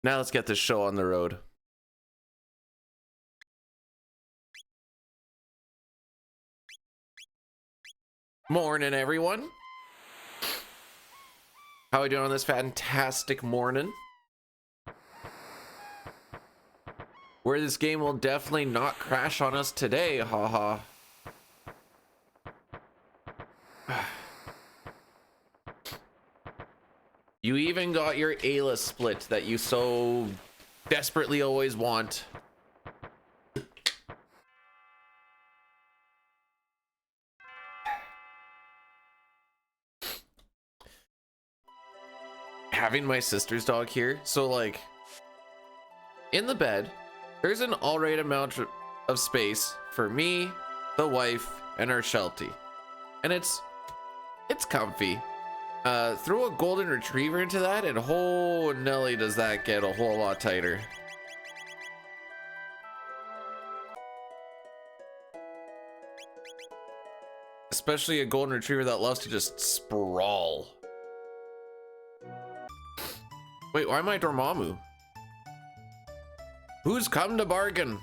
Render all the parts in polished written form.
Now let's get this show on the road. Morning, everyone. How are we doing on this fantastic morning? Where this game will definitely not crash on us today, haha. You even got your Ayla split that you so desperately always want. Having my sister's dog here, so like in the bed, there's an all right amount of space for me, the wife, and our Sheltie, and it's comfy. Throw a golden retriever into that, and oh Nelly, does that get a whole lot tighter. Especially a golden retriever that loves to just sprawl. Wait, why am I Dormammu? Who's come to bargain?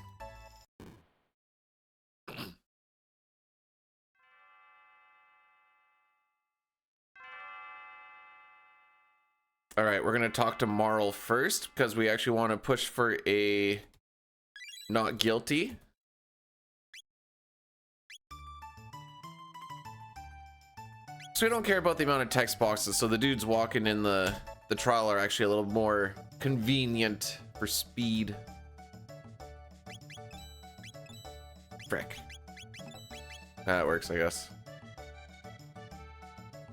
All right, we're gonna talk to Marl first because we actually want to push for a not guilty. So we don't care about the amount of text boxes, so the dudes walking in the trial are actually a little more convenient for speed. Frick. That works, I guess.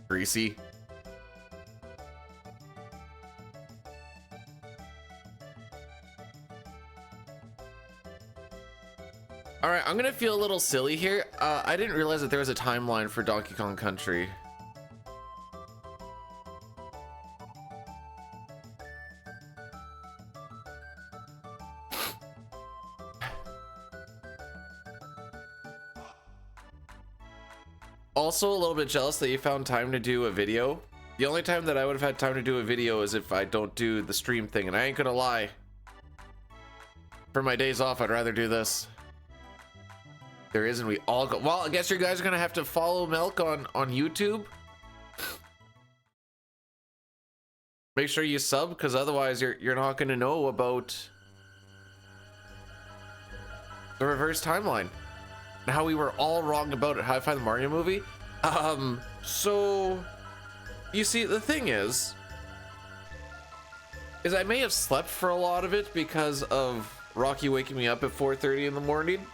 Greasy. All right, I'm gonna feel a little silly here. I didn't realize that there was a timeline for Donkey Kong Country. Also a little bit jealous that you found time to do a video. The only time that I would have had time to do a video is if I don't do the stream thing, and I ain't gonna lie. For my days off, I'd rather do this. There is, and we all go. Well, I guess you guys are gonna have to follow Milk on YouTube. Make sure you sub, because otherwise you're not gonna know about the reverse timeline and how we were all wrong about it. How I find the Mario movie. So you see, the thing is I may have slept for a lot of it because of Rocky waking me up at 4:30 in the morning.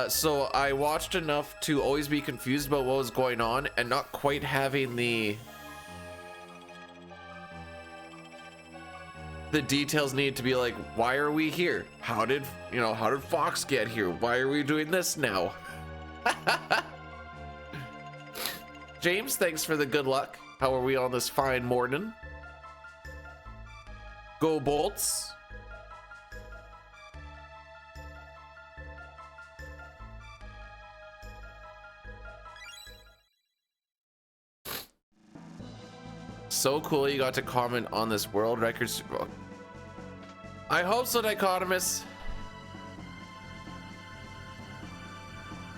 So I watched enough to always be confused about what was going on and not quite having the details needed to be like, why are we here? How did Fox get here? Why are we doing this now? James, thanks for the good luck. How are we on this fine morning? Go Bolts. So cool you got to comment on this world records. I hope so, Dichotomous.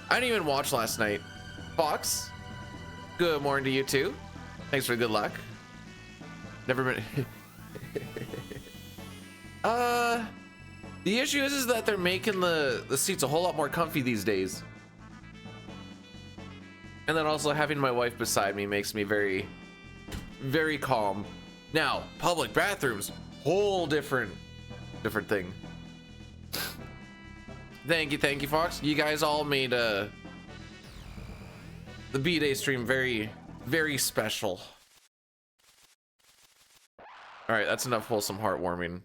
I didn't even watch last night. Fox, good morning to you too. Thanks for the good luck. Never been. The issue is that they're making the seats a whole lot more comfy these days. And then also having my wife beside me makes me very, very calm. Now, public bathrooms, whole different thing. Thank you, Fox. You guys all made the B-Day stream very, very special. All right, that's enough wholesome heartwarming.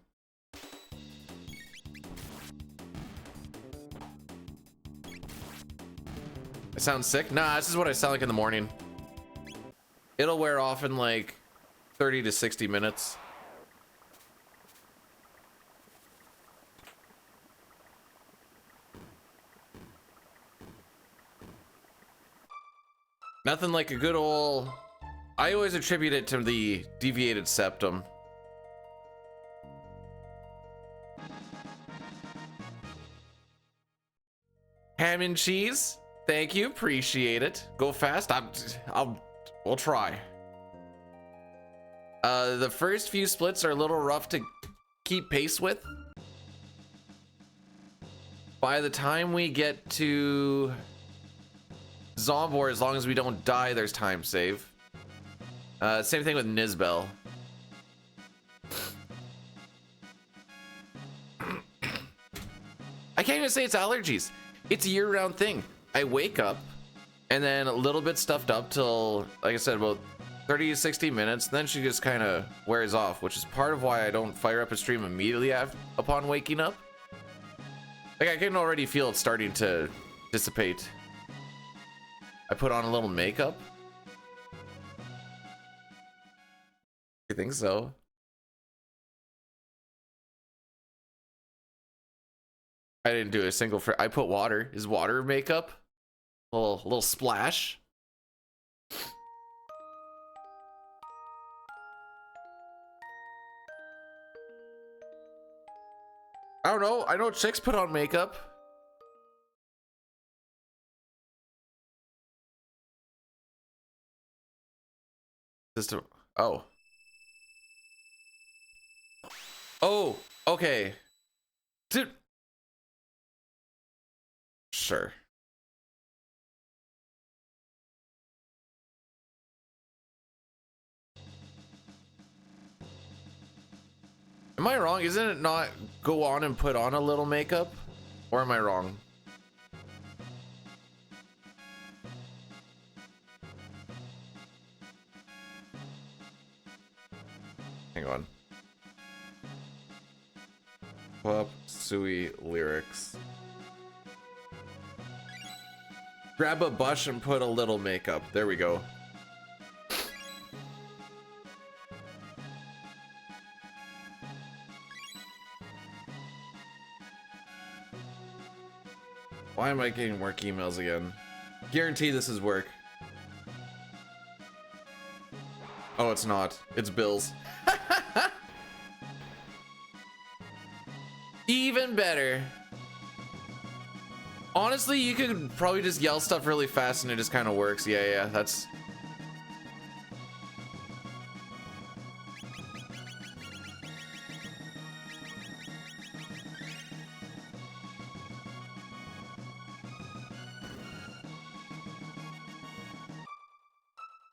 I sound sick? Nah, this is what I sound like in the morning. It'll wear off in like 30 to 60 minutes. Nothing like a good old... I always attribute it to the deviated septum. Ham and cheese. Thank you. Appreciate it. Go fast. We'll try. The first few splits are a little rough to keep pace with. By the time we get to Zombor, as long as we don't die, there's time save. Same thing with Nizbel. I can't even say it's allergies. It's a year-round thing. I wake up and then a little bit stuffed up till, like I said, about 30 to 60 minutes. Then she just kind of wears off, which is part of why I don't fire up a stream immediately upon waking up. Like, I can already feel it starting to dissipate. I put on a little makeup. I think so. I didn't do a single I put water. Is water makeup? A little splash. I don't know. I know chicks put on makeup. System. Oh. Oh, okay. Dude. Sure. Am I wrong? Isn't it not go on and put on a little makeup? Or am I wrong? Hang on. Pop Sui lyrics. Grab a bush and put a little makeup. There we go. Why am I getting work emails again? Guarantee this is work. Oh, it's not. It's bills. Even better. Honestly, you could probably just yell stuff really fast and it just kind of works. Yeah, that's...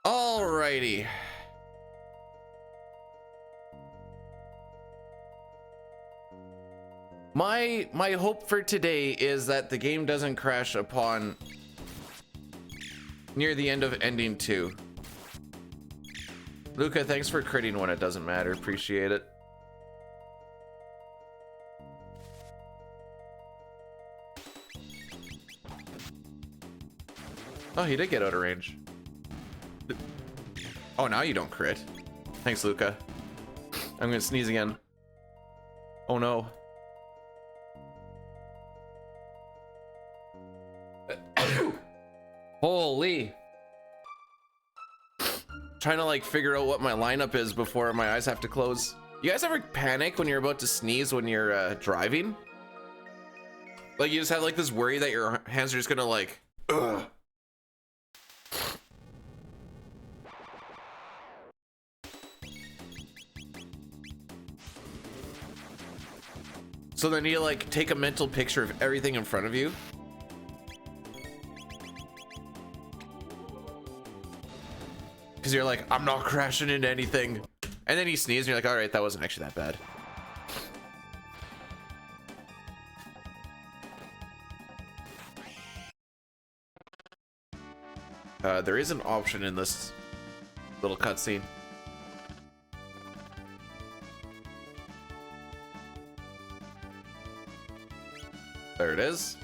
Alrighty. My hope for today is that the game doesn't crash upon near the end of ending 2. Luca, thanks for critting when it doesn't matter. Appreciate it. Oh, he did get out of range. Oh, now you don't crit. Thanks, Luca. I'm gonna sneeze again. Oh no. Holy. Trying to like figure out what my lineup is before my eyes have to close. You guys ever panic when you're about to sneeze when you're driving? Like you just have like this worry that your hands are just gonna like, ugh. So then you like take a mental picture of everything in front of you. Because you're like, I'm not crashing into anything. And then you sneeze and you're like, all right, that wasn't actually that bad. There is an option in this little cutscene. There it is.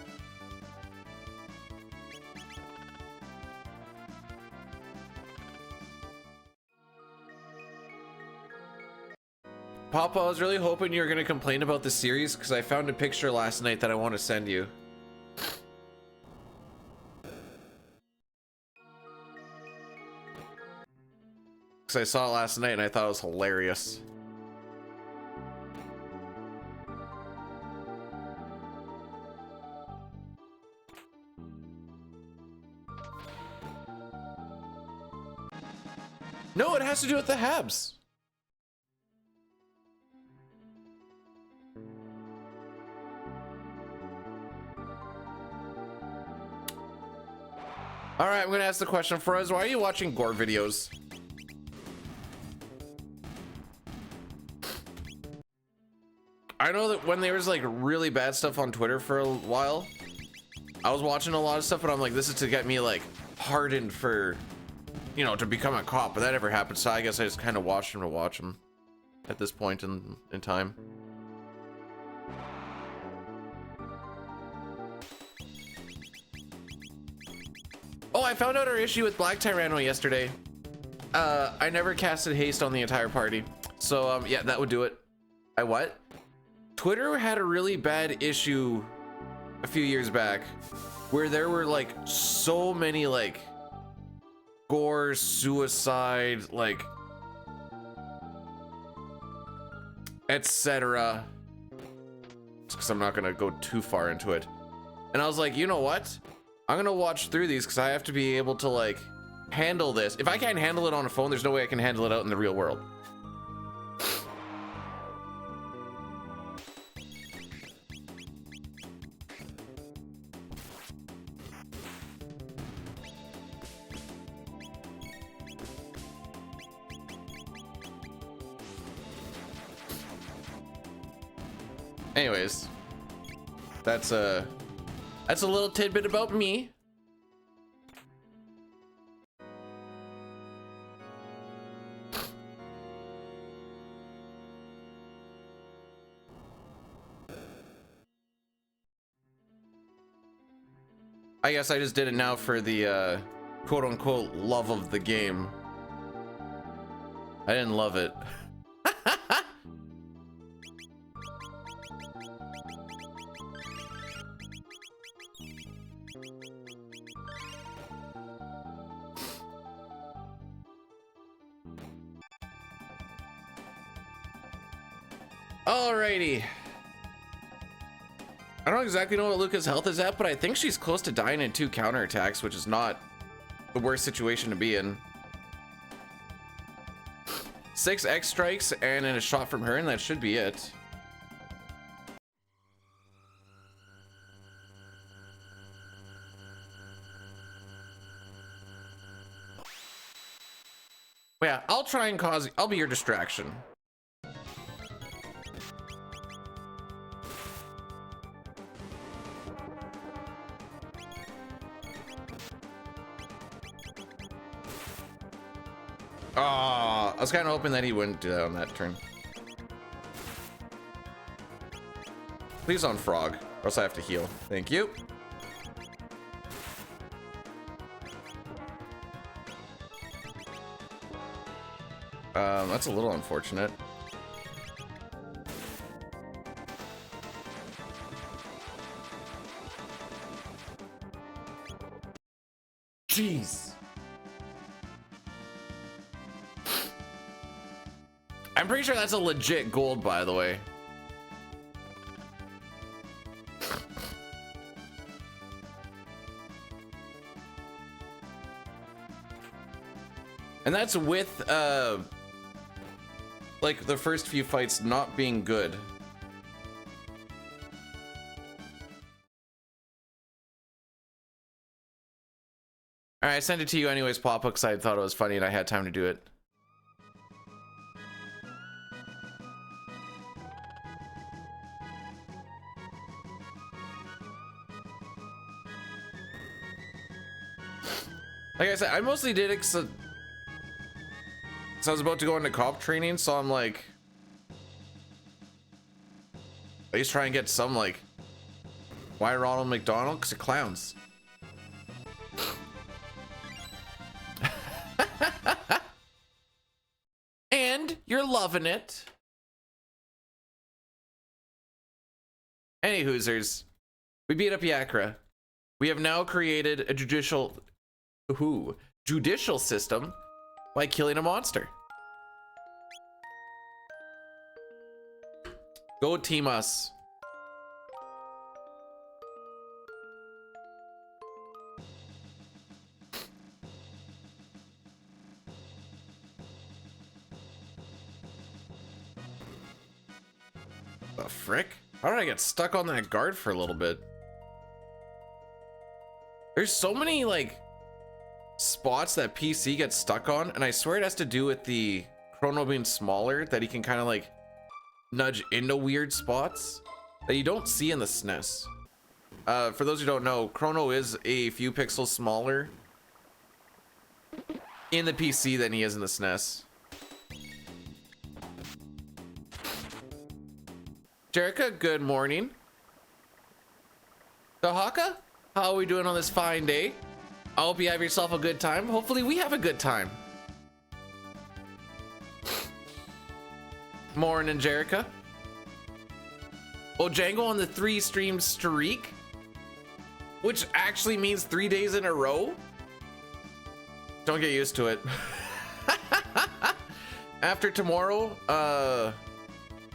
Papa, I was really hoping you were going to complain about the series because I found a picture last night that I want to send you. Because I saw it last night and I thought it was hilarious. No, it has to do with the Habs. All right, I'm gonna ask the question for us. Why are you watching gore videos? I know that when there was like really bad stuff on Twitter for a while, I was watching a lot of stuff, but I'm like, this is to get me like hardened for, you know, to become a cop, but that never happened. So I guess I just kind of watched him to watch him at this point in time. Oh, I found out our issue with Black Tyranno yesterday. I never casted haste on the entire party. So yeah, that would do it. I what? Twitter had a really bad issue a few years back where there were like so many like gore, suicide, like etc. Because I'm not gonna go too far into it. And I was like, you know what? I'm gonna watch through these because I have to be able to like handle this. If I can't handle it on a phone, there's no way I can handle it out in the real world. Anyways, that's a little tidbit about me. I guess I just did it now for the quote unquote love of the game. I didn't love it. Alrighty. I don't exactly know what Luca's health is at, but I think she's close to dying in 2 counterattacks, which is not the worst situation to be in. 6 X strikes and then a shot from her, and that should be it. Yeah, I'll try and I'll be your distraction. I was kind of hoping that he wouldn't do that on that turn. Please on frog, or else I have to heal. Thank you. That's a little unfortunate. Jeez. I'm pretty sure that's a legit gold, by the way. And that's with, like, the first few fights not being good. Alright, I sent it to you anyways, Papa, because I thought it was funny and I had time to do it. Like I said, I mostly did it because I was about to go into cop training, so I'm like, at least try and get some, like, why Ronald McDonald? Because of clowns. And you're loving it. Any Hoosers, we beat up Yakra. We have now created a judicial system by killing a monster. Go team us. The frick? How did I get stuck on that guard for a little bit? There's so many like spots that PC gets stuck on, and I swear it has to do with the Chrono being smaller, that he can kind of like nudge into weird spots that you don't see in the SNES. For those who don't know, Chrono is a few pixels smaller in the PC than he is in the SNES. Jerica, good morning. Dahaka, how are we doing on this fine day? I hope you have yourself a good time. Hopefully we have a good time. Morning, Jerica. Oh, Django on the 3-stream streak, which actually means 3 days in a row. Don't get used to it. After tomorrow,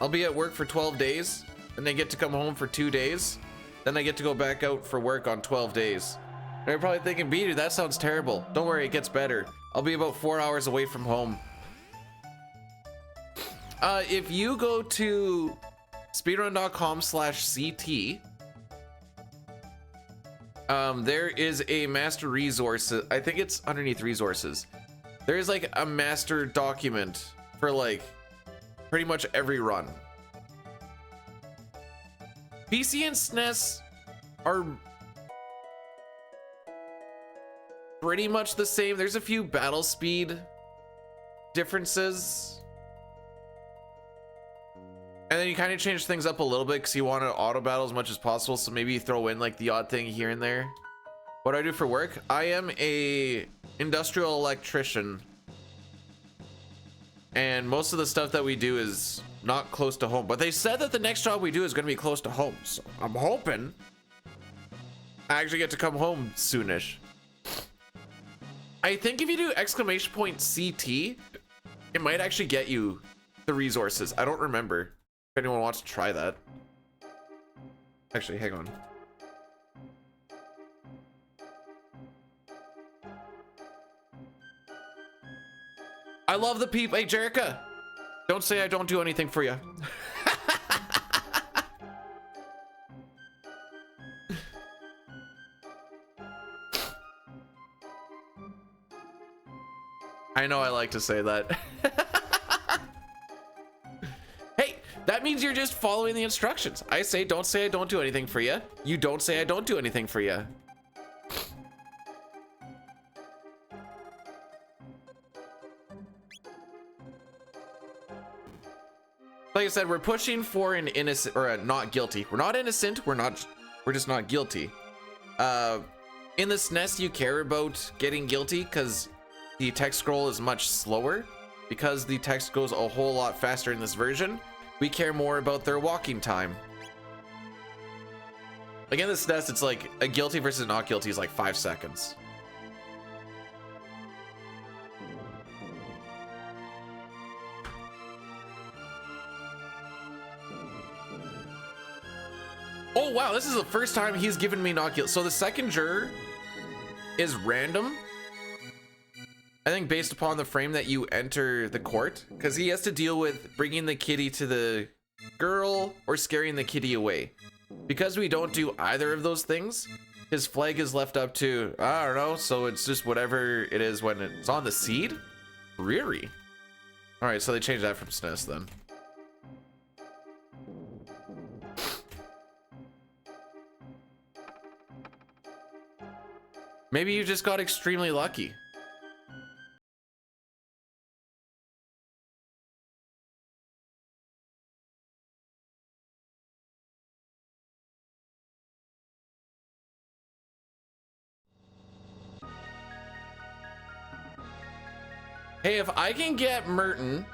I'll be at work for 12 days, and I get to come home for 2 days. Then I get to go back out for work on 12 days. And you're probably thinking, Beater, that sounds terrible. Don't worry, it gets better. I'll be about 4 hours away from home. If you go to speedrun.com/CT, there is a master resource. I think it's underneath resources. There's like a master document for like pretty much every run. PC and SNES are pretty much the same. There's a few battle speed differences. And then you kind of change things up a little bit because you want to auto battle as much as possible. So maybe you throw in like the odd thing here and there. What do I do for work? I am a industrial electrician. And most of the stuff that we do is not close to home. But they said that the next job we do is going to be close to home. So I'm hoping I actually get to come home soonish. I think if you do !CT, it might actually get you the resources. I don't remember. If anyone wants to try that. Actually, hang on. I love the people. Hey, Jerica, don't say I don't do anything for you. I know I like to say that. Hey, that means you're just following the instructions. I say, don't say I don't do anything for you. You don't say I don't do anything for you. Like I said, we're pushing for an innocent or a not guilty. We're not innocent. We're just not guilty. In the SNES, you care about getting guilty because the text scroll is much slower. Because the text goes a whole lot faster in this version, we care more about their walking time. Like in the SNES, it's like a guilty versus not guilty is like 5 seconds. Oh wow, this is the first time he's given me not guilty. So the second juror is random. I think based upon the frame that you enter the court, because he has to deal with bringing the kitty to the girl or scaring the kitty away. Because we don't do either of those things, his flag is left up to, I don't know, so it's just whatever it is when it's on the seed? Really? Alright, so they changed that from SNES then. Maybe you just got extremely lucky. Hey, if I can get Merton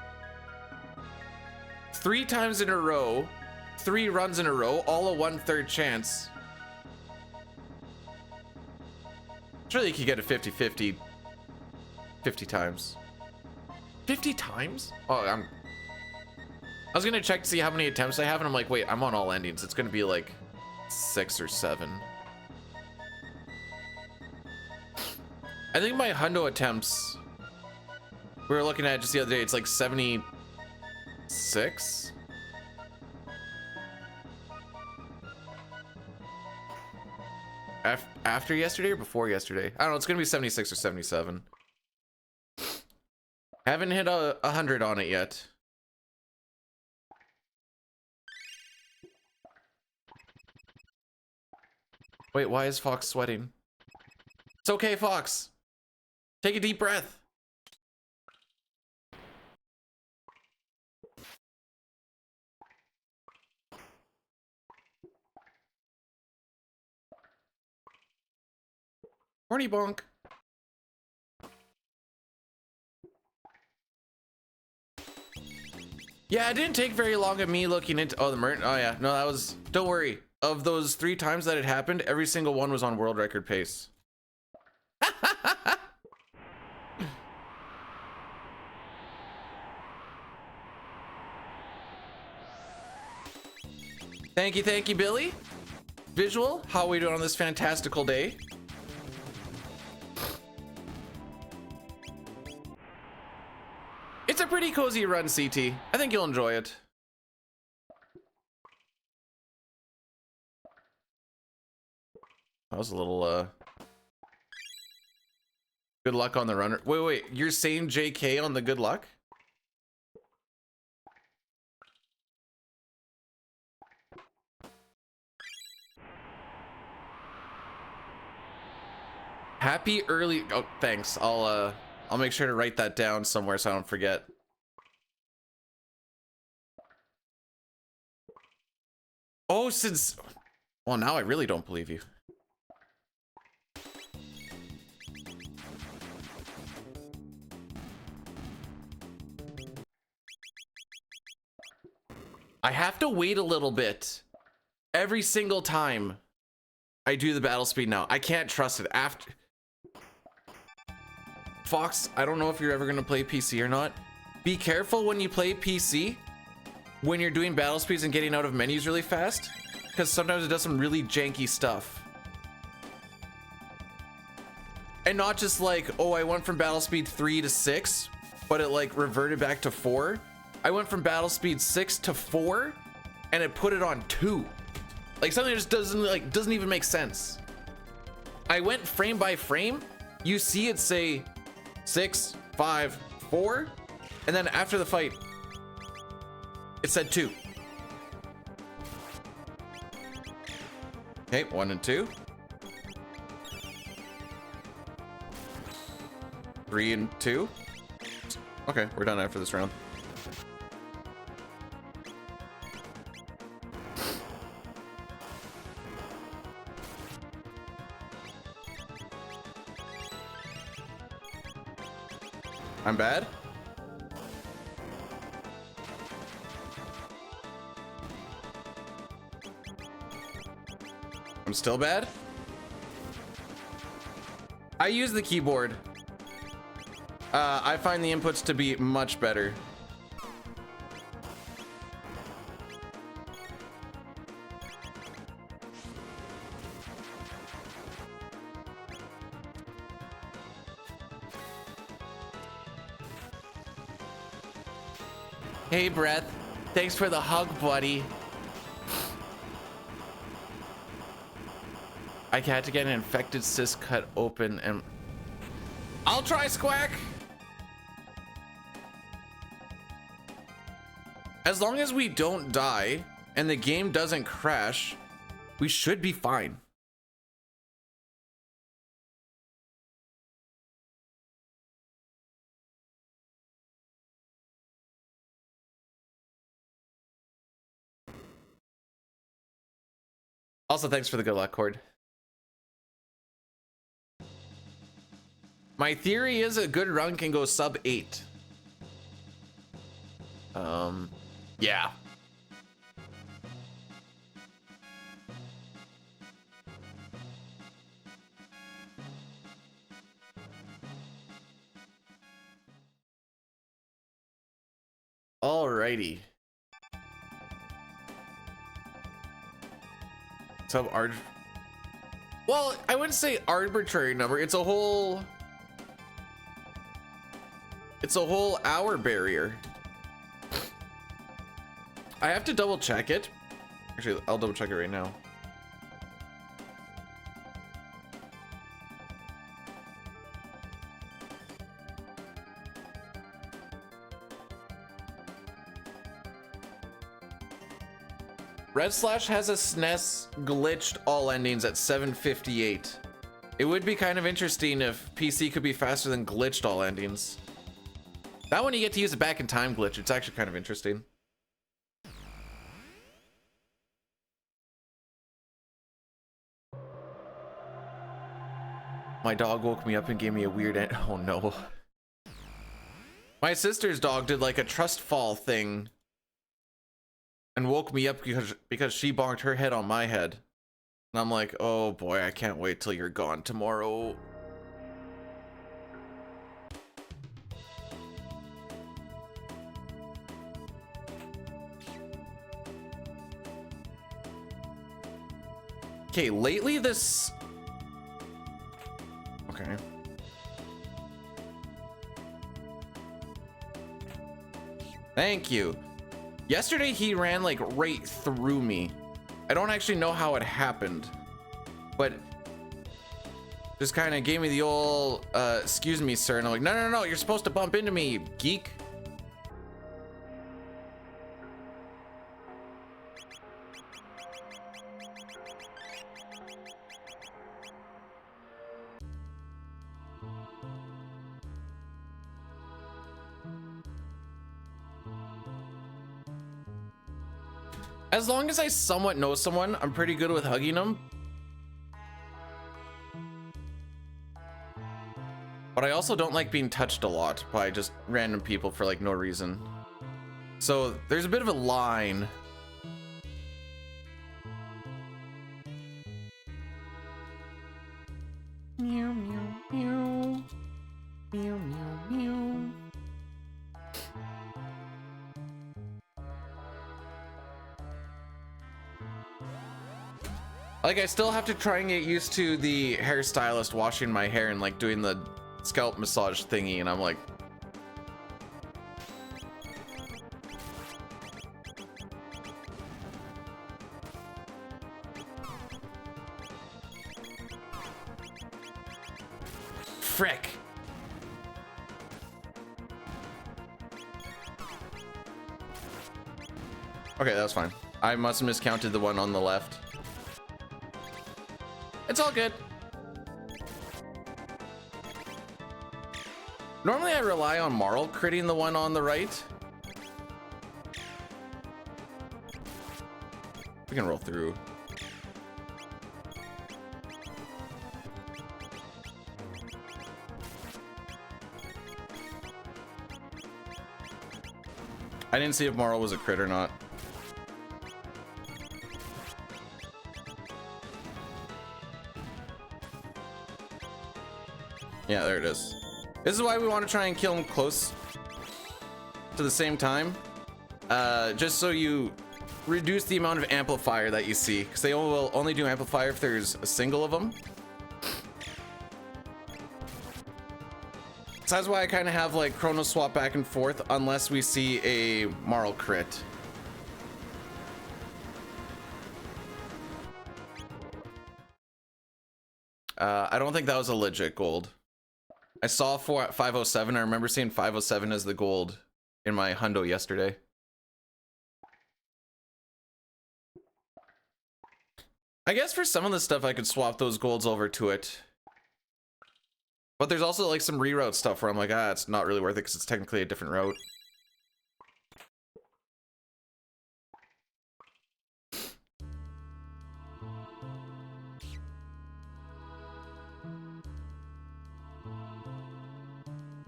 3 times in a row, 3 runs in a row, all a 1/3 chance. Surely you could get a 50-50 50 times. 50 times? Oh, I was gonna check to see how many attempts I have, and I'm like, wait, I'm on all endings. It's gonna be like 6 or 7. I think my hundo attempts, we were looking at it just the other day, it's like 76. after yesterday or before yesterday? I don't know. It's gonna be 76 or 77. Haven't hit 100 on it yet. Wait, why is Fox sweating? It's okay, Fox. Take a deep breath. Horny bonk. Yeah, it didn't take very long of me looking into the merch. Oh yeah, no, that was, don't worry. Of those 3 times that it happened, every single one was on world record pace. Thank you, Billy. Visual, how are we doing on this fantastical day? It's a pretty cozy run, CT. I think you'll enjoy it. That was a little, good luck on the runner. Wait, you're saying JK on the good luck? Happy early, oh, thanks. I'll make sure to write that down somewhere so I don't forget. Oh, since, well, now I really don't believe you. I have to wait a little bit every single time I do the battle speed now. I can't trust it after. Fox, I don't know if you're ever gonna play PC or not. Be careful when you play PC, when you're doing battle speeds and getting out of menus really fast, because sometimes it does some really janky stuff. And not just like, oh, I went from battle speed 3 to 6, but it like reverted back to 4. I went from battle speed 6 to 4, and it put it on 2. Like something that just doesn't even make sense. I went frame by frame. You see it say 6, 5, 4, and then after the fight, it said 2. Okay, 1 and 2. 3 and 2. Okay, we're done after this round. I'm bad? I'm still bad? I use the keyboard. I find the inputs to be much better. Hey, Breath. Thanks for the hug, buddy. I had to get an infected cyst cut open and... I'll try, Squack! As long as we don't die and the game doesn't crash, we should be fine. Also, thanks for the good luck, Cord. My theory is a good run can go sub 8. Yeah. Alrighty. Sub art. Well, I wouldn't say arbitrary number. It's a whole hour barrier. I have to double check it. Actually, I'll double check it right now. Red Slash has a SNES glitched all endings at 758. It would be kind of interesting if PC could be faster than glitched all endings. That one you get to use a back in time glitch. It's actually kind of interesting. My dog woke me up and gave me a weird oh no. My sister's dog did like a trust fall thing and woke me up because she bonked her head on my head. And I'm like, oh boy, I can't wait till you're gone tomorrow. Okay, lately this... Okay. Thank you. Yesterday he ran like right through me. I don't actually know how it happened, but just kind of gave me the old excuse me sir, and I'm like, no, you're supposed to bump into me, you geek. As long as I somewhat know someone, I'm pretty good with hugging them. But I also don't like being touched a lot by just random people for like no reason. So there's a bit of a line. Meow, meow, meow. Meow, meow, meow. Like, I still have to try and get used to the hairstylist washing my hair and like doing the scalp massage thingy, and I'm like, frick. Okay, that was fine. I must have miscounted the one on the left. It's all good. Normally I rely on Marl critting the one on the right. We can roll through. I didn't see if Marl was a crit or not. Yeah, there it is. This is why we want to try and kill him close to the same time. Just so you reduce the amount of amplifier that you see, because they will only do amplifier if there's a single of them. So that's why I kind of have like Chrono swap back and forth unless we see a Marl crit. I don't think that was a legit gold. I saw 507. I remember seeing 507 as the gold in my hundo yesterday. I guess for some of the stuff I could swap those golds over to it. But there's also like some reroute stuff where I'm like, it's not really worth it because it's technically a different route.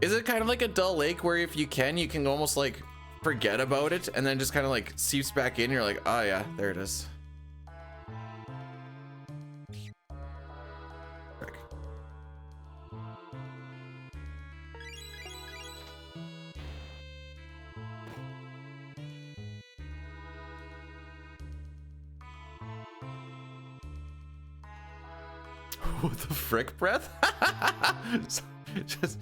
Is it kind of like a dull lake where if you can almost like forget about it and then just kind of like seeps back in? You're like, oh yeah, there it is. Frick. What the frick, breath? Just.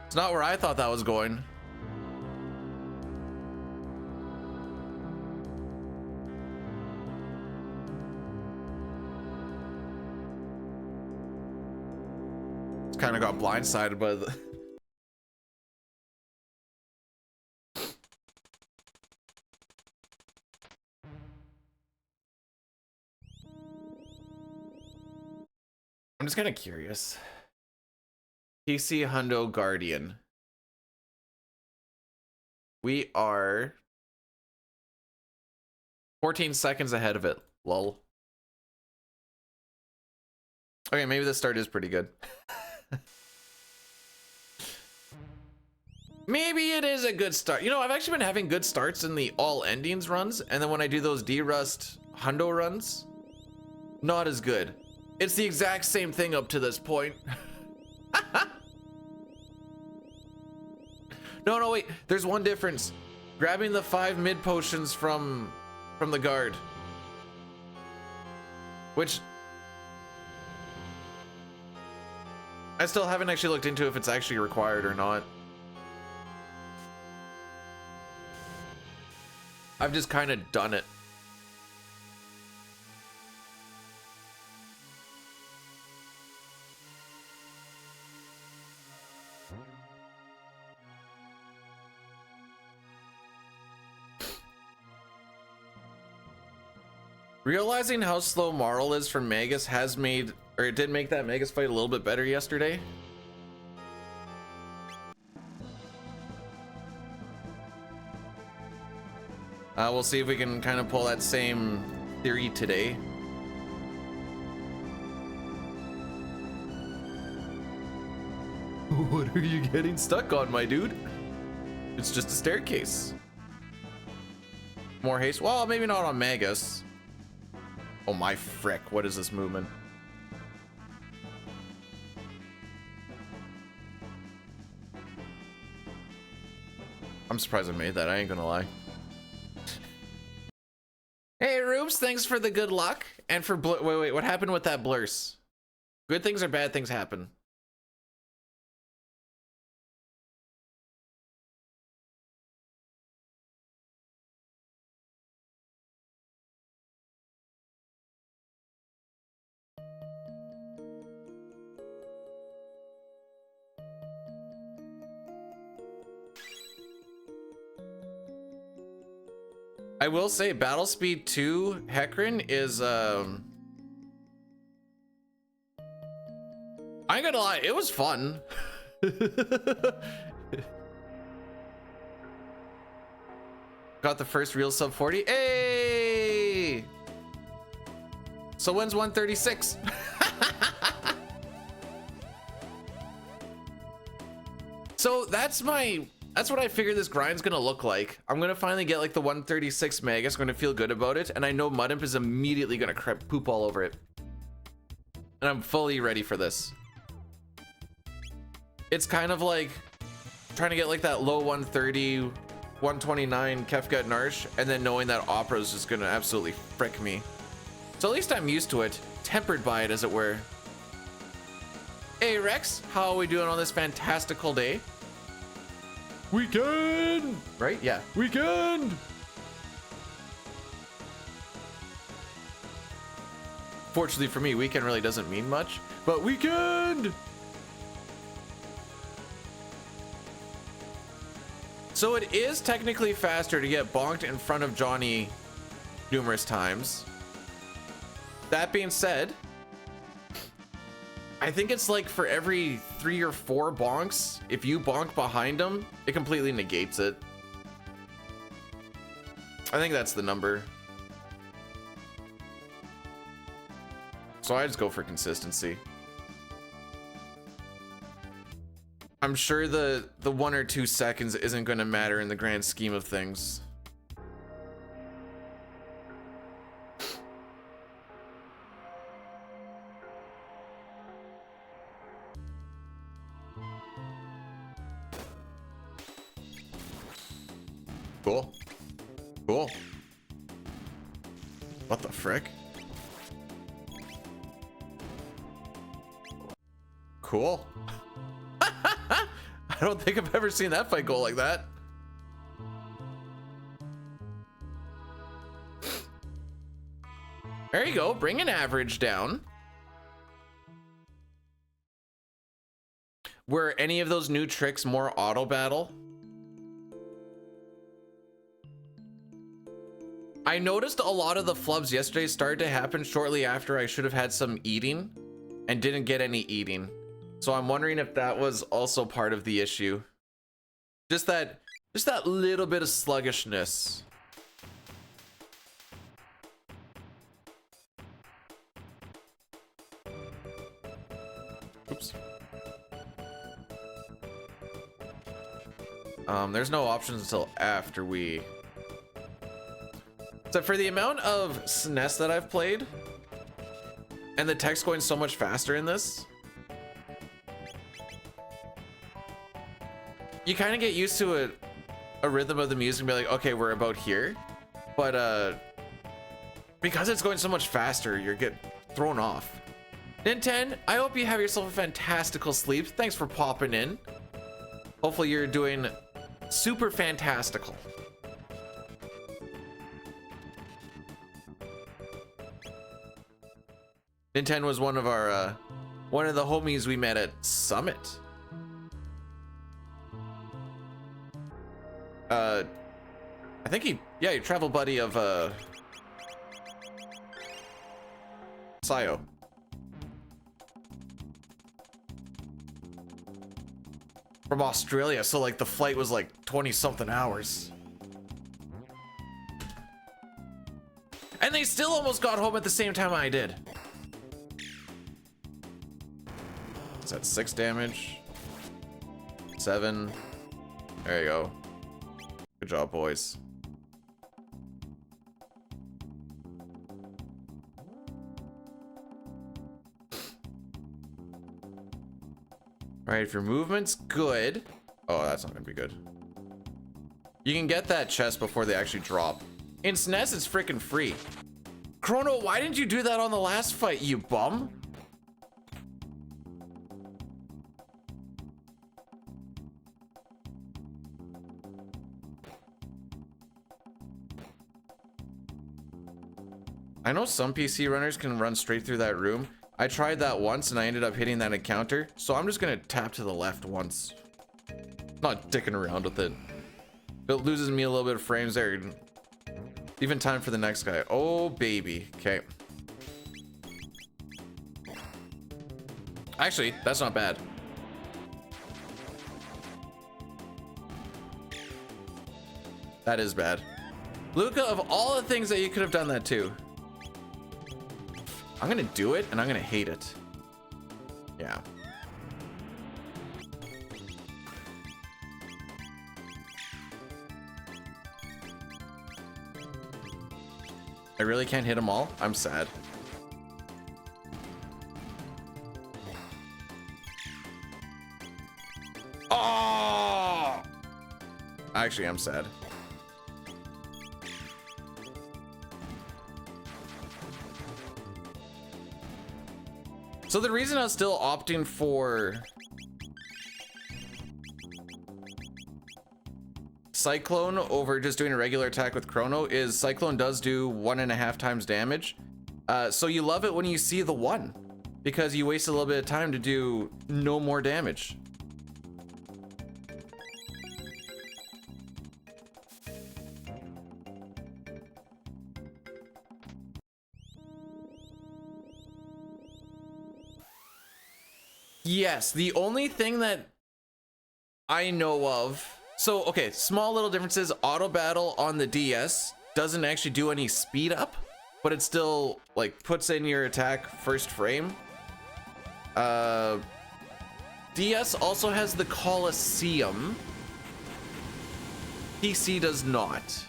It's not where I thought that was going. Just kind of got blindsided by the... I'm just kind of curious. PC Hundo Guardian. We are 14 seconds ahead of it. Lol. Okay, maybe the start is pretty good. Maybe it is a good start. You know, I've actually been having good starts in the all endings runs, and then when I do those D-Rust Hundo runs, not as good. It's the exact same thing up to this point. No, wait. There's one difference. Grabbing the 5 mid potions from the guard. Which I still haven't actually looked into if it's actually required or not. I've just kind of done it. Realizing how slow Marl is for Magus has made, or it did make that Magus fight a little bit better yesterday. We'll see if we can kind of pull that same theory today. What are you getting stuck on, my dude? It's just a staircase. More haste? Well, maybe not on Magus. Oh my frick, what is this movement? I'm surprised I made that, I ain't gonna lie. Hey Rubes, thanks for the good luck. And for wait, what happened with that blurs? Good things or bad things happen? I will say Battle Speed 2 Hecarim is I ain't gonna lie, it was fun. Got the first real sub 40. Hey! So when's 136? So that's what I figure this grind's gonna look like. I'm gonna finally get like the 136 Magus, gonna feel good about it, and I know Mudimp is immediately gonna poop all over it. And I'm fully ready for this. It's kind of like trying to get like that low 130, 129 Kefgut Narsh, and then knowing that Opera's just gonna absolutely frick me. So at least I'm used to it, tempered by it as it were. Hey Rex, how are we doing on this fantastical day? Weekend! Right? Yeah. Weekend! Fortunately for me, weekend really doesn't mean much, but weekend! So it is technically faster to get bonked in front of Johnny numerous times. That being said, I think it's like for every 3 or 4 bonks, if you bonk behind him, it completely negates it. I think that's the number. So I just go for consistency. I'm sure the 1 or 2 seconds isn't going to matter in the grand scheme of things. Cool. Cool. What the frick? Cool. I don't think I've ever seen that fight go like that. There you go. Bring an average down. Were any of those new tricks more auto battle? I noticed a lot of the flubs yesterday started to happen shortly after I should have had some eating. and didn't get any eating. So I'm wondering if that was also part of the issue. Just that little bit of sluggishness. Oops. There's no options until after we... So for the amount of SNES that I've played, and the text going so much faster in this, you kind of get used to a rhythm of the music and be like, okay, we're about here. But because it's going so much faster, you get thrown off. Nintendo, I hope you have yourself a fantastical sleep. Thanks for popping in. Hopefully you're doing super fantastical. Nintendo was one of the homies we met at Summit. I think he travel buddy of Sayo. From Australia, so like the flight was like 20 something hours. And they still almost got home at the same time I did. Is that 6 damage? 7. There you go. Good job, boys. All right, if your movement's good. Oh, that's not gonna be good. You can get that chest before they actually drop. In SNES, it's freaking free. Chrono, why didn't you do that on the last fight, you bum? I know some PC runners can run straight through that room. I tried that once and I ended up hitting that encounter, so I'm just gonna tap to the left once. Not dicking around with it. It loses me a little bit of frames there. Even time for the next guy. Oh baby. Okay. Actually, that's not bad. That is bad. Luca, of all the things that you could have done that too. I'm gonna do it and I'm gonna hate it. Yeah. I really can't hit them all. I'm sad. Oh! Actually, I'm sad. So the reason I was still opting for Cyclone over just doing a regular attack with Chrono is Cyclone does do 1.5 times damage. So you love it when you see the 1 because you waste a little bit of time to do no more damage. Yes, the only thing that I know of, so okay, small little differences. Auto battle on the DS doesn't actually do any speed up, but it still like puts in your attack first frame. DS also has the Coliseum. PC does not.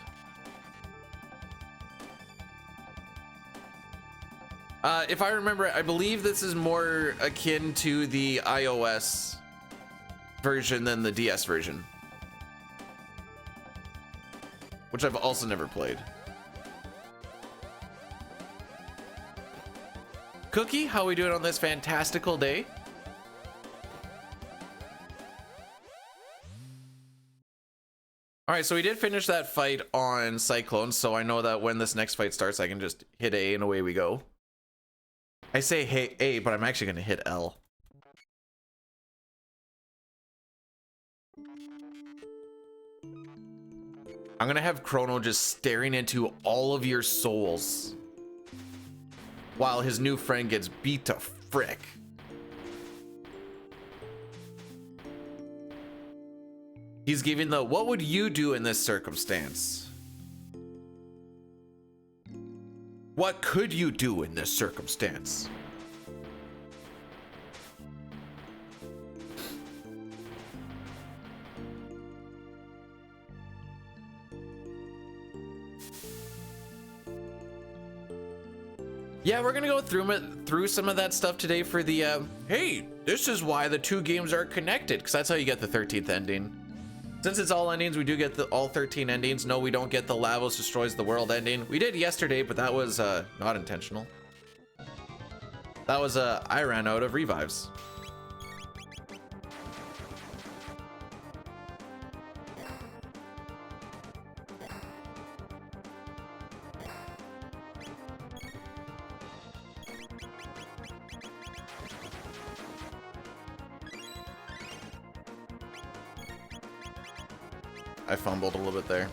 If I remember, I believe this is more akin to the iOS version than the DS version, which I've also never played. Cookie, how we doing on this fantastical day? All right, so we did finish that fight on Cyclone, so I know that when this next fight starts, I can just hit A and away we go. I say hey A, but I'm actually gonna hit L. I'm gonna have Chrono just staring into all of your souls while his new friend gets beat to frick. He's giving the what would you do in this circumstance? What could you do in this circumstance? Yeah, we're gonna go through some of that stuff today for the hey, this is why the two games are connected, because that's how you get the 13th ending. Since it's all endings, we do get all 13 endings. No, we don't get the Lavos destroys the world ending. We did yesterday, but that was not intentional. That was I ran out of revives. I fumbled a little bit there.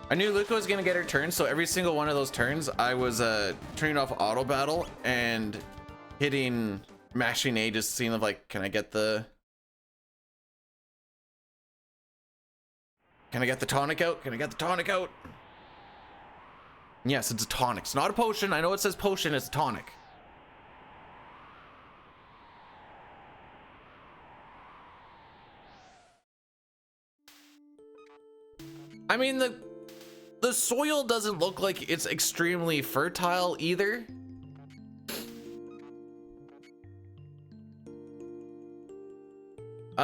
I knew Luca was gonna get her turn, so every single one of those turns, I was turning off auto battle and mashing A, just seeing of like, can I get the tonic out? Can I get the tonic out? Yes, it's a tonic. It's not a potion. I know it says potion, it's a tonic. I mean, the soil doesn't look like it's extremely fertile either.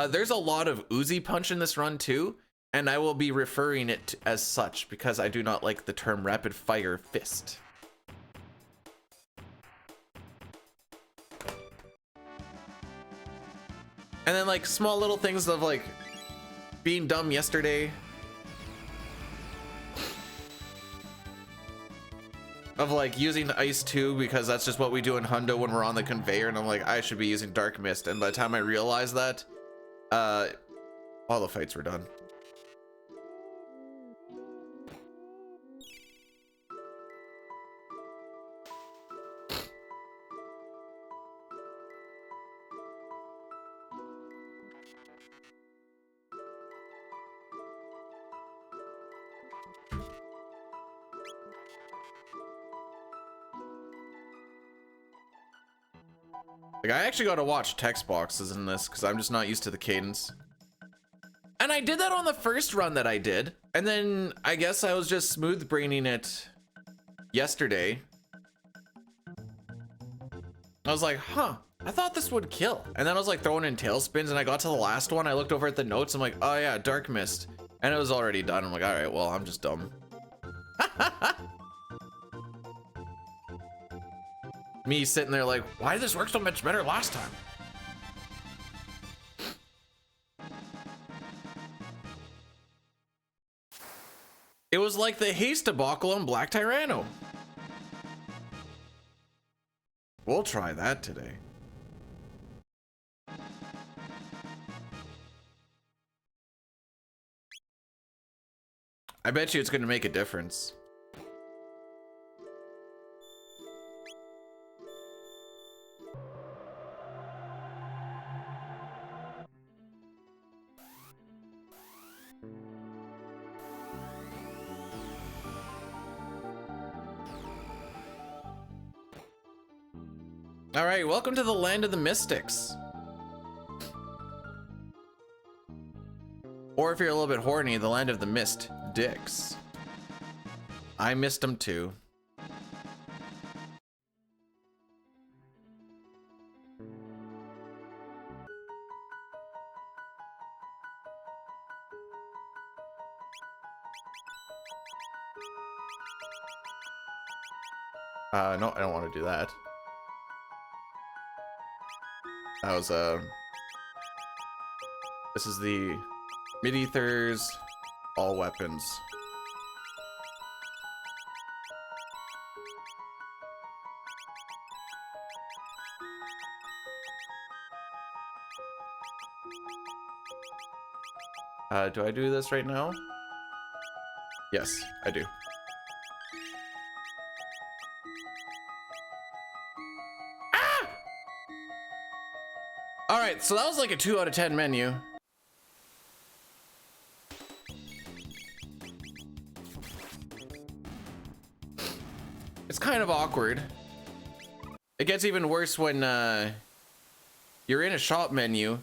There's a lot of Uzi punch in this run too, and I will be referring it as such because I do not like the term rapid fire fist. And then like small little things of like being dumb yesterday. Of like using ice too, because that's just what we do in Hundo when we're on the conveyor, and I'm like, I should be using dark mist. And by the time I realized that, all the fights were done. Like, I actually got to watch text boxes in this because I'm just not used to the cadence. And I did that on the first run that I did. And then I guess I was just smooth braining it yesterday. I was like, huh, I thought this would kill. And then I was like throwing in tailspins, and I got to the last one. I looked over at the notes. I'm like, oh yeah, dark mist. And it was already done. I'm like, all right, well, I'm just dumb. Me sitting there like, why did this work so much better last time? It was like the haste debacle on Black Tyranno. We'll try that today. I bet you it's going to make a difference. All right, welcome to the land of the mystics. Or if you're a little bit horny, the land of the mist dicks. I missed them too. No, I don't want to do that. That was this is the mid-ethers, all weapons. Do I do this right now? Yes, I do. All right, so that was like a 2 out of 10 menu. It's kind of awkward. It gets even worse when you're in a shop menu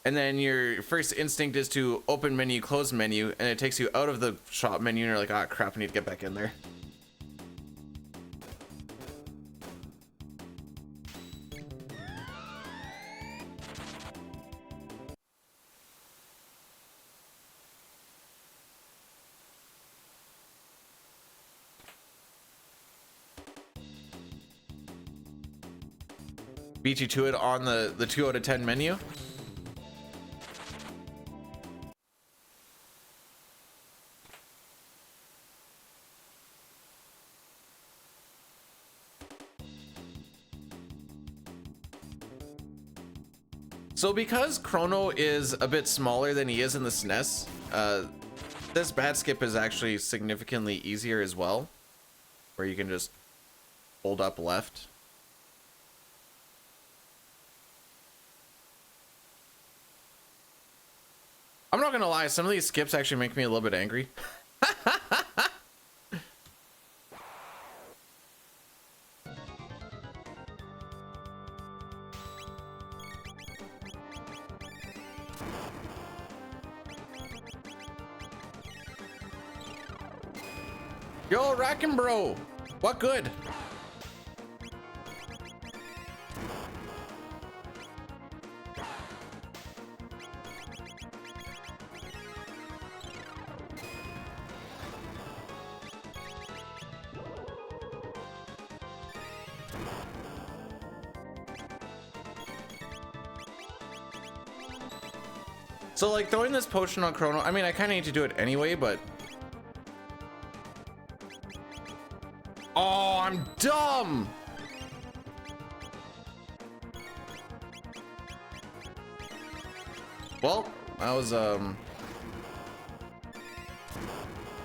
and then your first instinct is to open menu, close menu, and it takes you out of the shop menu and you're like, ah, crap, I need to get back in there. Beat you to it on the 2 out of 10 menu. So because Chrono is a bit smaller than he is in the SNES, this bad skip is actually significantly easier as well, where you can just hold up left. I'm not gonna lie, some of these skips actually make me a little bit angry. Yo, Rackin' Bro, what good? So like throwing this potion on Chrono, I mean, I kind of need to do it anyway, but oh, I'm dumb. Well, that was all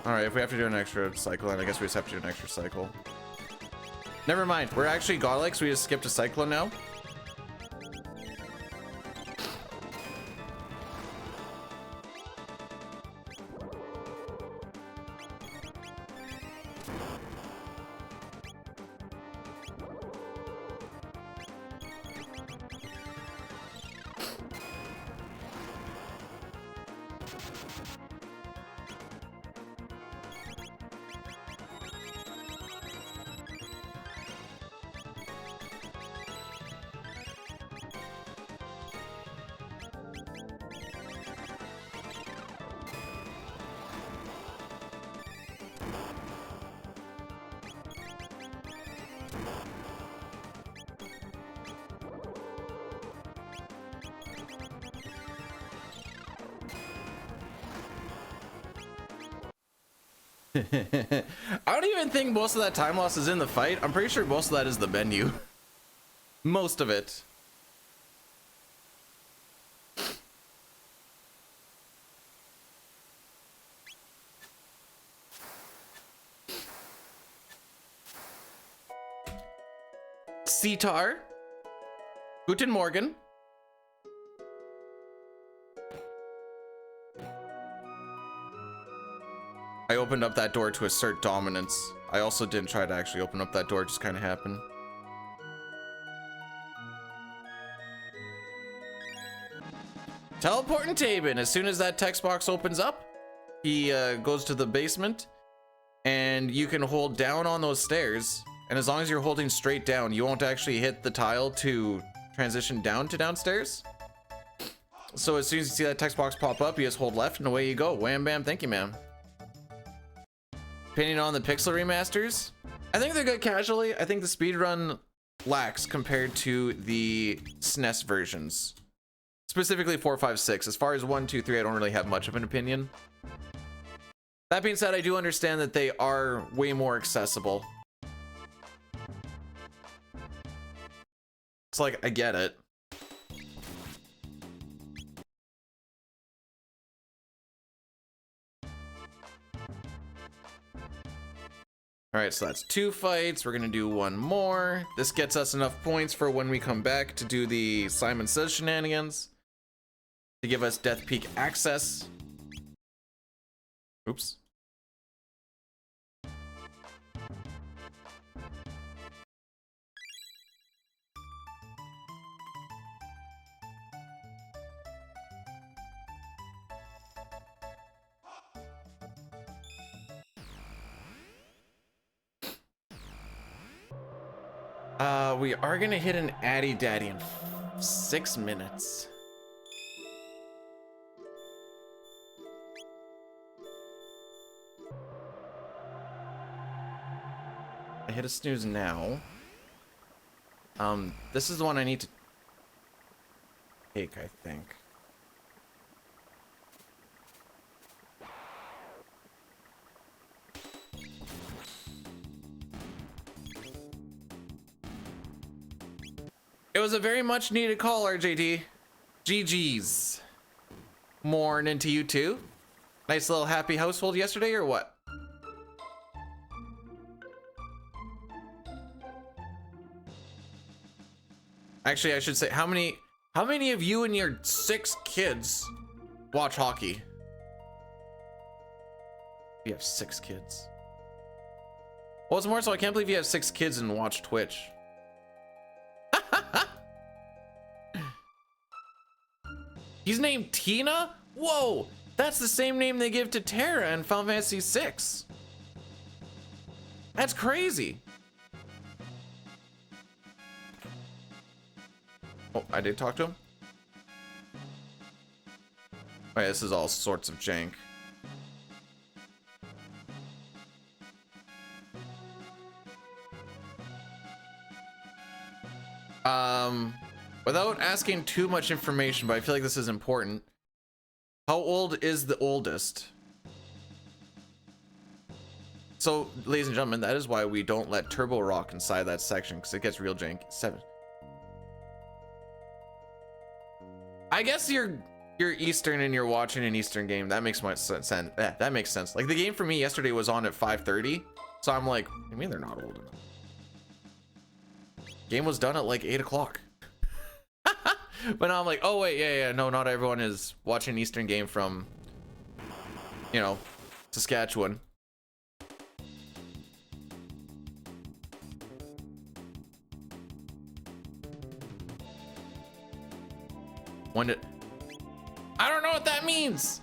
right, if we have to do an extra cycle, then I guess we just have to do an extra cycle. Never mind, we're actually godlike, so we just skipped a cyclone now. I don't even think most of that time loss is in the fight. I'm pretty sure most of that is the menu. Most of it. Sitar. Guten Morgen. I opened up that door to assert dominance. I also didn't try to actually open up that door, it just kind of happened. Teleporting Tabin. As soon as that text box opens up, he goes to the basement, and you can hold down on those stairs. And as long as you're holding straight down, you won't actually hit the tile to transition down to downstairs. So as soon as you see that text box pop up, you just hold left and away you go. Wham bam, thank you, ma'am. Opinion on the pixel remasters? I think they're good casually. I think the speedrun lacks compared to the SNES versions. Specifically 4, 5, 6. As far as 1, 2, 3, I don't really have much of an opinion. That being said, I do understand that they are way more accessible. It's like, I get it. All right, so that's 2 fights. We're gonna do 1 more. This gets us enough points for when we come back to do the Simon Says shenanigans to give us Death Peak access. Oops. We are gonna hit an Addy Daddy in 6 minutes. I hit a snooze now. This is the one I need to take, I think. It was a very much needed call, RJD. GG's. Morning to you too. Nice little happy household yesterday, or what? Actually, I should say, how many of you and your 6 kids watch hockey? You have 6 kids. Well, it's more so I can't believe you have 6 kids and watch Twitch. He's named Tina? Whoa, that's the same name they give to Terra in Final Fantasy VI. That's crazy. Oh, I did talk to him? Oh yeah, this is all sorts of jank. Without asking too much information, but I feel like this is important. How old is the oldest? So, ladies and gentlemen, that is why we don't let Turbo Rock inside that section, because it gets real jank. 7. I guess you're Eastern and you're watching an Eastern game. That makes much sense. That makes sense. Like the game for me yesterday was on at 5:30, so I'm like, I mean, they're not old enough. Game was done at like 8 o'clock. But now I'm like, oh wait, yeah, no, not everyone is watching an Eastern game from, you know, Saskatchewan. When did... I don't know what that means.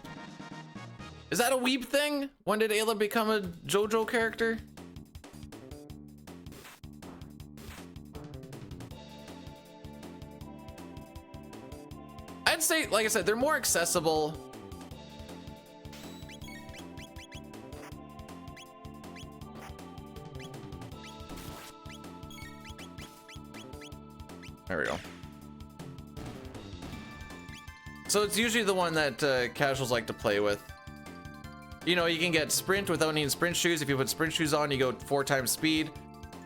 Is that a weeb thing? When did Ayla become a JoJo character? I'd say, like I said, they're more accessible. There we go. So it's usually the one that casuals like to play with. You know, you can get sprint without needing sprint shoes. If you put sprint shoes on, you go 4 times speed.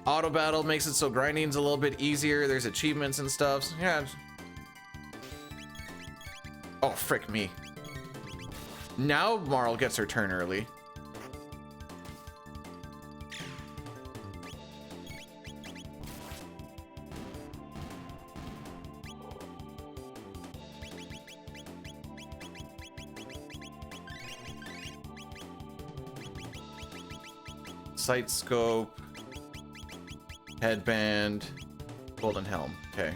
Auto battle makes it so grinding's a little bit easier. There's achievements and stuff. So, yeah. Oh, frick me. Now Marl gets her turn early. Sight scope, headband, golden helm. Okay.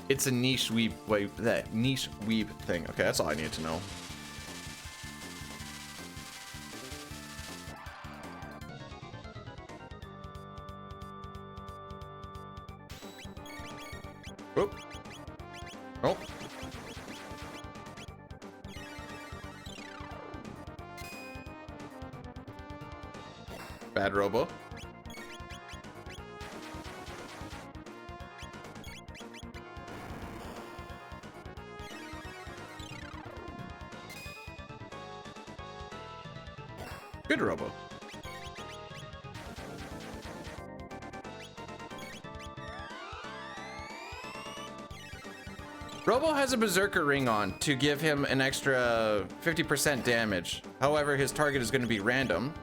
It's a niche weeb, wait, that niche weeb thing. Okay, that's all I need to know. Oop. Oh. Bad robo. Good robo. Robo has a Berserker ring on to give him an extra 50% damage. However, his target is going to be random.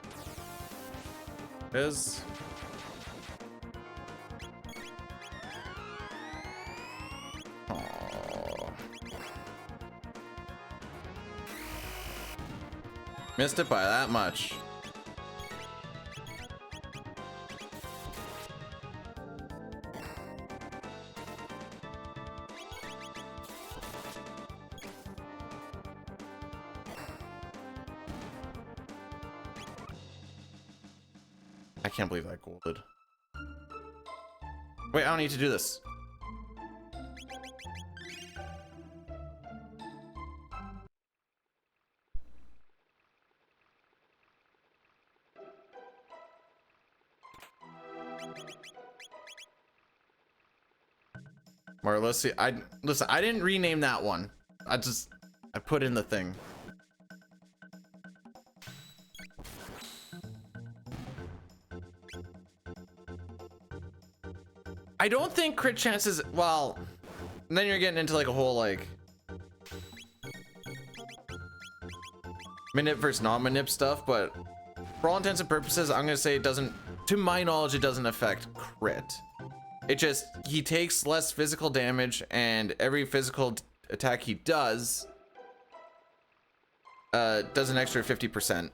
Oh. Missed it by that much. I can't believe I golded. Wait, I don't need to do this. Or let's see. Listen, I didn't rename that one. I put in the thing. I don't think crit chances, well, then you're getting into like a whole like manip versus non-manip stuff, but for all intents and purposes, I'm gonna say it doesn't, to my knowledge, it doesn't affect crit. It just, he takes less physical damage, and every physical attack he does an extra 50%.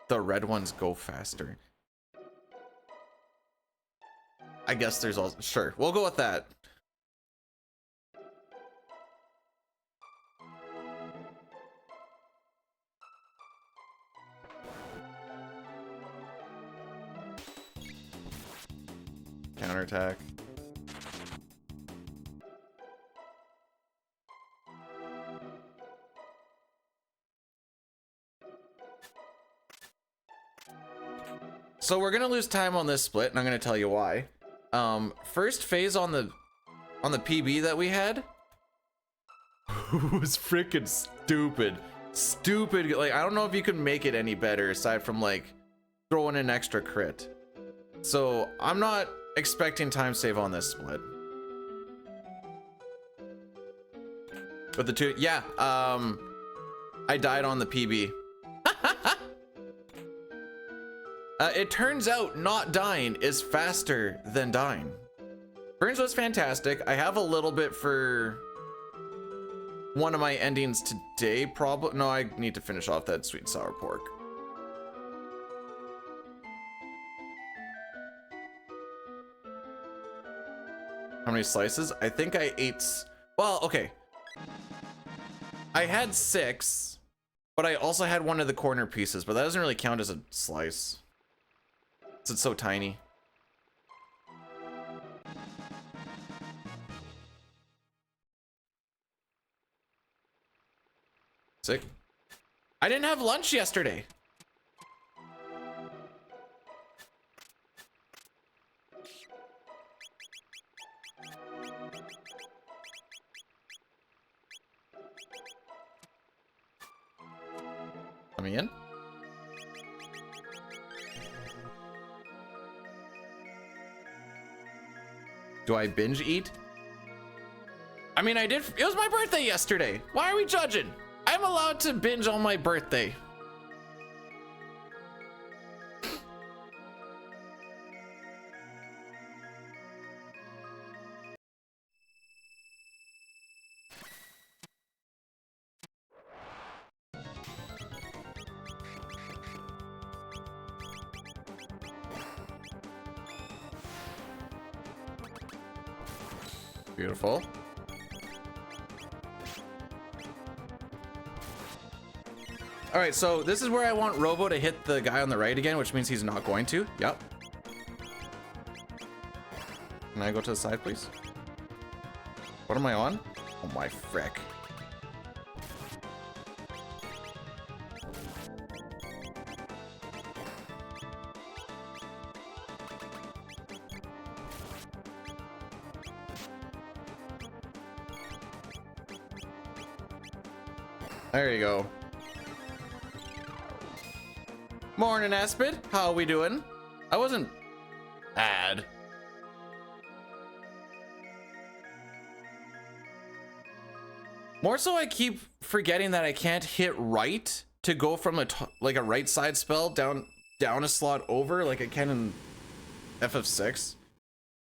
The red ones go faster. I guess there's also, sure, we'll go with that. Counterattack. So we're gonna lose time on this split, and I'm gonna tell you why. First phase on the PB that we had was freaking stupid. Stupid. Like, I don't know if you could make it any better aside from like throwing an extra crit. So I'm not expecting time save on this split. But the two, yeah, I died on the PB. It turns out not dying is faster than dying. Burns was fantastic. I have a little bit for one of my endings today, probably. No, I need to finish off that sweet and sour pork. How many slices? I think I ate, well, okay. I had 6, but I also had one of the corner pieces, but that doesn't really count as a slice. It's so tiny. Sick. I didn't have lunch yesterday. Let me in. Do I binge eat? I mean, I did. It was my birthday yesterday. Why are we judging? I'm allowed to binge on my birthday. Beautiful. All right, so this is where I want Robo to hit the guy on the right again, which means he's not going to. Yep. Can I go to the side, please? What am I on? Oh my frick. There you go. Morning, Aspid. How are we doing? I wasn't bad. More so, I keep forgetting that I can't hit right to go from a like a right side spell down a slot over like I can in FF6,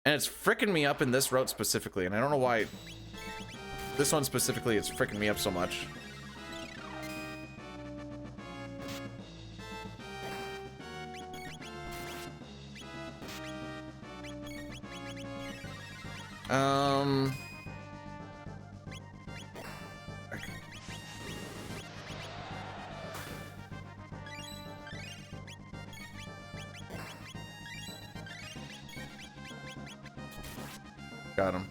and it's freaking me up in this route specifically, and I don't know why. This one specifically, it's freaking me up so much. Got him.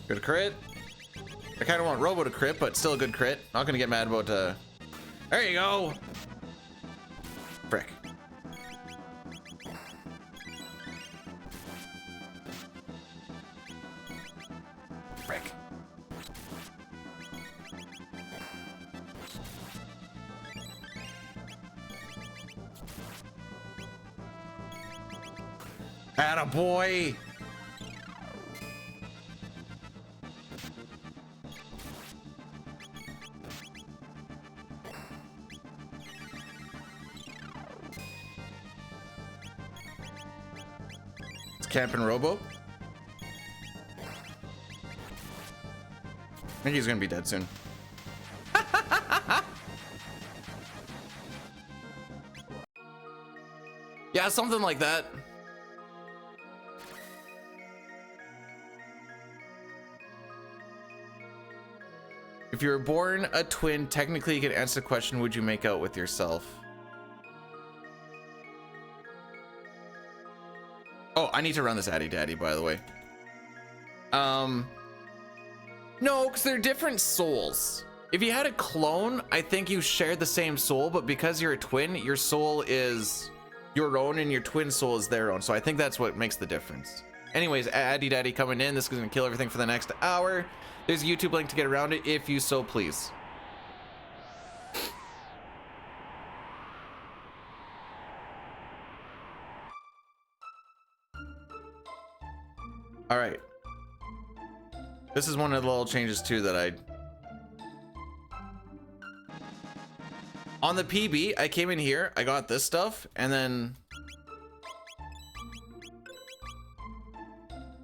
Good crit. I kind of want Robo to crit, but still a good crit. Not gonna get mad about there you go. Frick. Frick. Attaboy. Camping Robo. I think he's gonna be dead soon. Yeah, something like that. If you were born a twin, technically you could answer the question, would you make out with yourself? Oh, I need to run this Addy Daddy, by the way. No, because they're different souls. If you had a clone, I think you shared the same soul, but because you're a twin, your soul is your own and your twin soul is their own. So I think that's what makes the difference. Anyways, Addy Daddy coming in. This is gonna kill everything for the next hour. There's a YouTube link to get around it if you so please. All right. This is one of the little changes too that I... On the PB, I came in here, I got this stuff, and then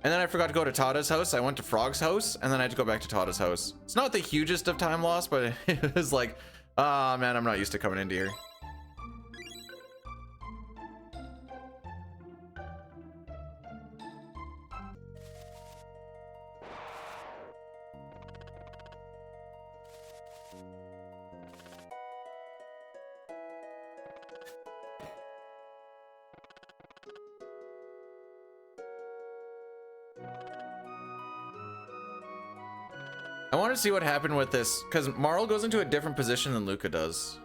I forgot to go to Tada's house. I went to Frog's house, and then I had to go back to Tada's house. It's not the hugest of time loss, but it was like, ah, man, I'm not used to coming into here. I want to see what happened with this, because Marl goes into a different position than Luca does.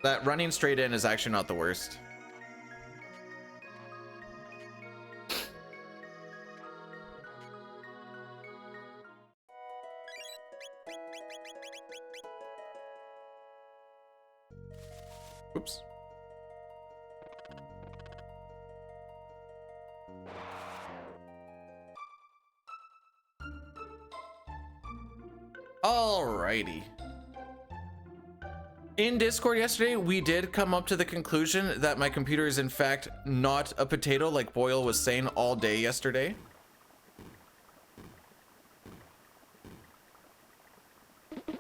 That running straight in is actually not the worst. Oops. Alrighty. In Discord yesterday, we did come up to the conclusion that my computer is in fact not a potato like Boyle was saying all day yesterday. You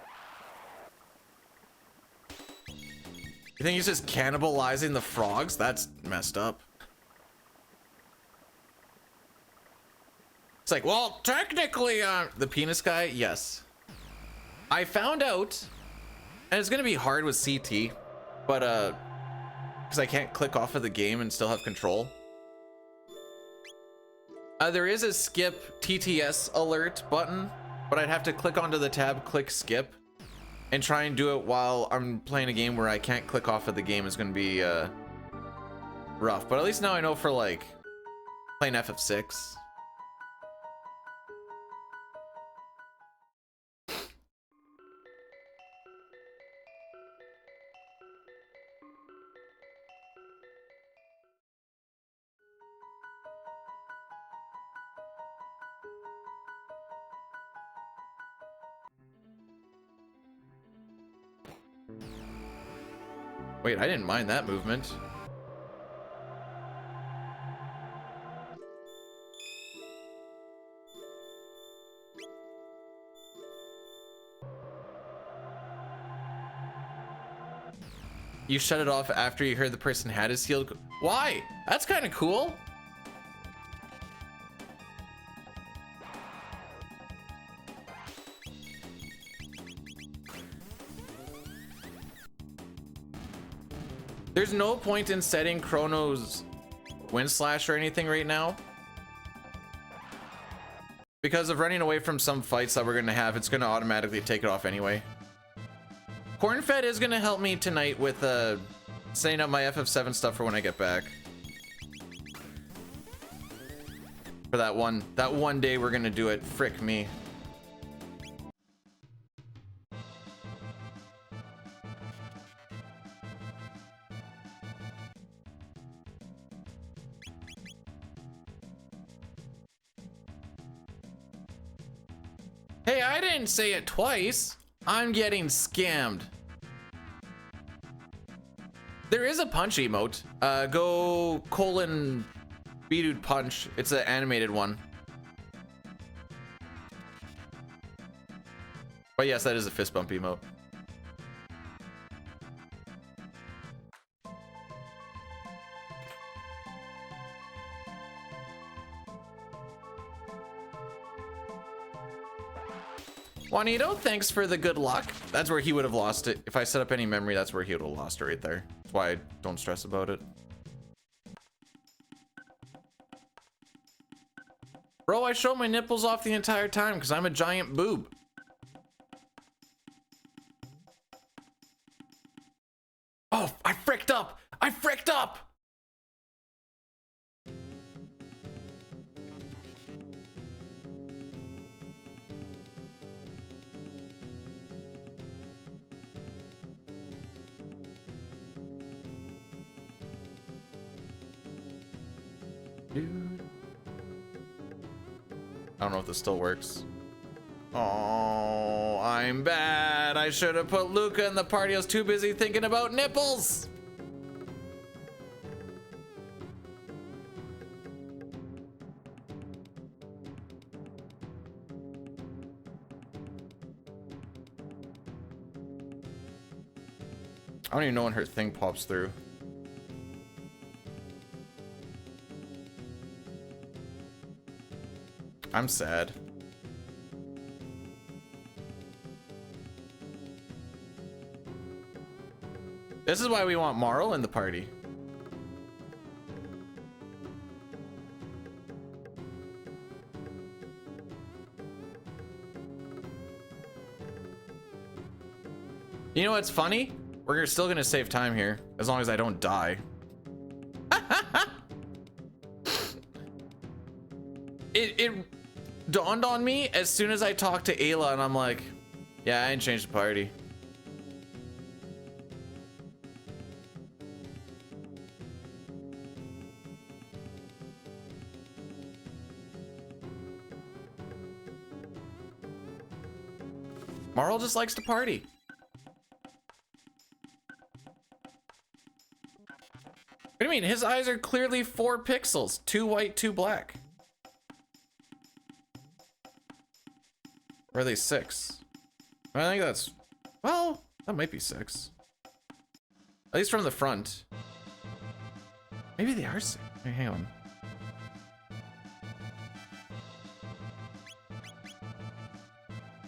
think he's just cannibalizing the frogs? That's messed up. It's like, well, technically, the penis guy, yes. I found out, and it's gonna be hard with CT, but because I can't click off of the game and still have control. There is a skip TTS alert button, but I'd have to click onto the tab, click skip, and try and do it while I'm playing a game where I can't click off of the game. Is gonna be rough, but at least now I know for like playing FF6. Wait, I didn't mind that movement. You shut it off after you heard the person had his shield. Why? That's kind of cool. There's no point in setting Chrono's wind slash or anything right now. Because of running away from some fights that we're going to have, it's going to automatically take it off anyway. Cornfed is going to help me tonight with setting up my FF7 stuff for when I get back. For that one day we're going to do it. Frick me. Hey, I didn't say it twice. I'm getting scammed. There is a punch emote. Go colon B-dude punch. It's an animated one. But yes, that is a fist bump emote. Juanito, thanks for the good luck. That's where he would have lost it. If I set up any memory, that's where he would have lost it right there. That's why I don't stress about it. Bro, I show my nipples off the entire time because I'm a giant boob. Oh, I fricked up. I fricked up. Dude. I don't know if this still works. Oh, I'm bad. I should have put Luca in the party. I was too busy thinking about nipples. I don't even know when her thing pops through. I'm sad. This is why we want Marl in the party. You know what's funny? We're still gonna save time here, as long as I don't die. It dawned on me as soon as I talked to Ayla, and I'm like, yeah, I ain't changed the party. Marl just likes to party. What do you mean? His eyes are clearly 4 pixels. 2 white, 2 black. Or are they 6? I think that's... Well, that might be 6. At least from the front. Maybe they are 6. Wait, hang on.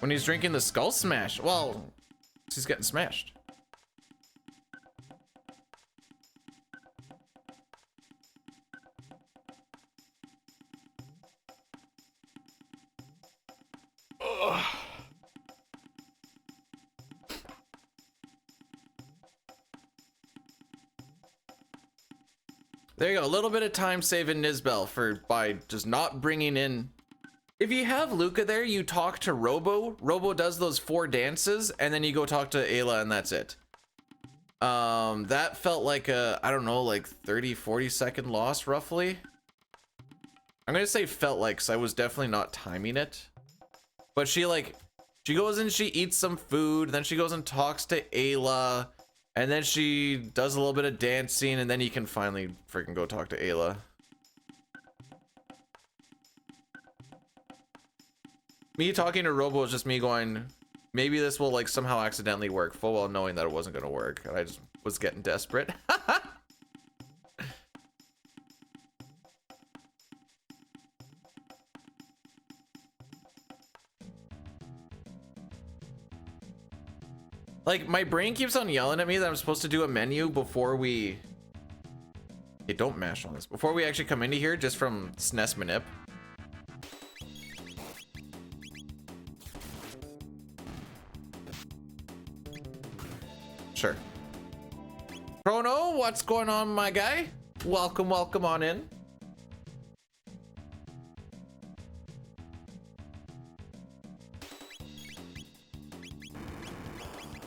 When he's drinking the Skull Smash. Well, he's getting smashed. Ugh. There you go. A little bit of time saving Nizbel by just not bringing in. If you have Luca there, you talk to Robo. Robo does those 4 dances, and then you go talk to Ayla, and that's it. That felt like a, I don't know, like 30-40 second loss roughly. I'm gonna say felt like, because I was definitely not timing it. But she goes and she eats some food, then she goes and talks to Ayla, and then she does a little bit of dancing, and then you can finally freaking go talk to Ayla. Me talking to Robo is just me going, maybe this will like somehow accidentally work, full well knowing that it wasn't gonna work. And I just was getting desperate. Like, my brain keeps on yelling at me that I'm supposed to do a menu before we... Hey, don't mash on this. Before we actually come into here, just from SNES Manip. Sure. Chrono, what's going on, my guy? Welcome, welcome on in.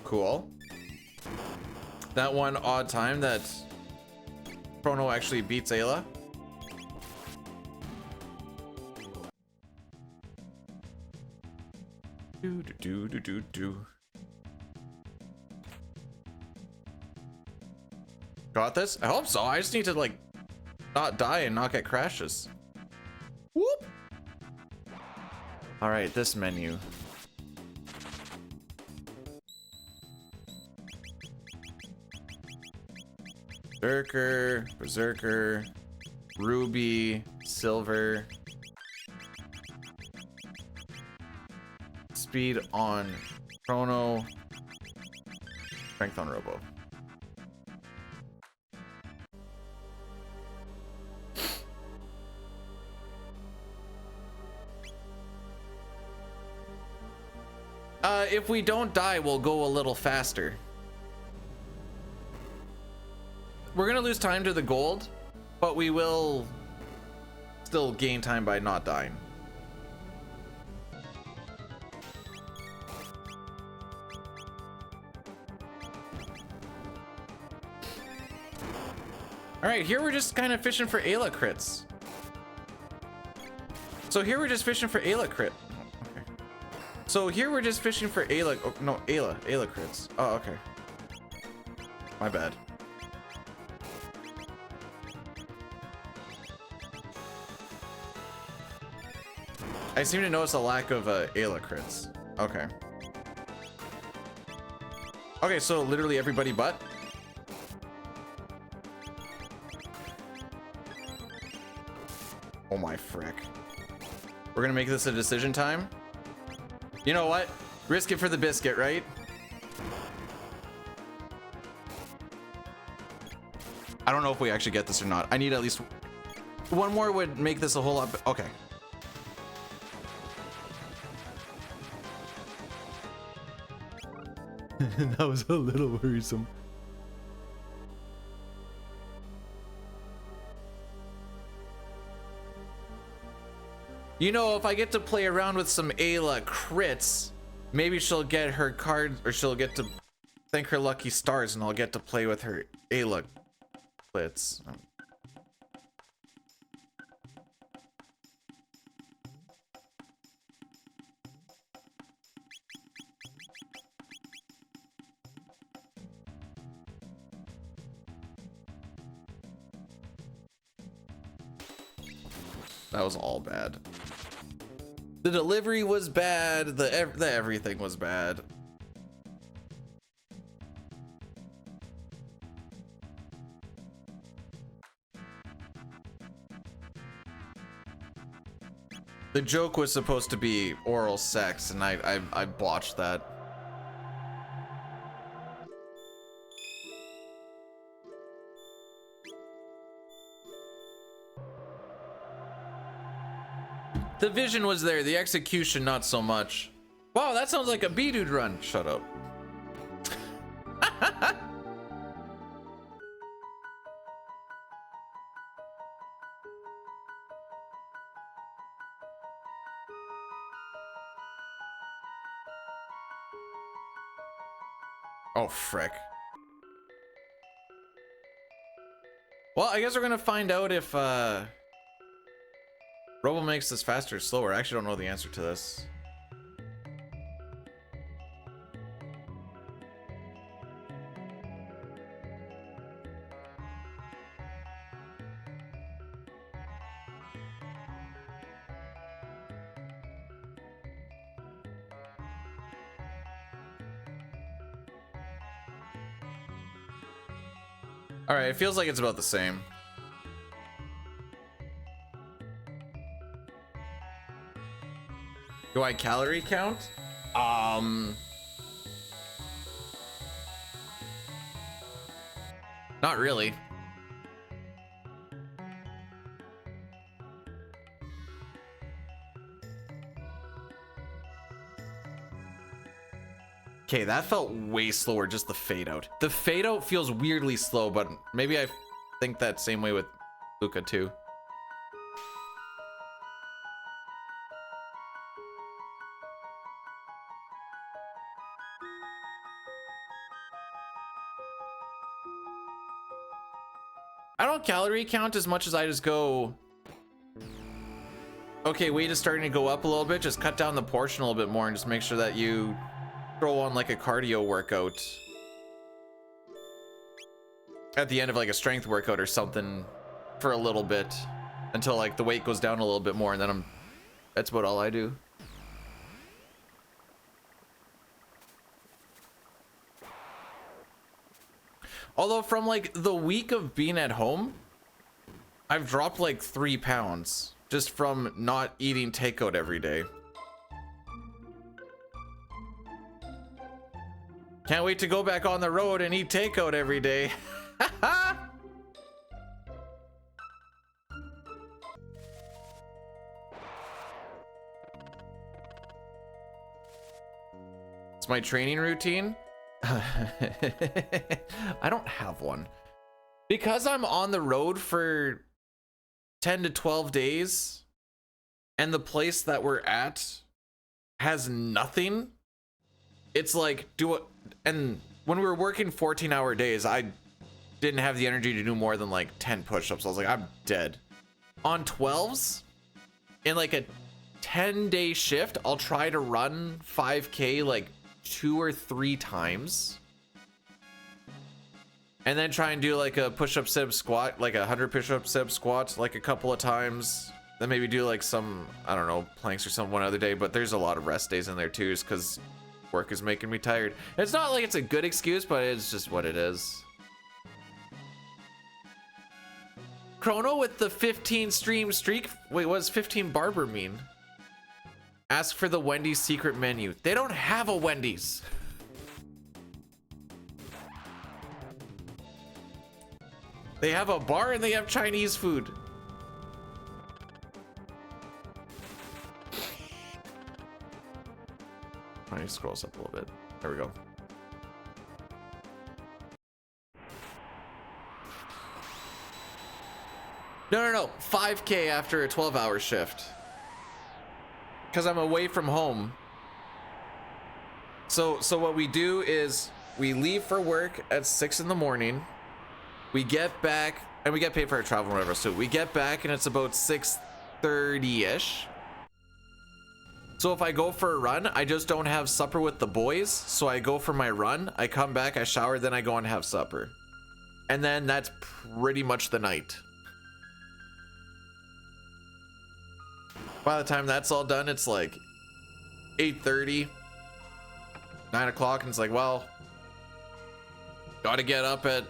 Cool. That one odd time that Chrono actually beats Ayla. Do. Got this? I hope so. I just need to like not die and not get crashes. Whoop. All right, this menu. Berserker, Ruby, Silver. Speed on Chrono. Strength on Robo. If we don't die, we'll go a little faster. We're gonna lose time to the gold, but we will still gain time by not dying. All right, here we're just kind of fishing for Ayla crits. So here we're just fishing for Ayla crit. Okay. So here we're just fishing for Ayla. Oh, no, Ayla crits. Oh, okay. My bad. I seem to notice a lack of Ayla crits. Okay. Okay, so literally everybody but. Oh my frick. We're gonna make this a decision time. You know what? Risk it for the biscuit, right? I don't know if we actually get this or not. I need at least one more would make this a whole lot. Okay. That was a little worrisome. You know, if I get to play around with some Ayla crits, maybe she'll get her card, or she'll get to thank her lucky stars, and I'll get to play with her Ayla crits. That was all bad. The delivery was bad. The everything was bad. The joke was supposed to be oral sex, and I botched that. The vision was there, the execution not so much. Wow, that sounds like a B-dude run. Shut up. Oh, frick. Well, I guess we're gonna find out if Robo makes this faster or slower. I actually don't know the answer to this. All right, it feels like it's about the same. Do I calorie count? Not really. Okay, that felt way slower, just the fade out. The fade out feels weirdly slow, but maybe I think that same way with Luca too. I don't calorie count as much as I just go, okay, weight is starting to go up a little bit, just cut down the portion a little bit more and just make sure that you throw on like a cardio workout at the end of like a strength workout or something for a little bit until like the weight goes down a little bit more, and then that's about all I do. Although from like the week of being at home, I've dropped like 3 pounds just from not eating takeout every day. Can't wait to go back on the road and eat takeout every day. It's my training routine. I don't have one. Because I'm on the road for 10 to 12 days and the place that we're at has nothing. It's like, and when we were working 14-hour days, I didn't have the energy to do more than like 10 push-ups. I was like, I'm dead. On 12s, in like a 10-day shift, I'll try to run 5K like 2 or 3 times. And then try and do like a push-up, sit-up, squat, like 100 push-up, sit-up, squats, like a couple of times. Then maybe do like some, I don't know, planks or something one other day. But there's a lot of rest days in there too, just because work is making me tired. It's not like it's a good excuse, but it's just what it is. Chrono with the 15 stream streak. Wait, what does 15 barber mean? Ask for the Wendy's secret menu. They don't have a Wendy's. They have a bar and they have Chinese food. I need to scroll this up a little bit. There we go. No. 5K after a 12-hour shift. Because I'm away from home. So what we do is we leave for work at 6 in the morning. We get back and we get paid for our travel and whatever. So we get back and it's about 6:30-ish. So if I go for a run, I just don't have supper with the boys. So I go for my run, I come back, I shower, then I go and have supper. And then that's pretty much the night. By the time that's all done, it's like 8:30, 9 o'clock, and it's like, well, gotta get up at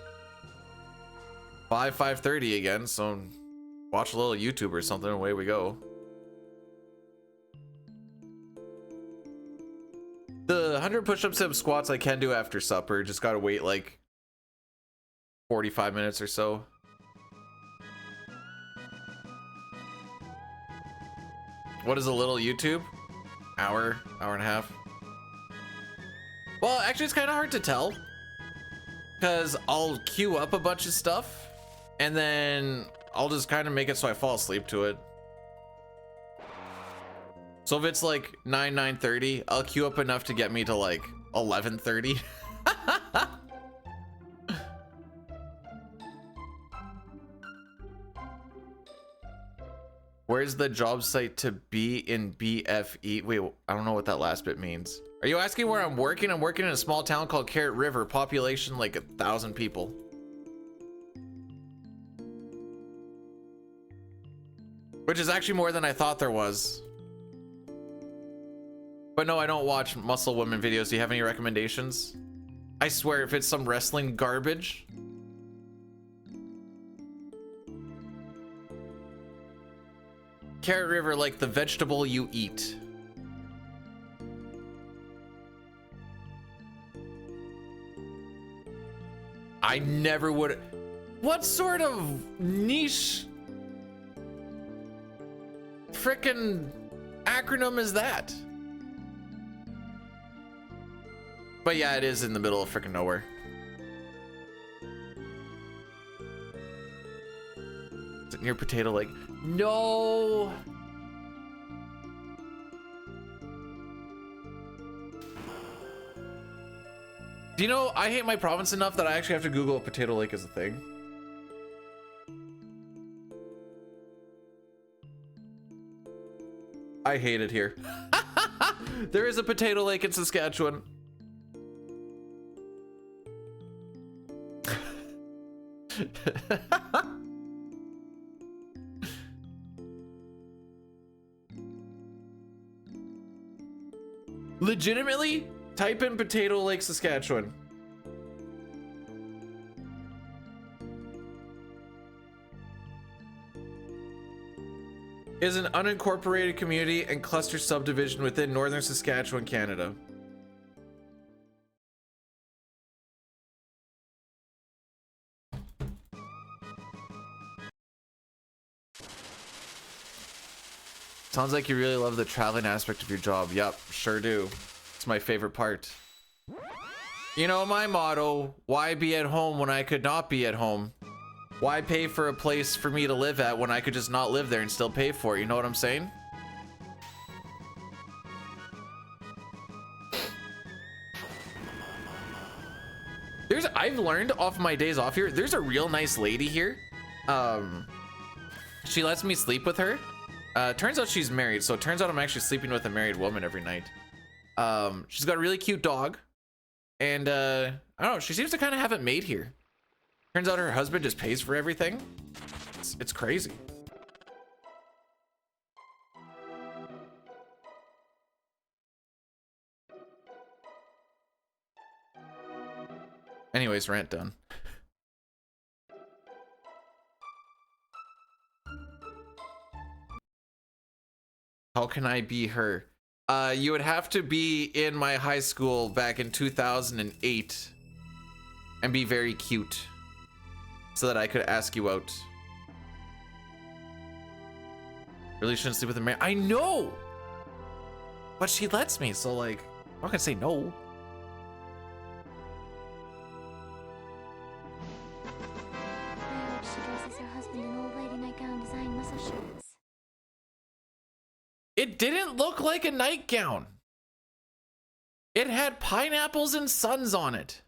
5:30 again, so watch a little YouTube or something, away we go. The 100 push-ups and squats I can do after supper, just gotta wait like 45 minutes or so. What is a little YouTube? Hour and a half. Well, actually it's kind of hard to tell, because I'll queue up a bunch of stuff and then I'll just kind of make it so I fall asleep to it. So if it's like 9:30, I'll queue up enough to get me to like 11:30. Where's the job site to be in BFE? Wait, I don't know what that last bit means. Are you asking where I'm working? I'm working in a small town called Carrot River, population like 1,000 people. Which is actually more than I thought there was. But no, I don't watch muscle women videos. Do you have any recommendations? I swear if it's some wrestling garbage. Carrot River, like the vegetable you eat. I never would. What sort of niche frickin' acronym is that? But yeah, it is in the middle of frickin' nowhere. Is it near Potato Lake? No. Do you know, I hate my province enough that I actually have to Google if Potato Lake is a thing. I hate it here. There is a Potato Lake in Saskatchewan. Legitimately, type in Potato Lake, Saskatchewan. Is an unincorporated community and cluster subdivision within northern Saskatchewan, Canada. Sounds like you really love the traveling aspect of your job. Yep, sure do. It's my favorite part. You know, my motto, why be at home when I could not be at home? Why pay for a place for me to live at when I could just not live there and still pay for it? You know what I'm saying? I've learned off my days off here, there's a real nice lady here. She lets me sleep with her. Turns out she's married, so it turns out I'm actually sleeping with a married woman every night. She's got a really cute dog, and I don't know, she seems to kind of have it made here. Turns out her husband just pays for everything. It's crazy. Anyways, rant done. How can I be her? You would have to be in my high school back in 2008 and be very cute so that I could ask you out. Really shouldn't sleep with a man. I know, but she lets me, so like, I'm not gonna say no. She dresses her husband in old lady nightgown design muscle shirts. It didn't look like a nightgown. It had pineapples and suns on it.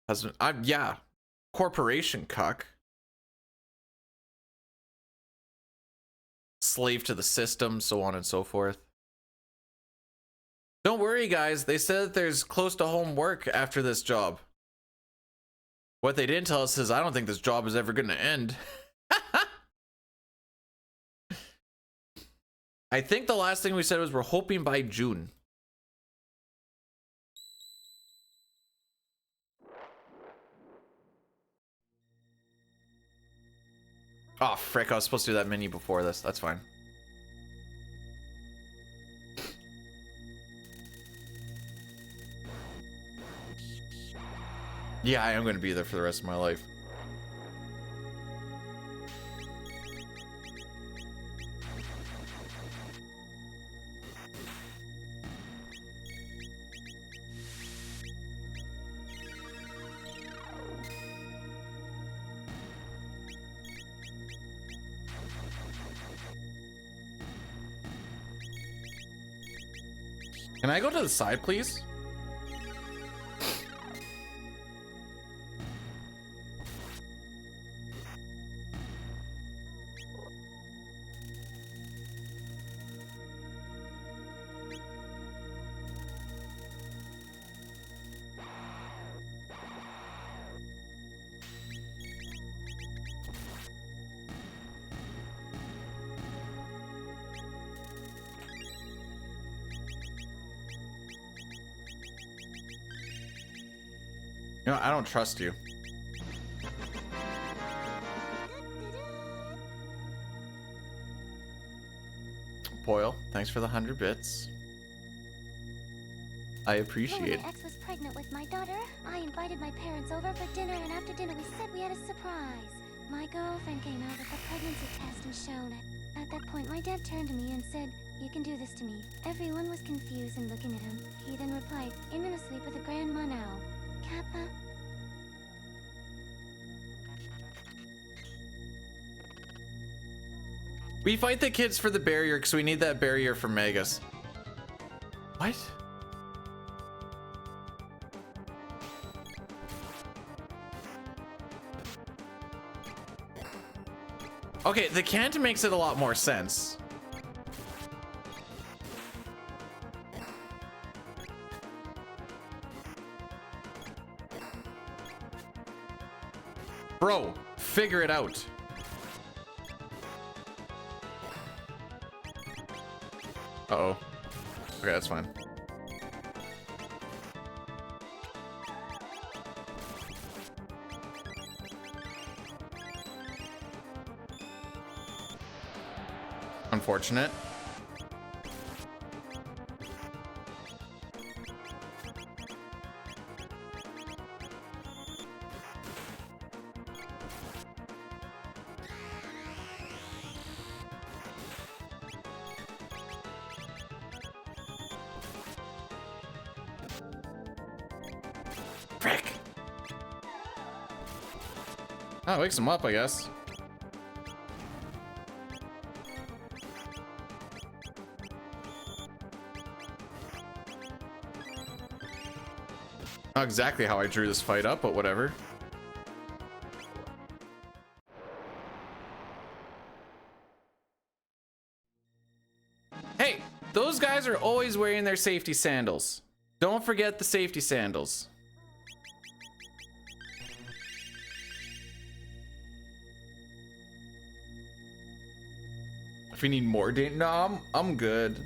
Husband, yeah, corporation cuck. Slave to the system, so on and so forth. Don't worry, guys. They said that there's close to home work after this job. What they didn't tell us is I don't think this job is ever going to end. I think the last thing we said was we're hoping by June. Oh, frick. I was supposed to do that menu before this. That's fine. Yeah, I am going to be there for the rest of my life. Can I go to the side, please? You know, I don't trust you. Boyle, thanks for the 100 bits. I appreciate When it. my ex was pregnant with my daughter, I invited my parents over for dinner, and after dinner we said we had a surprise. My girlfriend came out with a pregnancy test and shown it. At that point, my dad turned to me and said, "You can do this to me." Everyone was confused and looking at him. He then replied, "I'm gonna sleep with a grandma now. Kappa." We fight the kids for the barrier because we need that barrier for Magus. What? Okay, the cant makes it a lot more sense. Bro, figure it out. Uh-oh. Okay, that's fine. Unfortunate. Frick. Oh, wakes him up, I guess. Not exactly how I drew this fight up, but whatever. Hey, those guys are always wearing their safety sandals. Don't forget the safety sandals. If we need more data, no, I'm good.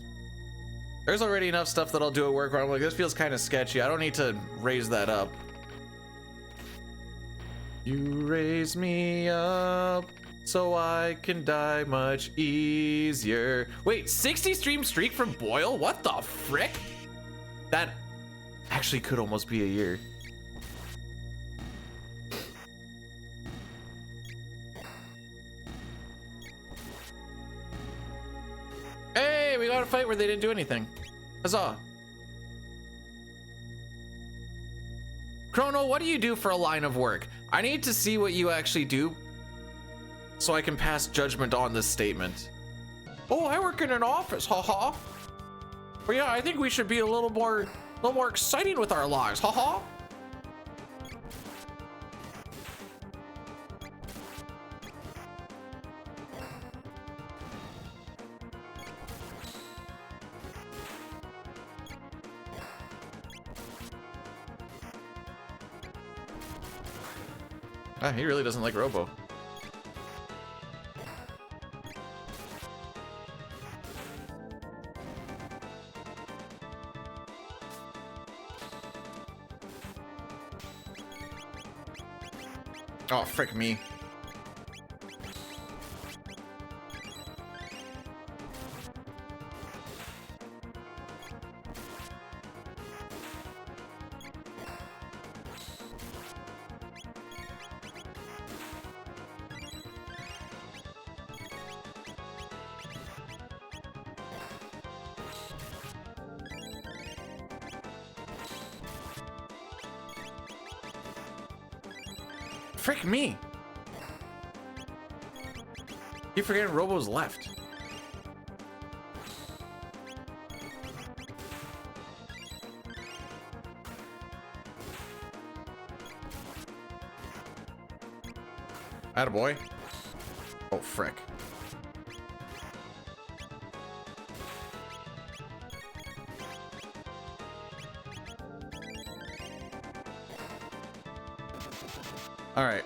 There's already enough stuff that I'll do at work where I'm like, this feels kind of sketchy. I don't need to raise that up. You raise me up so I can die much easier. Wait, 60 stream streak from Boyle? What the frick? That actually could almost be a year. Hey, we got a fight where they didn't do anything. Huzzah. Chrono, what do you do for a line of work? I need to see what you actually do so I can pass judgment on this statement. Oh, I work in an office, haha. Well, yeah, I think we should be a little more exciting with our lives, haha. Ah, he really doesn't like Robo. Oh, frick me. Frick me. Keep forgetting Robo's left. Attaboy. Oh, frick. All right.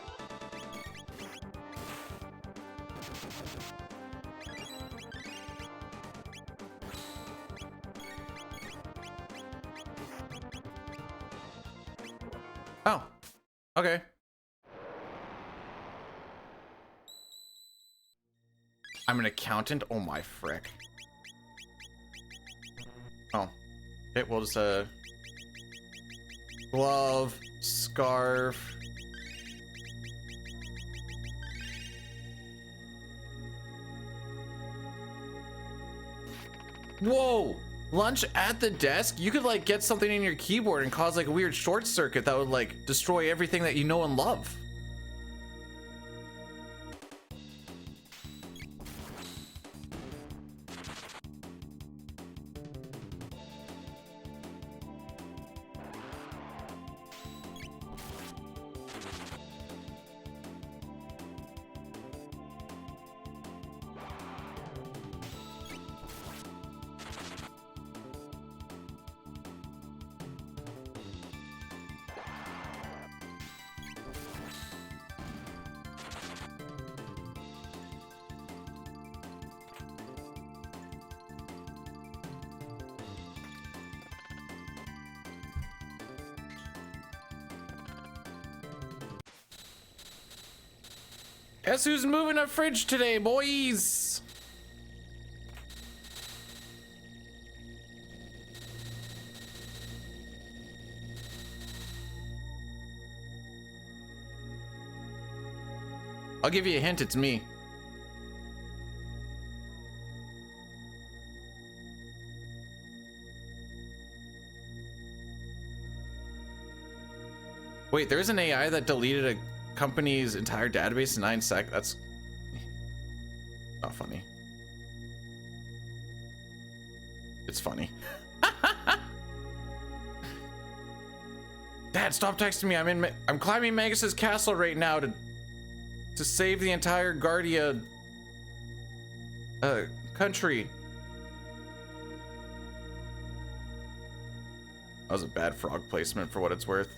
Oh, okay. I'm an accountant. Oh my frick. Oh, okay. We'll just glove, scarf. Whoa! Lunch at the desk? You could like get something in your keyboard and cause like a weird short circuit that would like destroy everything that you know and love. Guess who's moving a fridge today, boys? I'll give you a hint, it's me. Wait, there's an AI that deleted a company's entire database in 9 seconds. That's not funny. It's funny. Dad, stop texting me. I'm climbing Magus's castle right now to save the entire Guardia country. That was a bad frog placement for what it's worth.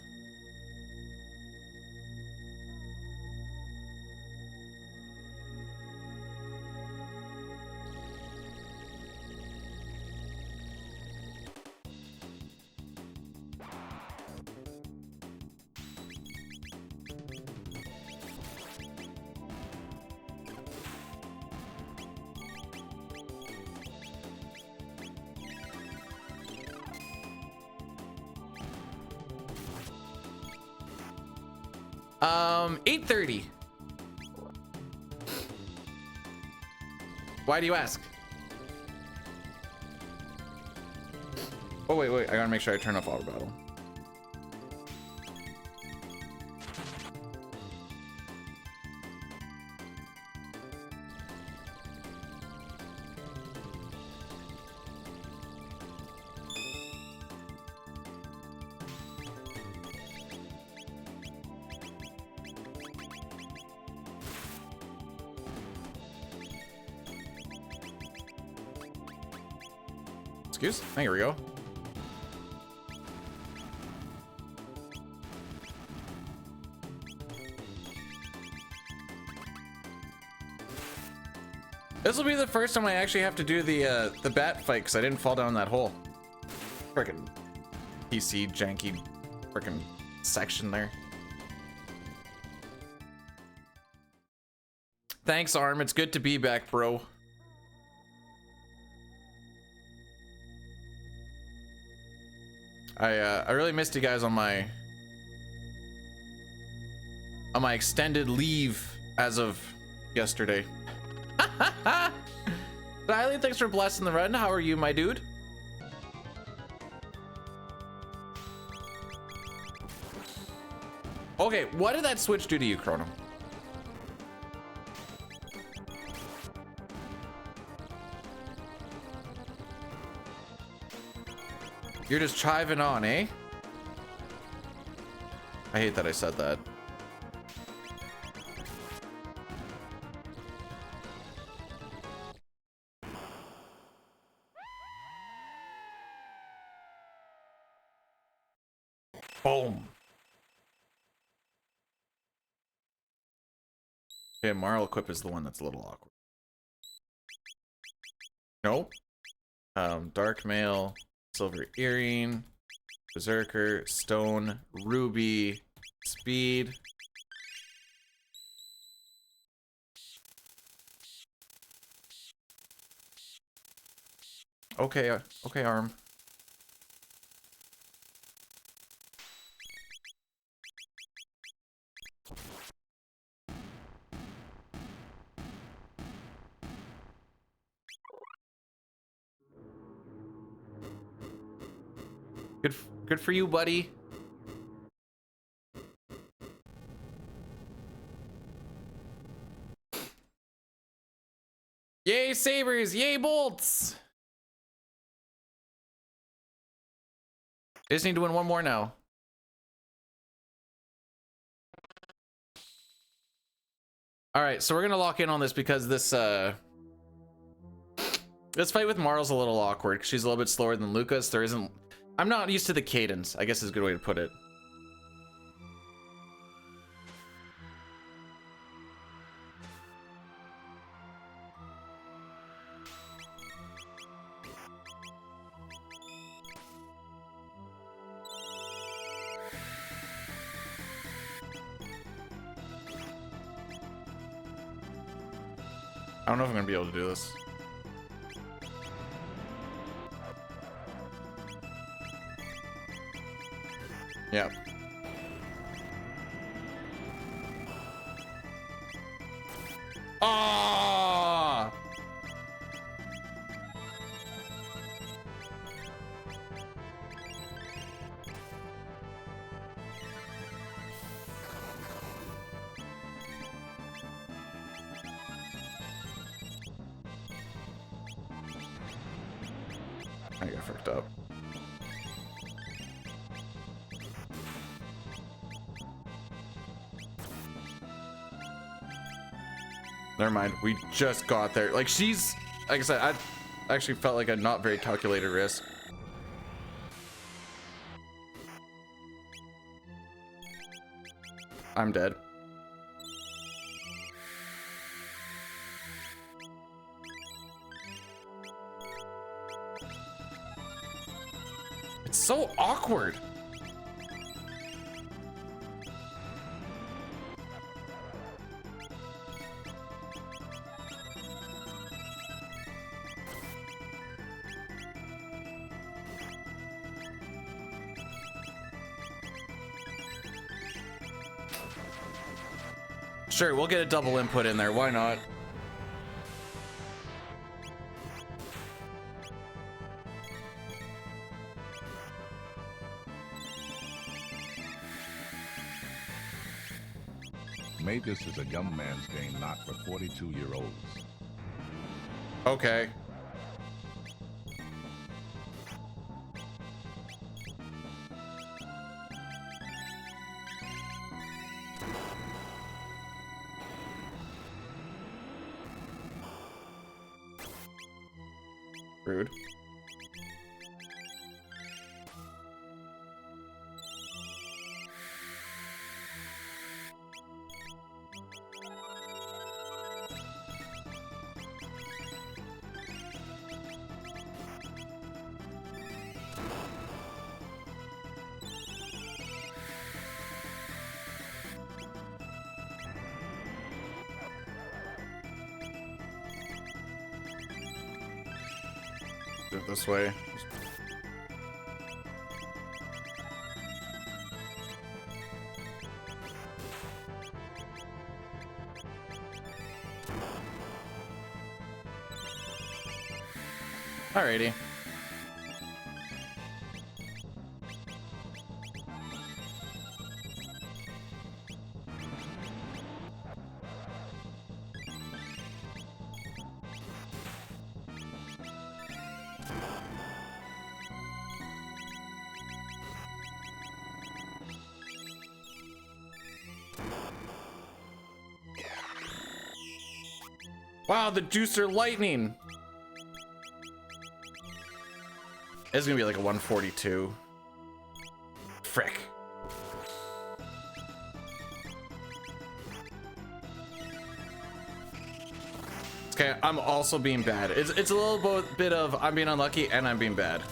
Um, 8:30. Why do you ask? Oh, wait, I gotta make sure I turn off auto battle. Excuse? Here we go. This will be the first time I actually have to do the bat fight because I didn't fall down that hole. Frickin' PC janky frickin' section there. Thanks, Arm. It's good to be back, bro. I really missed you guys on my extended leave as of yesterday. Riley, thanks for blessing the run. How are you, my dude? Okay, what did that switch do to you, Chrono? You're just chiving on, eh? I hate that I said that. Boom. Okay, Marl equip is the one that's a little awkward. Nope. Dark mail, silver earring, berserker, stone, ruby, speed. Okay, okay, arm. Good for you, buddy. Yay, sabers! Yay, bolts! I just need to win one more now. All right, so we're gonna lock in on this because this fight with Marl's a little awkward. She's a little bit slower than Lucas. There isn't. I'm not used to the cadence, I guess is a good way to put it. I don't know if I'm gonna be able to do this. Yep. Ah! I got fucked up. Never mind. We just got there. Like, she's... Like I said, I actually felt like a not very calculated risk. I'm dead. It's so awkward. Sure, we'll get a double input in there. Why not? Magus is a young man's game, not for 42-year-olds. Okay. Rude. Do it this way. Alrighty. Wow, the juicer lightning. It's gonna be like a 142. Frick. Okay, I'm also being bad. It's a little bit of I'm being unlucky and I'm being bad.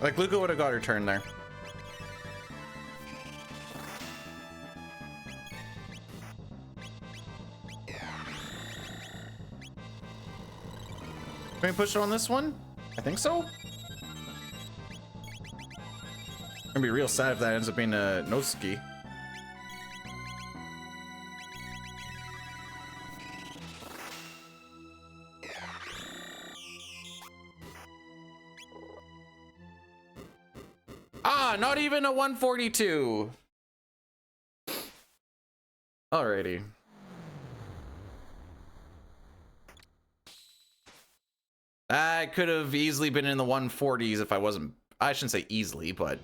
Like, Luca would have got her turn there. Can we push it on this one? I think so. Gonna be real sad if that ends up being a Nosuke. Ah, not even a 142. Alrighty. I could have easily been in the 140s if I wasn't, I shouldn't say easily, but.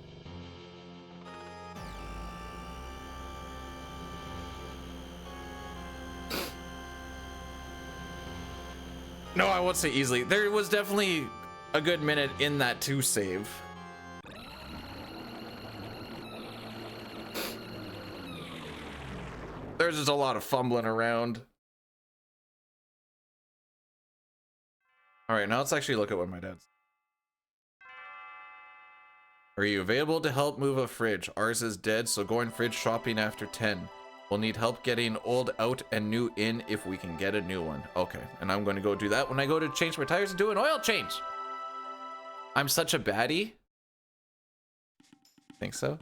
No, I won't say easily. There was definitely a good minute in that to save. There's just a lot of fumbling around. All right, now let's actually look at what my dad's. Are you available to help move a fridge? Ours is dead, so going fridge shopping after 10. We'll need help getting old out and new in if we can get a new one. Okay, and I'm going to go do that when I go to change my tires and do an oil change. I'm such a baddie. Think so?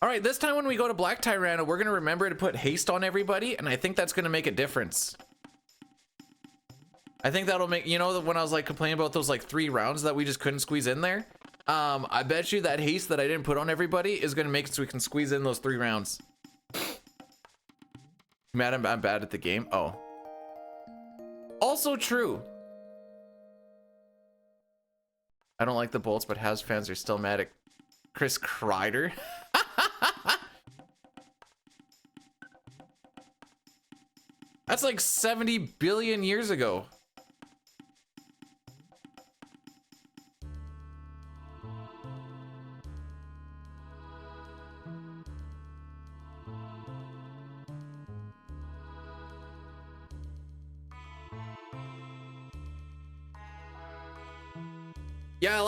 All right, this time when we go to Black Tyranno, we're going to remember to put haste on everybody, and I think that's going to make a difference. I think that'll make, you know, when I was like complaining about those like 3 rounds that we just couldn't squeeze in there, I bet you that haste that I didn't put on everybody is going to make it so we can squeeze in those 3 rounds. Mad, I'm bad at the game. Oh. Also true. I don't like the bolts, but Habs fans are still mad at Chris Kreider. That's like 70 billion years ago. Yeah,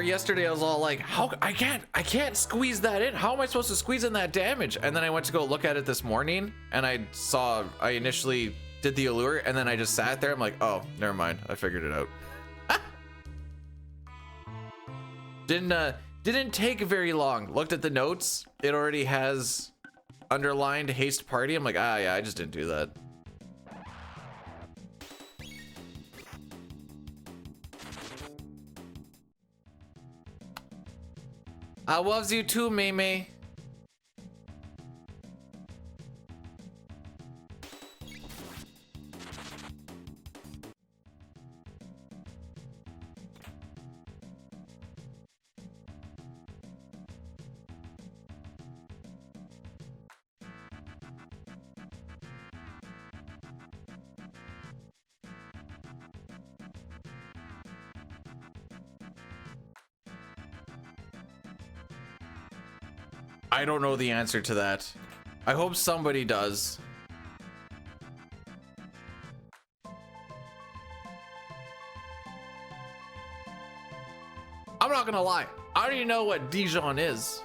yesterday I was all like, how I can't squeeze that in. How am I supposed to squeeze in that damage? And then I went to go look at it this morning and I initially did the allure and then I just sat there. I'm like, oh, never mind. I figured it out. Didn't take very long. Looked at the notes. It already has underlined haste party. I'm like, ah, yeah, I just didn't do that. I loves you too, Meme. I don't know the answer to that. I hope somebody does. I'm not gonna lie. I don't even know what Dijon is.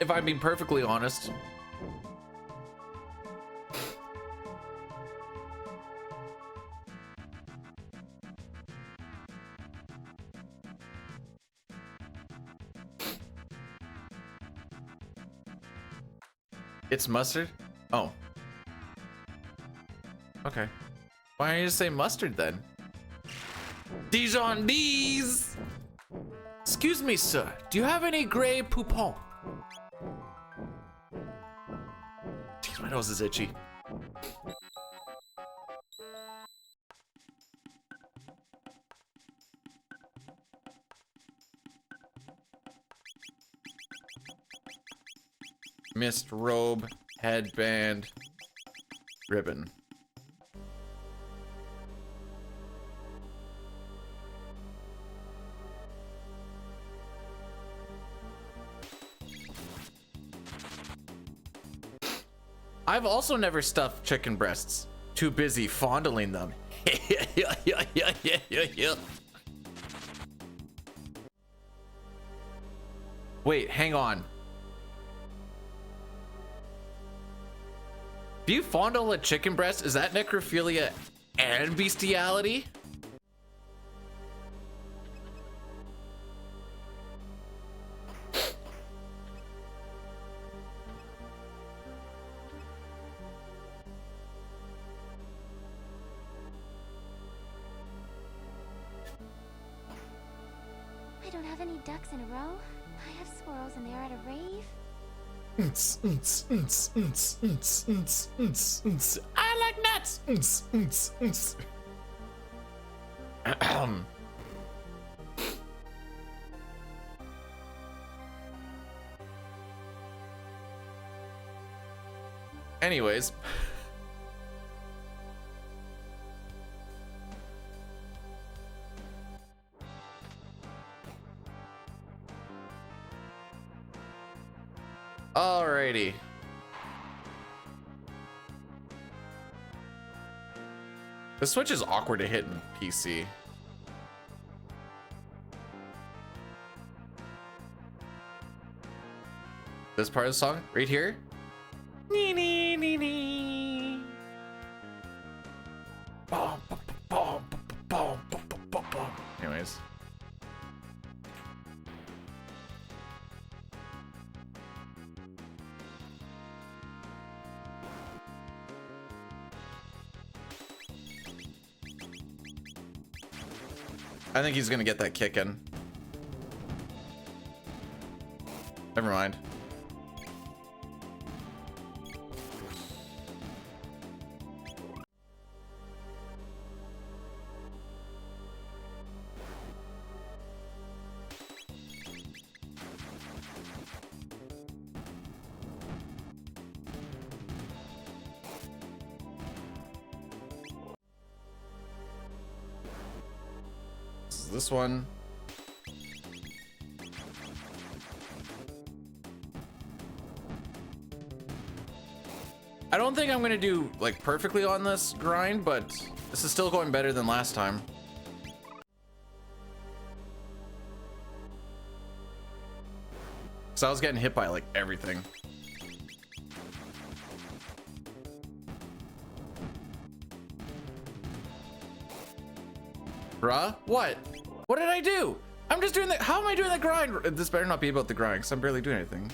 If I'm being perfectly honest. It's mustard? Oh. Okay. Why don't you just say mustard then? Dijon D's! Excuse me, sir. Do you have any gray poupon? Jeez, my nose is itchy. Mist robe, headband, ribbon. I've also never stuffed chicken breasts. Too busy fondling them. Wait, hang on. Do you fondle a chicken breast? Is that necrophilia and bestiality? I don't have any ducks in a row. I have squirrels and they're at a rave. I like nuts. Anyways. Alrighty. The Switch is awkward to hit in PC. This part of the song, right here. Nee, nee, nee, nee. Bum, bum, bum, bum, bum, bum, bum. Anyways. I think he's gonna get that kick in. Never mind. This one. I don't think I'm gonna do like perfectly on this grind, but this is still going better than last time. So I was getting hit by like everything. Bruh, what? What did I do? I'm just doing the, how am I doing the grind? This better not be about the grind, because I'm barely doing anything.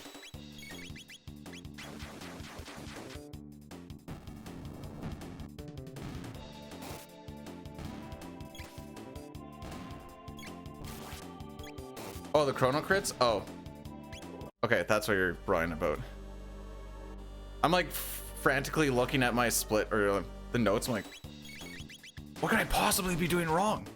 Oh, the chrono crits? Oh. Okay, that's what you're bragging about. I'm like frantically looking at my split, or the notes, I'm like, what could I possibly be doing wrong?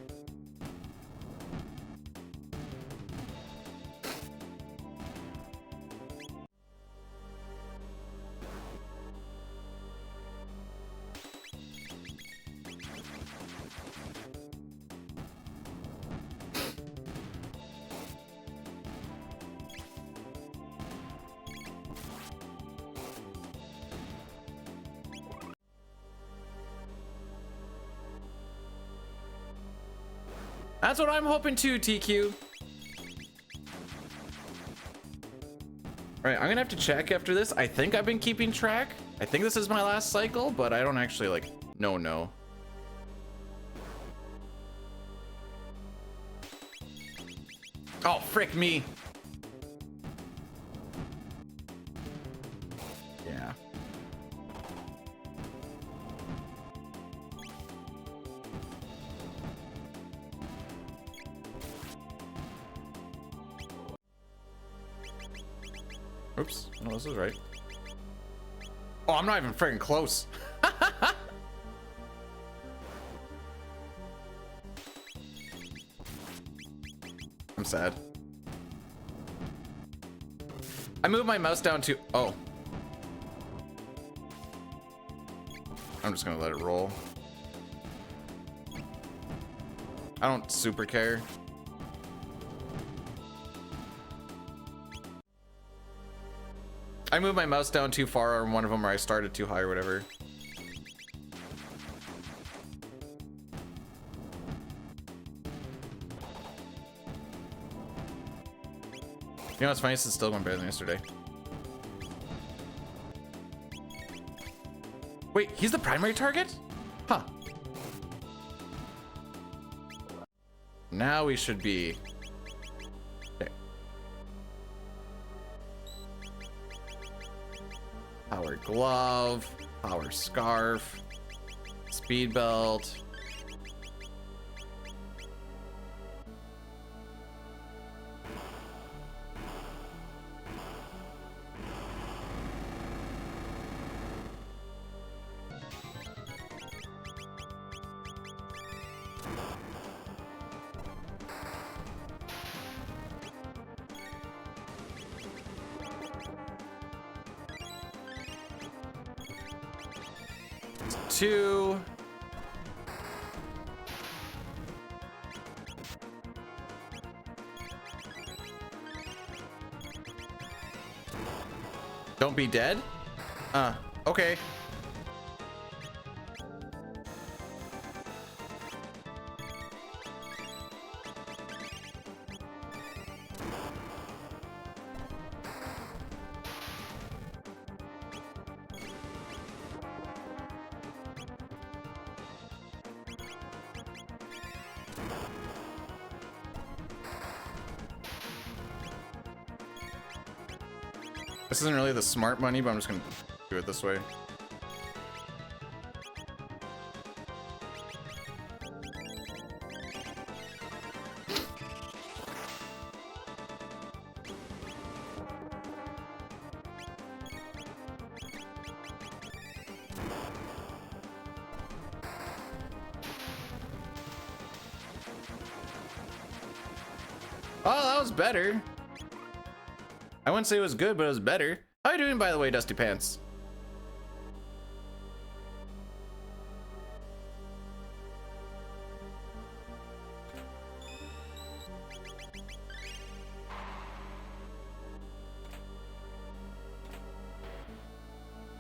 That's what I'm hoping to, TQ. Alright, I'm gonna have to check after this. I think I've been keeping track. I think this is my last cycle, but I don't actually like know. Oh, frick me. Yeah. Oops, no, this is right. Oh, I'm not even freaking close. I'm sad. I moved my mouse down to, oh, I'm just gonna let it roll. I don't super care. I moved my mouse down too far on one of them, or I started too high or whatever. You know what's funny? This is still going better than yesterday. Wait, he's the primary target? Huh. Now we should be... Okay. Power glove, power scarf, speed belt. Two. Don't be dead? Okay. This isn't really the smart money, but I'm just gonna do it this way. Oh, that was better. I wouldn't say it was good, but it was better. How are you doing, by the way, Dusty Pants?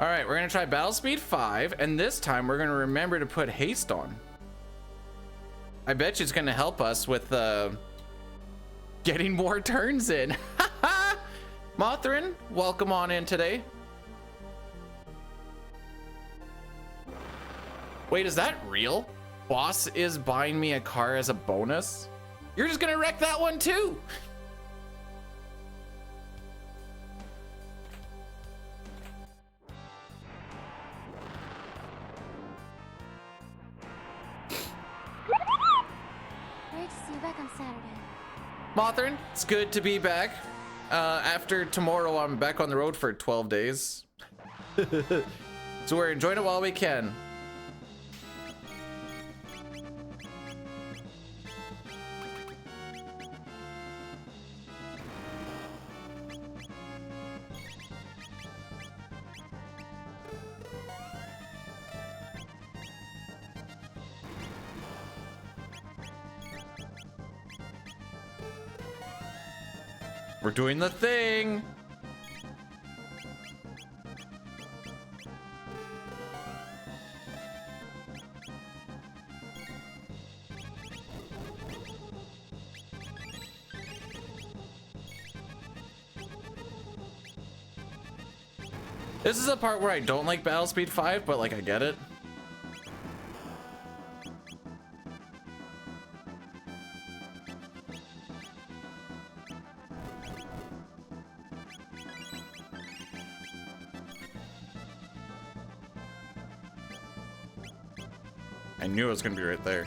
All right, we're gonna try Battle Speed 5, and this time we're gonna remember to put haste on. I bet you it's gonna help us with getting more turns in. Mothrin, welcome on in today. Wait, is that real? Boss is buying me a car as a bonus? You're just gonna wreck that one too. Great to see you back on Saturday. Mothrin, it's good to be back. After tomorrow, I'm back on the road for 12 days. So we're enjoying it while we can. We're doing the thing. This is a part where I don't like Battle Speed 5, but like I get it. I knew it was gonna be right there.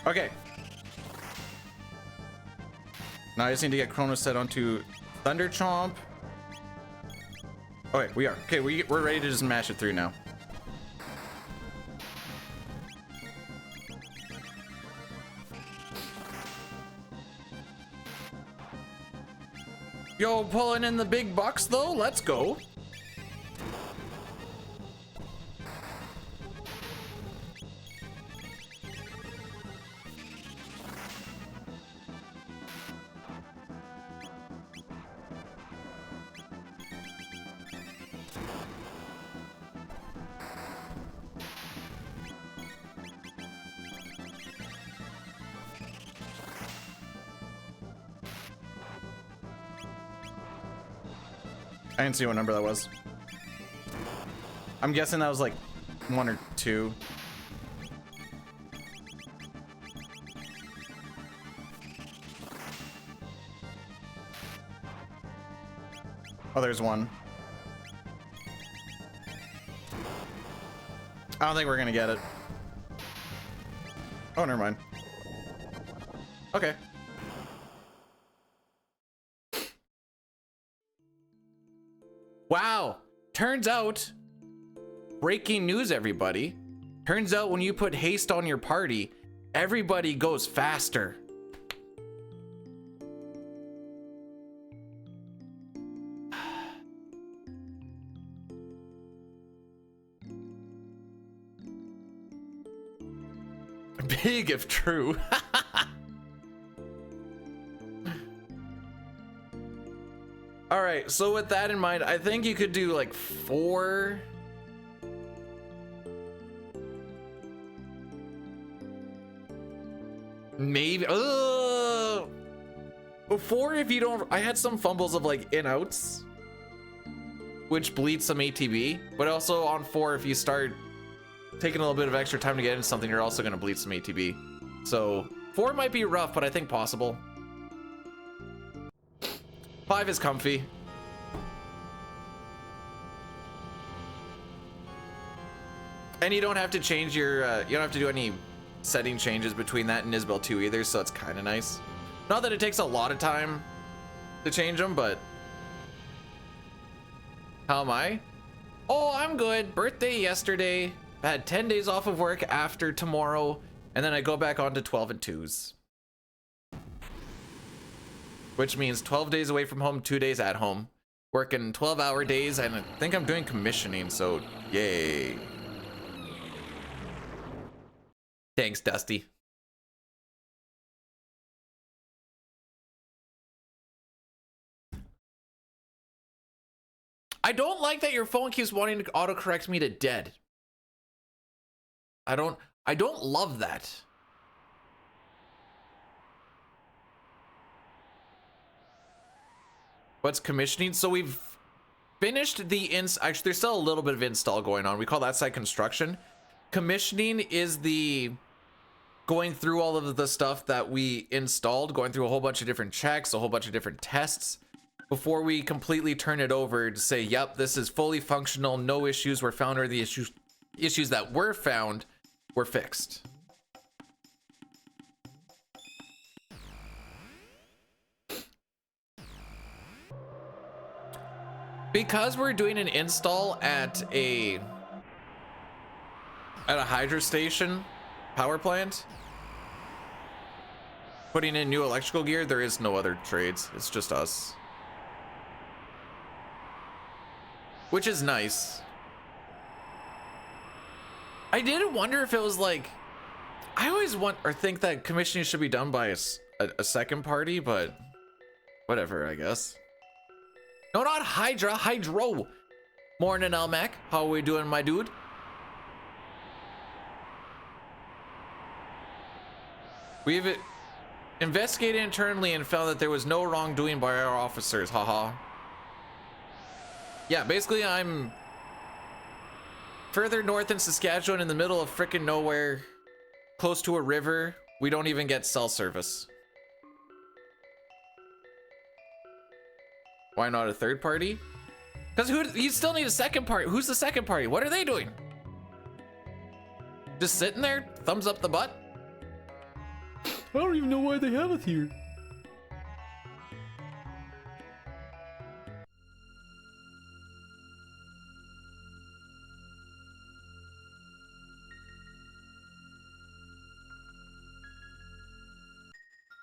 Okay. Now I just need to get Chrono set onto Thunder Chomp. Okay, we are. Okay, we're ready to just mash it through now. Yo, pulling in the big bucks though. Let's go. I didn't see what number that was. I'm guessing that was like 1 or 2. Oh, there's 1. I don't think we're gonna get it. Oh, never mind. Okay. Wow, turns out, breaking news everybody, turns out when you put haste on your party, everybody goes faster. Big if true. All right, so with that in mind, I think you could do like 4. Maybe. 4 if you don't. I had some fumbles of like in-outs, which bleeds some ATB, but also on 4, if you start taking a little bit of extra time to get into something, you're also going to bleed some ATB. So 4 might be rough, but I think possible. 5 is comfy. And you don't have to change your, you don't have to do any setting changes between that and Isabel 2 either, so it's kind of nice. Not that it takes a lot of time to change them, but... How am I? Oh, I'm good. Birthday yesterday. I had 10 days off of work after tomorrow, and then I go back on to 12 and 2s. Which means 12 days away from home, 2 days at home. Working 12-hour days, and I think I'm doing commissioning, so yay. Thanks, Dusty. I don't like that your phone keeps wanting to autocorrect me to dead. I don't love that. What's commissioning? So we've finished the actually there's still a little bit of install going on. We call that site construction. Commissioning is the going through all of the stuff that we installed, going through a whole bunch of different checks, a whole bunch of different tests before we completely turn it over to say, yep, this is fully functional, no issues were found, or the issues that were found were fixed. Because we're doing an install at a hydro station power plant, putting in new electrical gear, there is no other trades. It's just us, which is nice. I did wonder if it was like, I always want or think that commissioning should be done by a second party, but whatever, I guess. No, not Hydra, Hydro. Morning, Elmac. How are we doing, my dude? We've investigated internally and found that there was no wrongdoing by our officers. Haha. Yeah, basically I'm further north in Saskatchewan in the middle of frickin' nowhere, close to a river. We don't even get cell service. Why not a third party? Because you still need a second party. Who's the second party? What are they doing? Just sitting there? Thumbs up the butt? I don't even know why they have it here.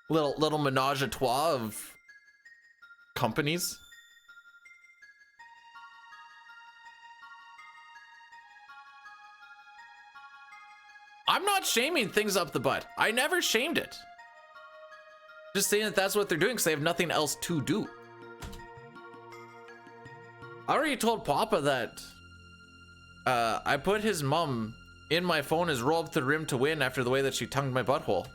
Little menage a trois of companies. I'm not shaming things up the butt. I never shamed it. Just saying that that's what they're doing because they have nothing else to do. I already told Papa that I put his mom in my phone as roll up to the rim to win after the way that she tongued my butthole.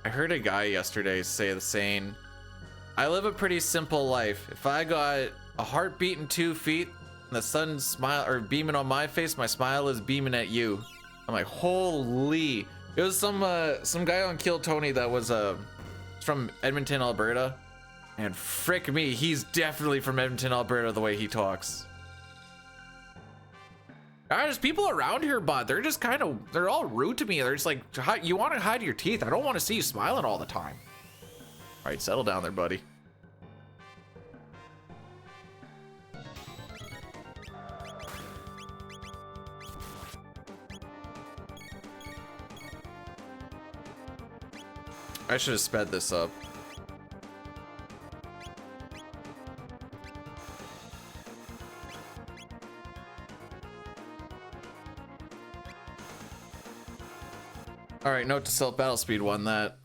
I heard a guy yesterday say the saying, I live a pretty simple life. If I got a heart beating 2 feet and the sun smile or beaming on my face, my smile is beaming at you. I'm like, holy. It was some guy on Kill Tony that was from Edmonton, Alberta. And frick me, he's definitely from Edmonton, Alberta, the way he talks. There's people around here, but they're just kind of, they're all rude to me. They're just like, you want to hide your teeth. I don't want to see you smiling all the time. All right, settle down there, buddy. I should have sped this up. All right, note to self, battle speed won that.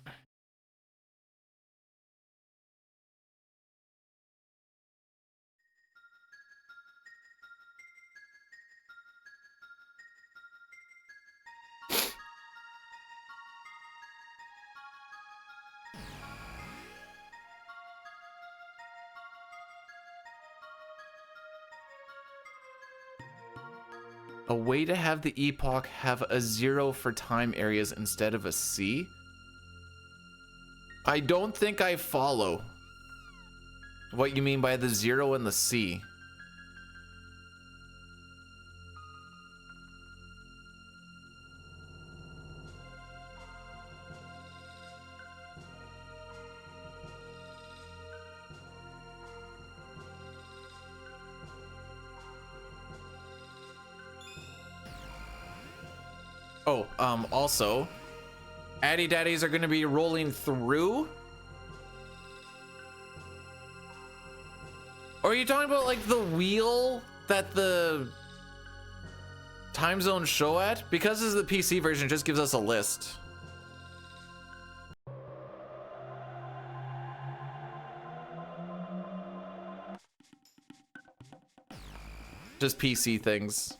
A way to have the epoch have a 0 for time areas instead of a C? I don't think I follow what you mean by the 0 and the C. Oh, also, Addy Daddies are going to be rolling through? Or are you talking about like the wheel that the time zones show at? Because this is the PC version, it just gives us a list. Just PC things.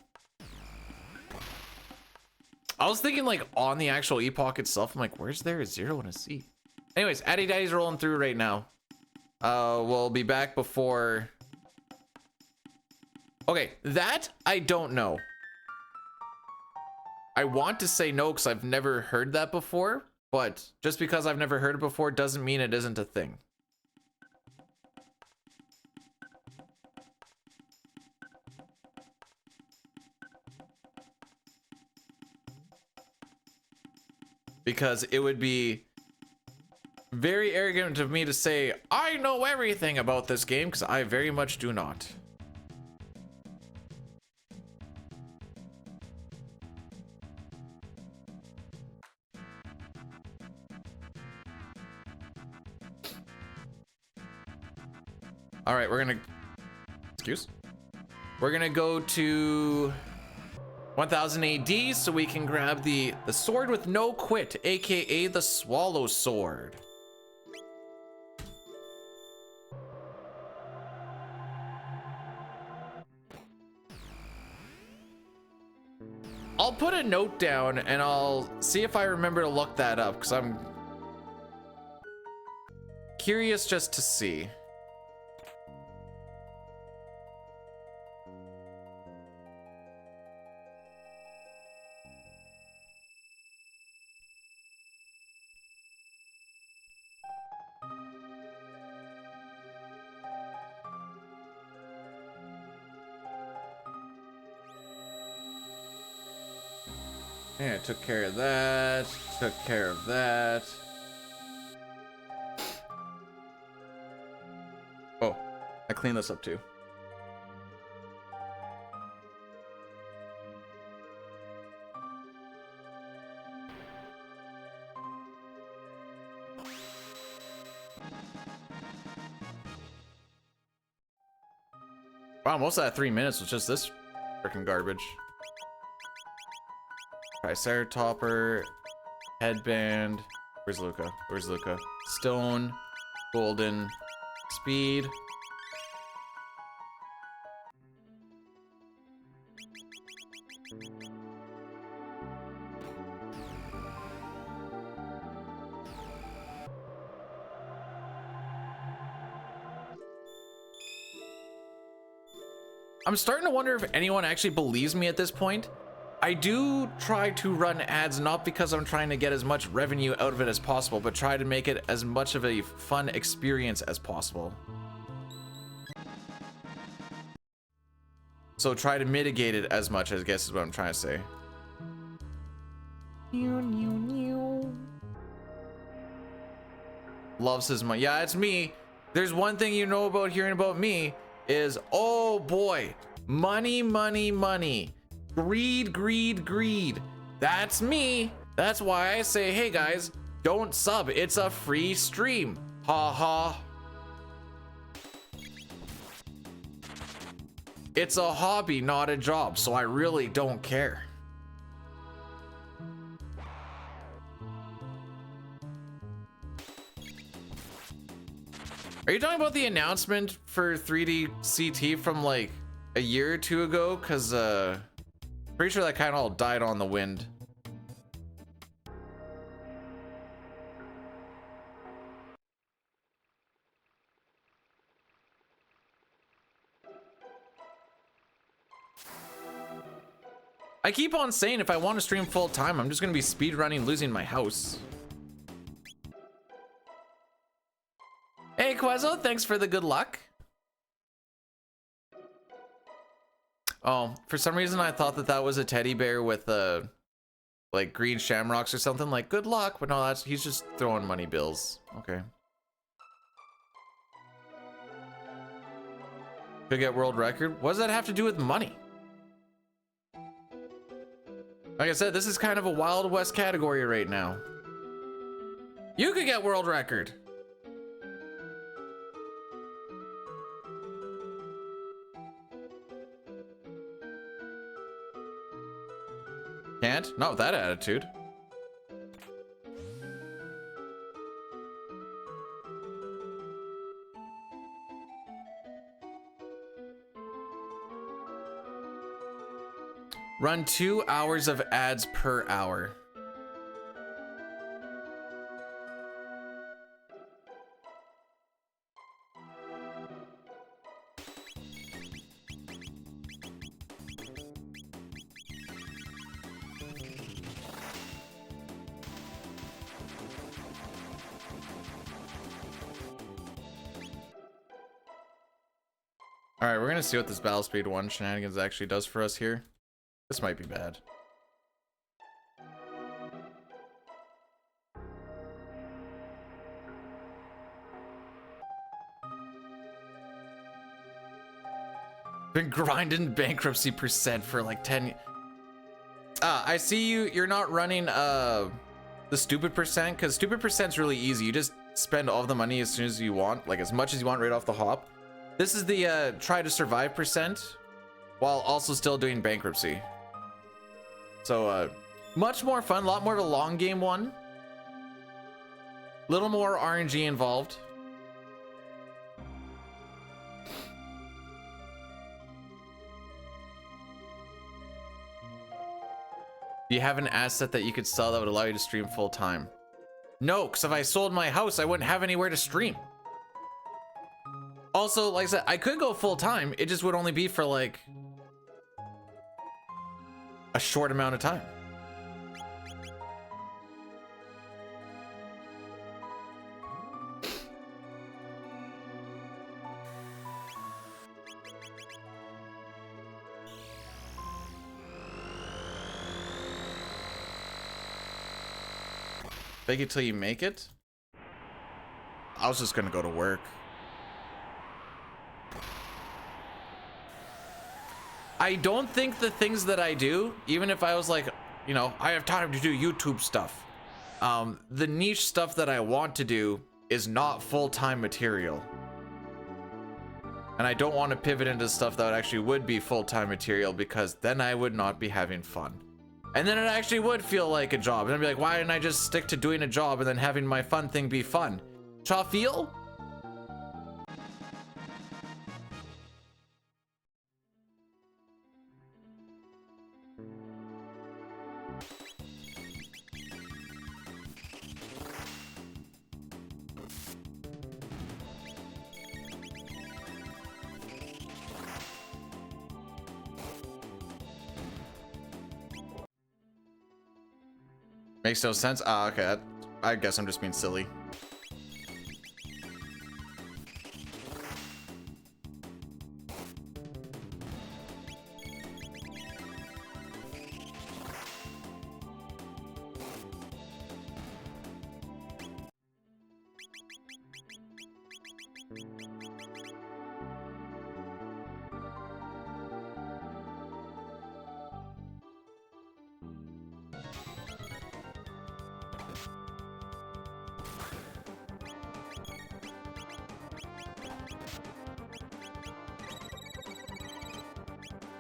I was thinking like on the actual epoch itself, I'm like, where's there a 0 and a C? Anyways, Addy Daddy's rolling through right now. We'll be back before. Okay, that I don't know. I want to say no because I've never heard that before, but just because I've never heard it before doesn't mean it isn't a thing. Because it would be very arrogant of me to say, I know everything about this game, because I very much do not. All right, we're gonna go to 1000 AD so we can grab the sword with no quit, aka the Swallow Sword. I'll put a note down and I'll see if I remember to look that up because I'm curious just to see. Yeah, took care of that. Took care of that. Oh, I cleaned this up too. Wow, most of that 3 minutes was just this freaking garbage. Triceratopper, headband. Where's Luca? Where's Luca? Stone, golden, speed. I'm starting to wonder if anyone actually believes me at this point. I do try to run ads not because I'm trying to get as much revenue out of it as possible, but try to make it as much of a fun experience as possible. So try to mitigate it as much, I guess is what I'm trying to say. Loves his money. Yeah, it's me. There's one thing you know about hearing about me is, oh boy, money, money, money. Greed, greed, greed. That's me. That's why I say, hey guys, don't sub. It's a free stream. Ha ha. It's a hobby, not a job, so I really don't care. Are you talking about the announcement for 3D CT from like a year or two ago? Cause pretty sure that kind of all died on the wind. I keep on saying if I want to stream full time, I'm just gonna be speedrunning losing my house. Hey Quezzo, thanks for the good luck. Oh, for some reason I thought that that was a teddy bear with like green shamrocks or something. Like good luck, but no, that's he's just throwing money bills. Okay. Could get world record. What does that have to do with money? Like I said, this is kind of a Wild West category right now. You could get world record. Can't? Not with that attitude. Run 2 hours of ads per hour. All right, we're gonna see what this Battle Speed 1 shenanigans actually does for us here. This might be bad. Been grinding bankruptcy percent for like 10. I see you're not running the stupid percent, because stupid percent's really easy. You just spend all the money as soon as you want, like as much as you want right off the hop. This is the try to survive percent while also still doing bankruptcy. So much more fun, a lot more of a long game one. Little more RNG involved. Do you have an asset that you could sell that would allow you to stream full time? No, because if I sold my house, I wouldn't have anywhere to stream. Also, like I said, I could go full time. It just would only be for like a short amount of time. Fake it till you make it? I was just gonna go to work. I don't think the things that I do, even if I was like, you know, I have time to do YouTube stuff. The niche stuff that I want to do is not full-time material. And I don't want to pivot into stuff that actually would be full-time material, because then I would not be having fun. And then it actually would feel like a job. And I'd be like, why didn't I just stick to doing a job and then having my fun thing be fun? Cha feel? Makes no sense. Ah, okay. I guess I'm just being silly.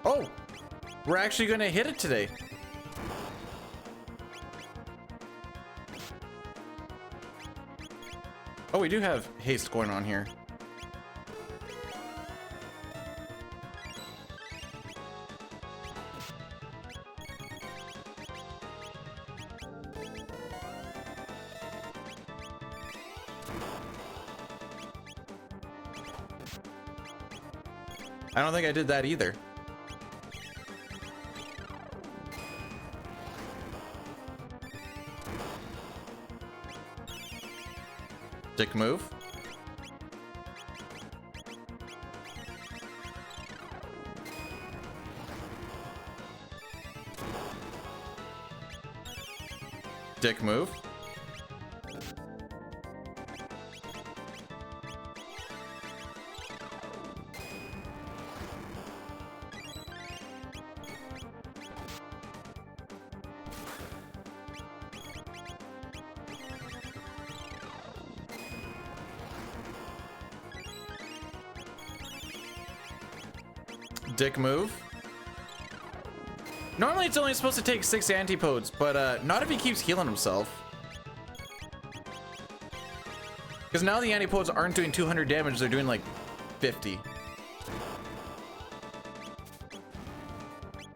Oh, we're actually gonna hit it today. Oh, we do have haste going on here. I don't think I did that either. Dick move. Dick move. Dick move. Normally it's only supposed to take 6 antipodes, but not if he keeps healing himself. Because now the antipodes aren't doing 200 damage, they're doing like 50.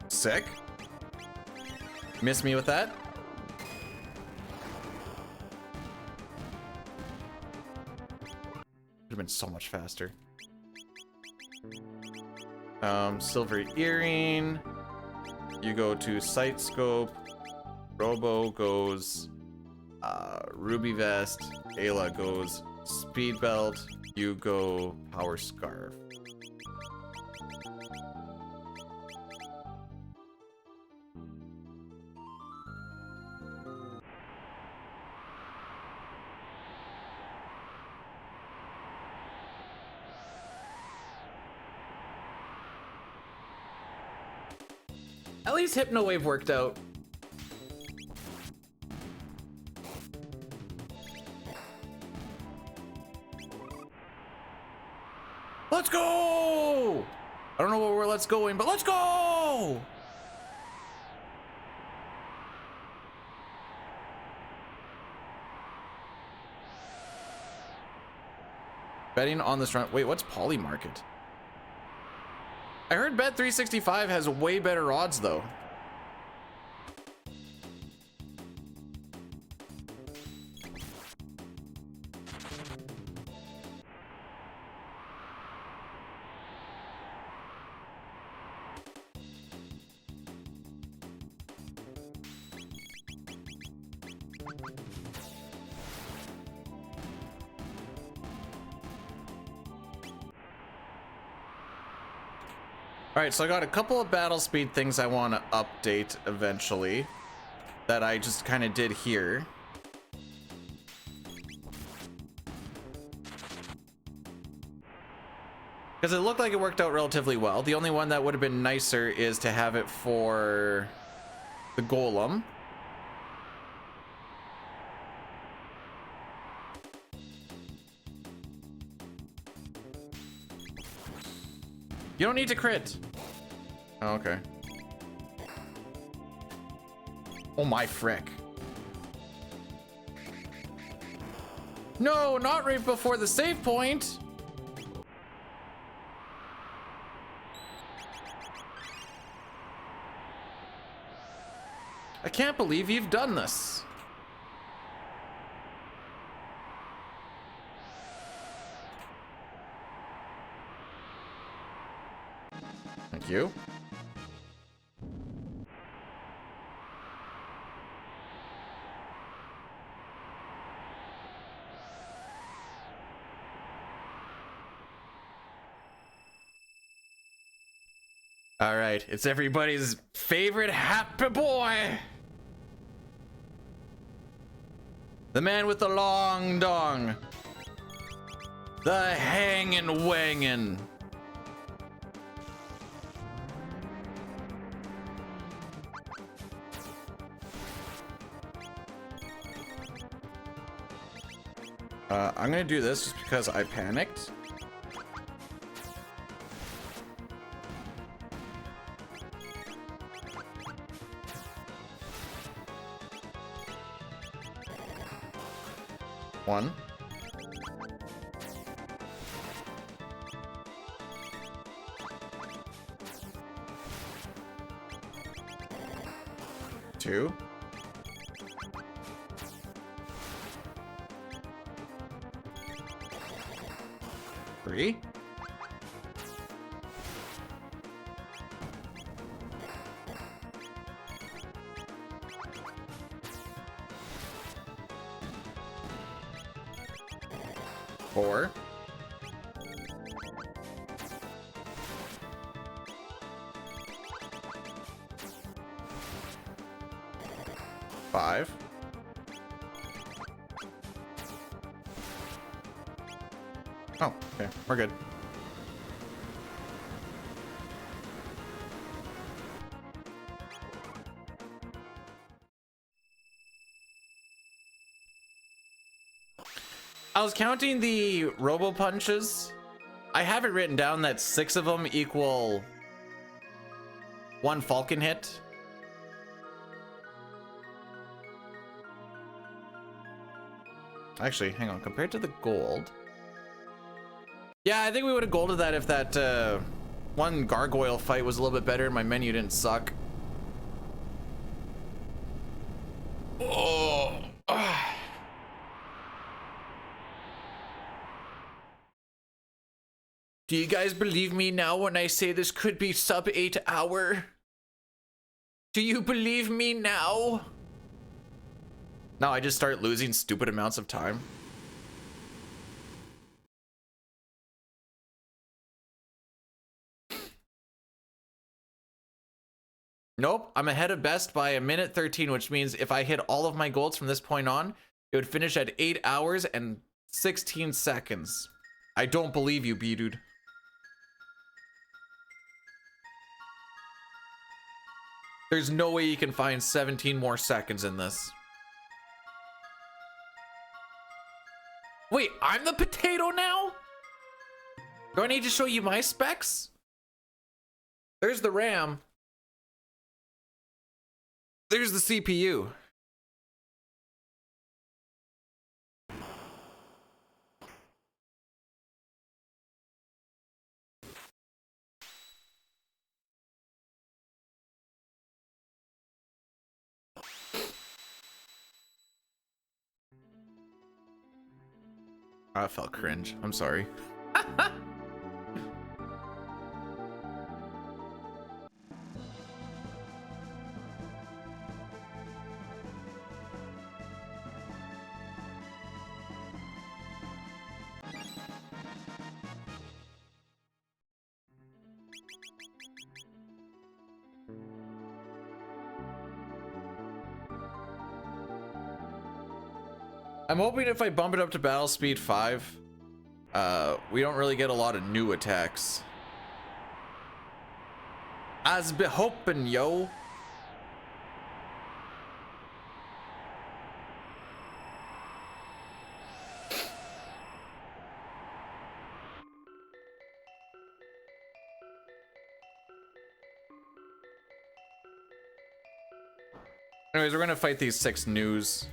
Sick. Miss me with that. Could have been so much faster. Silver earring. You go to sight scope. Robo goes ruby vest. Ayla goes speed belt. You go power scarf. At least Hypno Wave worked out. Let's go! I don't know where we're let's going, but let's go! Betting on this run. Wait, what's Poly Market? I heard Bet365 has way better odds though. All right, so I got a couple of battle speed things I want to update eventually that I just kind of did here. Because it looked like it worked out relatively well. The only one that would have been nicer is to have it for the golem. You don't need to crit. Oh, okay. Oh my frick. No, not right before the save point. I can't believe you've done this. Thank you. All right, it's everybody's favorite happy boy. The man with the long dong. The hangin' wangin'. I'm gonna do this just because I panicked. One. Two. Three. Four. Five. Oh, okay, we're good. I was counting the robo punches. I have it written down that 6 of them equal 1 falcon hit. Actually, hang on, compared to the gold. Yeah, I think we would have golded that if that one gargoyle fight was a little bit better and my menu didn't suck. Oh. Do you guys believe me now when I say this could be sub 8 hour? Do you believe me now? Now I just start losing stupid amounts of time. Nope, I'm ahead of best by a minute 13, which means if I hit all of my golds from this point on, it would finish at 8 hours and 16 seconds. I don't believe you, B-dude. There's no way you can find 17 more seconds in this. Wait, I'm the potato now? Do I need to show you my specs? There's the RAM. There's the CPU. I felt cringe. I'm sorry. I'm hoping if I bump it up to battle speed 5, we don't really get a lot of new attacks. As be hoping, yo. Anyways, we're gonna fight these 6 news.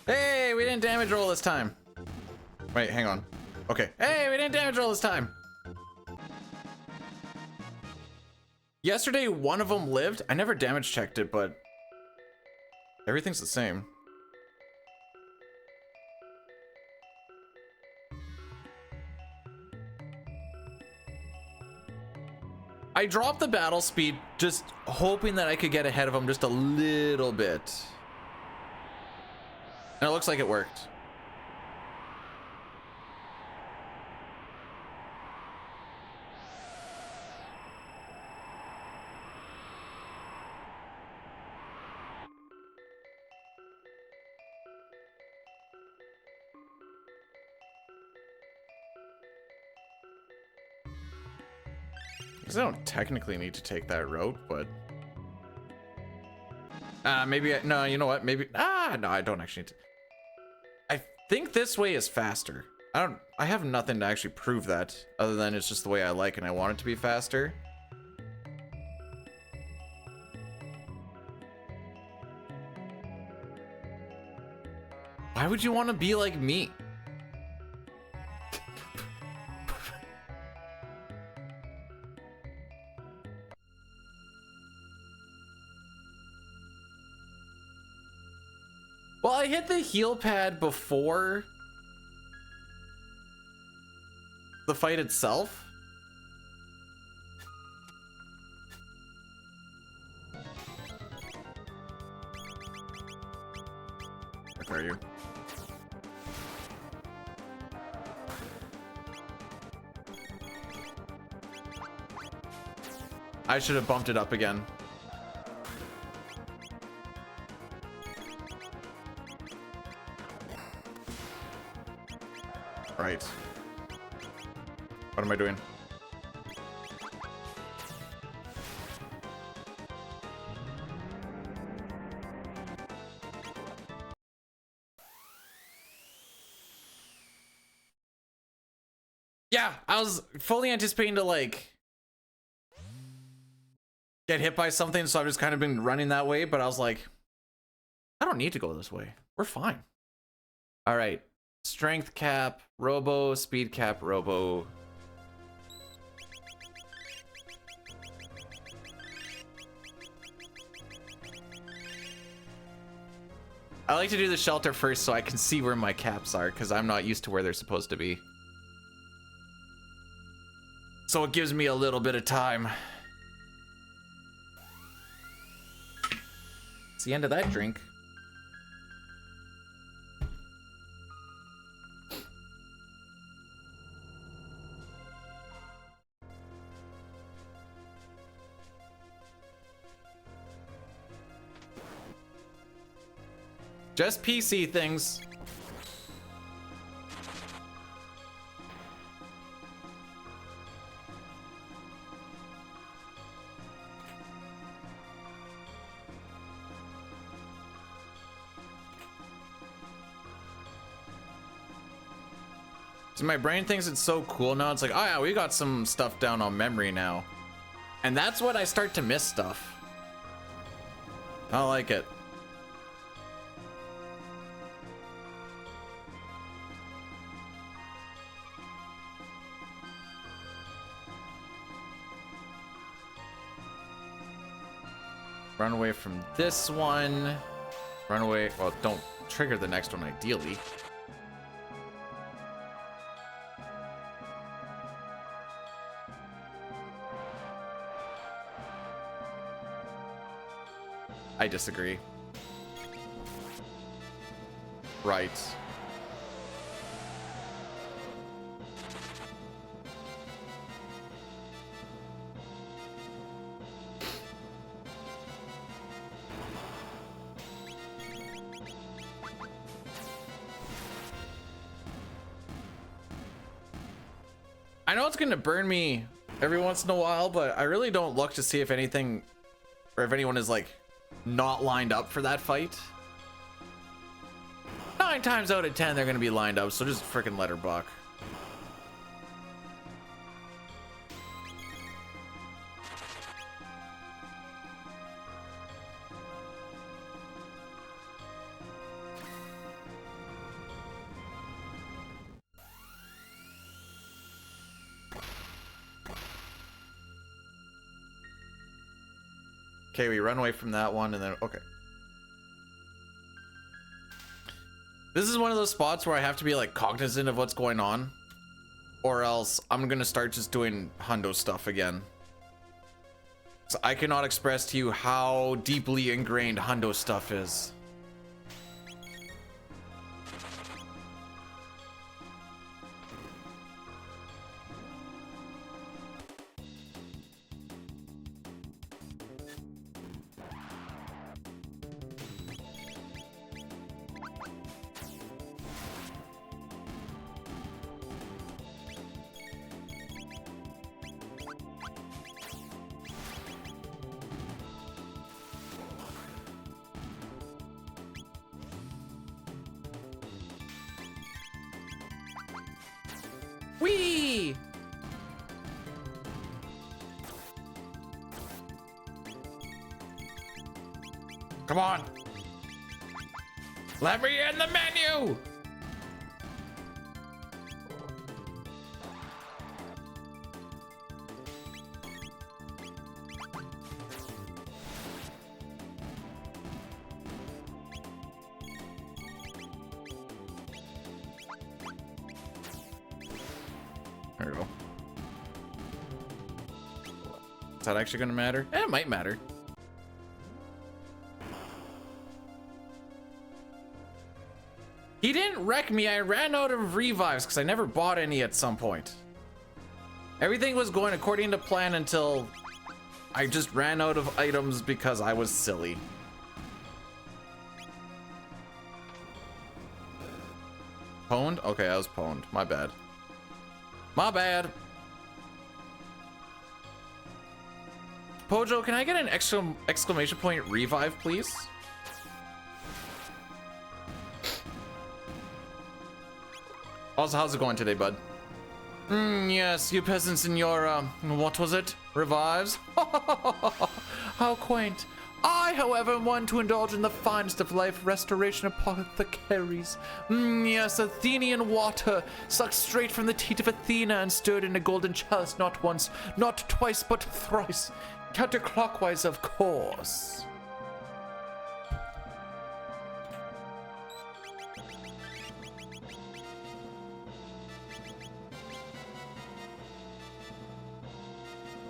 Hey, we didn't damage roll this time. Wait, hang on. Okay. Hey, we didn't damage roll this time. Yesterday, one of them lived. I never damage checked it, but everything's the same. I dropped the battle speed just hoping that I could get ahead of him just a little bit. And it looks like it worked. I don't technically need to take that route, but maybe no, you know what? Maybe no, I don't actually need to. I think this way is faster. I have nothing to actually prove that other than it's just the way I like and I want it to be faster. Why would you want to be like me? Well, I hit the heal pad before the fight itself. Where are you? I should have bumped it up again. Right. What am I doing? Yeah, I was fully anticipating to like get hit by something, so I've just kind of been running that way, but I was like, I don't need to go this way. We're fine. All right. Strength cap, robo, speed cap, robo. I like to do the shelter first so I can see where my caps are, because I'm not used to where they're supposed to be. So it gives me a little bit of time. It's the end of that drink. Just PC things. So my brain thinks it's so cool now. It's like, oh yeah, we got some stuff down on memory now. And that's when I start to miss stuff. I don't like it. Run away from this one. Run away. Well, don't trigger the next one, ideally. I disagree. Right. I know it's gonna burn me every once in a while, but I really don't look to see if anything or if anyone is like not lined up for that fight. 9 times out of 10 they're gonna be lined up, so just freaking let her buck. Okay, we run away from that one and then okay. This is one of those spots where I have to be like cognizant of what's going on, or else I'm gonna start just doing hundo stuff again. So I cannot express to you how deeply ingrained hundo stuff is. Whee! Come on! Let me in the menu! There we go. Is that actually gonna matter? It might matter. He didn't wreck me. I ran out of revives because I never bought any at some point. Everything was going according to plan until I just ran out of items because I was silly. Pwned? Okay, I was pwned. My bad. My bad. Pojo, can I get an exclamation point revive, please? Also, how's it going today, bud? Yes, you peasants in your, what was it? Revives? How quaint. I, however, want to indulge in the finest of life, restoration apothecaries. Yes, Athenian water, sucked straight from the teat of Athena and stirred in a golden chalice not once, not twice, but thrice. Counterclockwise, of course.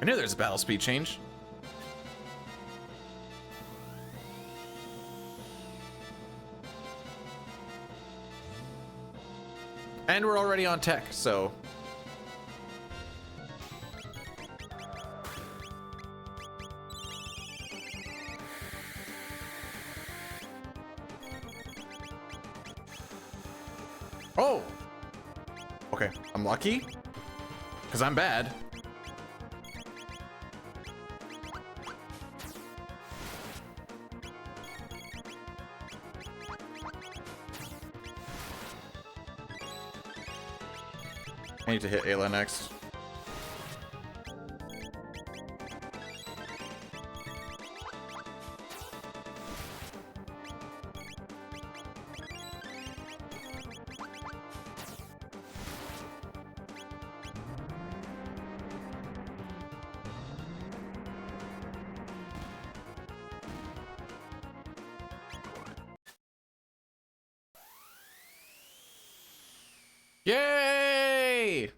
I knew there's a battle speed change. And we're already on tech, so. Oh! Okay, I'm lucky, because I'm bad. I need to hit Ayla next. Yay!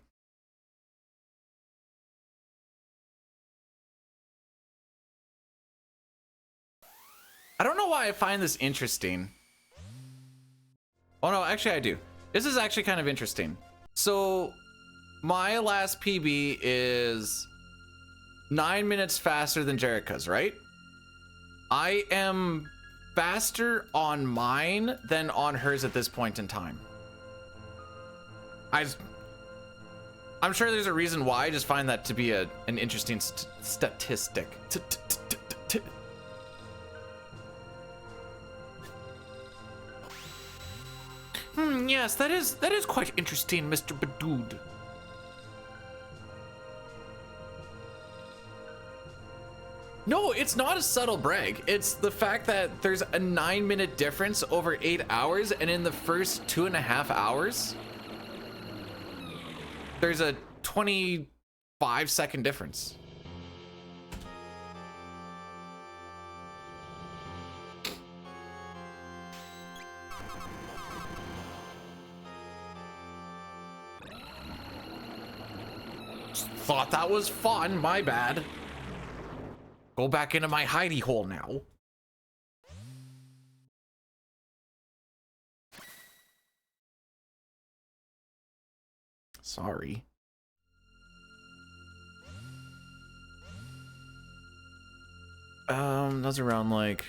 I don't know why I find this interesting. Oh no, actually I do. This is actually kind of interesting. So my last PB is 9 minutes faster than Jerica's, right? I am faster on mine than on hers at this point in time. I'm sure there's a reason why. I just find that to be an interesting statistic. Yes, that is quite interesting, Mr. Badood. No, it's not a subtle brag. It's the fact that there's a 9-minute difference over 8 hours, and in the first 2.5 hours, there's a 25-second difference. Thought that was fun, my bad. Go back into my hidey hole now. Sorry. That's around like...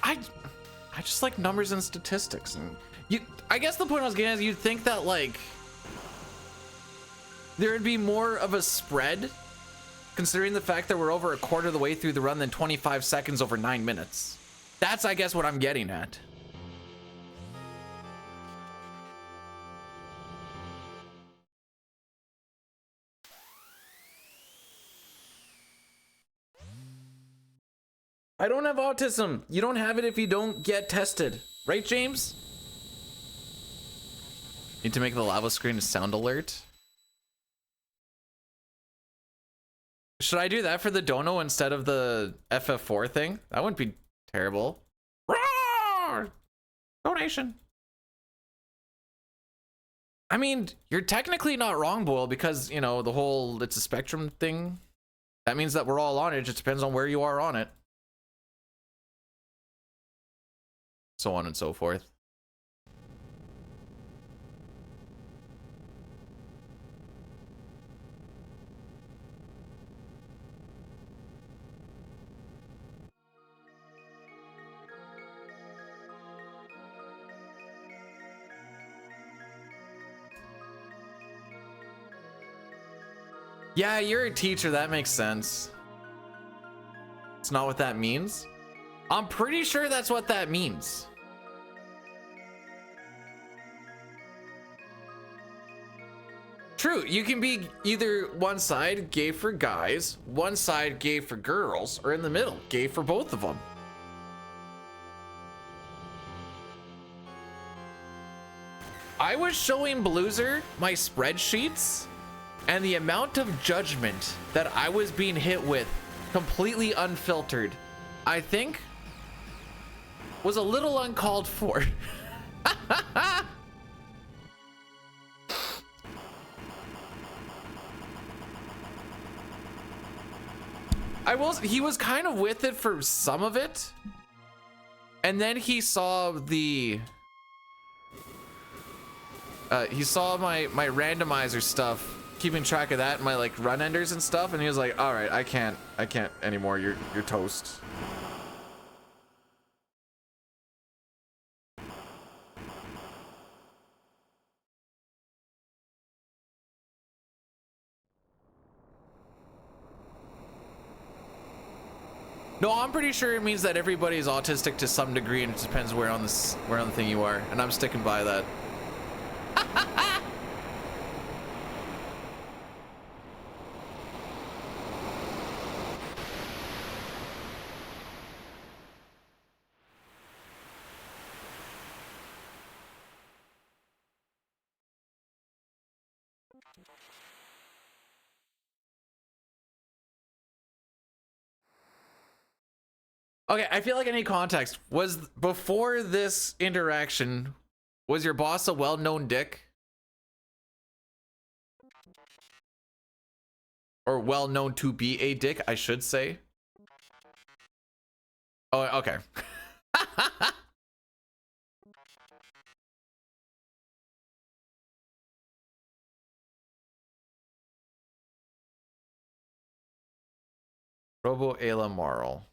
I just like numbers and statistics, and I guess the point I was getting at is you'd think that like there would be more of a spread considering the fact that we're over a quarter of the way through the run than 25 seconds over 9 minutes. That's, I guess, what I'm getting at. I don't have autism. You don't have it if you don't get tested. Right, James? Need to make the lava screen a sound alert. Should I do that for the dono instead of the FF4 thing? That wouldn't be terrible. Roar! Donation. I mean, you're technically not wrong, Boyle, because, you know, the whole it's a spectrum thing. That means that we're all on it. It just depends on where you are on it. So on and so forth. Yeah, you're a teacher. That makes sense. It's not what that means. I'm pretty sure that's what that means. True, you can be either one side gay for guys, one side gay for girls, or in the middle, gay for both of them. I was showing Bluezer my spreadsheets, and the amount of judgment that I was being hit with, completely unfiltered, I think was a little uncalled for. He was kind of with it for some of it, and then he saw the he saw my randomizer stuff, keeping track of that, and my like run enders and stuff, and he was like, all right, I can't anymore. You're toast. No, I'm pretty sure it means that everybody is autistic to some degree, and it depends where on the thing you are, and I'm sticking by that. Okay, I feel like I need context. Was before this interaction, was your boss a well-known dick? Or well-known to be a dick, I should say. Oh, okay. Robo Ayla Marl.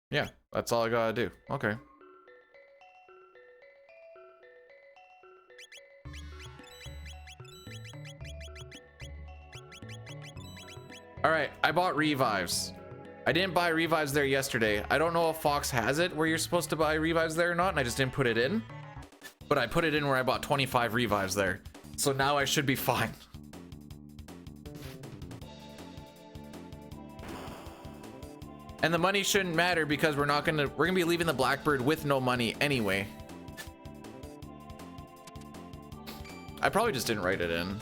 Yeah, that's all I gotta do. Okay. All right, I bought revives. I didn't buy revives there yesterday. I don't know if Fox has it where you're supposed to buy revives there or not, and I just didn't put it in. But I put it in where I bought 25 revives there. So now I should be fine. And the money shouldn't matter because we're gonna be leaving the Blackbird with no money anyway. I probably just didn't write it in.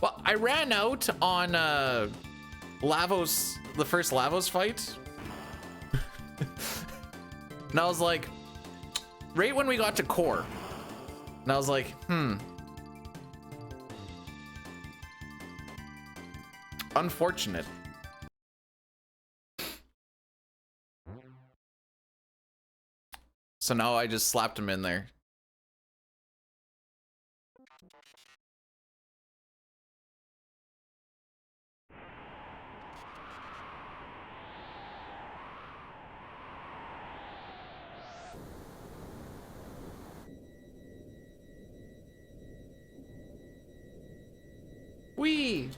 Well, I ran out on Lavos, the first Lavos fight. And I was like, right when we got to core. And I was like, unfortunate. So now I just slapped him in there. Wee!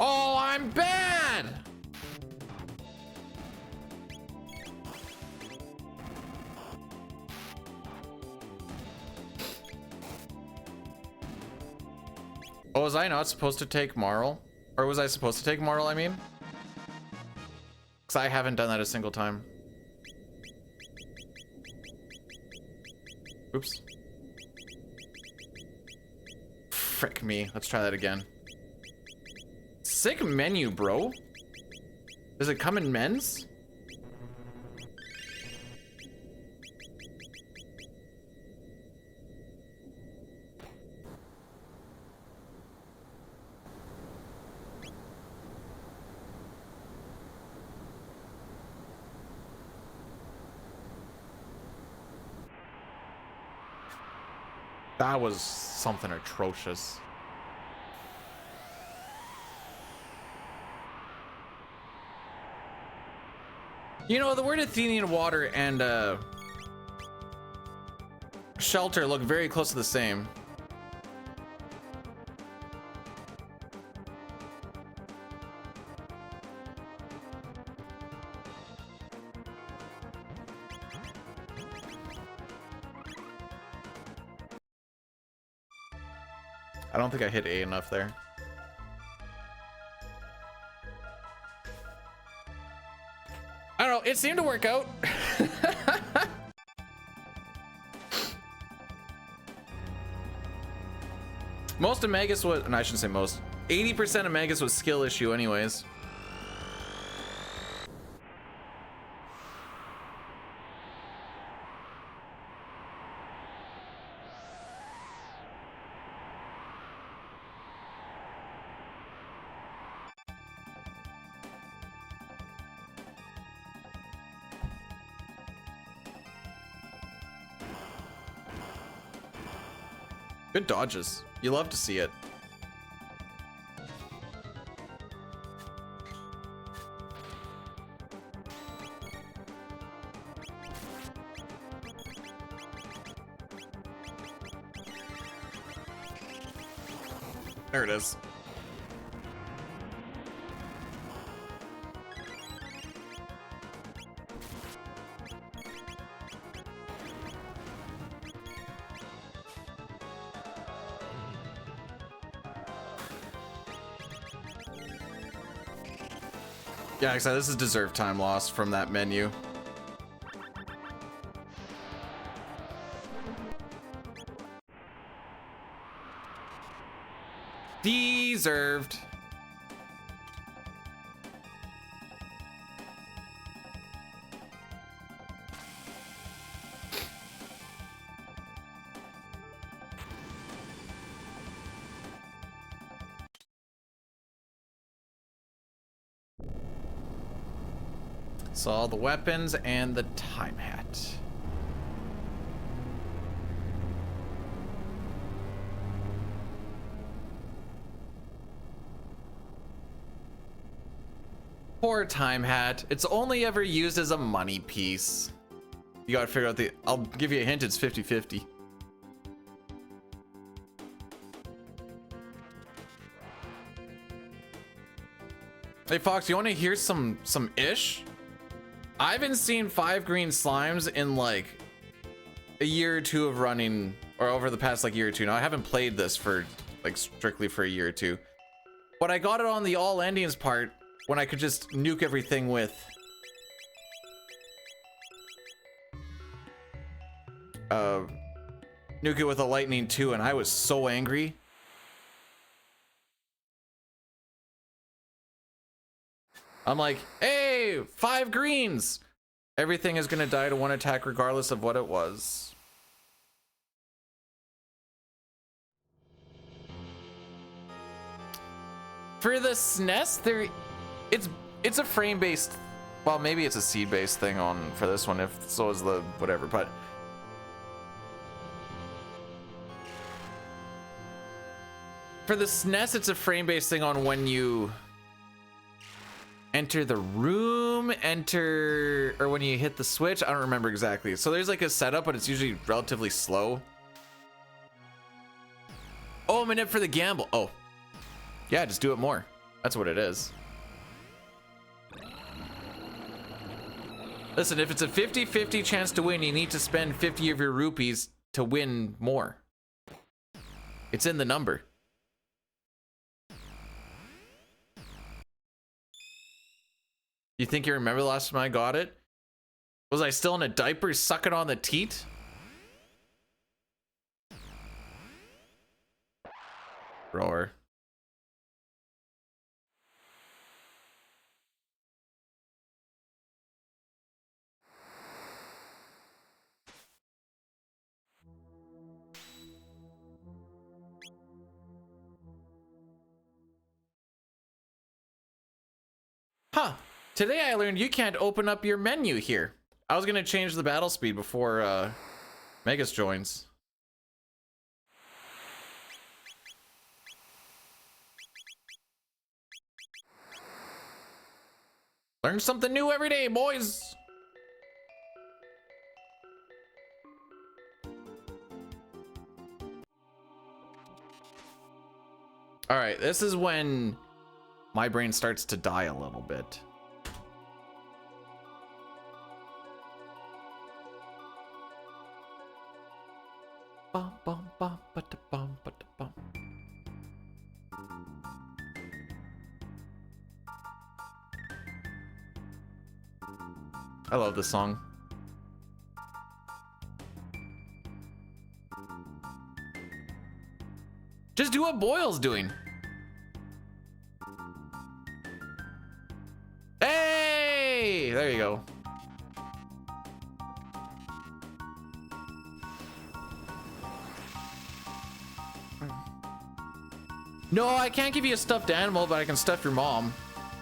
Oh, I'm bad! Oh, was I not supposed to take Marl? Or was I supposed to take Marl, I mean? Because I haven't done that a single time. Oops. Frick me. Let's try that again. Sick menu, bro. Does it come in men's? That was something atrocious. You know, the word Athenian water and shelter look very close to the same. I don't think I hit A enough there. I don't know, it seemed to work out. Most of Magus was, and I shouldn't say most, 80% of Magus was skill issue anyways. Good dodges. You love to see it. There it is. Yeah, exactly. This is deserved time lost from that menu. Deserved. Saw the weapons and the time hat. Poor time hat. It's only ever used as a money piece. You gotta figure out the... I'll give you a hint, it's 50-50. Hey Fox, you wanna hear some ish? I haven't seen 5 green slimes in like a year or two of running, or over the past like year or two. Now I haven't played this for like strictly for a year or two, but I got it on the all endings part when I could just nuke everything with nuke it with a lightning 2, and I was so angry. I'm like, hey, 5 greens. Everything is gonna die to 1 attack regardless of what it was. For the SNES, it's a frame-based, well, maybe it's a seed-based thing on for this one, if so is the whatever, but for the SNES, it's a frame-based thing on when you enter the room, or when you hit the switch. I don't remember exactly. So there's like a setup, but it's usually relatively slow. Oh, I'm in it for the gamble. Oh, yeah, just do it more. That's what it is. Listen, if it's a 50-50 chance to win, you need to spend 50 of your rupees to win more. It's in the number. You think you remember the last time I got it? Was I still in a diaper sucking on the teat? Roar. Huh. Today I learned you can't open up your menu here. I was gonna change the battle speed before Megas joins. Learn something new every day, boys. All right, this is when my brain starts to die a little bit. Bum, bum, bum, ba-da-bum, ba-da-bum. I love this song. Just do what Boyle's doing. Hey, there you go. No, I can't give you a stuffed animal, but I can stuff your mom.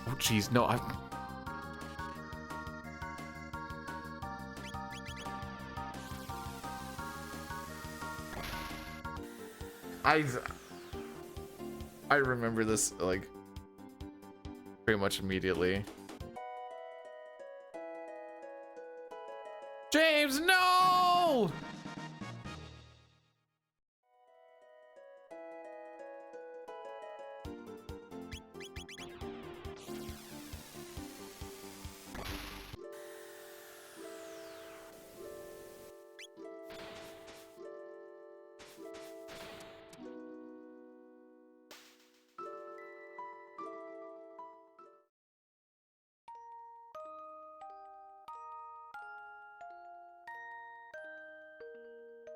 Oh, jeez, no, I remember this like pretty much immediately. James, no!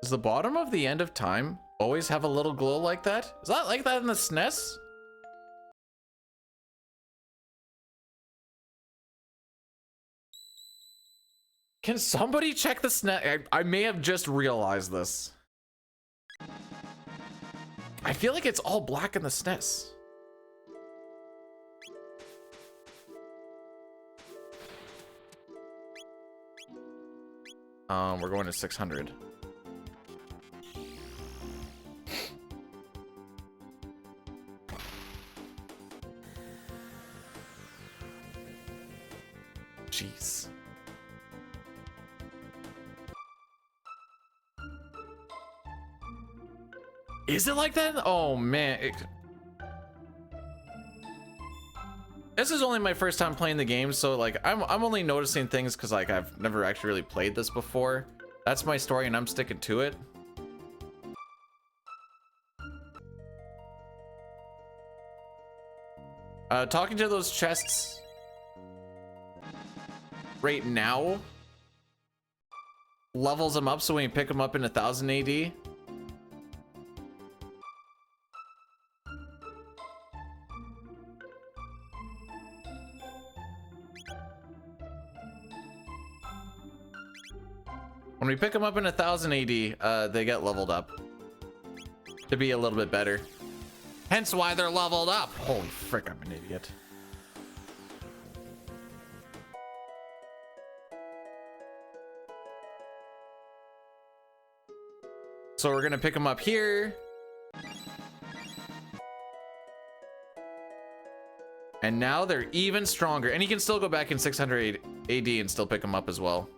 Does the bottom of the end of time always have a little glow like that? Is that like that in the SNES? Can somebody check the SNES? I may have just realized this. I feel like it's all black in the SNES. We're going to 600. Jeez. Is it like that? Oh man. This is only my first time playing the game, so like I'm only noticing things because like I've never actually really played this before. That's my story and I'm sticking to it. Talking to those chests right now levels them up, so when you pick them up in 1000 AD. When we pick them up in 1000 AD, they get leveled up to be a little bit better. Hence why they're leveled up. Holy frick, I'm an idiot. So we're gonna pick them up here. And now they're even stronger. And you can still go back in 600 AD and still pick them up as well.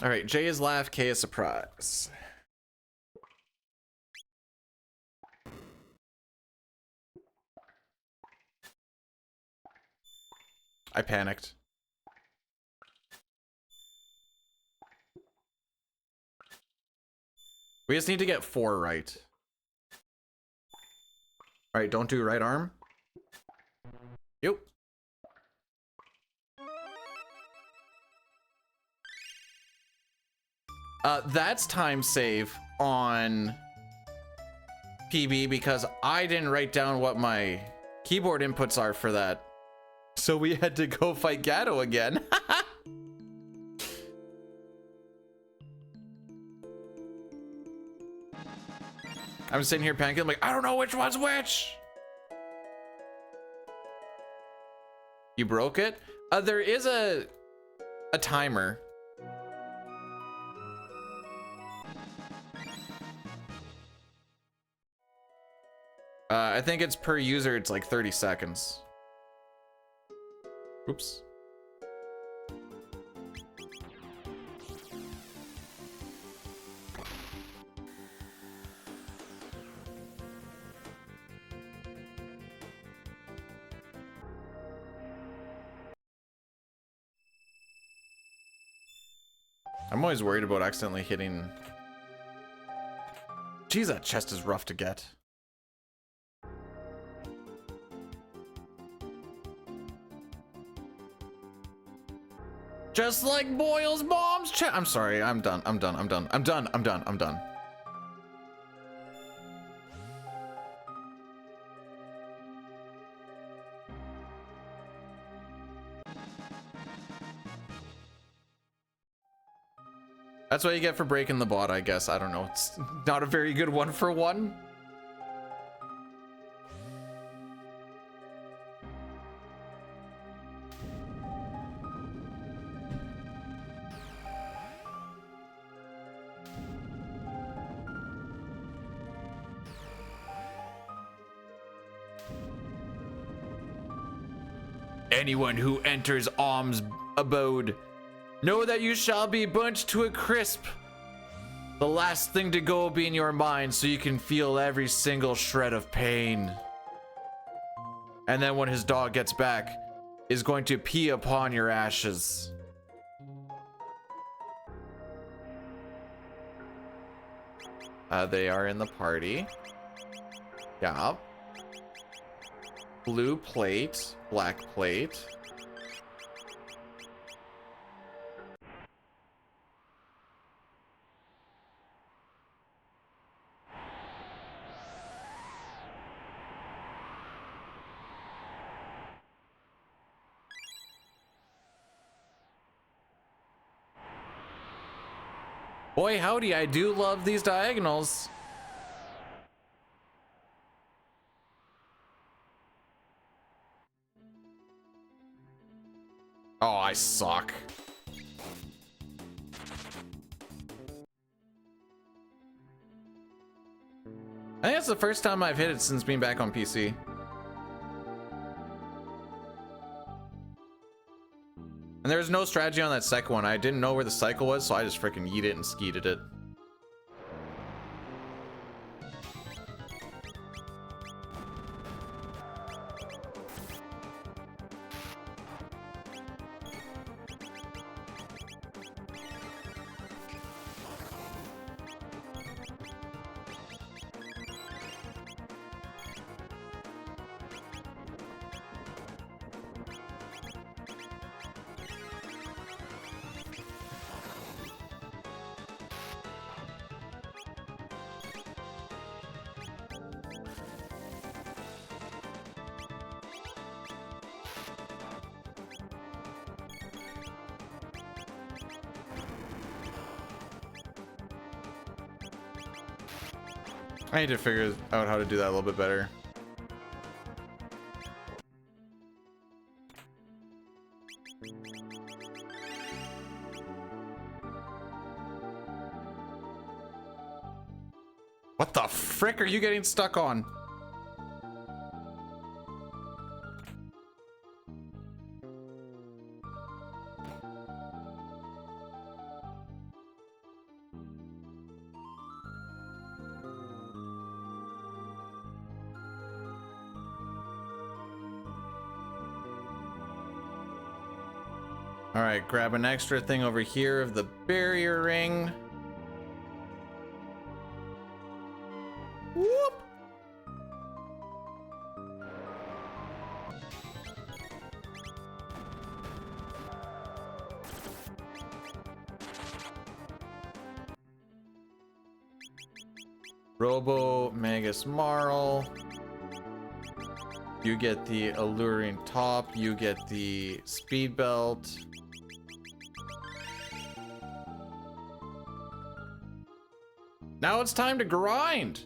All right, J is laugh, K is surprise. I panicked. We just need to get 4 right. All right, don't do right arm. Yep. That's time save on PB because I didn't write down what my keyboard inputs are for that. So we had to go fight Gatto again. I'm sitting here panicking, like, I don't know which one's which. You broke it? There is a timer. I think it's per user, it's like 30 seconds. Oops. I'm always worried about accidentally hitting. Geez, that chest is rough to get. Just like Boyle's mom's chest. I'm sorry, I'm done. I'm done. That's what you get for breaking the bot, I guess. I don't know. It's not a very good one for one. Anyone who enters Om's abode, know that you shall be burnt to a crisp. The last thing to go will be in your mind so you can feel every single shred of pain. And then when his dog gets back, is going to pee upon your ashes. They are in the party. Yeah. Blue plate, black plate. Boy, howdy, I do love these diagonals. Oh, I suck. I think that's the first time I've hit it since being back on PC. And there was no strategy on that second one. I didn't know where the cycle was, so I just freaking yeeted it and skeeted it. I need to figure out how to do that a little bit better. What the frick are you getting stuck on? All right, grab an extra thing over here of the barrier ring. Whoop. Robo Magus Marl. You get the alluring top, you get the speed belt. Now it's time to grind.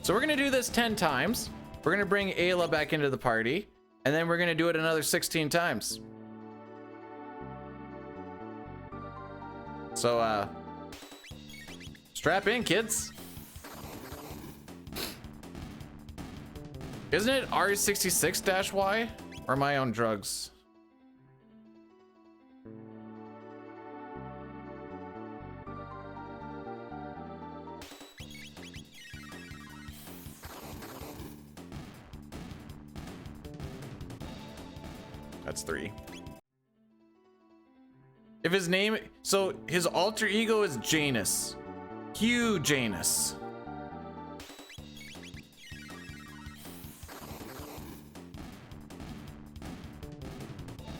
So we're gonna do this 10 times. We're gonna bring Ayla back into the party, and then we're gonna do it another 16 times. So, strap in, kids. Isn't it R66-Y? Or am I on drugs? That's 3. If his name, so his alter ego is Janus. Hugh Janus.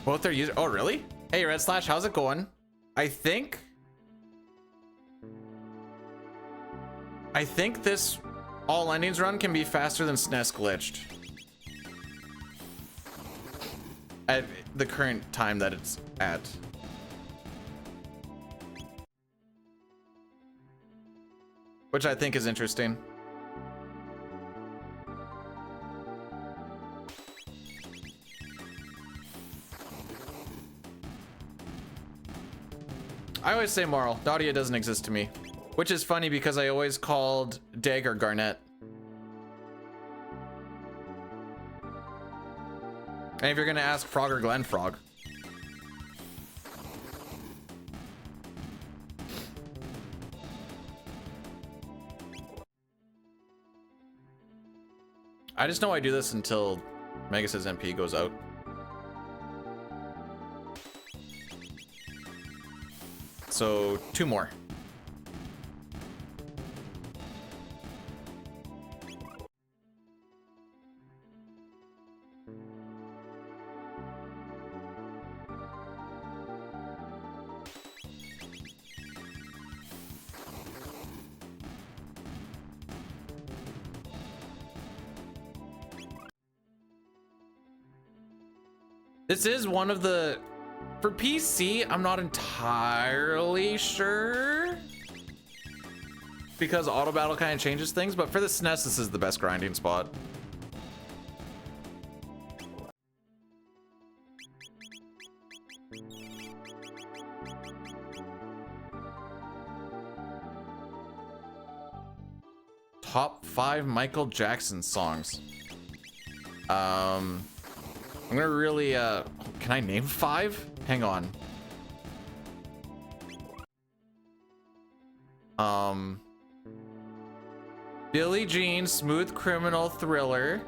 Both are user. Oh, really? Hey, Red Slash, how's it going? I think this all endings run can be faster than SNES glitched at the current time that it's at. Which I think is interesting. I always say Marl. Daudia doesn't exist to me. Which is funny because I always called Dagger Garnet. And if you're gonna ask Frog or Glen, Frog. I just know I do this until Megus's MP goes out. So 2 more. This is one of the, for PC, I'm not entirely sure because auto battle kind of changes things, but for the SNES, this is the best grinding spot. Top 5 Michael Jackson songs. I'm gonna really, can I name 5? Hang on. Billie Jean, Smooth Criminal, Thriller.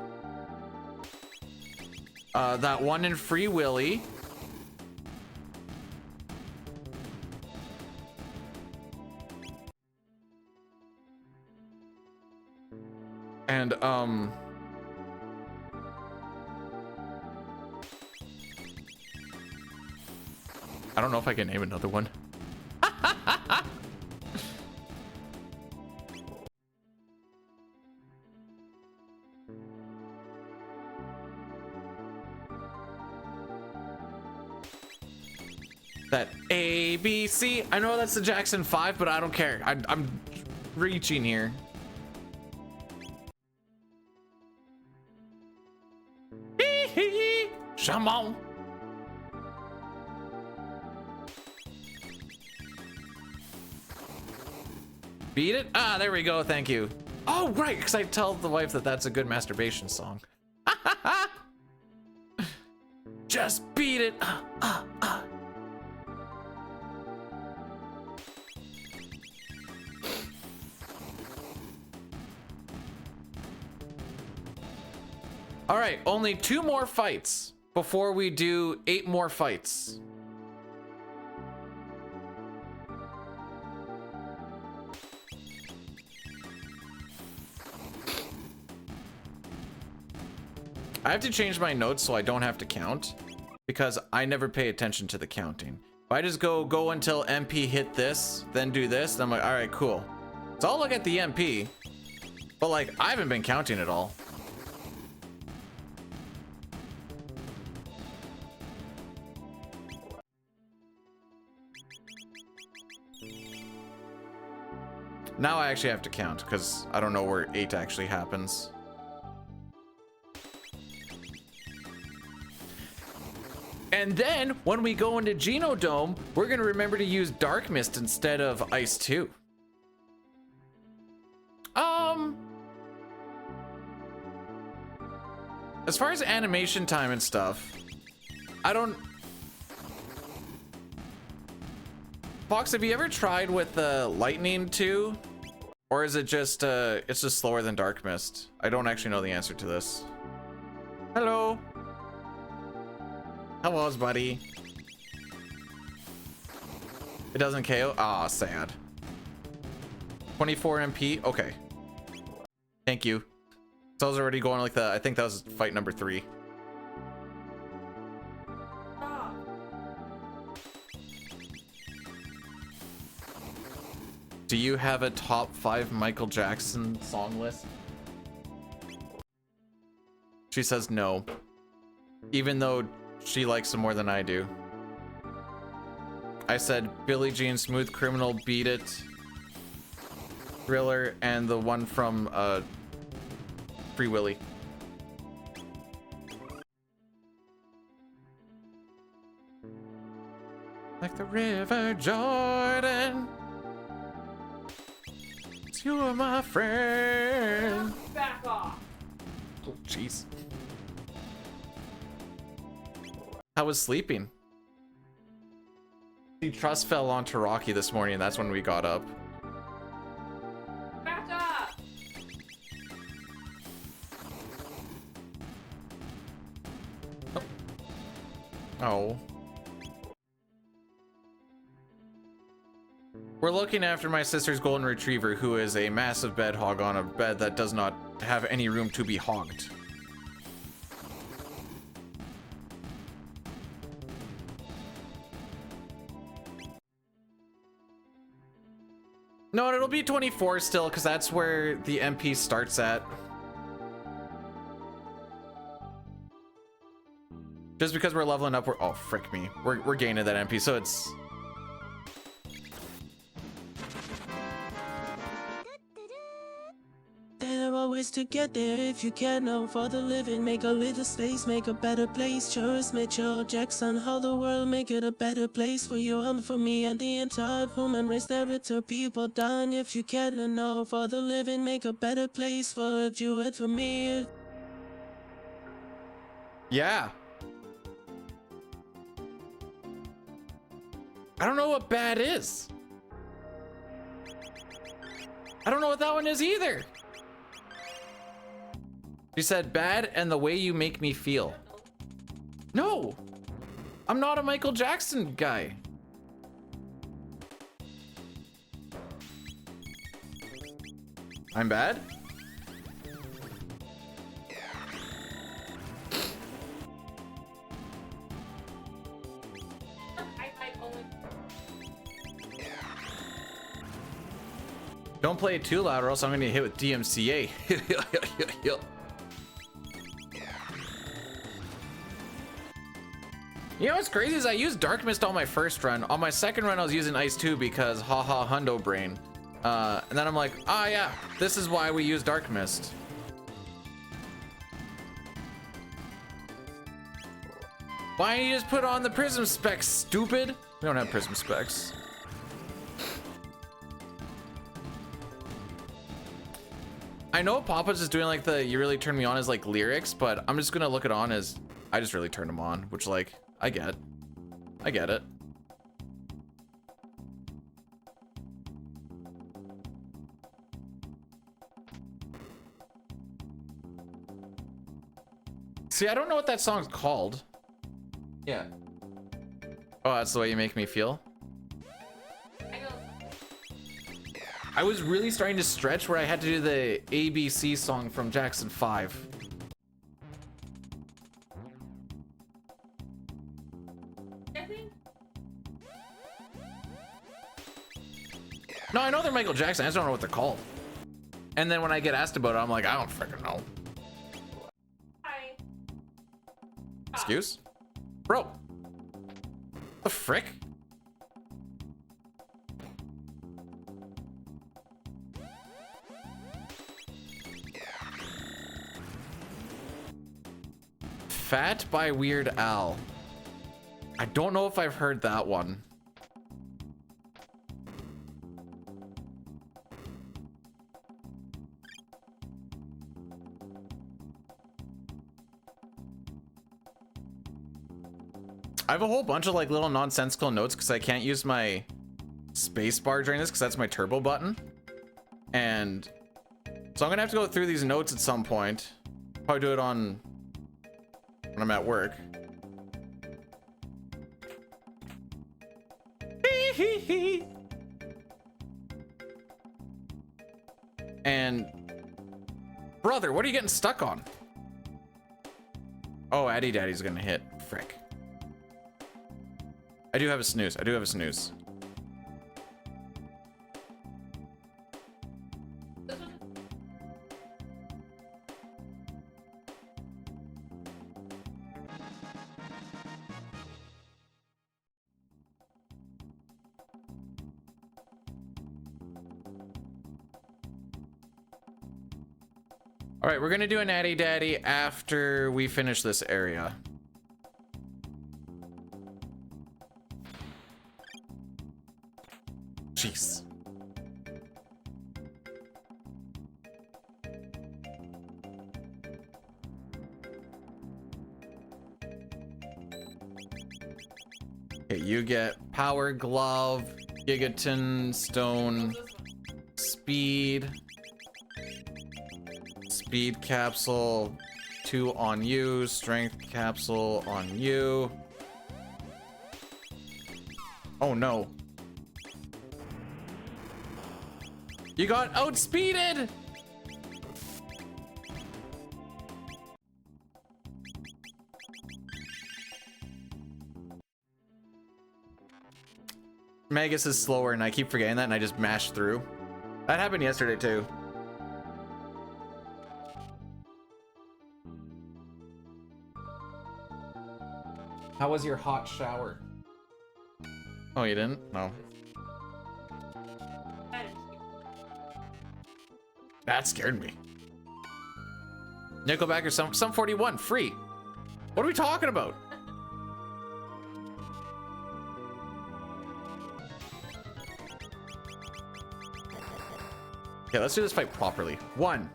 That one in Free Willy. And, I don't know if I can name another one. That A, B, C. I know that's the Jackson 5, but I don't care. I'm reaching here. Shamon. Beat it? Ah, there we go. Thank you. Oh, right. Because I tell the wife that that's a good masturbation song. Just beat it. All right. Only 2 more fights before we do 8 more fights. I have to change my notes so I don't have to count because I never pay attention to the counting. If I just go until MP hit this, then do this, then I'm like, all right, cool. So I'll look at the MP, but like I haven't been counting at all. Now I actually have to count because I don't know where 8 actually happens. And then when we go into Genodome, we're gonna remember to use Dark Mist instead of Ice 2. As far as animation time and stuff, I don't. Fox, have you ever tried with Lightning 2? Or is it just it's just slower than Dark Mist? I don't actually know the answer to this. Hello. Hello, buddy. It doesn't KO? Ah, sad. 24 MP? Okay. Thank you. So I was already going like I think that was fight number 3. Do you have a top 5 Michael Jackson song list? She says no. Even though she likes him more than I do. I said Billie Jean, Smooth Criminal, Beat It, Thriller, and the one from Free Willy. Like the River Jordan, you are my friend. Back off. Oh, jeez. I was sleeping. The trust fell onto Rocky this morning, and that's when we got up. Back up. Oh. We're looking after my sister's golden retriever, who is a massive bed hog on a bed that does not have any room to be hogged. No, it'll be 24 still, because that's where the MP starts at. Just because we're leveling up, oh, frick me. We're gaining that MP, so it's... There are ways to get there if you can. Now for the living, make a little space, make a better place. Choice, Mitchell Jackson, how the world make it a better place for you and for me and the entire human race. There are people dying if you can. And now for the living, make a better place for you and for me. Yeah. I don't know what bad is. I don't know what that one is either. She said bad and the way you make me feel. No, I'm not a Michael Jackson guy. I'm bad? Don't play it too loud or else I'm gonna get hit with DMCA. You know what's crazy is I used Dark Mist on my first run. On my second run I was using Ice 2 because haha hundo brain. And then I'm like, ah yeah, this is why we use Dark Mist. Why don't you just put on the prism specs, stupid? We don't have prism specs. I know Papa's just doing like the "you really turned me on" as like lyrics, but I'm just gonna look it on as I just really turned him on, which like I get it. See, I don't know what that song's called. Yeah. Oh, that's the way you make me feel. I was really starting to stretch where I had to do the ABC song from Jackson 5. No, I know they're Michael Jackson. I just don't know what they're called. And then when I get asked about it, I'm like, I don't freaking know. Hi. Excuse? Bro. The frick? Fat by Weird Al. I don't know if I've heard that one. I have a whole bunch of like little nonsensical notes because I can't use my space bar during this because that's my turbo button. And so I'm gonna have to go through these notes at some point. Probably do it on when I'm at work. And brother, what are you getting stuck on? Oh, Addy Daddy's gonna hit. Frick. I do have a snooze. I do have a snooze. All right, we're gonna do a Natty Daddy after we finish this area. Jeez. Okay, you get Power Glove, Gigaton, Stone, Speed. Speed capsule, 2 on you, strength capsule on you. Oh no. You got outspeeded! Magus is slower and I keep forgetting that and I just mash through. That happened yesterday too. How was your hot shower? Oh, you didn't? No. That scared me. Nickelback or some 41 free. What are we talking about? Okay, let's do this fight properly. 1,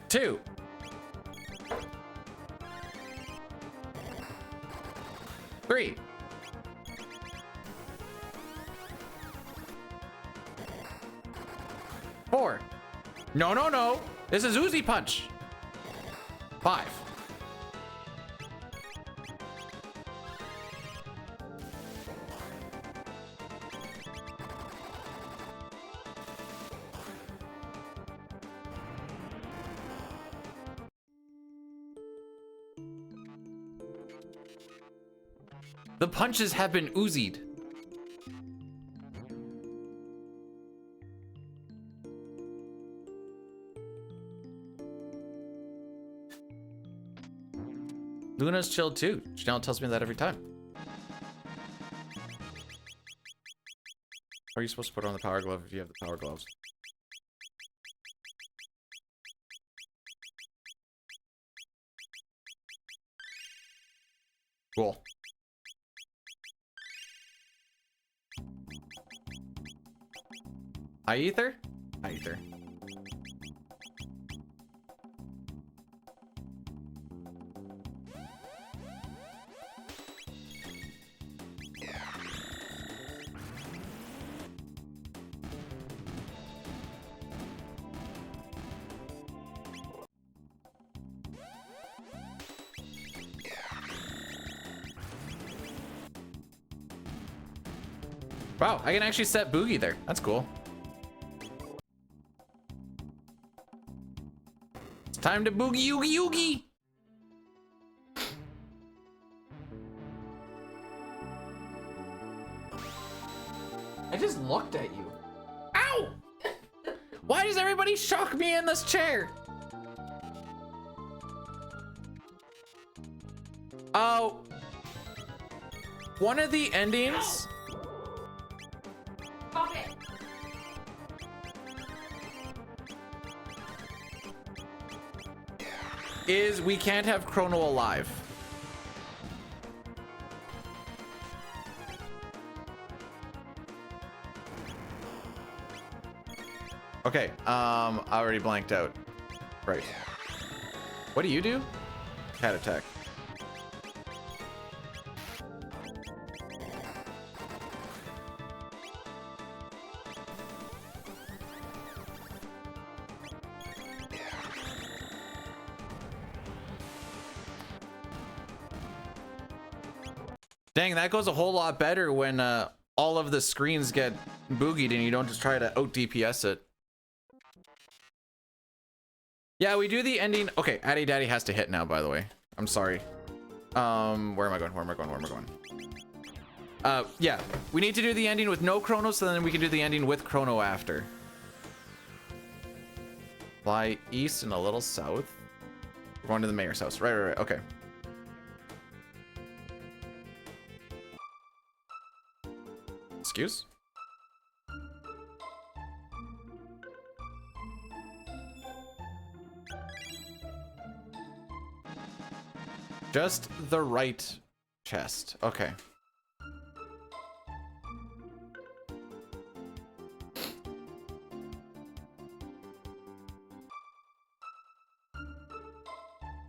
2, 3. 4. No, no, no. This is Uzi Punch. 5. The punches have been Uzi'd. Luna's chilled too. She now tells me that every time. How are you supposed to put on the power glove if you have the power gloves? Cool. Hi, Ether? Hi, Ether. Wow, I can actually set Boogie there. That's cool. It's time to Boogie Oogie Oogie. I just looked at you. Ow! Why does everybody shock me in this chair? Oh. One of the endings. Is we can't have Chrono alive. Okay, I already blanked out. Right. What do you do? Cat attack. Dang, that goes a whole lot better when all of the screens get boogied and you don't just try to out DPS it. Yeah, we do the ending. Okay, Addy Daddy has to hit now, by the way. I'm sorry. Where am I going? Where am I going? Where am I going? Yeah, we need to do the ending with no Chrono, so then we can do the ending with Chrono after. Fly east and a little south. We're going to the mayor's house. Right, right, right. Okay. Excuse? Just the right chest. Okay.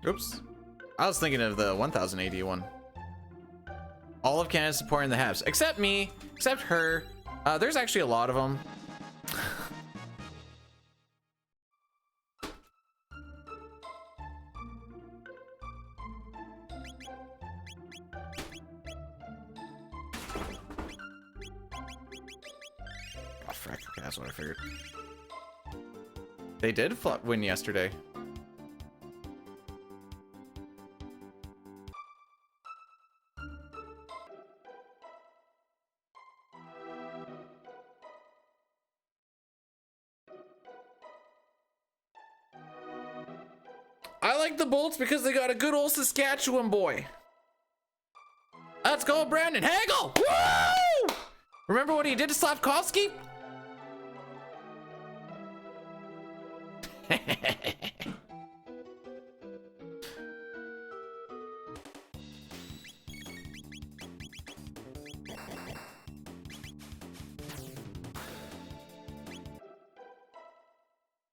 Oops. I was thinking of the 1080 one. All of Canada supporting the Habs, except me, except her. There's actually a lot of them. frick. Okay, that's what I figured. They did win yesterday. I like the Bolts because they got a good old Saskatchewan boy. Let's go, Brandon Hagel! Woo! Remember what he did to Slavkovsky?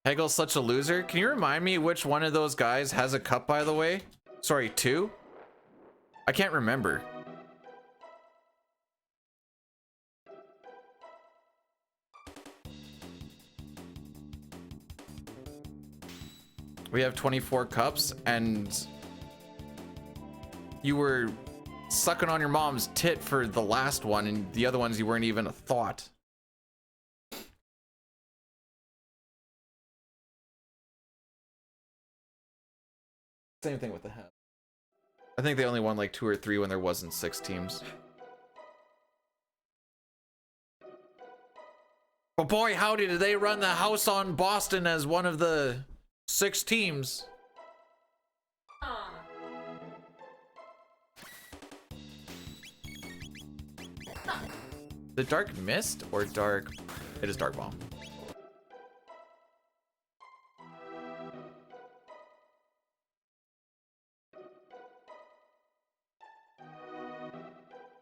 Hegel's such a loser. Can you remind me which one of those guys has a cup, by the way? Sorry, 2? I can't remember. We have 24 cups, and you were sucking on your mom's tit for the last one, and the other ones you weren't even a thought. Same thing with the hat. I think they only won like 2 or 3 when there wasn't 6 teams. But boy, howdy, did they run the house on Boston as one of the 6 teams. The Dark Mist or Dark... It is Dark Bomb.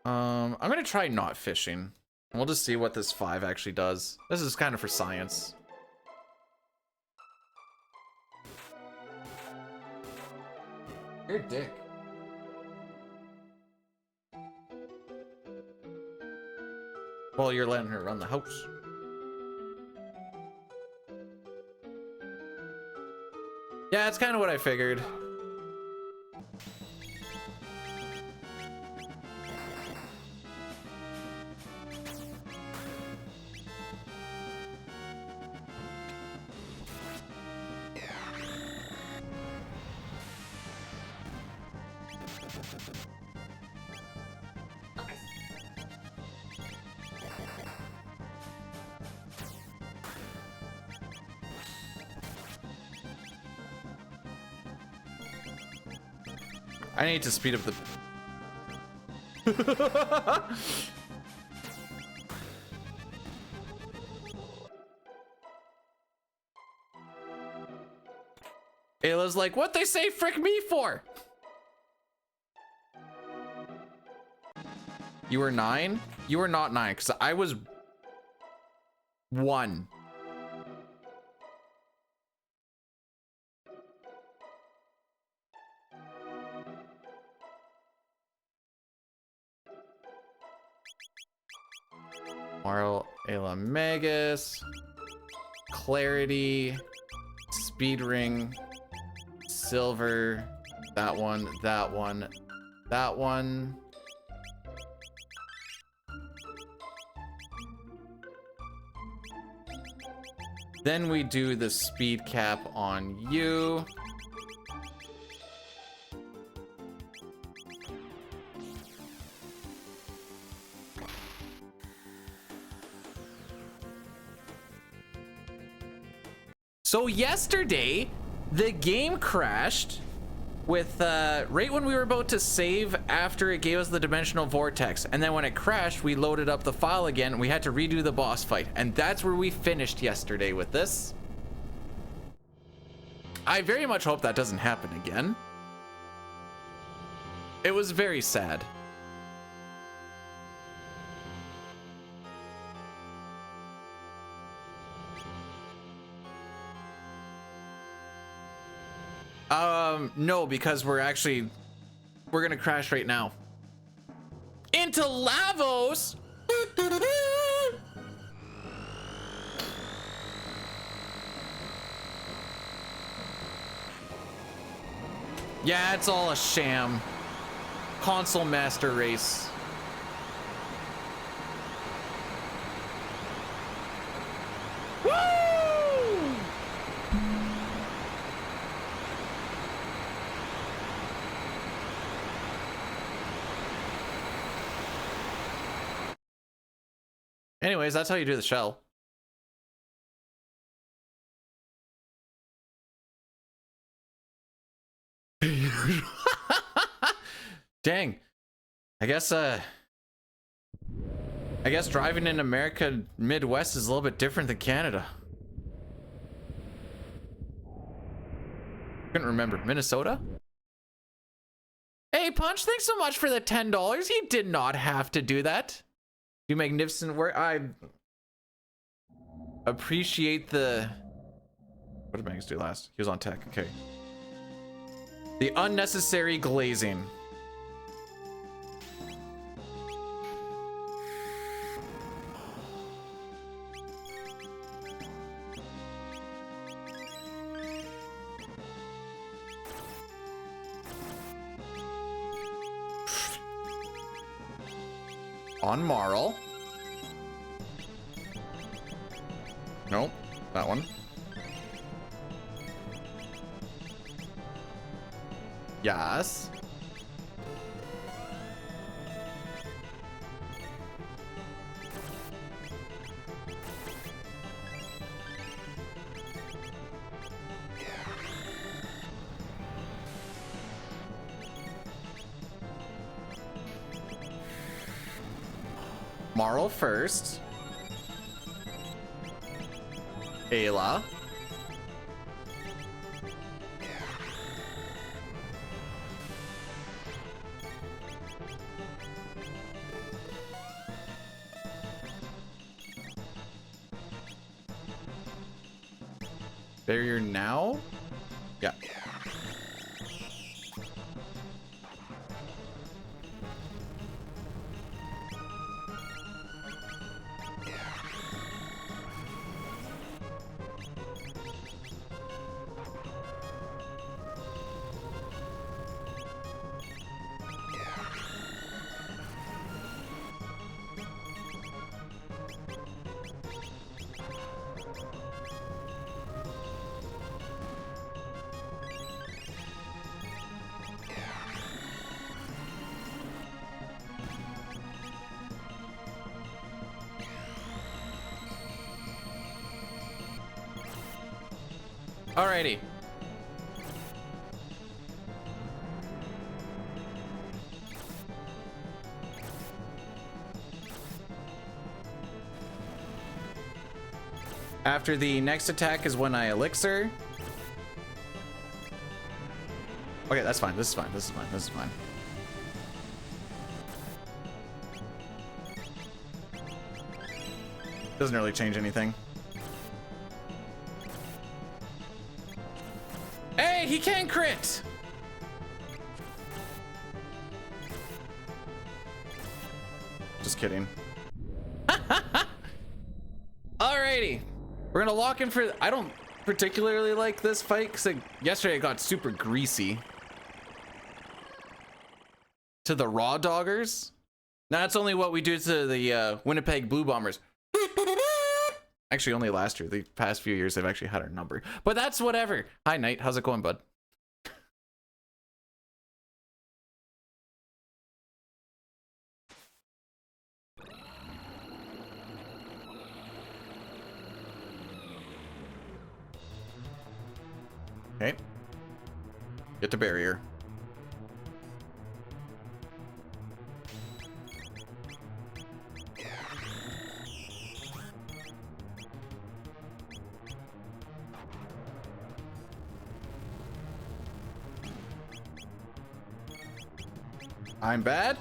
I'm gonna try not fishing. We'll just see what this 5 actually does. This is kind of for science. You're a dick. Well, you're letting her run the house. Yeah, it's kind of what I figured. I need to speed up the... Ayla's like, what they say frick me for? You were 9? You were not 9, because I was 1. Marl, Ayla Magus, Clarity, Speed Ring, Silver, that one, that one, that one. Then we do the speed cap on you. So yesterday, the game crashed with right when we were about to save after it gave us the dimensional vortex. And then when it crashed, we loaded up the file again and we had to redo the boss fight. And that's where we finished yesterday with this. I very much hope that doesn't happen again. It was very sad. No, because we're gonna crash right now. Into Lavos! Yeah, it's all a sham. Console Master Race. Anyways, that's how you do the shell. Dang. I guess driving in America Midwest is a little bit different than Canada. Couldn't remember. Minnesota? Hey, Punch, thanks so much for the $10. He did not have to do that. You magnificent work. I appreciate the... What did Magus do last? He was on tech. Okay. The unnecessary glazing. On Marl. Nope, that one. Yes. Marl first. Ayla. Barrier now? Yeah. Alrighty. After the next attack is when I elixir. Okay, that's fine. This is fine. This is fine. This is fine. Doesn't really change anything. Hey, he can crit! Just kidding. Alrighty. We're gonna lock in for... I don't particularly like this fight because yesterday it got super greasy. To the Raw Doggers. That's only what we do to the Winnipeg Blue Bombers. Actually, only last year. The past few years, they've actually had our number. But that's whatever. Hi, Knight. How's it going, bud? Okay. Get to barrier. I'm bad.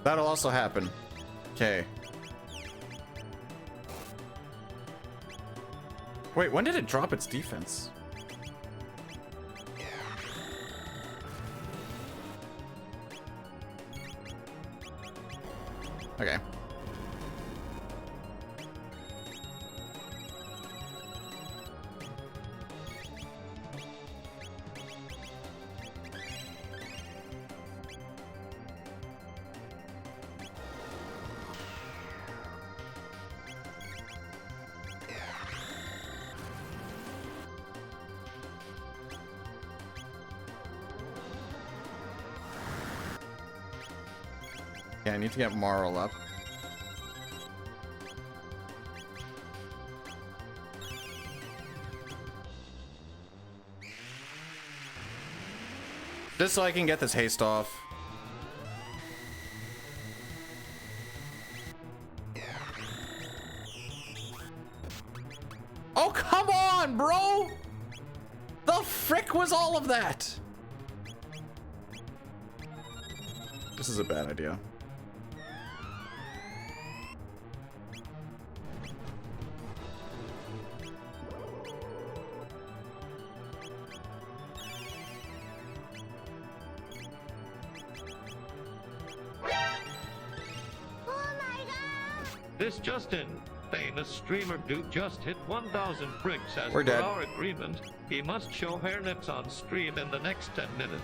That'll also happen. Okay. Wait, when did it drop its defense? Okay. Yeah, I need to get Marl up. Just so I can get this haste off. Oh, come on, bro! The frick was all of that? This is a bad idea. This just in. Famous streamer Duke just hit 1,000 bricks as We're per dead. our agreement. He must show hair nips on stream in the next 10 minutes.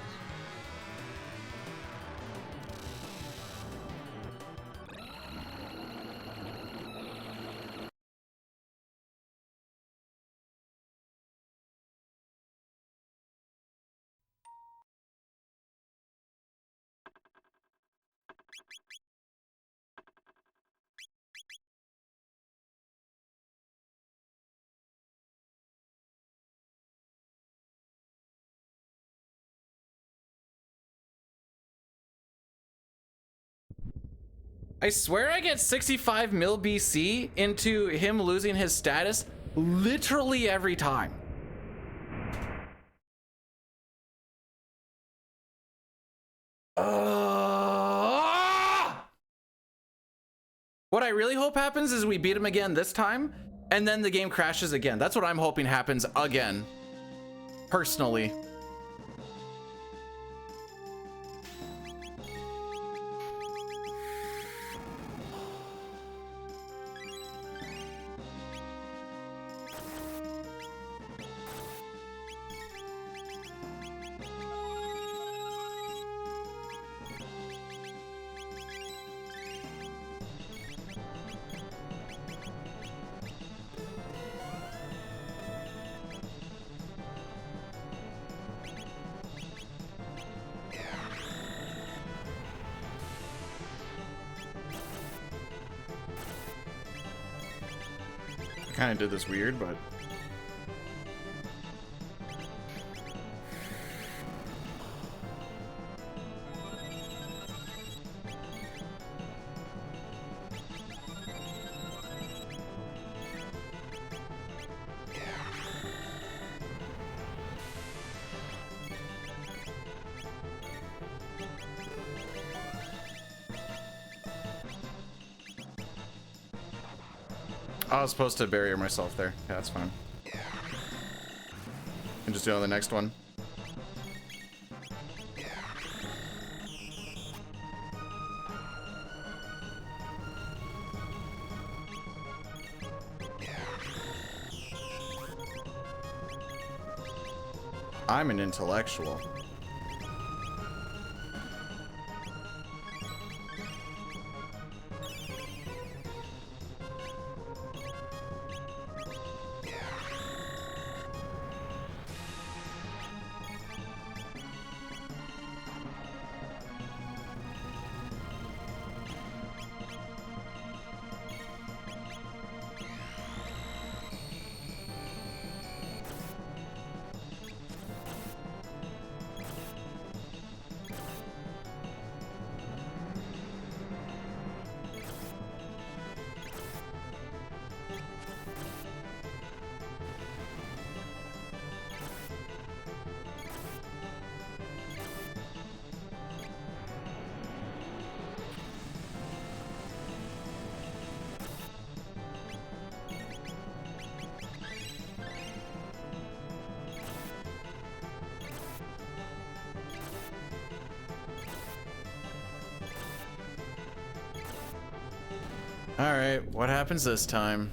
I swear I get 65 mil BC into him losing his status literally every time. What I really hope happens is we beat him again this time, and then the game crashes again. That's what I'm hoping happens again, personally. Kind of did this weird, but I was supposed to barrier myself there. Yeah, that's fine. And just do it on the next one. I'm an intellectual. All right, what happens this time?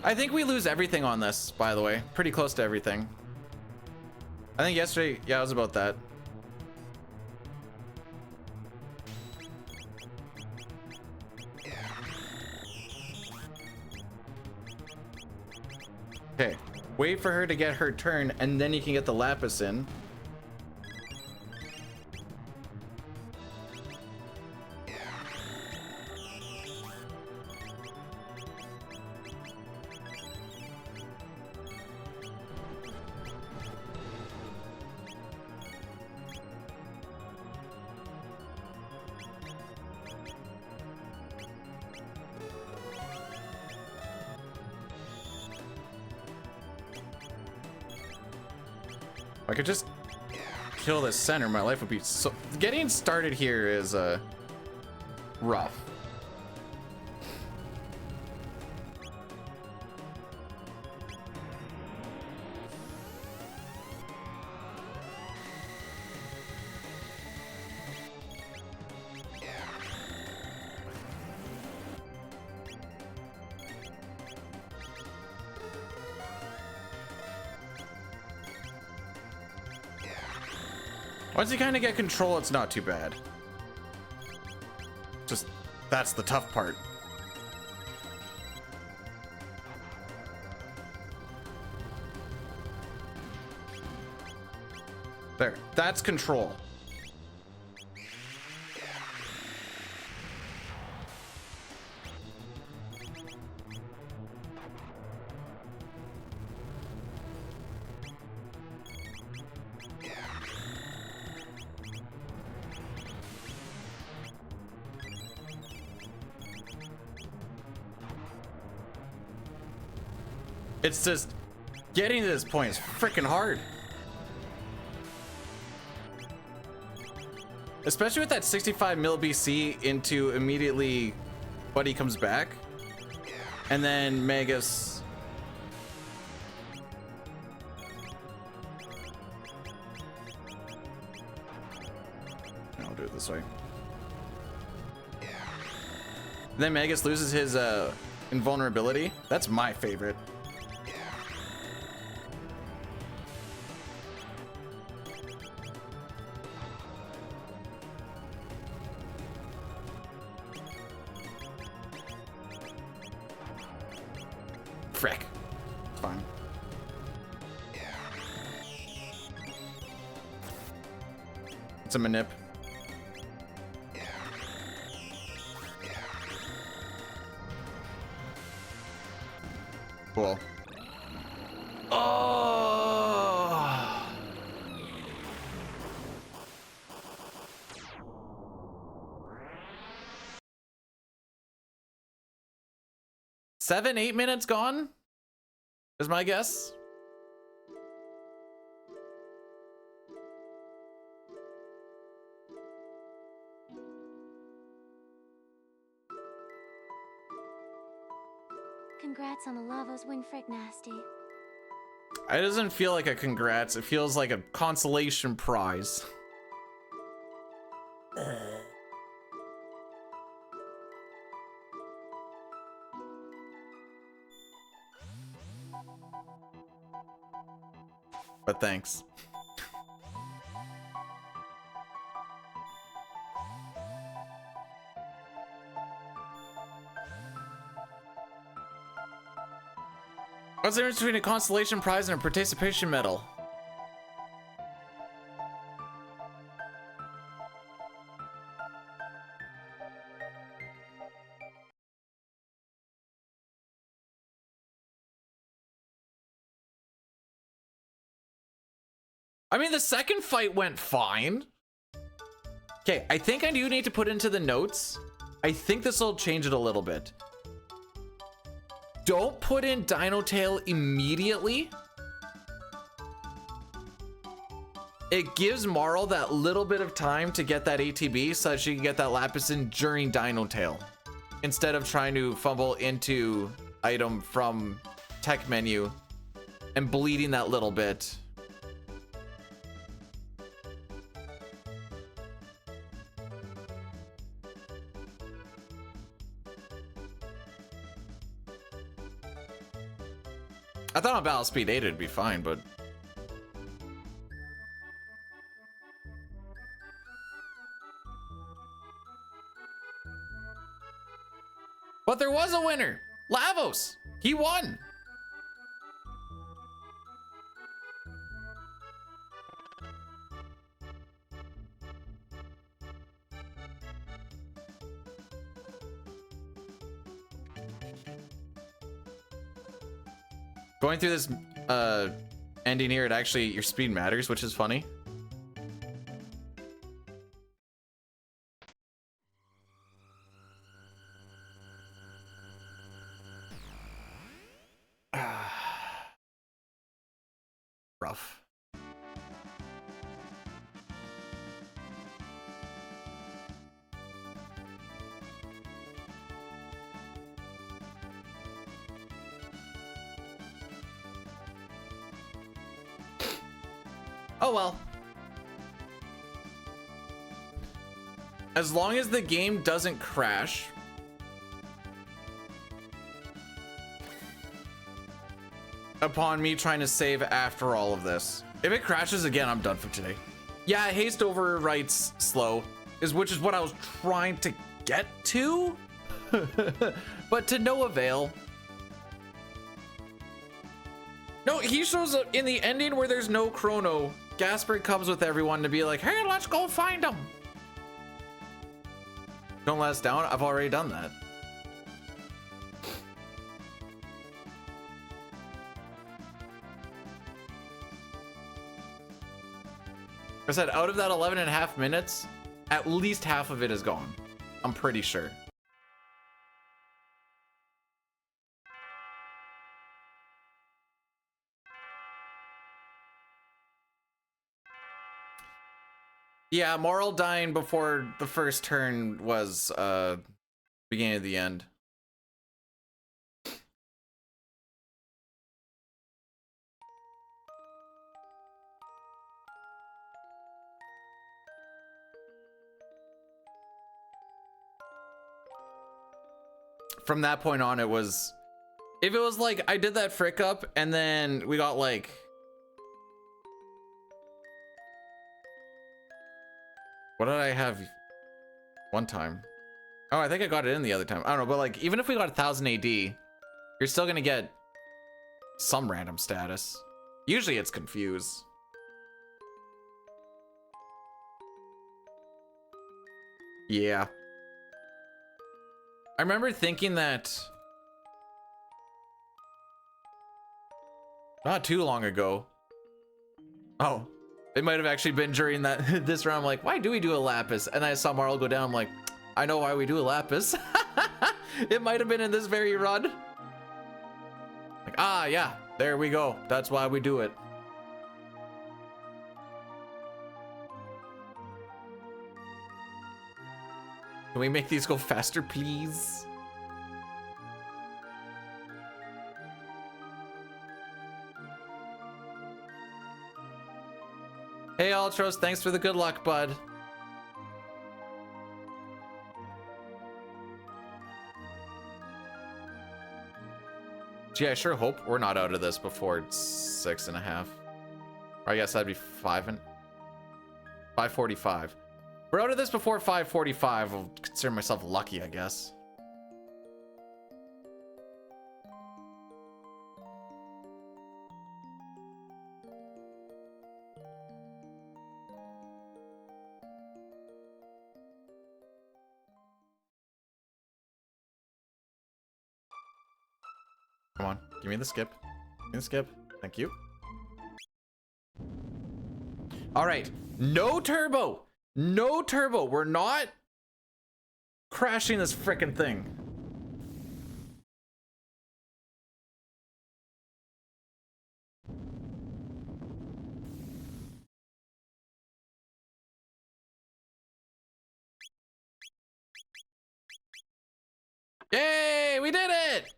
I think we lose everything on this, by the way. Pretty close to everything. I think yesterday, yeah, it was about that. Okay, wait for her to get her turn, and then you can get the lapis in. If I could just kill this center, my life would be so... Getting started here is rough. Once you kind of get control, it's not too bad. Just, that's the tough part. There, that's control. It's just getting to this point is freaking hard. Especially with that 65 mil BC into immediately Buddy comes back. And then Magus. I'll do it this way. And then Magus loses his invulnerability. That's my favorite. Frick. It's fine. It's a manip. Cool. Oh. Seven, 8 minutes gone is my guess. Congrats on the Lavos win, Frick Nasty. It doesn't feel like a congrats. It feels like a consolation prize. But thanks. What's the difference between a consolation prize and a participation medal? I mean, the second fight went fine. Okay, I think I do need to put into the notes. I think this will change it a little bit. Don't put in Dino Tail immediately. It gives Marl that little bit of time to get that ATB so that she can get that Lapis in during Dino Tail, instead of trying to fumble into item from tech menu and bleeding that little bit. I thought on Battle Speed 8 it'd be fine, but there was a winner. Lavos. He won. Going through this ending here, it actually, your speed matters, which is funny. Rough. Oh well. As long as the game doesn't crash. Upon me trying to save after all of this. If it crashes again, I'm done for today. Yeah, haste overwrites slow, which is what I was trying to get to, but to no avail. No, he shows up in the ending where there's no Chrono. Gasper comes with everyone to be like, hey, let's go find him. Don't let us down. I've already done that. I said out of that 11.5 minutes, at least half of it is gone. I'm pretty sure. Yeah, Moral dying before the first turn was beginning of the end. From that point on, it was, if it was like I did that frick up and then we got like, what did I have one time? Oh, I think I got it in the other time. I don't know, but like, even if we got 1000 AD, you're still gonna get some random status. Usually it's confuse. Yeah. I remember thinking that not too long ago. Oh. It might have actually been during that this round. I'm like, why do we do a lapis? And I saw Marl go down. I'm like, I know why we do a lapis. It might have been in this very run. Like, ah, yeah, there we go. That's why we do it. Can we make these go faster, please? Hey, Ultros, thanks for the good luck, bud. Gee, I sure hope we're not out of this before 6.5. Or I guess that'd be 5:45. We're out of this before 5:45. I'll consider myself lucky, I guess. Come on, give me the skip. Give me the skip. Thank you. All right, no turbo. No turbo. We're not crashing this frickin' thing. Yay, we did it!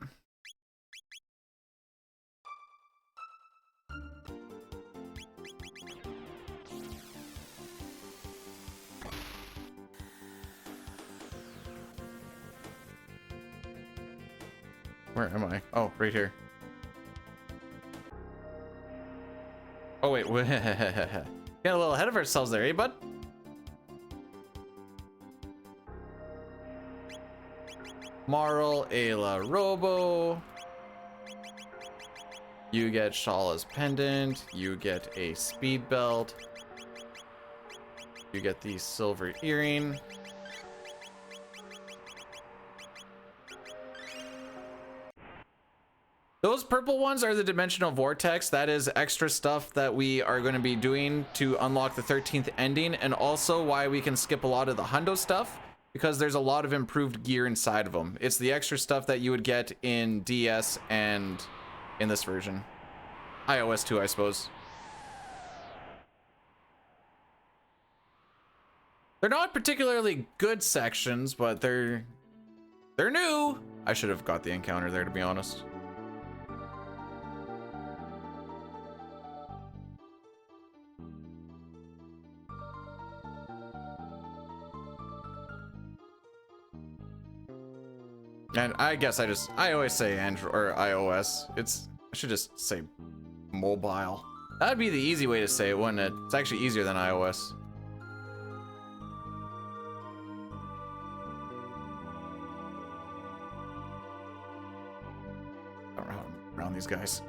Where am I? Oh, right here. Oh wait, get a little ahead of ourselves there, eh, bud? Marl, Ayla, Robo. You get Shala's pendant. You get a speed belt. You get the silver earring. Those purple ones are the dimensional vortex. That is extra stuff that we are going to be doing to unlock the 13th ending, and also why we can skip a lot of the hundo stuff, because there's a lot of improved gear inside of them. It's the extra stuff that you would get in DS and in this version. iOS too, I suppose. They're not particularly good sections, but they're new. I should have got the encounter there, to be honest. And I guess I always say Android or iOS. I should just say mobile. That'd be the easy way to say it, wouldn't it? It's actually easier than iOS. I don't know how to around these guys.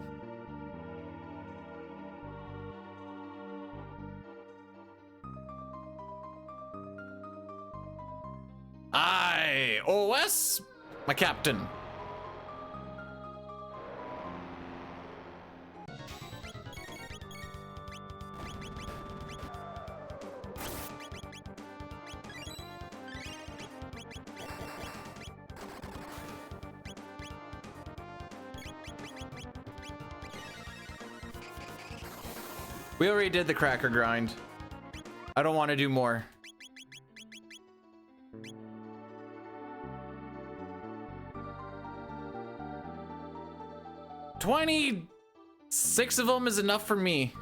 iOS, my captain. We already did the cracker grind. I don't want to do more. $26 of them is enough for me.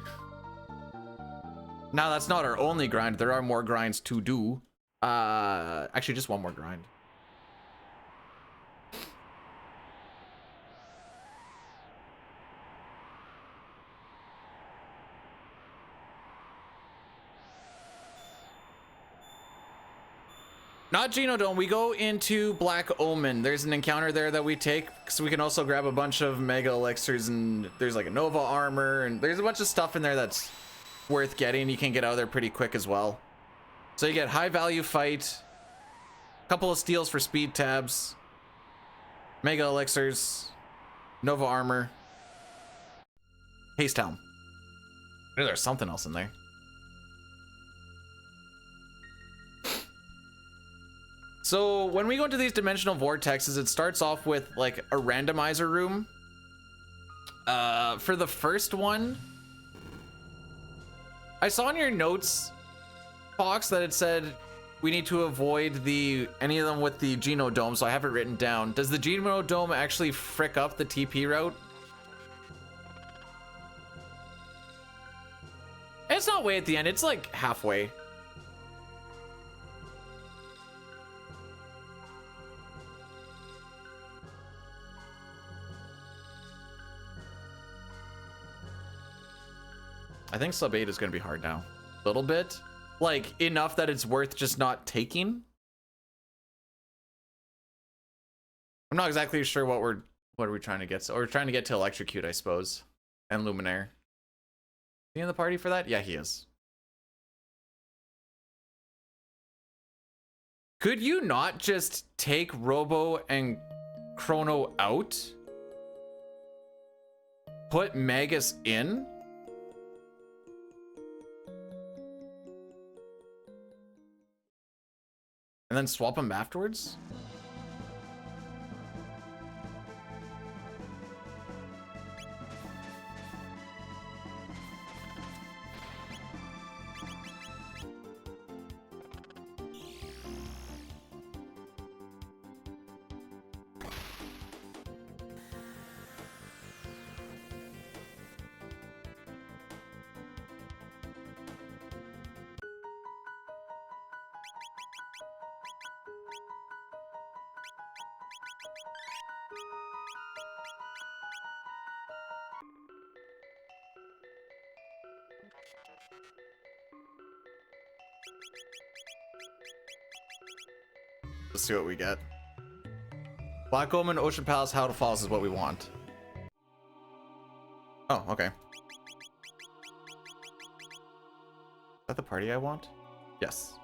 Now that's not our only grind. There are more grinds to do. Actually, just one more grind. Not Genodome, we go into Black Omen. There's an encounter there that we take, so we can also grab a bunch of Mega Elixirs, and there's like a Nova armor, and there's a bunch of stuff in there that's worth getting. You can get out of there pretty quick as well. So you get high value fight, a couple of steals for speed tabs, Mega Elixirs, Nova armor, Haste Helm. Maybe there's something else in there. So when we go into these dimensional vortexes, it starts off with like a randomizer room. For the first one, I saw in your notes, Fox, that it said we need to avoid any of them with the Genodome, so I have it written down. Does the Genodome actually frick up the TP route? It's not way at the end, it's like halfway. I think sub 8 is going to be hard now. A little bit. Like, enough that it's worth just not taking. I'm not exactly sure what are we trying to get. So we're trying to get to Electrocute, I suppose. And Luminaire. Is he in the party for that? Yeah, he is. Could you not just take Robo and Chrono out? Put Magus in? And then swap them afterwards? Let's see what we get. Black Omen, Ocean Palace, Howell Falls is what we want. Oh, okay. Is that the party I want? Yes.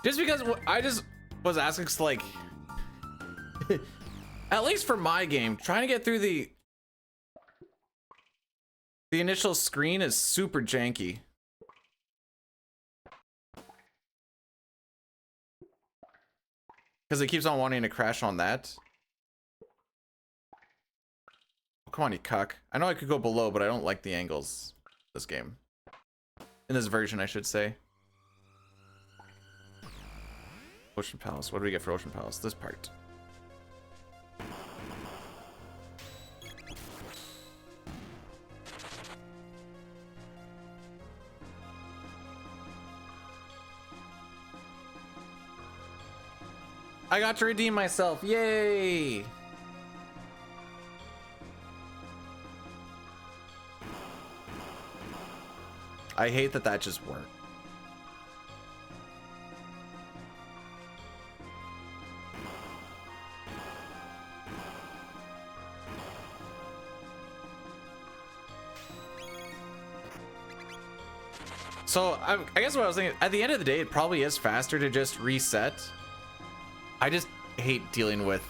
Just because I just was asking, 'cause, like, at least for my game, trying to get through the initial screen is super janky. Because it keeps on wanting to crash on that. Oh, come on, you cuck. I know I could go below, but I don't like the angles this game. In this version, I should say. Ocean Palace. What do we get for Ocean Palace? This part. I got to redeem myself. Yay! I hate that that just worked. So I guess what I was thinking, at the end of the day, it probably is faster to just reset. I just hate dealing with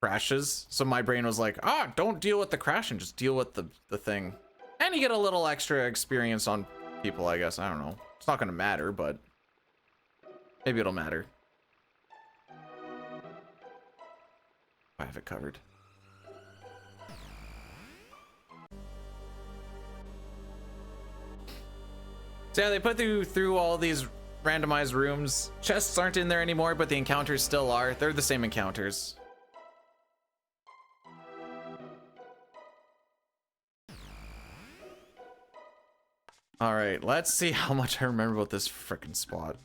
crashes. So my brain was like, don't deal with the crash and just deal with the thing. And you get a little extra experience on people, I guess. I don't know. It's not going to matter, but maybe it'll matter. I have it covered. So yeah, they put through all these randomized rooms. Chests aren't in there anymore, but the encounters still are. They're the same encounters. All right, let's see how much I remember about this frickin' spot.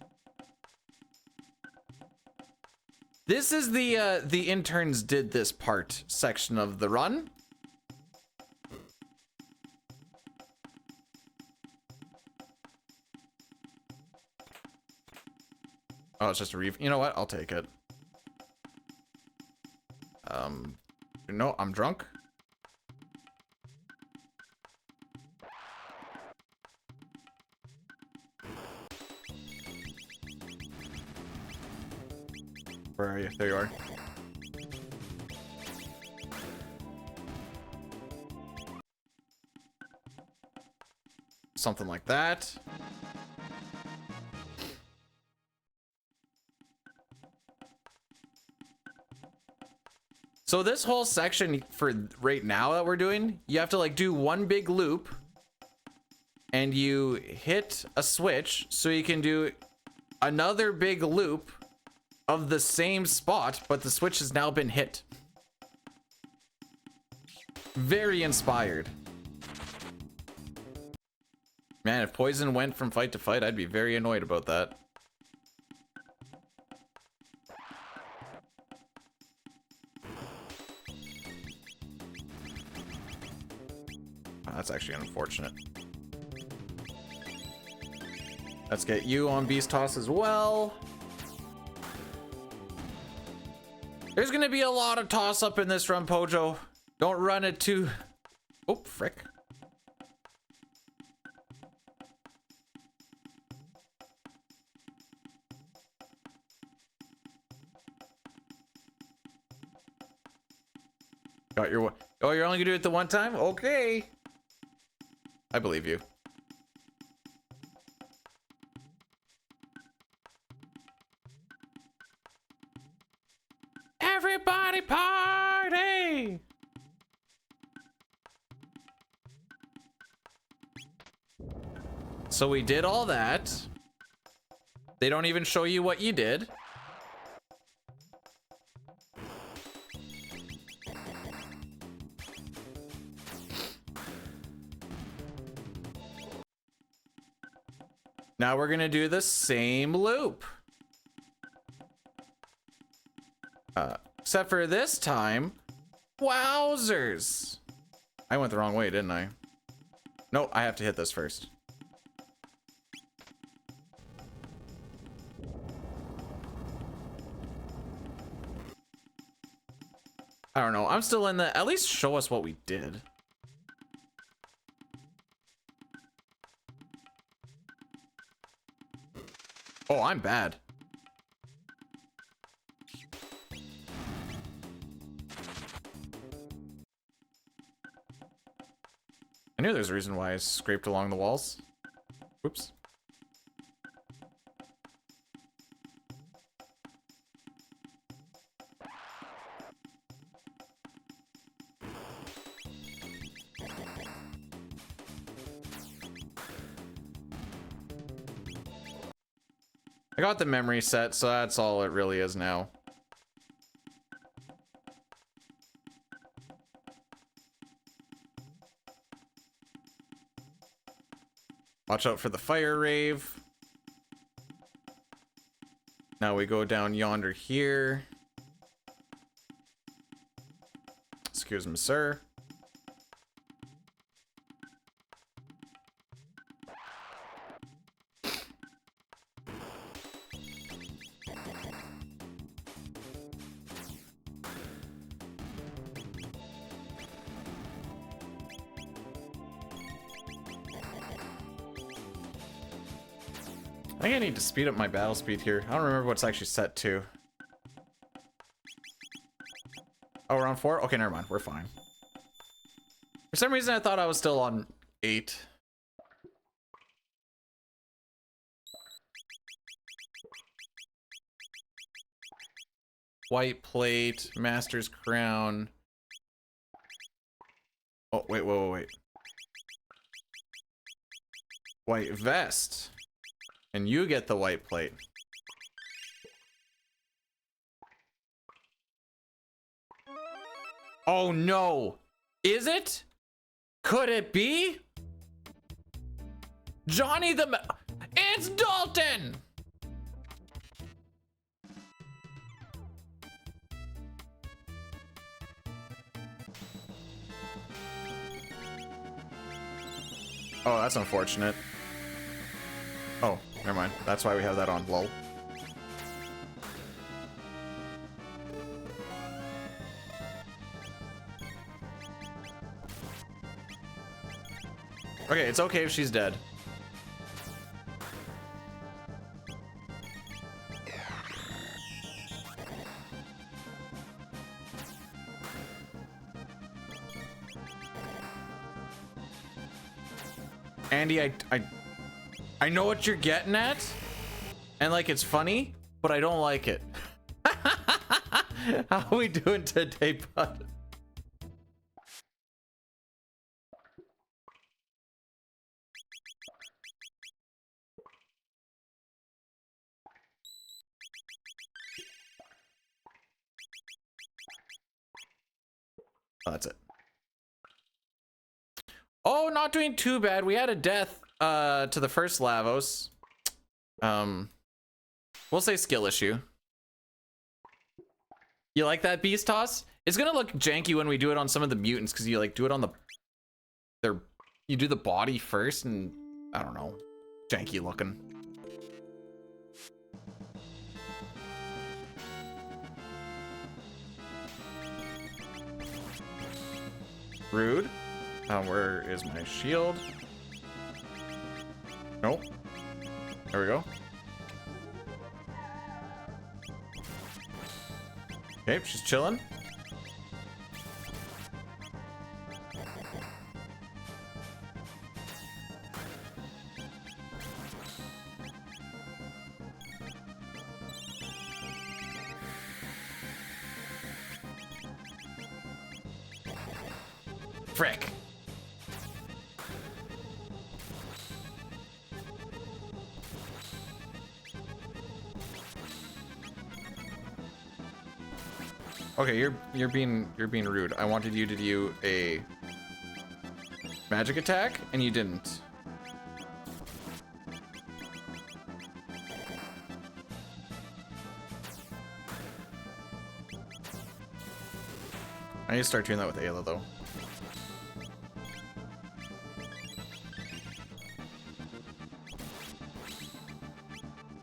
This is the interns did this part section of the run. Oh, it's just a you know what? I'll take it. No, I'm drunk. Where are you? There you are. Something like that. So this whole section for right now that we're doing, you have to like do one big loop and you hit a switch so you can do another big loop of the same spot, but the switch has now been hit. Very inspired. Man, if Poison went from fight to fight, I'd be very annoyed about that. That's actually unfortunate. Let's get you on Beast Toss as well. There's gonna be a lot of toss up in this run, Pojo. Don't run it too... Oh, frick. Got your... Oh, you're only gonna do it the one time? Okay. I believe you. Everybody party! So we did all that. They don't even show you what you did. Now we're gonna do the same loop. Except for this time, wowzers. I went the wrong way, didn't I? No, I have to hit this first. I don't know. I'm still in the, at least show us what we did. Oh, I'm bad. I knew there's a reason why I scraped along the walls. Oops. I got the memory set, so that's all it really is now. Watch out for the fire rave. Now we go down yonder here. Excuse me, sir. I think I need to speed up my battle speed here. I don't remember what's actually set to. Oh, we're on 4? Okay, never mind. We're fine. For some reason, I thought I was still on 8. White plate, master's crown. Oh, wait, wait. White vest. And you get the white plate. Oh no! Is it? Could it be? Johnny the It's Dalton! Oh, that's unfortunate. Oh, never mind. That's why we have that on. Lol. Okay, it's okay if she's dead. Andy, I know what you're getting at, and like it's funny, but I don't like it. How are we doing today, bud? Oh, that's it. Oh, not doing too bad. We had a death to the first Lavos. We'll say skill issue. You like that beast toss? It's gonna look janky when we do it on some of the mutants because you like do it on you do the body first, and I don't know, janky looking. Rude. Where is my shield? Nope. There we go. Okay, she's chilling. Frick. Okay, you're being rude. I wanted you to do a magic attack, and you didn't. I need to start doing that with Ayla though.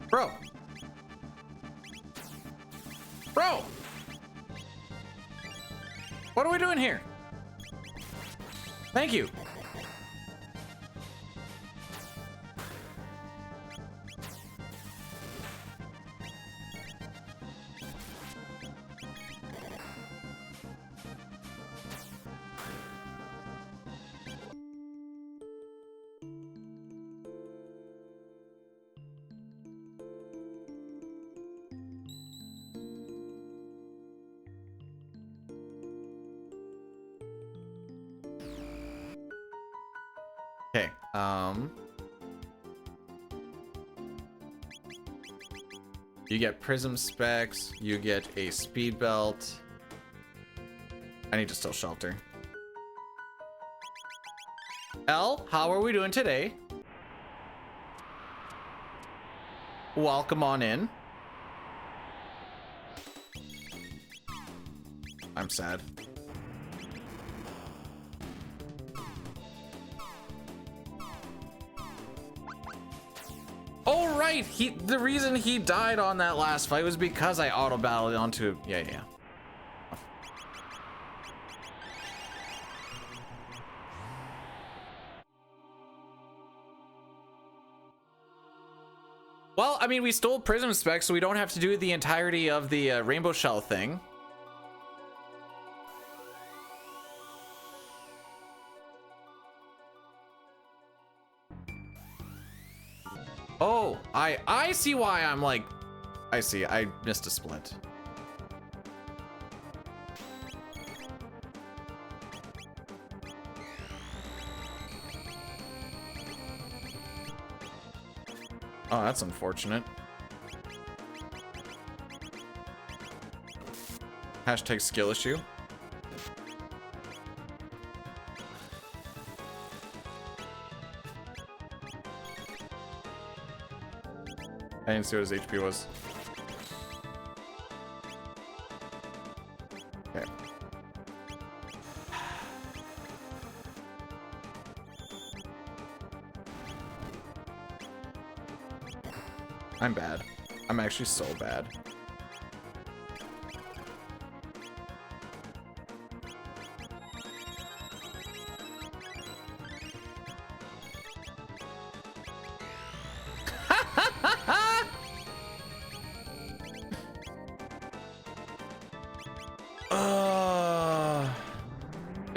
Bro! Bro! What are we doing here? Thank you. Okay, you get prism specs, you get a speed belt. I need to still shelter. Elle, how are we doing today? Welcome on in. I'm sad. Oh right, the reason he died on that last fight was because I auto battled onto yeah. Well, I mean, we stole prism specs, so we don't have to do the entirety of the rainbow shell thing. Oh, I see why I'm like, I see, I missed a split. Oh, that's unfortunate. Hashtag skill issue. I didn't see what his HP was. Okay. I'm bad. I'm actually so bad.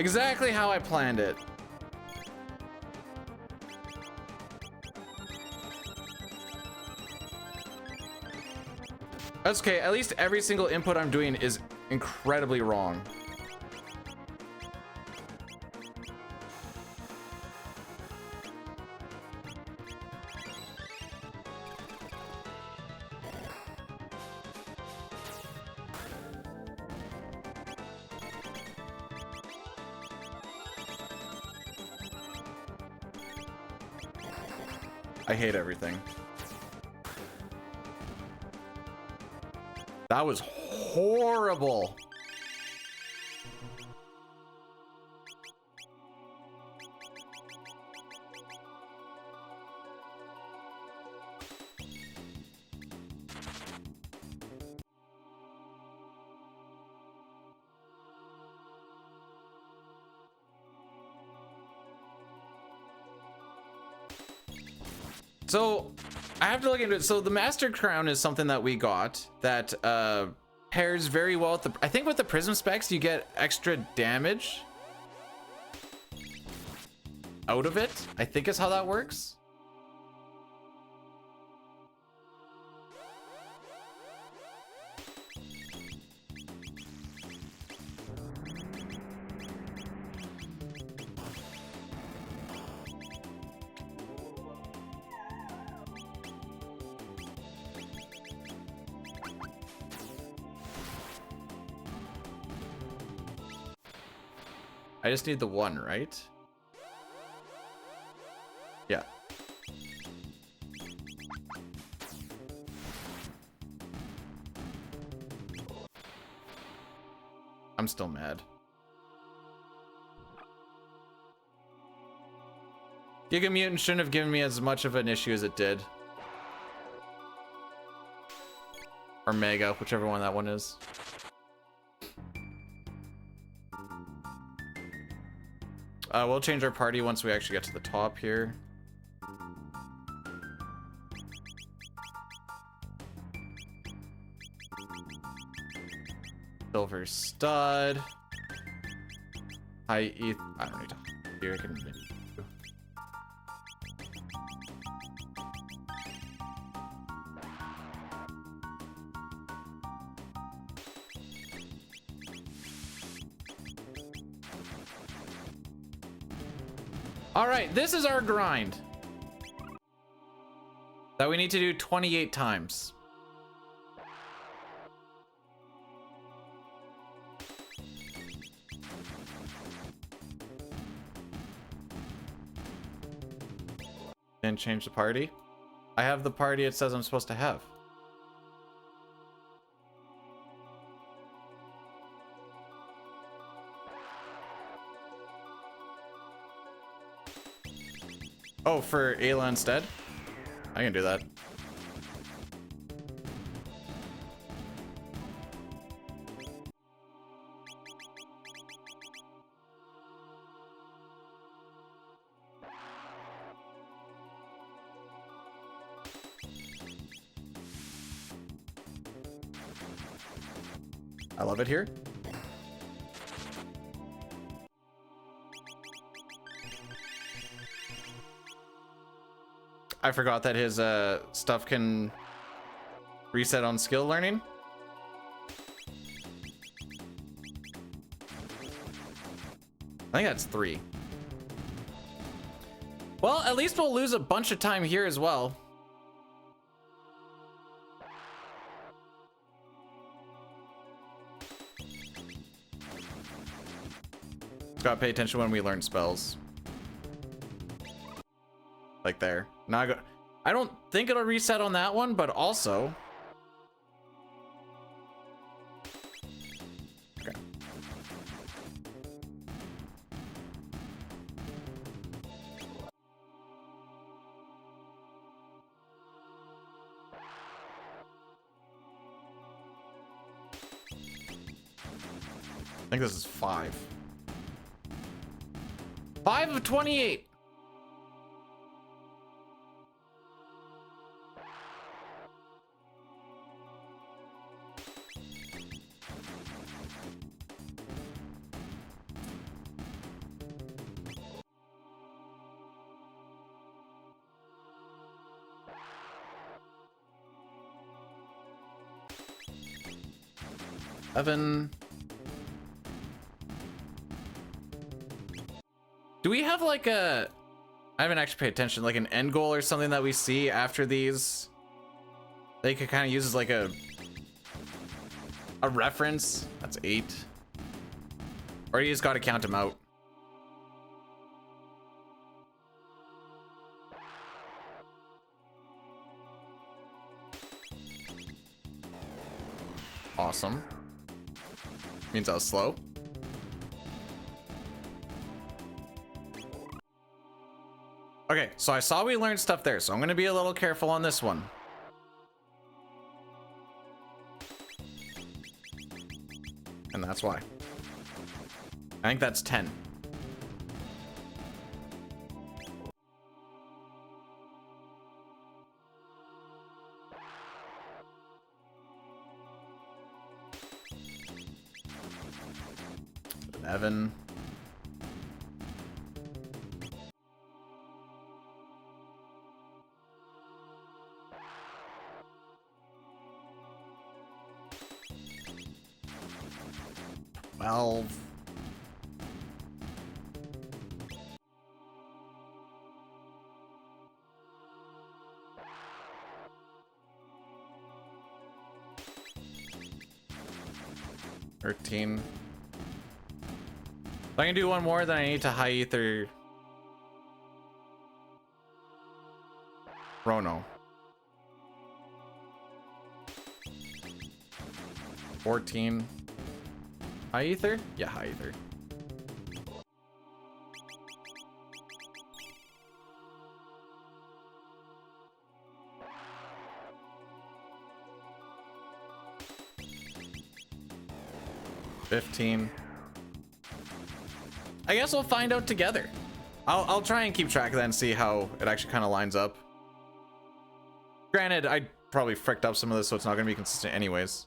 Exactly how I planned it. That's okay. At least every single input I'm doing is incredibly wrong. I hate everything. That was horrible. So I have to look into it. So the Master Crown is something that we got that pairs very well with the, I think with the prism specs you get extra damage out of it, I think is how that works. I just need the one, right? Yeah. I'm still mad. Giga Mutant shouldn't have given me as much of an issue as it did. Or Mega, whichever one that one is. We'll change our party once we actually get to the top here. Silver Stud. High ETH. I don't need to. Here, I can. All right, this is our grind that we need to do 28 times. And change the party. I have the party it says I'm supposed to have. Oh, for Ayla instead? I can do that. I love it here. I forgot that his stuff can reset on skill learning. I think that's 3. Well, at least we'll lose a bunch of time here as well. Gotta pay attention when we learn spells. Like there. Now I don't think it'll reset on that one, but also. Okay. I think this is 5. 5 of 28. Evan. Do we have like a, I haven't actually paid attention, like an end goal or something that we see after these? They could kind of use as like a reference. That's 8. Or you just got to count them out. Awesome. Means I was slow. Okay, so I saw we learned stuff there, so I'm gonna be a little careful on this one. And that's why. I think that's 10. Evan. Well. $13. If I can do one more, then I need to high ether Chrono. 14. High ether? Yeah, high ether. 15. I guess we'll find out together. I'll try and keep track of that and see how it actually kind of lines up. Granted, I probably fricked up some of this, so it's not going to be consistent anyways.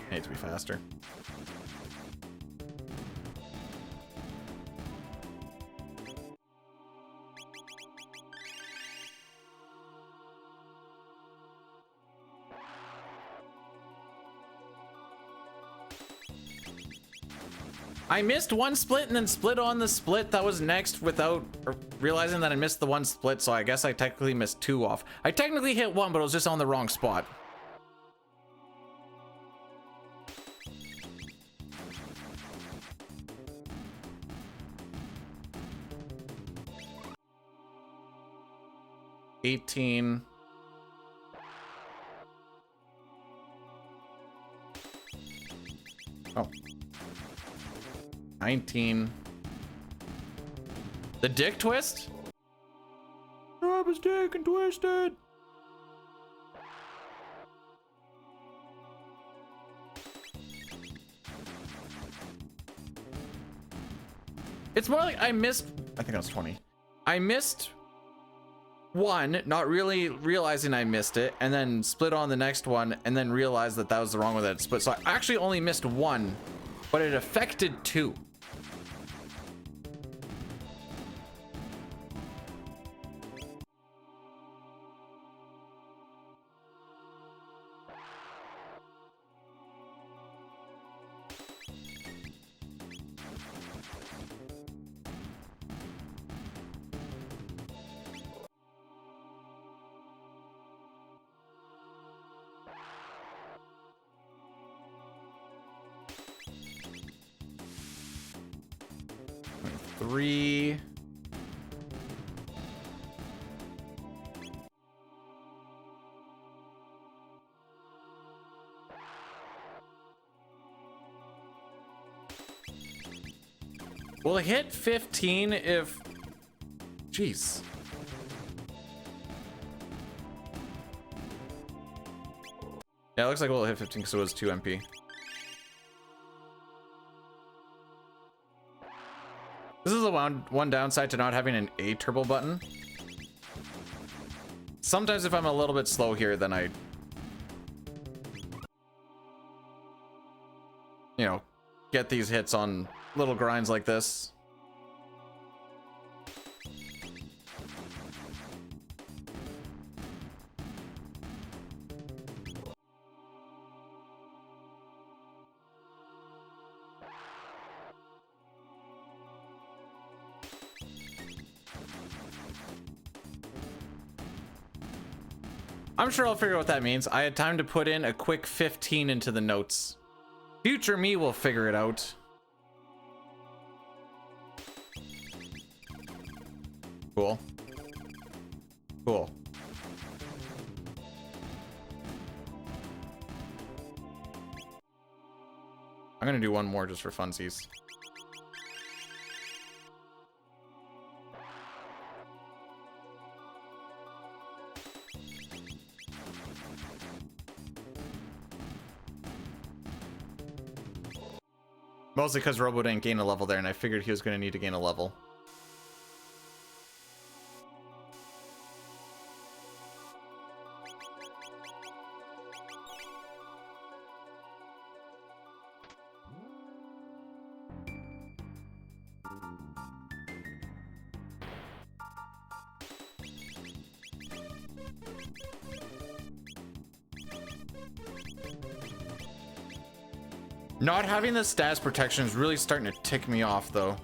I need to be faster. I missed one split and then split on the split that was next without realizing that I missed the one split, so I guess I technically missed 2 off. I technically hit 1, but it was just on the wrong spot. $18. Oh. 19. The dick twist? Grab his dick and twist it. It's more like I missed, I think I was 20. I missed 1, not really realizing I missed it, and then split on the next one, and then realized that that was the wrong one that it split. So I actually only missed 1, but it affected 2. Three. We'll hit 15 if... Jeez. Yeah, it looks like we'll hit 15 because it was 2 MP. This is the one downside to not having an A turbo button. Sometimes if I'm a little bit slow here, then I, you know, get these hits on little grinds like this. I'm sure I'll figure out what that means. I had time to put in a quick 15 into the notes. Future me will figure it out. Cool. Cool. I'm gonna do one more just for funsies. Mostly because Robo didn't gain a level there, and I figured he was going to need to gain a level. Not having the status protection is really starting to tick me off, though.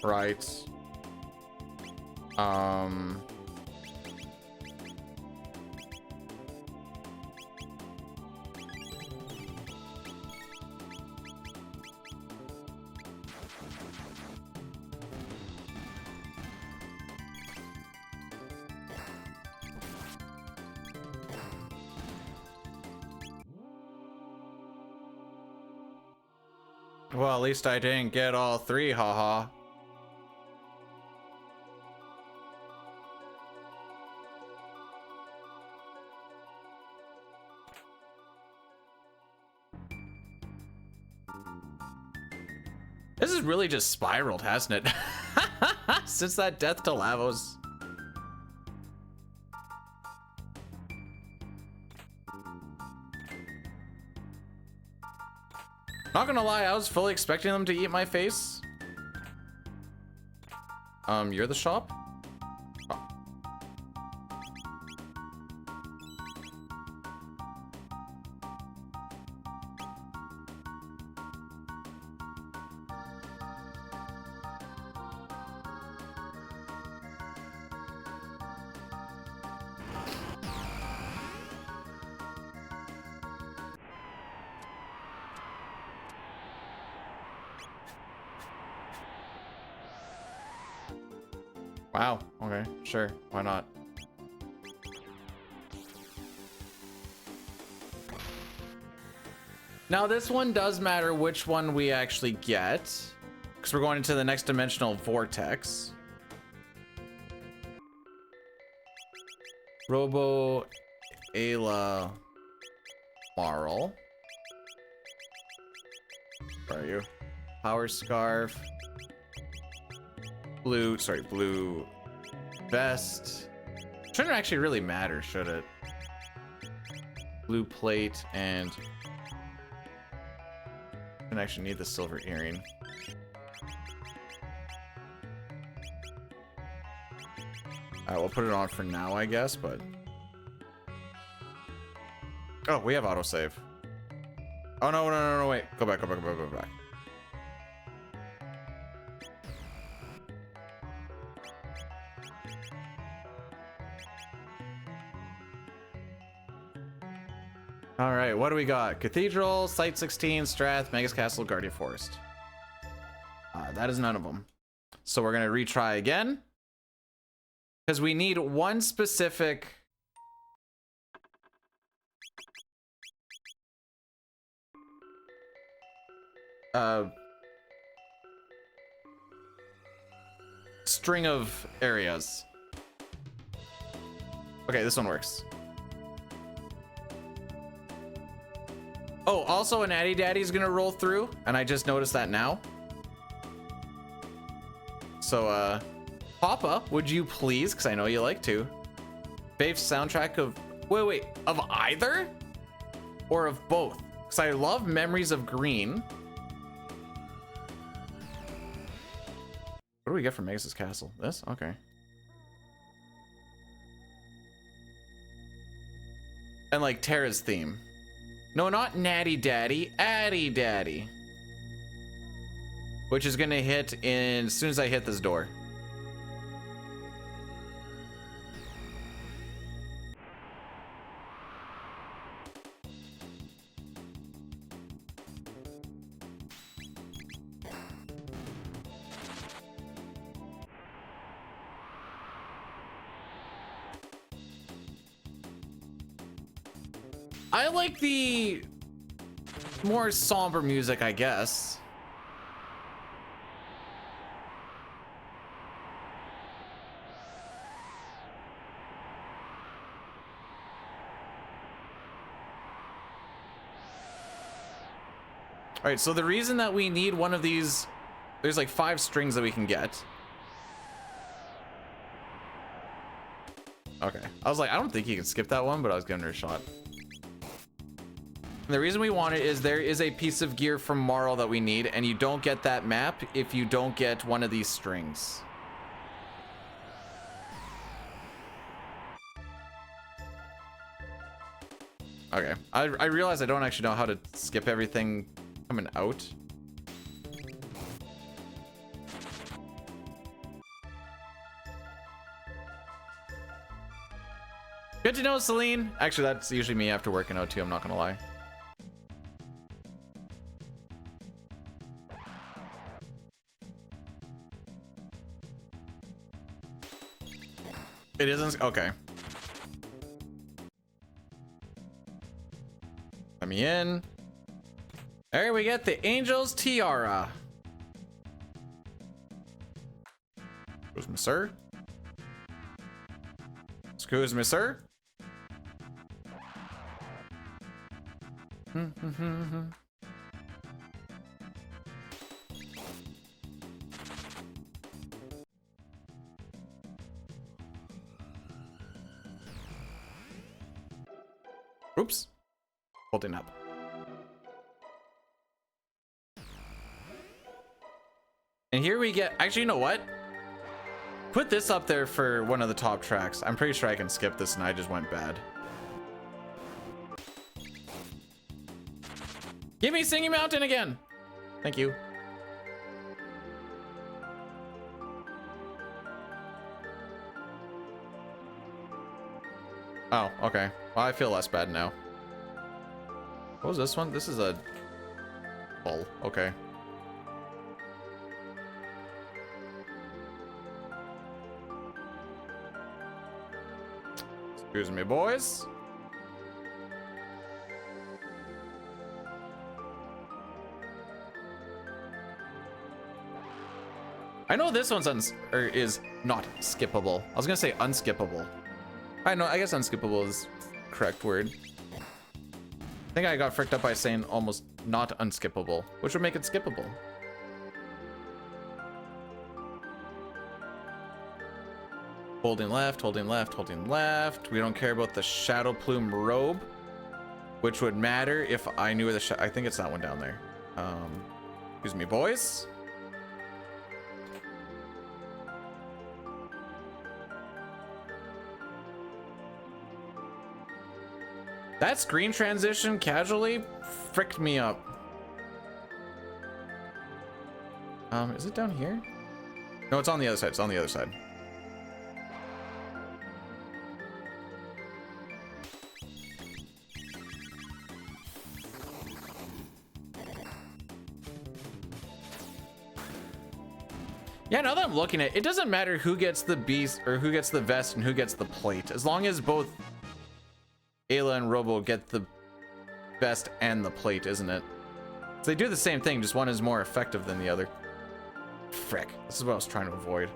Right. Well, at least I didn't get all three, haha. This is really just spiraled, hasn't it? Since that death to Lavos. Not gonna lie, I was fully expecting them to eat my face. You're the shop? Oh. Wow, okay, sure, why not? Now this one does matter which one we actually get, because we're going into the next dimensional vortex. Robo Ayla Marl. Where are you? Power Scarf. Blue vest. Shouldn't actually really matter, should it? Blue plate and I actually need the silver earring. Alright, we'll put it on for now, I guess, but oh, we have autosave. Oh no, wait. Go back. All right, what do we got? Cathedral, Site 16, Strath, Magus Castle, Guardian Forest. That is none of them. So we're gonna retry again. Because we need one specific... string of areas. Okay, this one works. Oh, also a Natty Daddy is gonna roll through, and I just noticed that now. So, Papa, would you please, because I know you like to, fave soundtrack of, wait, of either? Or of both? Because I love Memories of Green. What do we get from Magus' Castle? This? Okay. And like Terra's theme. No, not Natty Daddy, Addy Daddy. Which is gonna hit in as soon as I hit this door. I like the more somber music, I guess. All right, so the reason that we need one of these, there's like 5 strings that we can get. Okay, I was like, I don't think you can skip that one, but I was giving her a shot. And the reason we want it is there is a piece of gear from Marl that we need, and you don't get that map if you don't get one of these strings. Okay, I realize I don't actually know how to skip everything coming out. Good to know, Celine. Actually, that's usually me after working out too, I'm not gonna lie. It isn't? Okay. Let me in. There we get the Angel's Tiara. Excuse me, sir. Excuse me, sir. Oops. Holding up. And here we get, actually, you know what? Put this up there for one of the top tracks. I'm pretty sure I can skip this and I just went bad. Give me Singing Mountain again. Thank you. Oh, okay. Well, I feel less bad now. What was this one? This is a bull. Okay. Excuse me, boys. I know this one's is not skippable. I was gonna say unskippable. I know, I guess unskippable is correct word. I think I got fricked up by saying almost not unskippable, which would make it skippable. Holding left, holding left, holding left. We don't care about the Shadow Plume robe, which would matter if I knew where the I think it's that one down there. Excuse me, boys. That screen transition casually fricked me up. Is it down here? No, it's on the other side. It's on the other side. Yeah, now that I'm looking at it, it doesn't matter who gets the beast or who gets the vest and who gets the plate. As long as both Ayla and Robo get the vest and the plate, isn't it? So they do the same thing, just one is more effective than the other. Frick, this is what I was trying to avoid.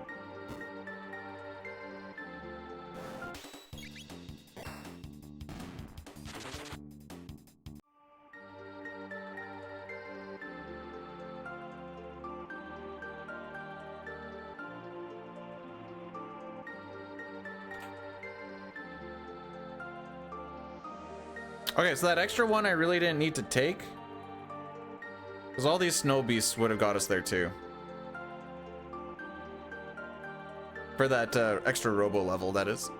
Okay, so that extra one I really didn't need to take, because all these snow beasts would have got us there too. For that extra robo level, that is.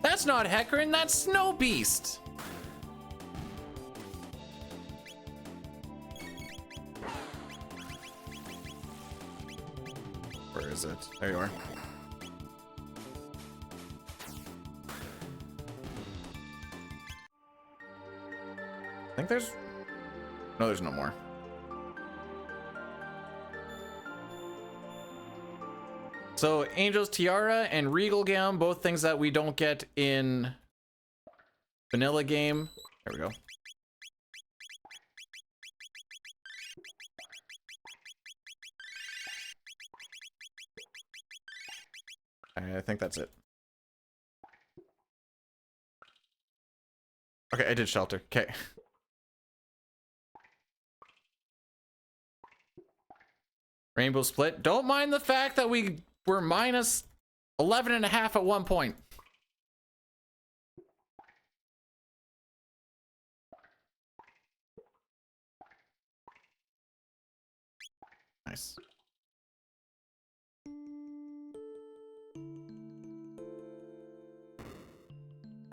That's not Hecarim, that's Snow Beast. Where is it? There you are. I think there's... No, there's no more. So Angel's Tiara and Regal Gown, both things that we don't get in vanilla game. There we go. I think that's it. Okay, I did shelter. Okay. Rainbow Split. Don't mind the fact that we were minus 11.5 at one point. Nice.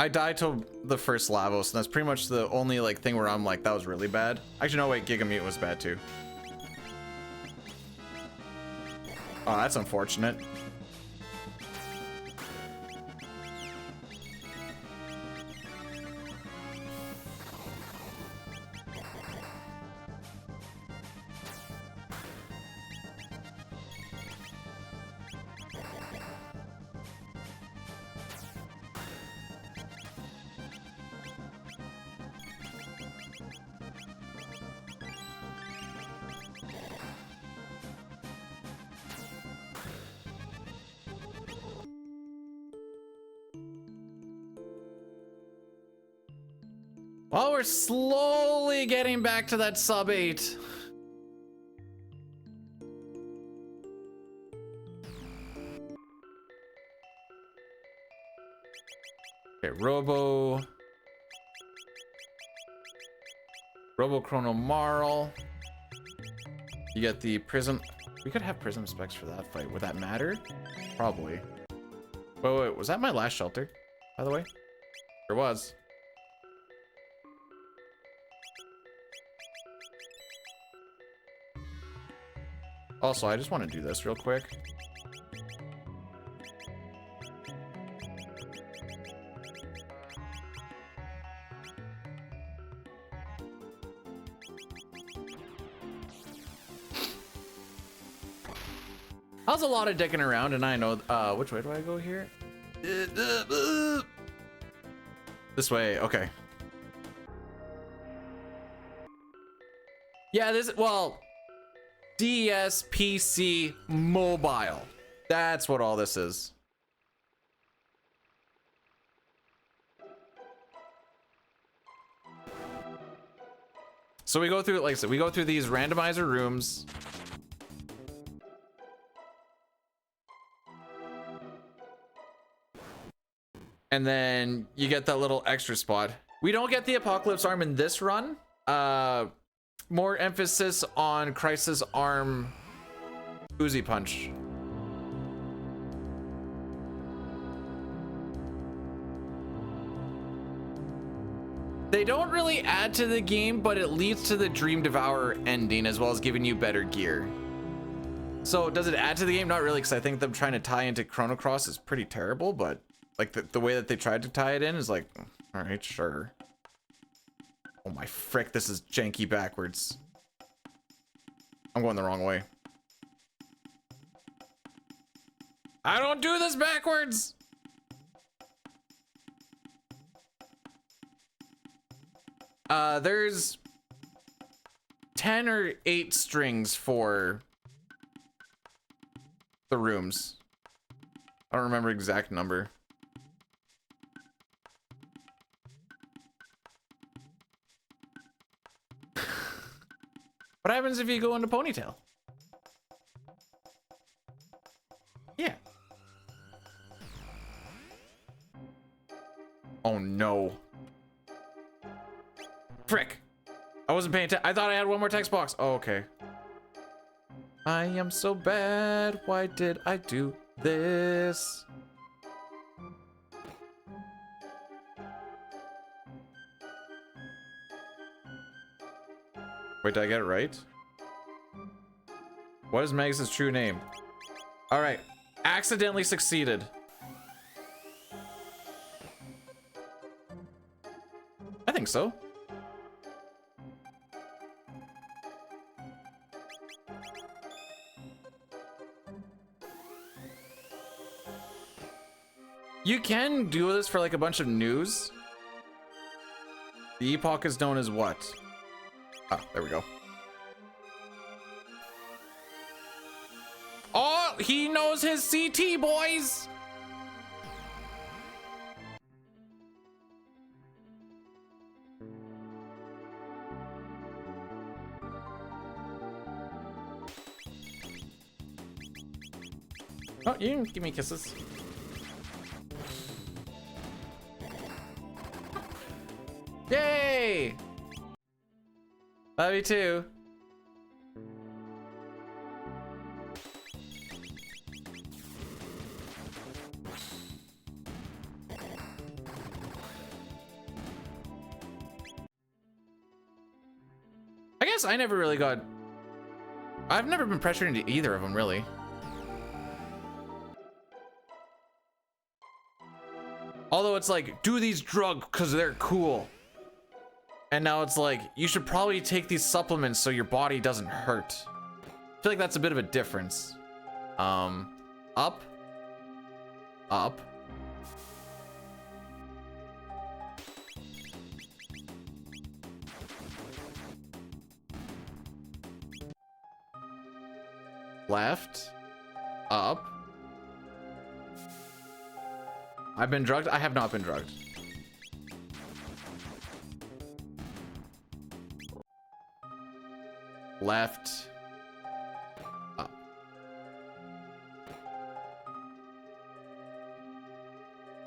I died to the first Lavos, and that's pretty much the only like thing where I'm like, that was really bad. Actually, no, wait, Gigamute was bad too. Oh, that's unfortunate. Well, we're slowly getting back to that sub 8. Okay, Robo Chrono Marl. You get the Prism. We could have Prism specs for that fight. Would that matter? Probably. Wait, was that my last shelter, by the way? There was. Also, I just want to do this real quick. That was a lot of dicking around, and I know, which way do I go here? This way, okay. Yeah, well, DS, PC, mobile. That's what all this is. So we go through, like I said, we go through these randomizer rooms. And then you get that little extra spot. We don't get the Apocalypse Arm in this run. More emphasis on Crisis Arm Uzi Punch. They don't really add to the game, but it leads to the Dream Devourer ending as well as giving you better gear. So does it add to the game? Not really, because I think them trying to tie into Chrono Cross is pretty terrible, but like the way that they tried to tie it in is like, all right, sure. Oh my frick, this is janky backwards. I'm going the wrong way. I don't do this backwards. There's 10 or 8 strings for the rooms. I don't remember exact number. What happens if you go into Ponytail? Yeah. Oh no. Frick. I wasn't paying attention. I thought I had one more text box. Oh, okay. I am so bad. Why did I do this? Wait, did I get it right? What is Magus' true name? All right. Accidentally succeeded. I think so. You can do this for like a bunch of news. The epoch is known as what? Oh, there we go. Oh, he knows his CT, boys. Oh, you can give me kisses. Yay! Love you too. I guess I never really got... I've never been pressured into either of them, really. Although it's like, do these drugs because they're cool. And now it's like, you should probably take these supplements so your body doesn't hurt. I feel like that's a bit of a difference. Up. Up. Left. Up. I've been drugged? I have not been drugged. left, up.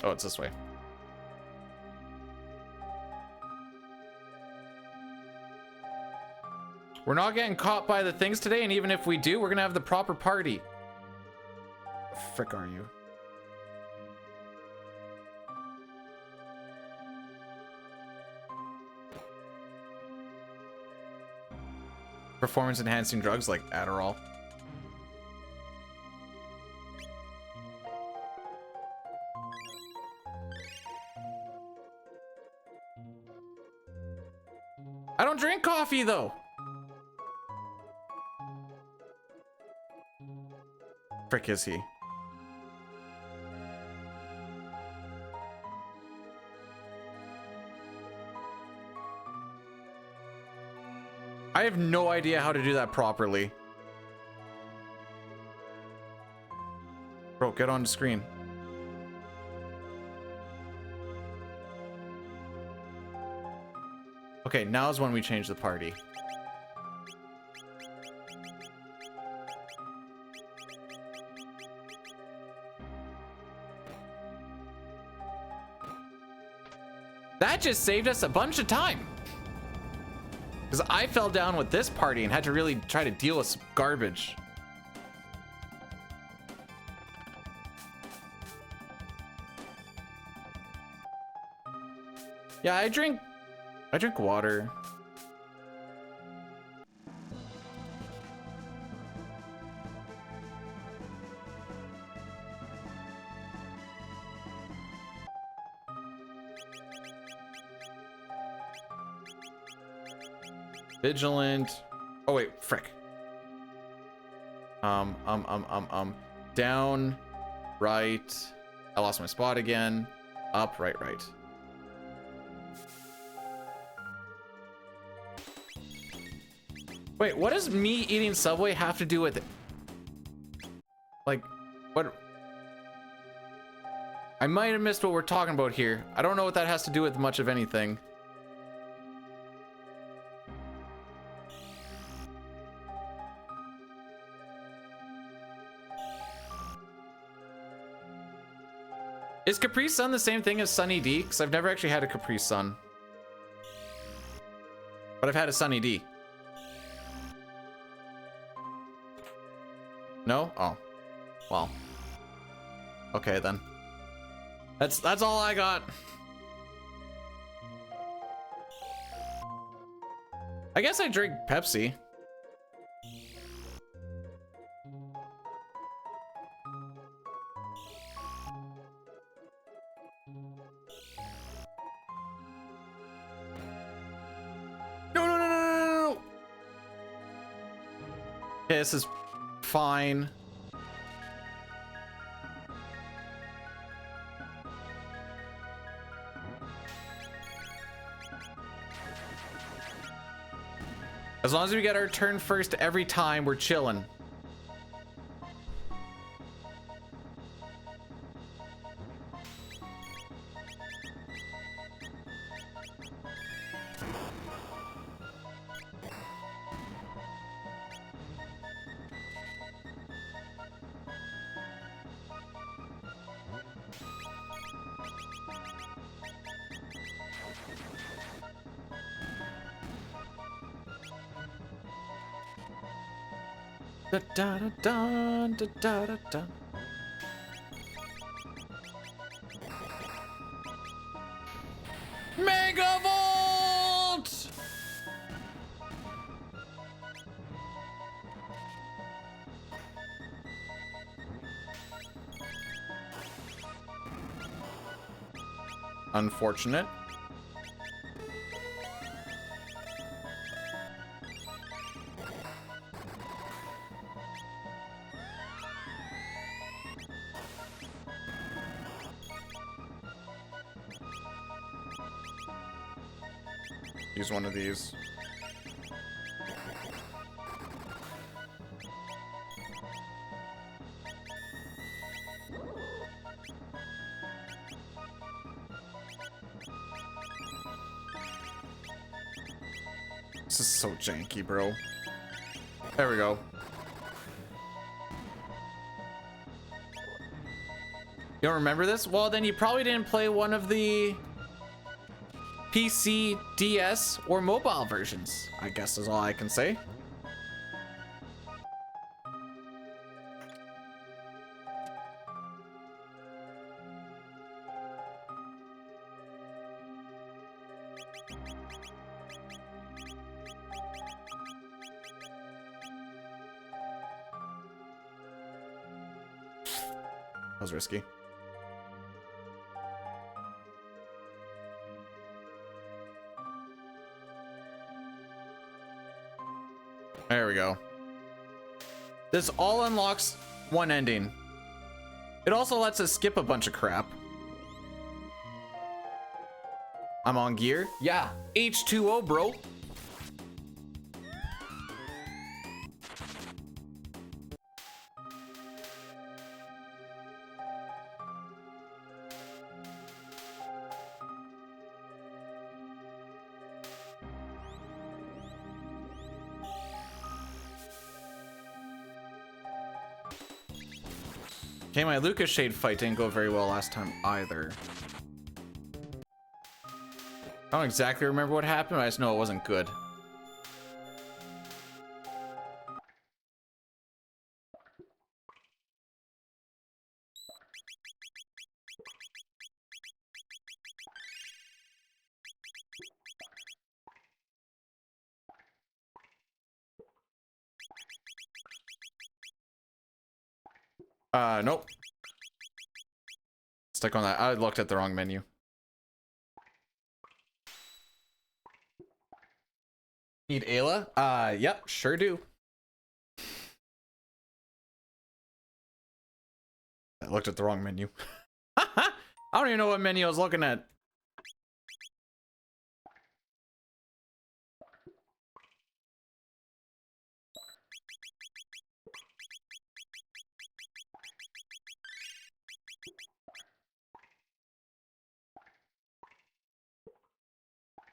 Oh, it's this way. We're not getting caught by the things today, and even if we do, we're gonna have the proper party. The frick are you? Performance enhancing drugs like Adderall. I don't drink coffee though. Frick is he? I have no idea how to do that properly. Bro, get on the screen. Okay, now is when we change the party. That just saved us a bunch of time. Because I fell down with this party and had to really try to deal with some garbage. Yeah, I drink water. Vigilant. Oh wait, frick. Down, right. I lost my spot again. Up, right, right. Wait, what does me eating Subway have to do with it? Like, what? I might have missed what we're talking about here. I don't know what that has to do with much of anything. Is Capri Sun the same thing as Sunny D? Because I've never actually had a Capri Sun. But I've had a Sunny D. No? Oh. Well. Okay then. That's all I got. I guess I drink Pepsi. No. Okay, this is fine. As long as we get our turn first every time, we're chilling. Da da da da da da da. Megavolt! Unfortunate. Use one of these. This is so janky, bro. There we go. You don't remember this? Well, then you probably didn't play one of the PC, DS, or mobile versions, I guess is all I can say. That was risky. There we go. This all unlocks one ending. It also lets us skip a bunch of crap. I'm on gear. Yeah, H2O, bro. Okay, my Lucas Shade fight didn't go very well last time either. I don't exactly remember what happened, I just know it wasn't good. Nope. Stick on that. I looked at the wrong menu. Need Ayla? Yep, sure do. I looked at the wrong menu. I don't even know what menu I was looking at.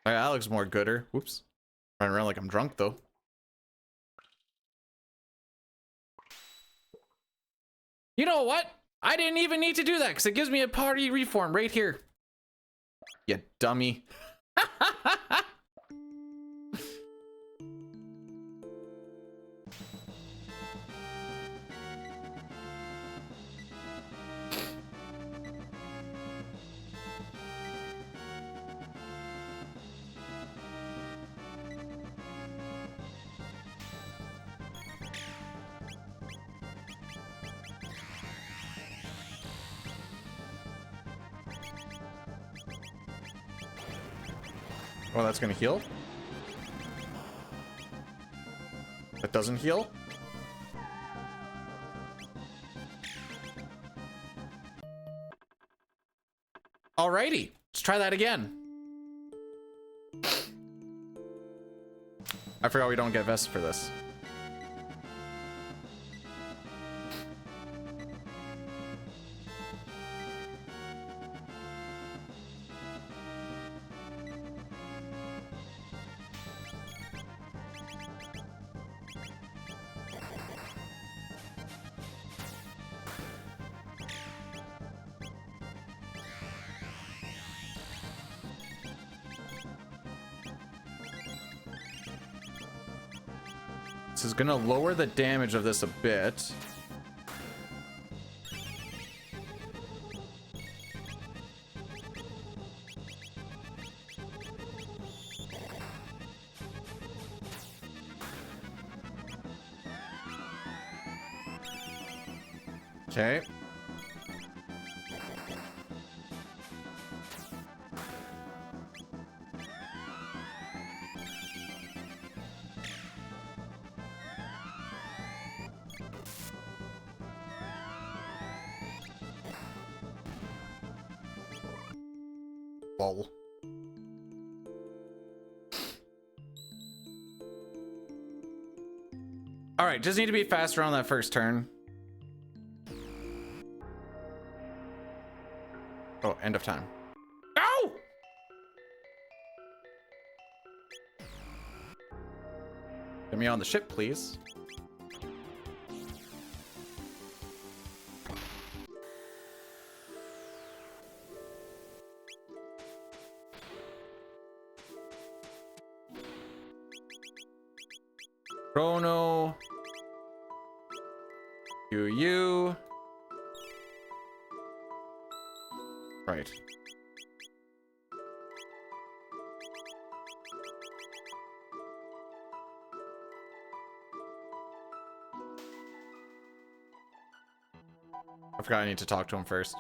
That looks more gooder. Whoops. Running around like I'm drunk though. You know what? I didn't even need to do that because it gives me a party reform right here. You dummy. Oh, that's gonna heal? That doesn't heal? Alrighty, let's try that again. I forgot we don't get vests for this. This is gonna lower the damage of this a bit. Okay. Lol. All right, just need to be faster on that first turn. Oh, end of time. Ow! Get me on the ship, please. Chrono. You. Right. I forgot I need to talk to him first.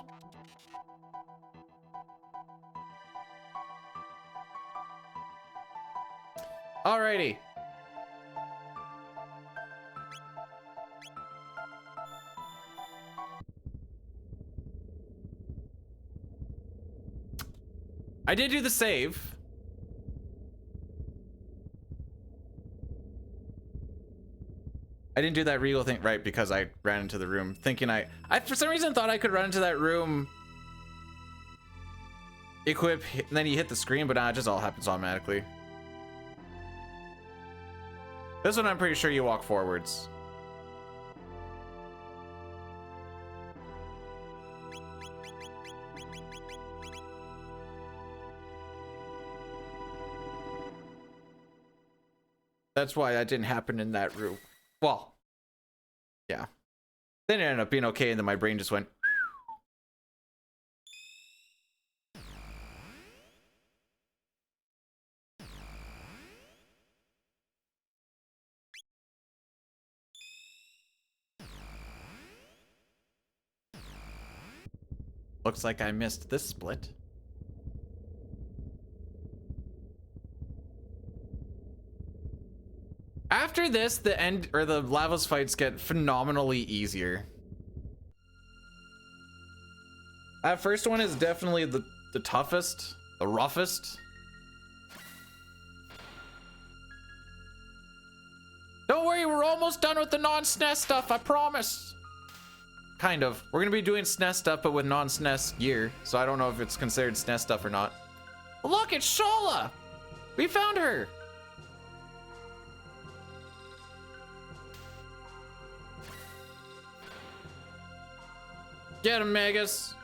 Alrighty. I did do the save. I didn't do that regal thing right because I ran into the room thinking I for some reason thought I could run into that room, equip, and then you hit the screen, but nah, it just all happens automatically. This one I'm pretty sure you walk forwards. That's why that didn't happen in that room. Well, yeah. Then it ended up being okay, and then my brain just went. Looks like I missed this split. After this, the end or the Lavos fights get phenomenally easier. That first one is definitely the toughest, the roughest. Don't worry, we're almost done with the non-SNES stuff, I promise. Kind of. We're gonna be doing SNES stuff, but with non-SNES gear, so I don't know if it's considered SNES stuff or not. Look, it's Shola! We found her! Get him, Magus.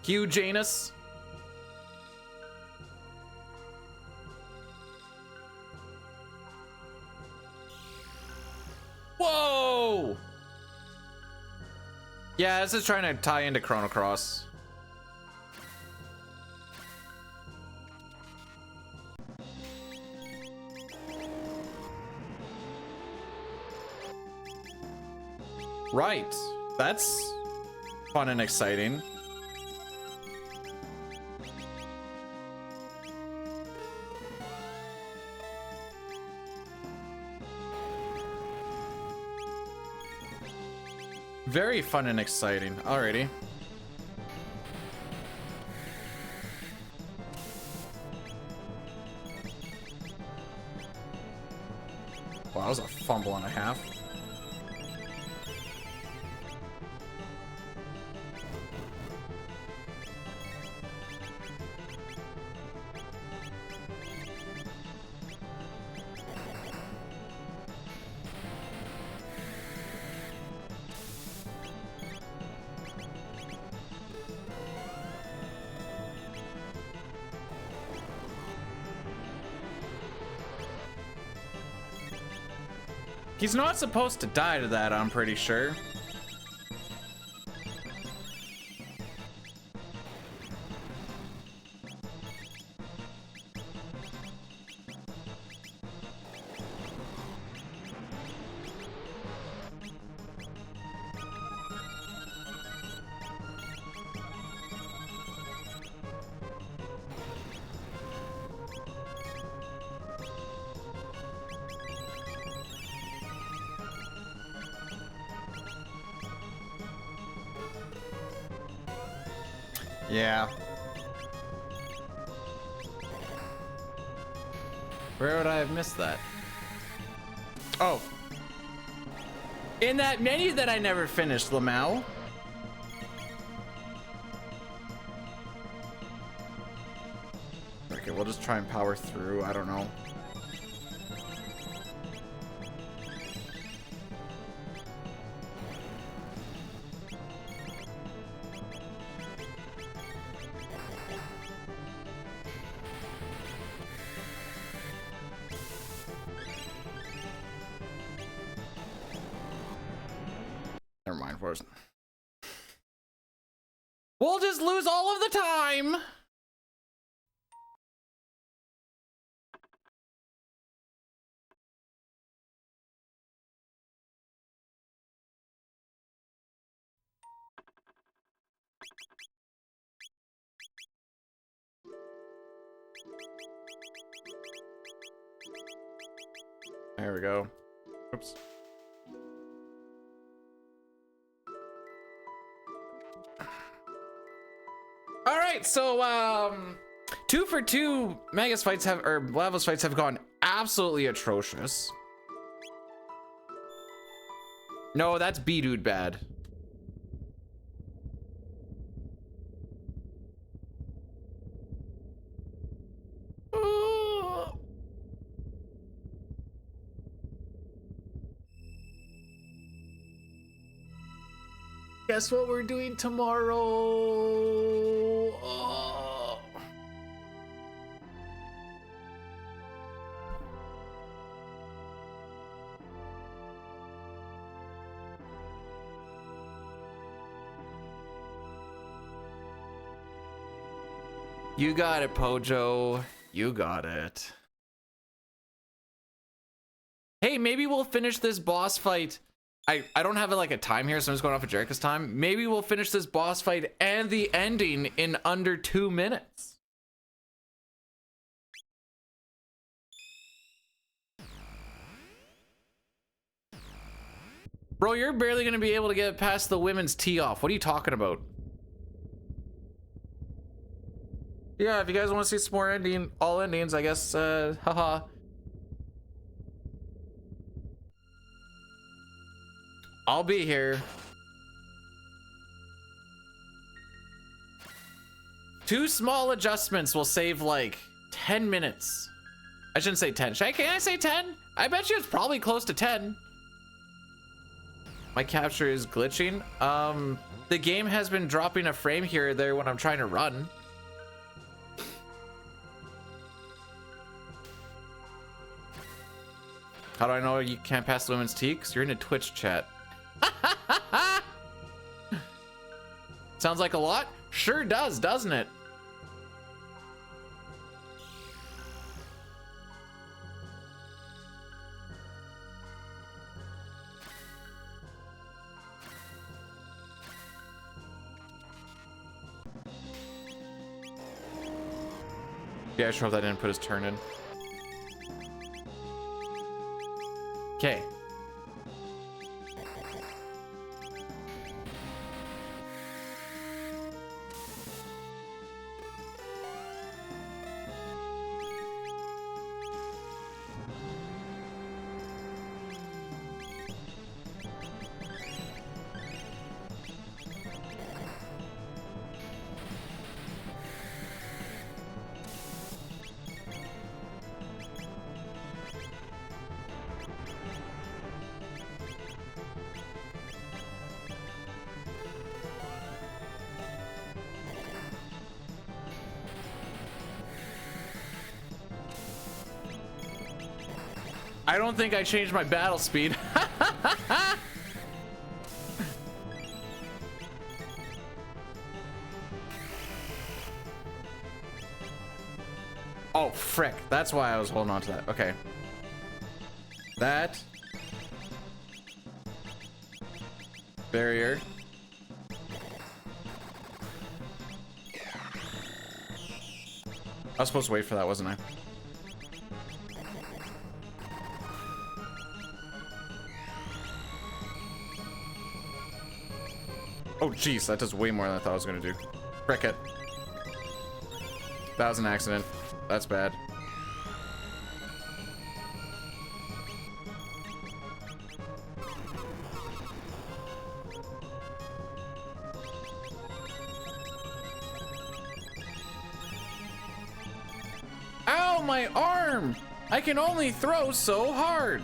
Hugh Janus. Whoa! Yeah, this is trying to tie into Chrono Cross. Right. That's fun and exciting. Very fun and exciting. Alrighty. Wow, that was a fumble and a half. He's not supposed to die to that, I'm pretty sure. Yeah. Where would I have missed that? Oh. In that menu that I never finished, Lamau. Okay, we'll just try and power through. I don't know. mind, boys. We'll just lose all of the time. There we go. Oops. All right, so 2 for 2 Magus fights have, or Lavos fights have gone absolutely atrocious. No, that's B-Dude bad. Guess what we're doing tomorrow? Oh. You got it, Pojo. You got it. Hey, maybe we'll finish this boss fight. I don't have like a time here, so I'm just going off of Jericho's time. Maybe we'll finish this boss fight and the ending in under 2 minutes. Bro, you're barely gonna be able to get past the women's tee off. What are you talking about? Yeah, if you guys want to see some more all endings, I guess, haha. I'll be here. 2 small adjustments will save like 10 minutes. I shouldn't say 10. Can I say 10? I bet you it's probably close to 10. My capture is glitching. The game has been dropping a frame here or there when I'm trying to run. How do I know you can't pass the women's tee? 'Cause you're in a Twitch chat. Sounds like a lot? Sure does, doesn't it? Yeah, I sure hope that didn't put his turn in. Okay. I don't think I changed my battle speed. Oh, frick. That's why I was holding on to that. Okay. That. Barrier. I was supposed to wait for that, wasn't I? Oh, jeez, that does way more than I thought I was gonna do. Frick it. That was an accident. That's bad. Ow, my arm! I can only throw so hard.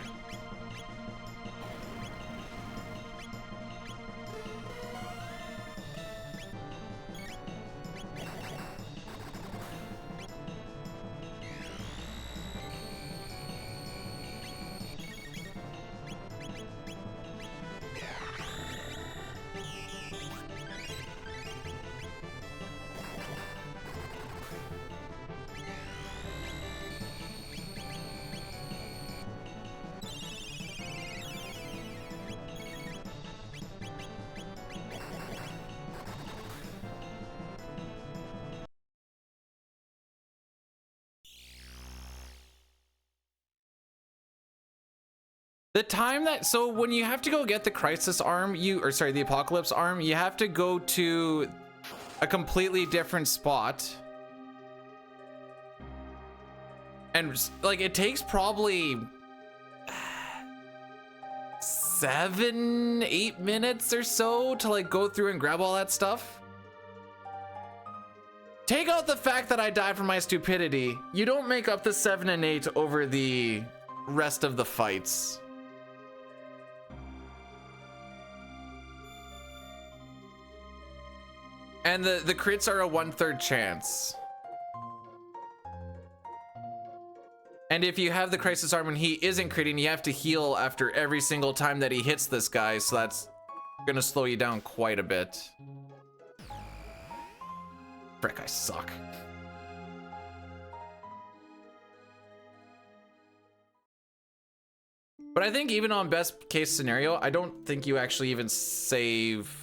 The time that, so when you have to go get the crisis arm, the apocalypse arm, you have to go to a completely different spot. And like, it takes probably 7-8 minutes or so to like go through and grab all that stuff. Take out the fact that I died from my stupidity. You don't make up the 7 and 8 over the rest of the fights. And the crits are a 1/3 chance. And if you have the crisis arm and he isn't critting, you have to heal after every single time that he hits this guy, so that's gonna slow you down quite a bit. Frick, I suck. But I think even on best case scenario, I don't think you actually even save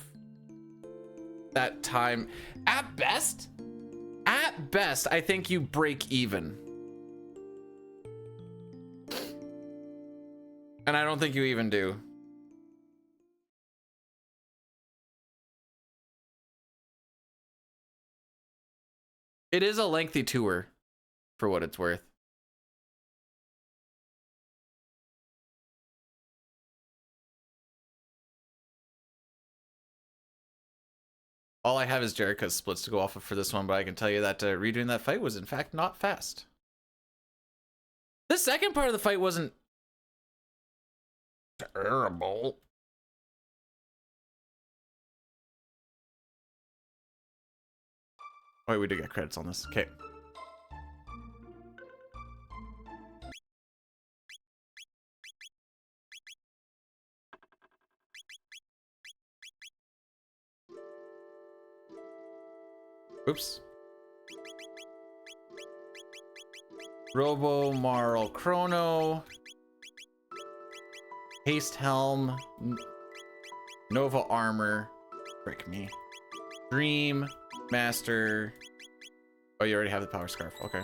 that time. At best, I think you break even. And I don't think you even do. It is a lengthy tour, for what it's worth. All I have is Jericho's splits to go off of for this one, but I can tell you that redoing that fight was in fact not fast. The second part of the fight wasn't terrible. Wait, we did get credits on this. Okay. Oops. Robo Marl Chrono. Haste Helm. Nova Armor. Frick me. Dream. Master. Oh, you already have the Power Scarf. Okay.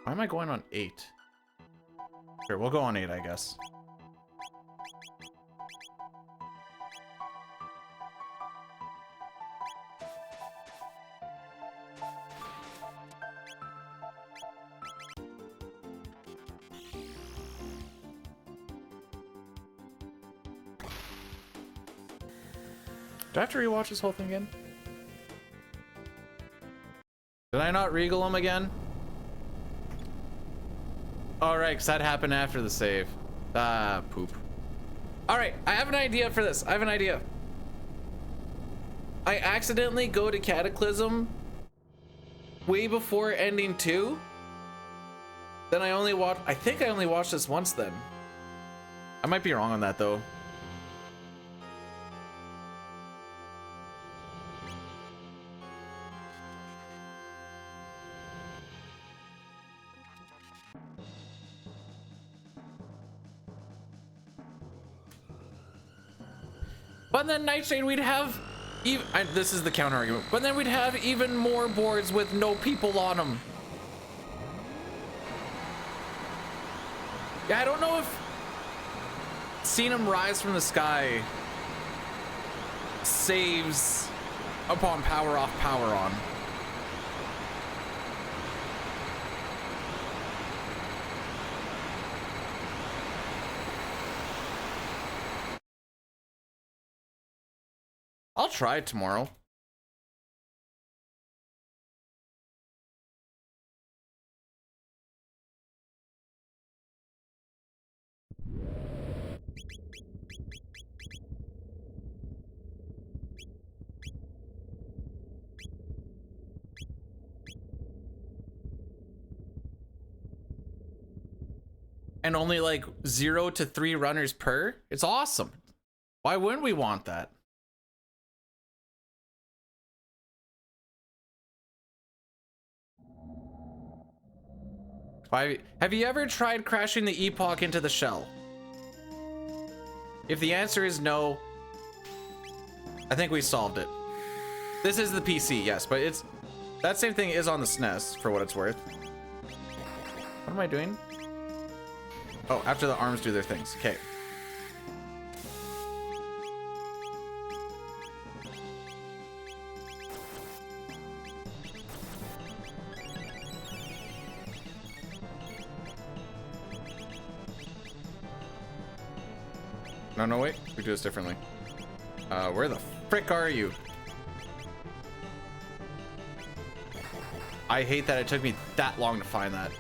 Why am I going on 8? Sure, we'll go on 8, I guess. Do I have to rewatch this whole thing again? Did I not regal him again? Alright, because that happened after the save. Ah, poop. Alright, I have an idea for this. I have an idea. I accidentally go to Cataclysm way before ending 2. Then I think I only watched this once then. I might be wrong on that though. But then Nightshade, we'd have this is the counter argument, but then we'd have even more boards with no people on them. Yeah, I don't know if seeing him rise from the sky saves upon power off, power on. I'll try it tomorrow. And only like 0 to 3 runners per? It's awesome. Why wouldn't we want that? Have you ever tried crashing the Epoch into the shell? If the answer is no, I think we solved it. This is the PC, yes, but That same thing is on the SNES, for what it's worth. What am I doing? Oh, after the arms do their things. Okay. No, wait. We do this differently. Where the frick are you? I hate that it took me that long to find that.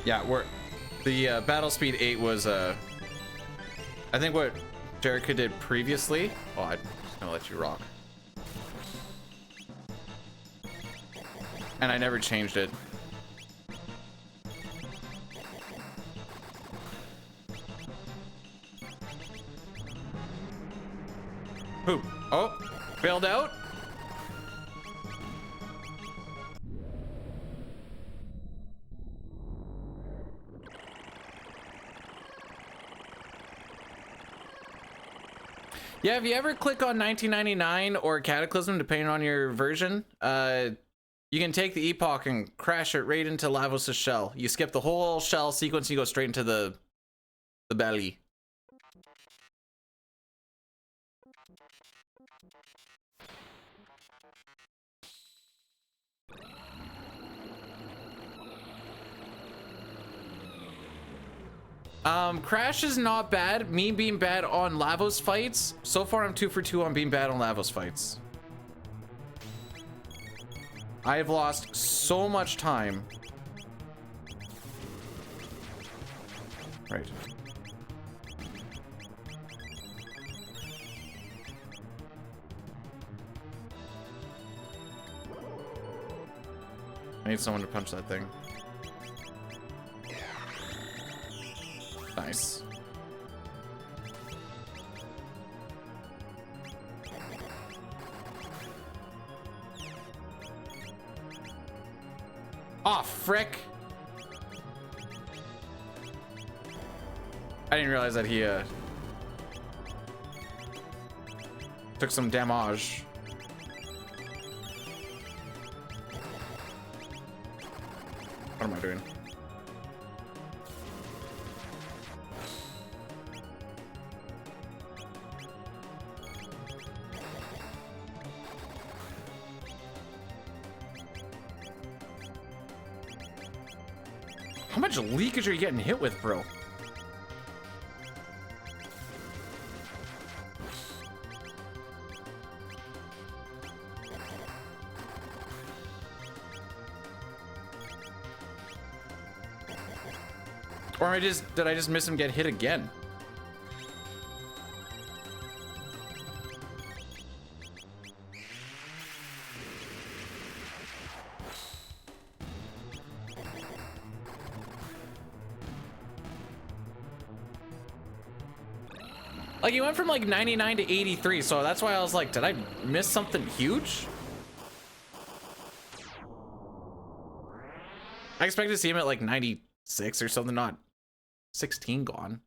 Yeah, the Battle Speed 8 was I think what Jerica did previously. Oh, I'm just gonna let you rock. And I never changed it. Poop. Oh, bailed out. Yeah, if you ever click on 1999 or Cataclysm, depending on your version, you can take the Epoch and crash it right into Lavos' shell. You skip the whole shell sequence, you go straight into the belly. Crash is not bad. Me being bad on Lavos fights. So far, I'm 2 for 2 on being bad on Lavos fights. I've lost so much time. Right. I need someone to punch that thing. Nice. Oh, frick. I didn't realize that he took some damage. What am I doing? How much leakage are you getting hit with, bro? Or did I just miss him get hit again? Like, he went from like 99 to 83, so that's why I was like, did I miss something huge? I expected to see him at like 96 or something, not 16 gone.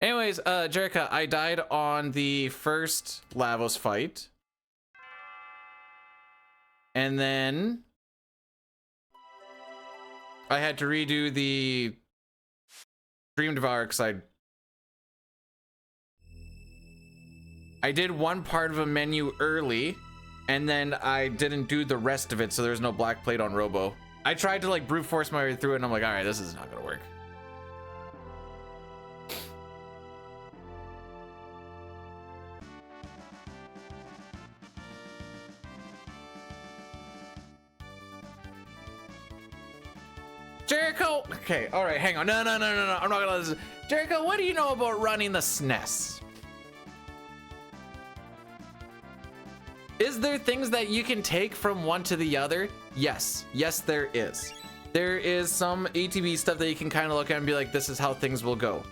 Anyways, Jerica, I died on the first Lavos fight. And then I had to redo the Dream Devourer because I did one part of a menu early and then I didn't do the rest of it, so there's no black plate on Robo. I tried to like brute force my way through it and I'm like, all right, this is not gonna work. Jericho, okay, all right, hang on. No, I'm not gonna listen. Jericho, what do you know about running the SNES? Is there things that you can take from one to the other? Yes, there is. There is some ATV stuff that you can kind of look at and be like, this is how things will go.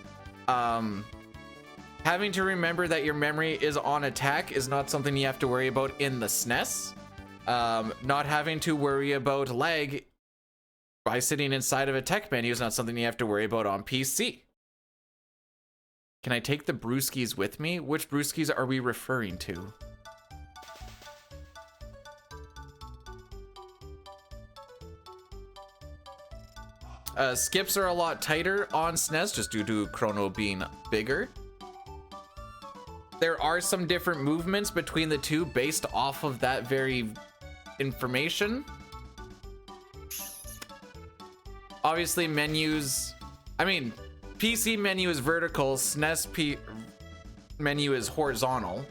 Having to remember that your memory is on attack is not something you have to worry about in the SNES. Not having to worry about lag by sitting inside of a tech menu is not something you have to worry about on PC. Can I take the brewskis with me? Which brewskis are we referring to? Skips are a lot tighter on SNES just due to Chrono being bigger. There are some different movements between the two based off of that very information. Obviously menus, I mean, PC menu is vertical, SNES menu is horizontal.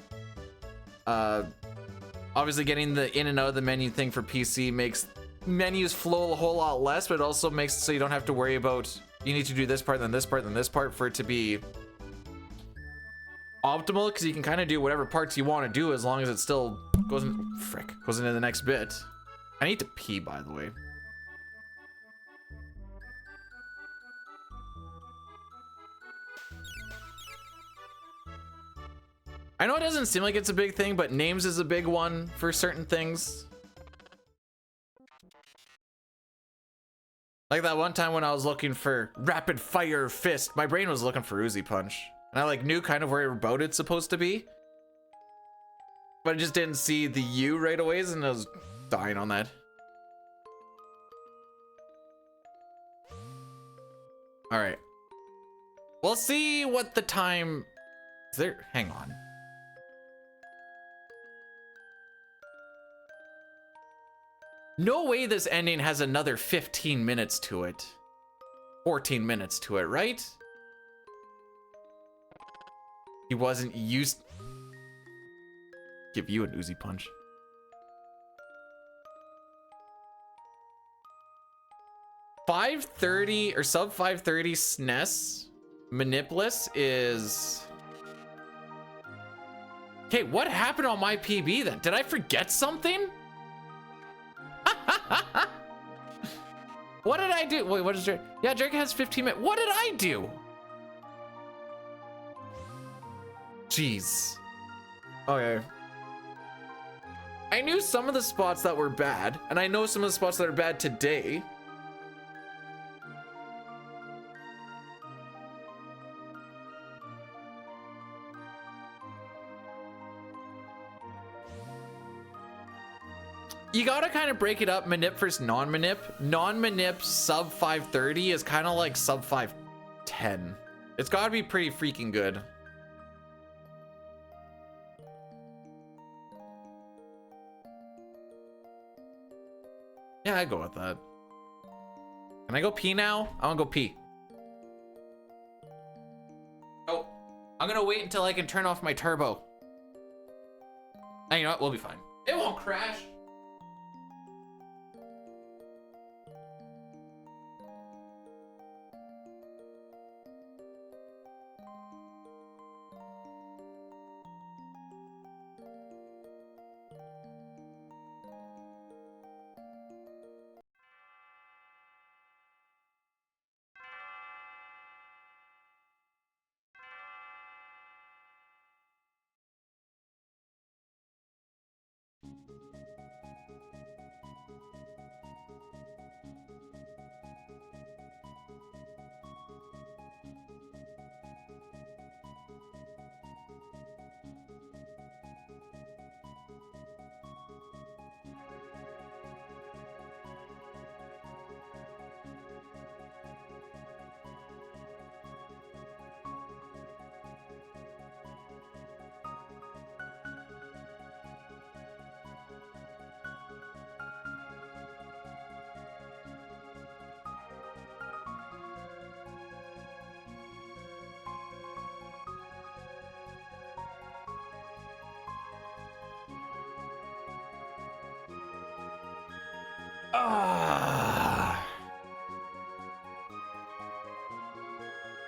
Obviously getting the in and out of the menu thing for PC makes menus flow a whole lot less, but it also makes it so you don't have to worry about, you need to do this part, then this part, then this part for it to be optimal, because you can kind of do whatever parts you want to do as long as it still goes into the next bit. I need to pee, by the way. I know it doesn't seem like it's a big thing, but names is a big one for certain things. Like that one time when I was looking for rapid fire fist, my brain was looking for Uzi punch. And I like knew kind of where about it's supposed to be. But I just didn't see the U right away, and I was dying on that. All right. We'll see what the time is there. Hang on. No way this ending has another 15 minutes to it. 14 minutes to it, right? He wasn't used. Give you an Uzi punch. .530 or sub 530 SNES Manipless is. Okay, what happened on my PB then? Did I forget something? What did I do? Wait, what is Drake? Yeah, Drake has 15 minutes. What did I do? Jeez. Okay. I knew some of the spots that were bad, and I know some of the spots that are bad today. You gotta kind of break it up, manip versus non-manip. Non-manip sub 530 is kind of like sub 510. It's gotta be pretty freaking good. Yeah, I go with that. Can I go pee now? I wanna go pee. Oh, I'm gonna wait until I can turn off my turbo. And you know what? We'll be fine. It won't crash.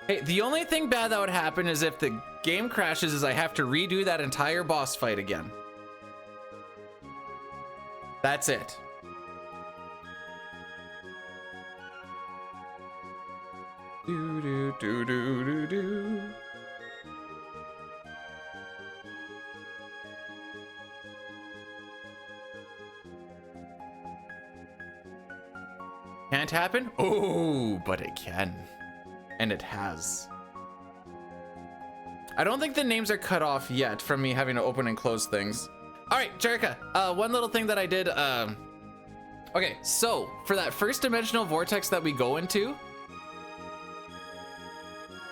Hey, the only thing bad that would happen is if the game crashes is I have to redo that entire boss fight again. That's it. Do do do do do do. can't happen? Oh, but it can. And it has. I don't think the names are cut off yet from me having to open and close things. All right, Jerica, one little thing that I did. Okay, so for that first dimensional vortex that we go into,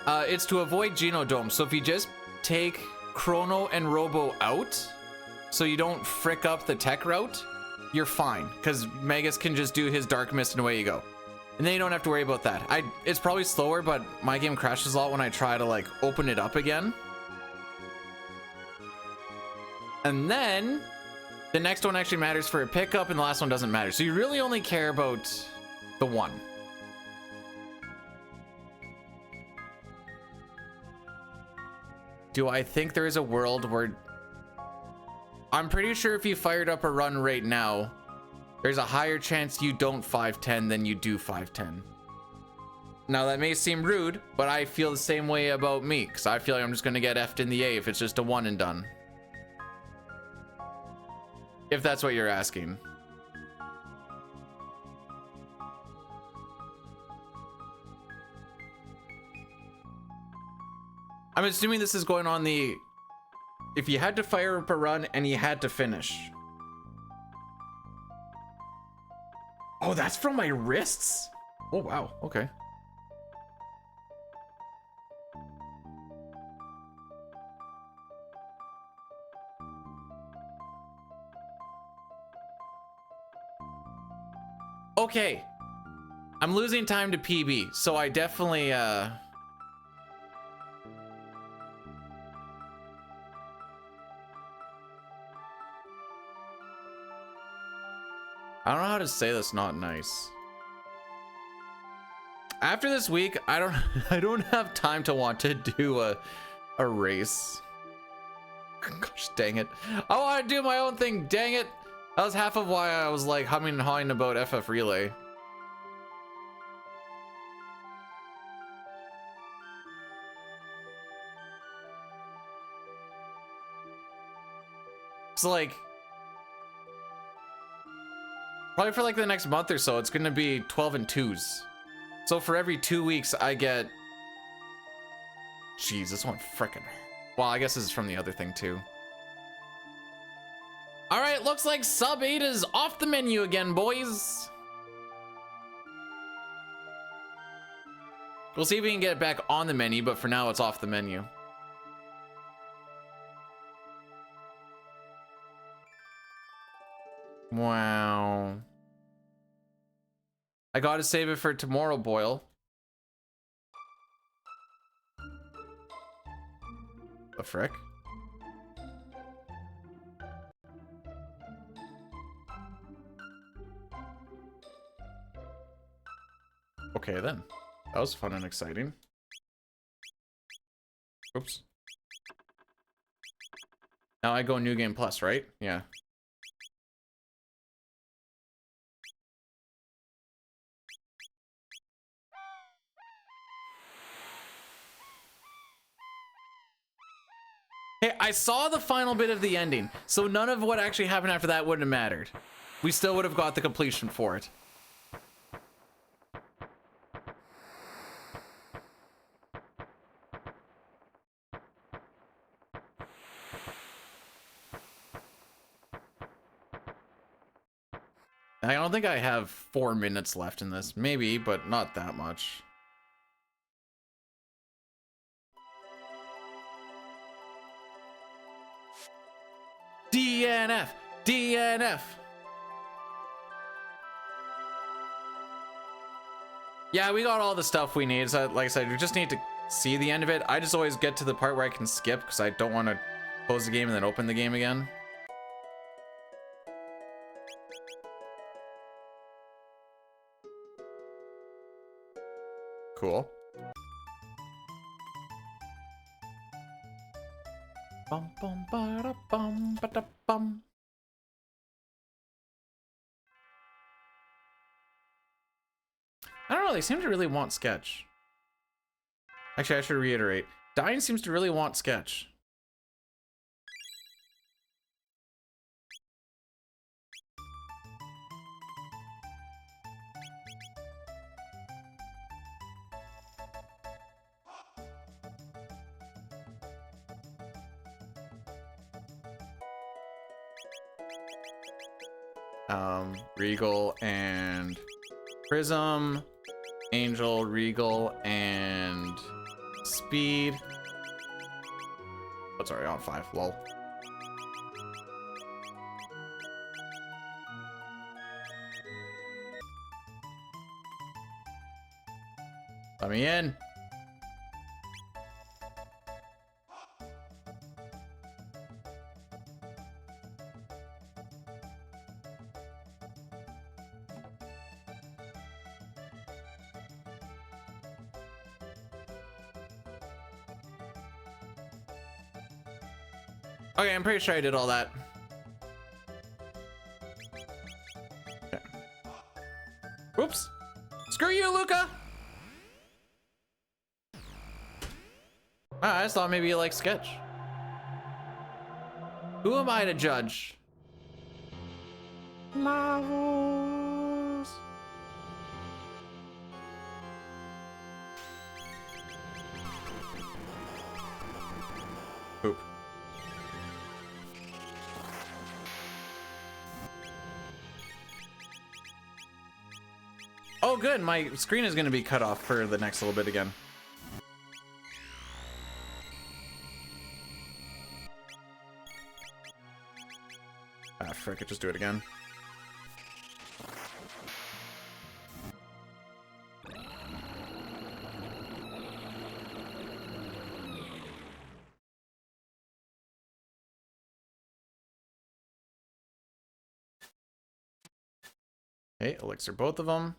it's to avoid Genodome. So if you just take Chrono and Robo out, so you don't frick up the tech route, you're fine, because Magus can just do his Dark Mist and away you go. And then you don't have to worry about that. It's probably slower, but my game crashes a lot when I try to like open it up again. And then the next one actually matters for a pickup and the last one doesn't matter. So you really only care about the one. Do I think there is a world where... I'm pretty sure if you fired up a run right now, there's a higher chance you don't 510 than you do 510. Now that may seem rude, but I feel the same way about me, because I feel like I'm just going to get F'd in the A if it's just a one and done. If that's what you're asking. I'm assuming this is going on the... If you had to fire up a run and you had to finish. Oh, that's from my wrists? Oh, wow. Okay. Okay. I'm losing time to PB, so I definitely, I don't know how to say this not nice. After this week, I don't have time to want to do a race. Gosh, dang it. I want to do my own thing, dang it. That was half of why I was like humming and hawing about FF Relay. It's like probably for like the next month or so, it's gonna be 12 and 2s. So for every 2 weeks, I get... Jeez, this one frickin'... Well, I guess this is from the other thing too. All right, looks like sub 8 is off the menu again, boys. We'll see if we can get it back on the menu, but for now it's off the menu. Wow. I gotta save it for tomorrow, Boyle. The frick? Okay then. That was fun and exciting. Oops. Now I go New Game Plus, right? Yeah. Hey, I saw the final bit of the ending, so none of what actually happened after that wouldn't have mattered. We still would have got the completion for it. I don't think I have 4 minutes left in this. Maybe, but not that much. DNF! DNF! Yeah, we got all the stuff we need. So, like I said, we just need to see the end of it. I just always get to the part where I can skip because I don't want to close the game and then open the game again. Cool. Bum bum ba da bum ba da bum. I don't know, they seem to really want sketch. Actually, I should reiterate. Dying seems to really want sketch. Regal and Prism, Angel, Regal, and Speed. Oh, sorry, on 5. Lol. Let me in. Okay, I'm pretty sure I did all that. Okay. Whoops. Screw you, Luca. I just thought maybe you like Sketch. Who am I to judge? Marvels. Poop. Oh, good. My screen is going to be cut off for the next little bit again. Ah, frick it. Just do it again. Okay, elixir both of them.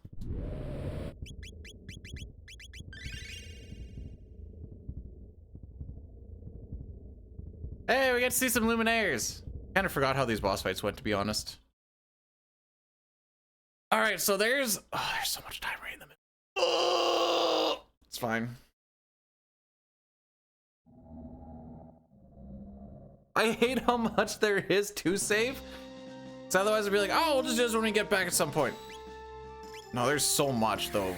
Hey, we get to see some Luminaires. Kind of forgot how these boss fights went, to be honest. All right, so there's so much time right in the middle. Oh, it's fine. I hate how much there is to save. So otherwise I'd be like, oh, we'll just do this when we get back at some point. No, there's so much though.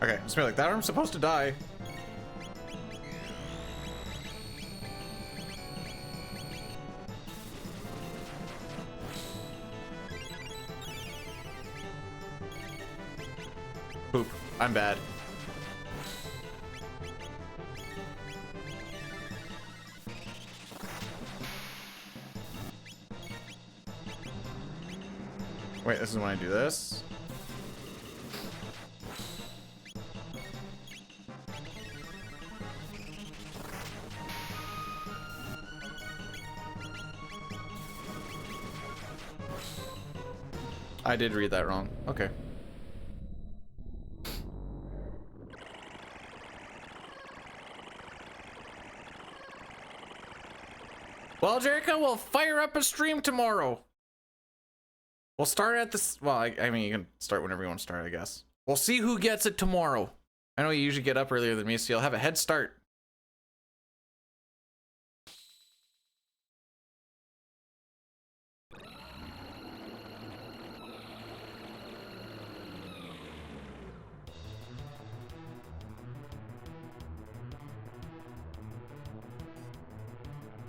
Okay, just be like, that arm's supposed to die. Poop. I'm bad. Wait, this is when I do this. I did read that wrong. Okay. Well, Jericho, we'll fire up a stream tomorrow. We'll start at this. Well, I mean, you can start whenever you want to start, I guess. We'll see who gets it tomorrow. I know you usually get up earlier than me, so you'll have a head start.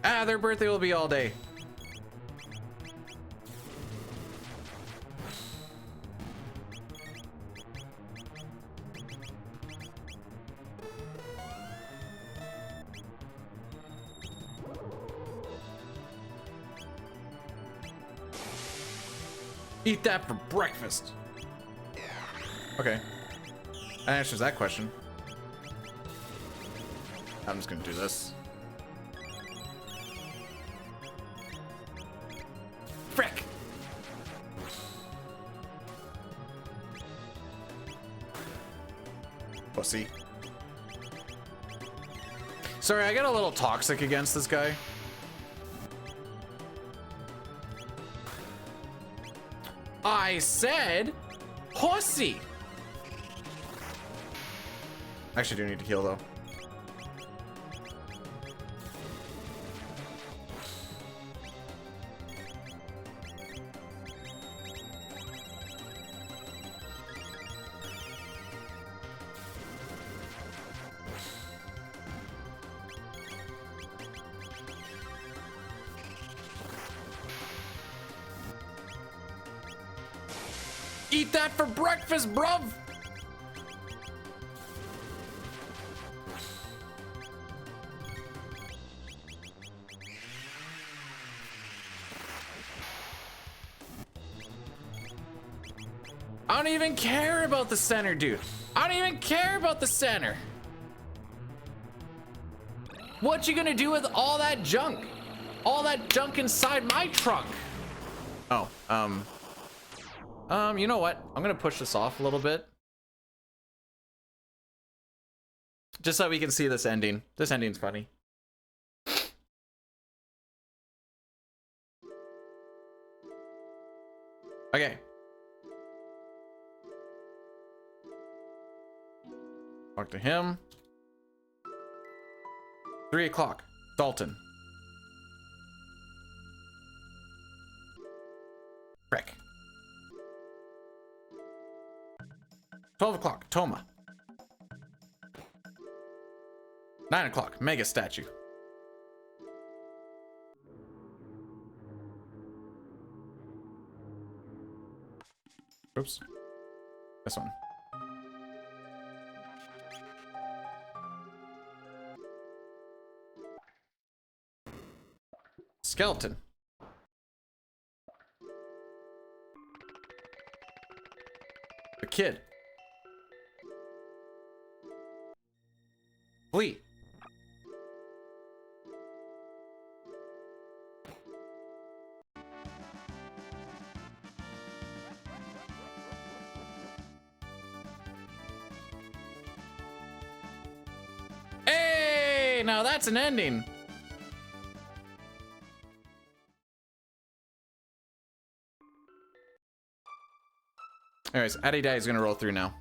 Ah, their birthday will be all day. Eat that for breakfast. Okay. That answers that question. I'm just gonna do this. Frick! pussy. Sorry, I get a little toxic against this guy. I said pussy. I actually do need to heal though. Eat that for breakfast, bruv! I don't even care about the center, dude. I don't even care about the center. What you gonna do with all that junk? All that junk inside my trunk? Oh, you know what? I'm gonna push this off a little bit. Just so we can see this ending. This ending's funny. Okay. Talk to him. 3 o'clock. Dalton. Frick. 12 o'clock. Toma. 9 o'clock. Mega statue. Oops. This one. Skeleton. The kid. Flea. Hey, now that's an ending. Anyways, Addy Daddy is gonna roll through now.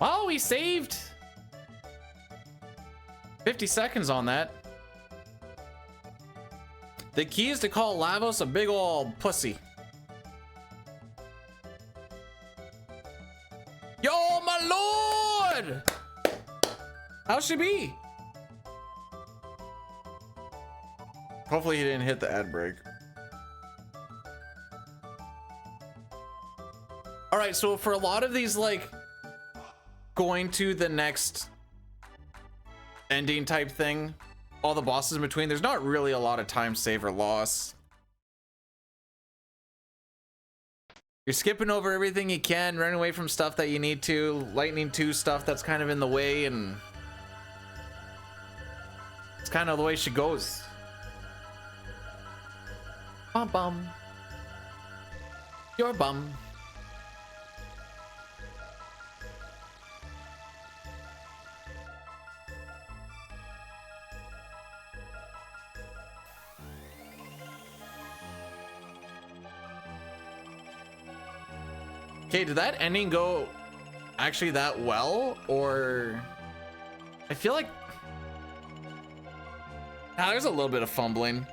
Oh, we saved 50 seconds on that. The key is to call Lavos a big ol' pussy. Yo, my lord! How's she be? Hopefully he didn't hit the ad break. All right, so for a lot of these, like, going to the next ending type thing, all the bosses in between, there's not really a lot of time save or loss. You're skipping over everything you can, running away from stuff that you need to, lightning 2 stuff that's kind of in the way, and it's kind of the way she goes. Bum bum. You're a bum. Okay, did that ending go actually that well, or I feel like there's a little bit of fumbling.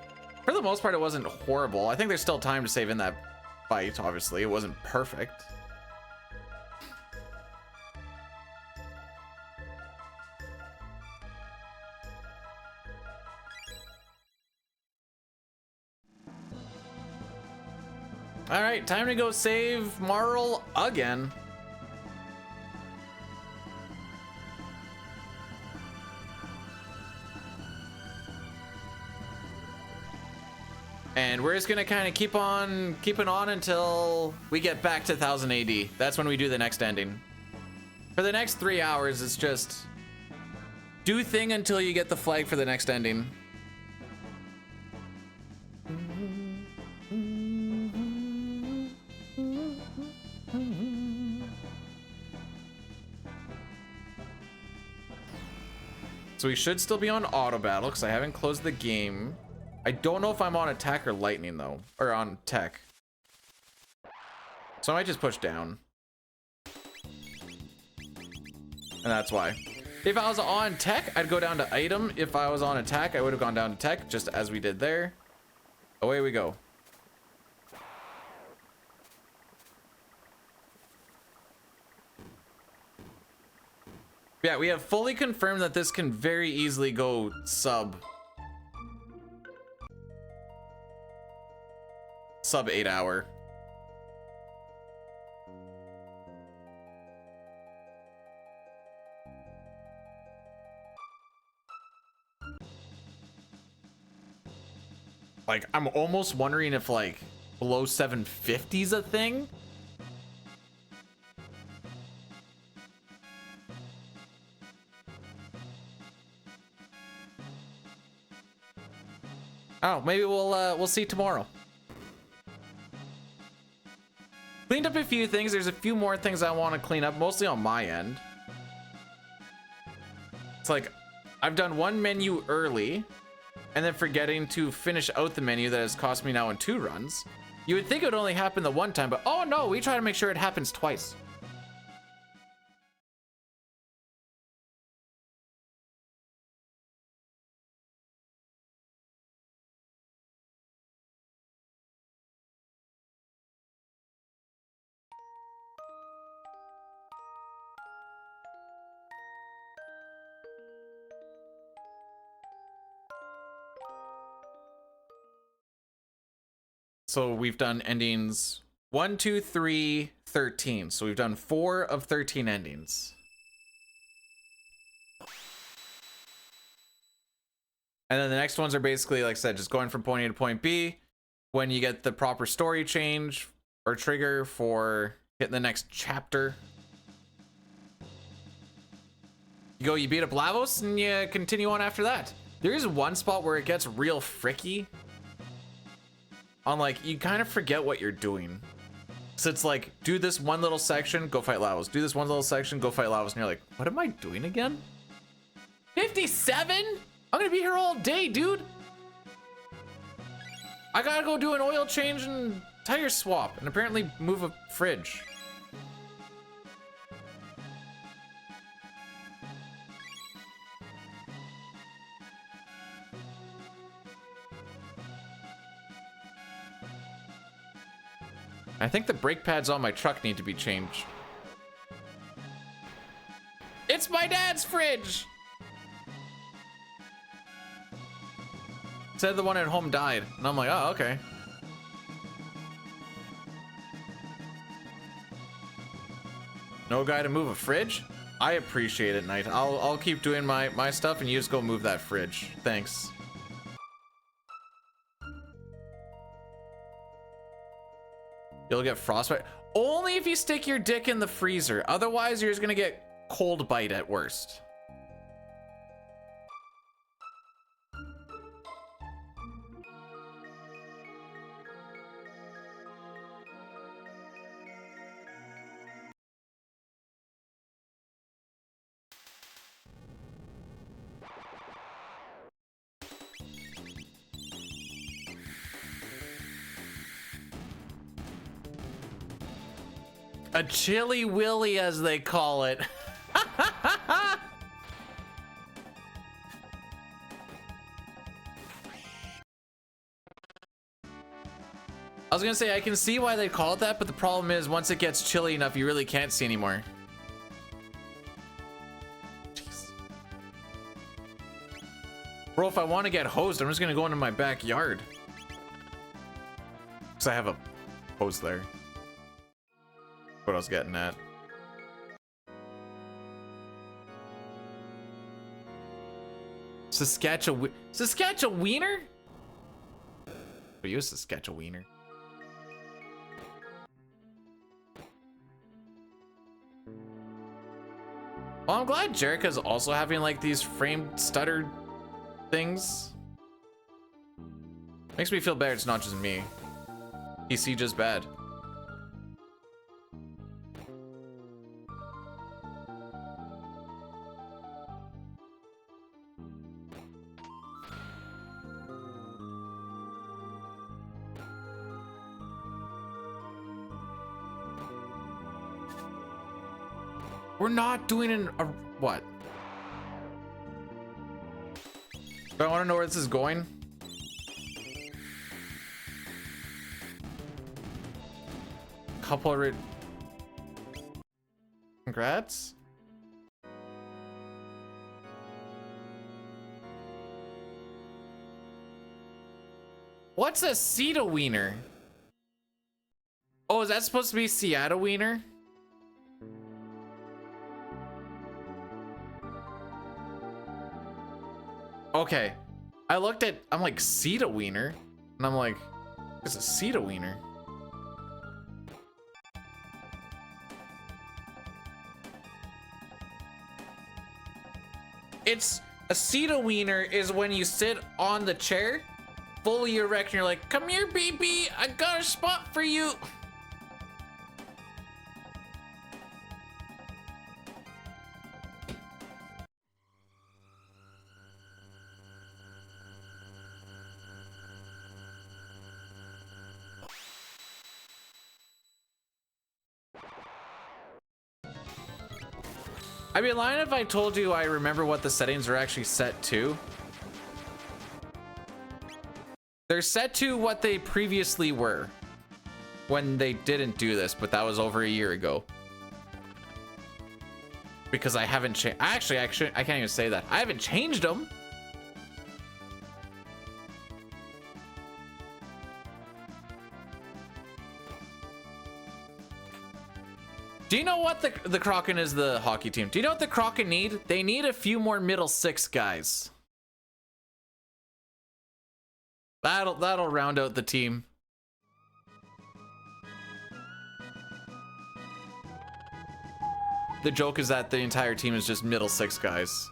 For the most part, it wasn't horrible. I think there's still time to save in that fight. Obviously, it wasn't perfect. All right, time to go save Marl again. And we're just gonna kind of keep on keeping on until we get back to 1000 AD. That's when we do the next ending. For the next 3 hours, it's just do thing until you get the flag for the next ending. So we should still be on auto battle because I haven't closed the game. I don't know if I'm on attack or lightning though, or on tech. So I might just push down. And that's why. If I was on tech, I'd go down to item. If I was on attack, I would have gone down to tech, just as we did there. Away we go. Yeah, we have fully confirmed that this can very easily go sub 8 hour. Like, I'm almost wondering if like below 750 is a thing. Oh, maybe we'll see tomorrow. Cleaned up a few things. There's a few more things I want to clean up, mostly on my end. It's like I've done one menu early and then forgetting to finish out the menu that has cost me now in 2 runs. You would think it would only happen the one time, but oh no, we try to make sure it happens twice. So we've done endings 1, 2, 3, 13. So we've done 4 of 13 endings. And then the next ones are basically, like I said, just going from point A to point B. When you get the proper story change or trigger for hitting the next chapter. You beat up Lavos and you continue on after that. There is one spot where it gets real fricky. On like, you kind of forget what you're doing. So it's like, do this one little section, go fight Lavos. Do this one little section, go fight Lavos. And you're like, what am I doing again? 57? I'm gonna be here all day, dude. I gotta go do an oil change and tire swap and apparently move a fridge. I think the brake pads on my truck need to be changed. It's my dad's fridge! Said the one at home died. And I'm like, oh, okay. No guy to move a fridge? I appreciate it, Knight. I'll keep doing my stuff and you just go move that fridge. Thanks. You'll get frostbite. Only if you stick your dick in the freezer. Otherwise, you're just gonna get cold bite at worst. A chili willy, as they call it. I was gonna say, I can see why they call it that, but the problem is once it gets chilly enough, you really can't see anymore. Jeez. Bro, if I want to get hosed, I'm just gonna go into my backyard. Because I have a hose there. What I was getting at. Saskatchewan wiener? We used to sketch a wiener. Well, I'm glad Jerica's also having like these framed stuttered things. Makes me feel better it's not just me. PC just bad. We're not doing what? Do I want to know where this is going? Couple of congrats. What's a Seattle wiener? Oh, is that supposed to be Seattle wiener? Okay, I'm like Seattle wiener, and I'm like, it's a Seattle wiener. It's a Seattle wiener is when you sit on the chair, fully erect, and you're like, come here, baby, I got a spot for you. I'd be lying if I told you I remember what the settings are actually set to. They're set to what they previously were when they didn't do this, but that was over a year ago. Because I haven't changed. Actually, I can't even say that. I haven't changed them. Do you know what the Kraken is the hockey team? Do you know what the Kraken need? They need a few more middle six guys. That'll round out the team. The joke is that the entire team is just middle six guys.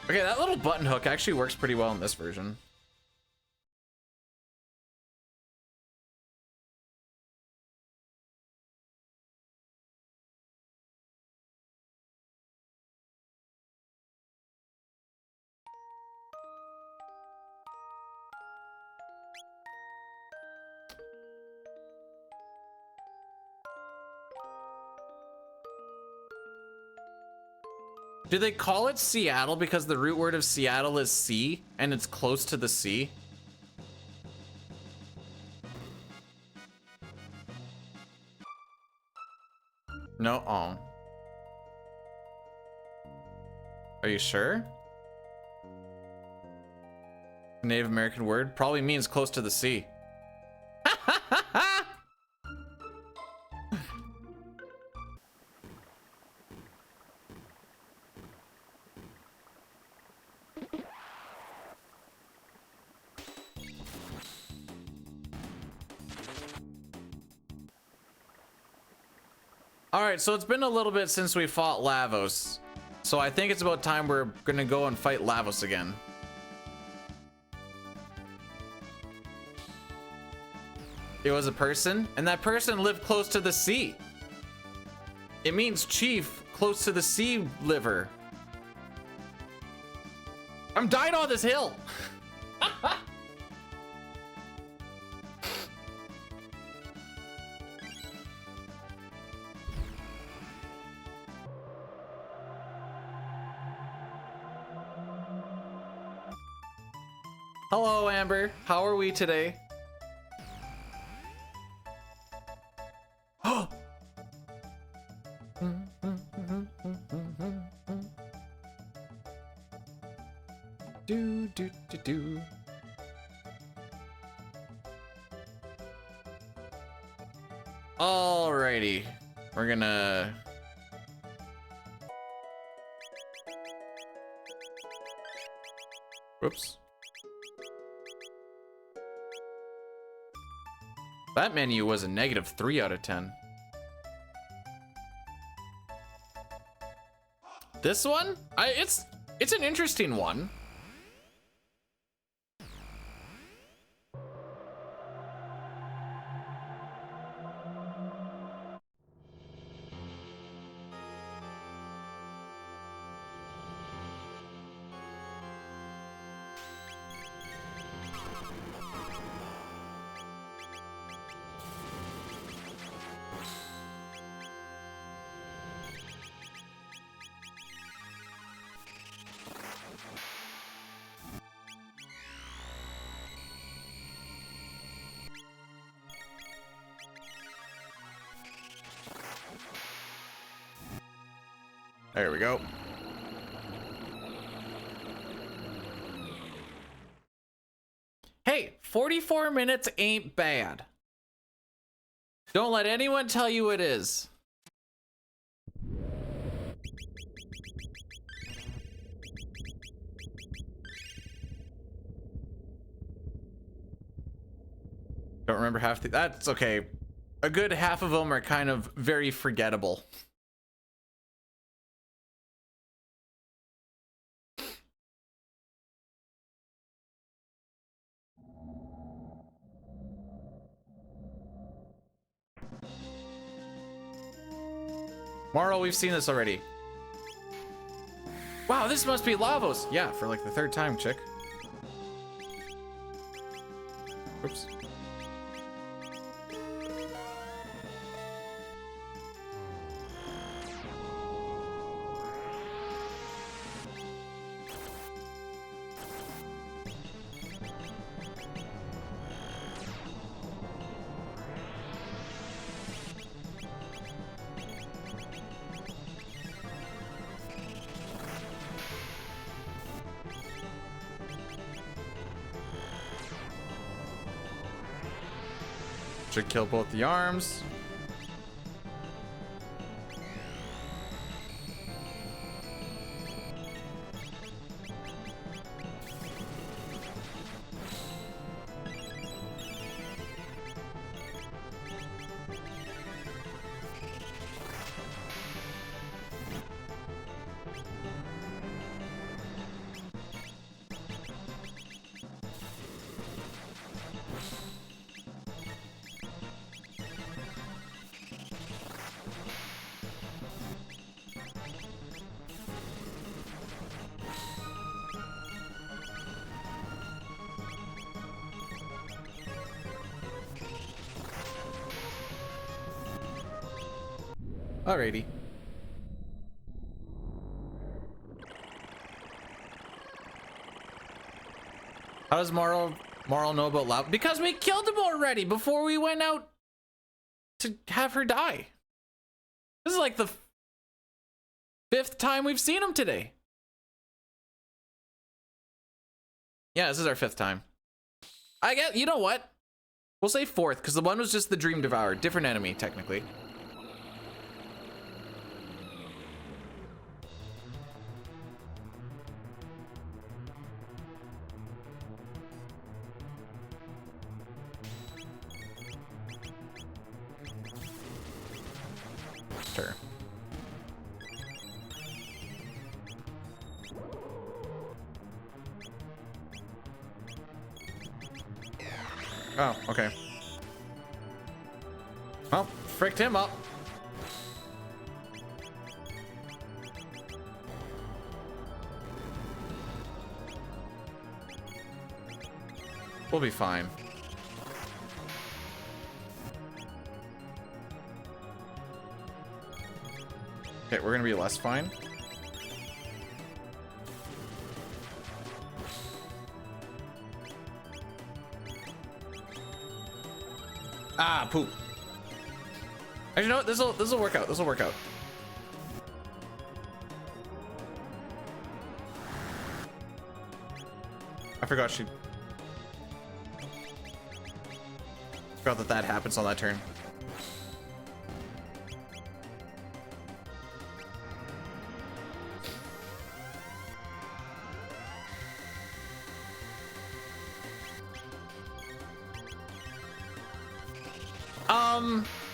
Okay, that little button hook actually works pretty well in this version. Do they call it Seattle because the root word of Seattle is sea and it's close to the sea? No, oh. Are you sure? Native American word probably means close to the sea. All right, so it's been a little bit since we fought Lavos. So I think it's about time we're gonna go and fight Lavos again. It was a person, and that person lived close to the sea. It means chief, close to the sea liver. I'm dying on this hill. Hello, Amber. How are we today? Do do, do, do. Alrighty, we're gonna. Whoops. That menu was a -3 out of 10. This one, it's an interesting one. There we go. Hey, 44 minutes ain't bad. Don't let anyone tell you it is. Don't remember half the, that's okay. A good half of them are kind of very forgettable. Marl, we've seen this already. Wow, this must be Lavos. Yeah, for like the 3rd time, chick. Oops. Should kill both the arms. Alrighty. How does Marl know about Lav? Because we killed him already before we went out to have her die. This is like the 5th time we've seen him today. Yeah, this is our 5th time. I guess, you know what? We'll say 4th, because the one was just the Dream Devourer. Different enemy, technically. Sure. Oh, okay. Well, fricked him up. We'll be fine. Okay, we're gonna be less fine. Ah, poop. Actually, you know what? This'll work out. This'll work out. forgot that happens on that turn.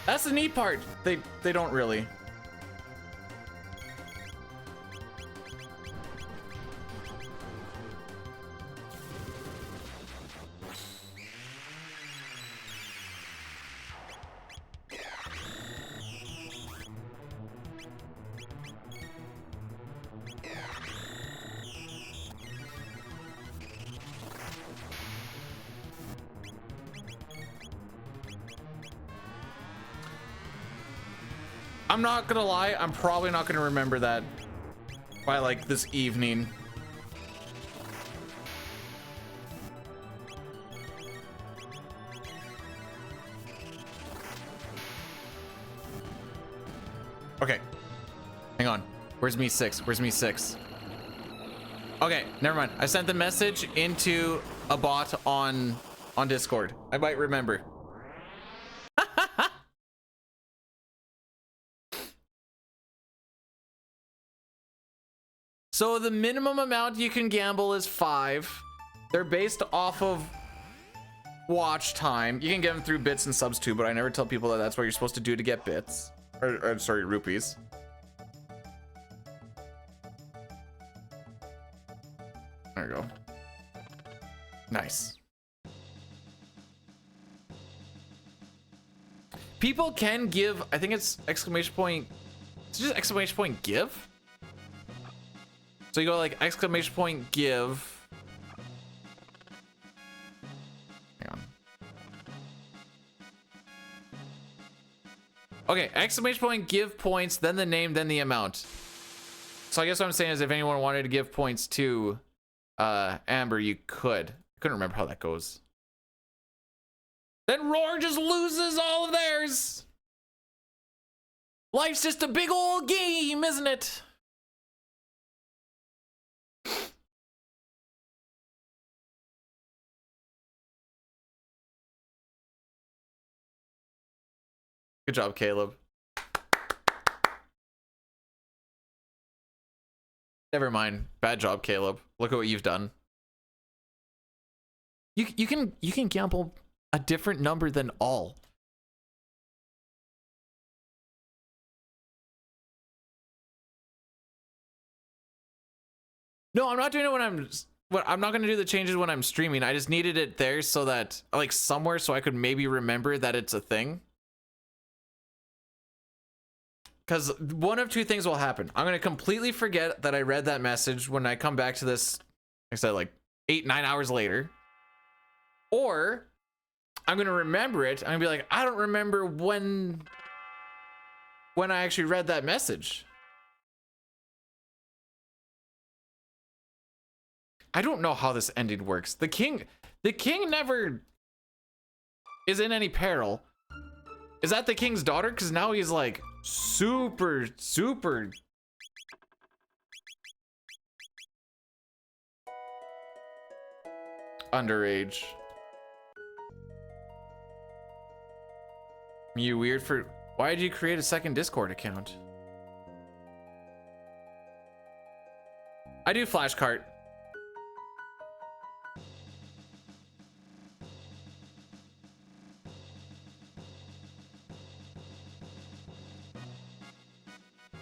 That's the neat part. They don't really. I'm not gonna lie, I'm probably not gonna remember that by like this evening. Okay, hang on. Where's me 6? Where's me 6? Okay, never mind. I sent the message into a bot on Discord. I might remember. So the minimum amount you can gamble is 5. They're based off of watch time. You can get them through bits and subs too, but I never tell people that that's what you're supposed to do to get bits. Or sorry, rupees. There we go. Nice. People can give, I think it's exclamation point. It's just exclamation point give. So you go like exclamation point give. Hang on. Okay, exclamation point give points, then the name, then the amount. So I guess what I'm saying is if anyone wanted to give points to Amber, you could. I couldn't remember how that goes. Then Roar just loses all of theirs. Life's just a big old game, isn't it? Good job, Caleb. Never mind. Bad job, Caleb. Look at what you've done. You can gamble a different number than all. No, I'm not doing it when I'm not going to do the changes when I'm streaming. I just needed it there so that like somewhere so I could maybe remember that it's a thing. Because one of two things will happen. I'm going to completely forget that I read that message when I come back to this, like I said, like 8-9 hours later. Or I'm going to remember it. I'm going to be like, I don't remember when I actually read that message. I don't know how this ending works. The king never is in any peril. Is that the king's daughter? Because now he's like super underage. You weird for why did you create a second Discord account? I do flashcart.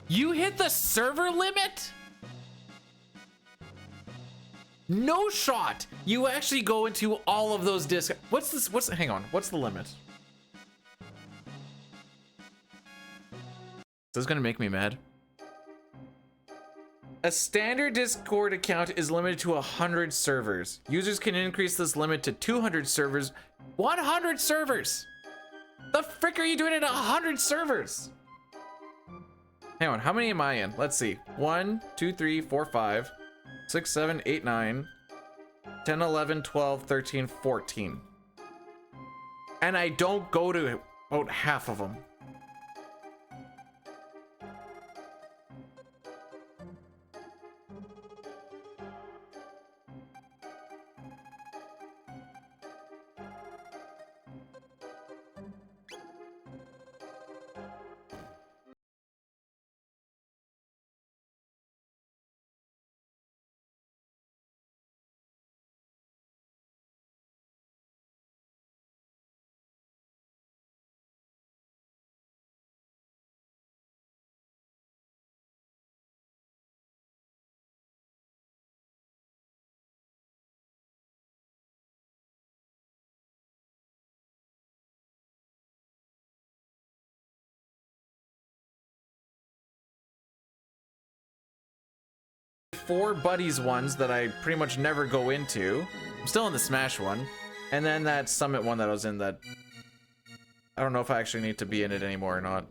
You hit the server limit? No shot. You actually go into all of those discs. What's this? Hang on. What's the limit? This is gonna make me mad. A standard Discord account is limited to 100 servers. Users can increase this limit to 200 servers. 100 servers! The frick are you doing at 100 servers? Hang on, how many am I in? Let's see. 1, 2, 3, 4, 5, 6, 7, 8, 9, 10, 11, 12, 13, 14. And I don't go to about half of them. 4 buddies ones that I pretty much never go into. I'm still in the Smash one. And then that Summit one that I was in that I don't know if I actually need to be in it anymore or not.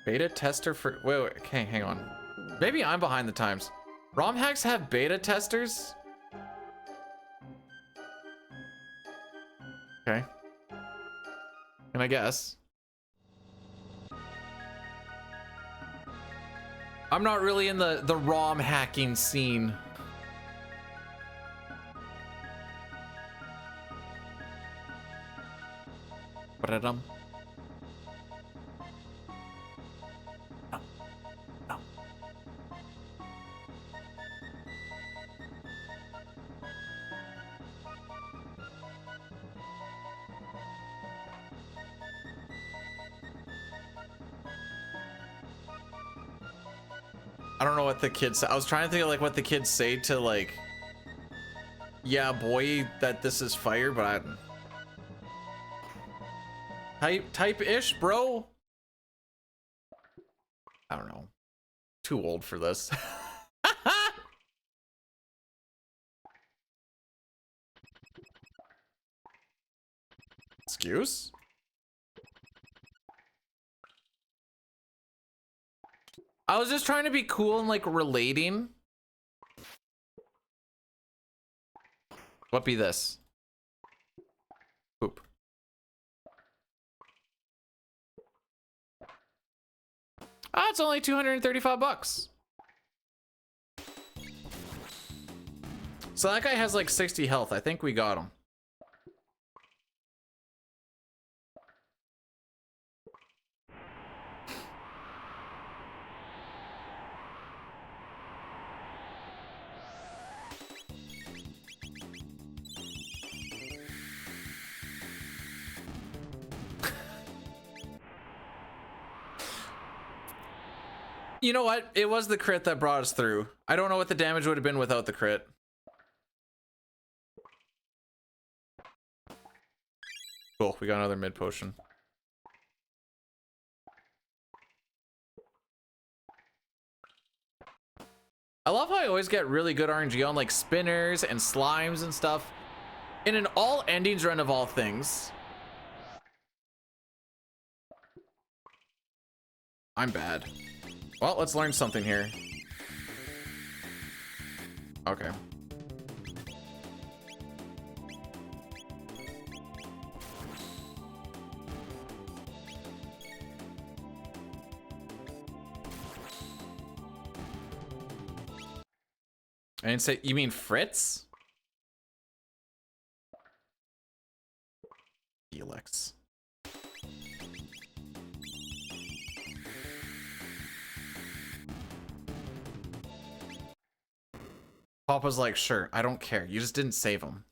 Beta tester for wait, okay, hang on. Maybe I'm behind the times. ROM hacks have beta testers? Okay. And I guess. I'm not really in the ROM hacking scene. Ba-da-dum. I don't know what the kids say. I was trying to think of like what the kids say to like, yeah, boy, that this is fire, but type-ish, bro. I don't know. Too old for this. Excuse? I was just trying to be cool and like relating. What be this? Poop. Ah, it's only 235 bucks. So that guy has like 60 health. I think we got him. You know what? It was the crit that brought us through. I don't know what the damage would have been without the crit. Cool, we got another mid potion. I love how I always get really good RNG on like spinners and slimes and stuff. In an all endings run of all things. I'm bad. Well, let's learn something here. Okay. I didn't say, you mean Fritz? Felix. Papa's like, sure, I don't care. You just didn't save him.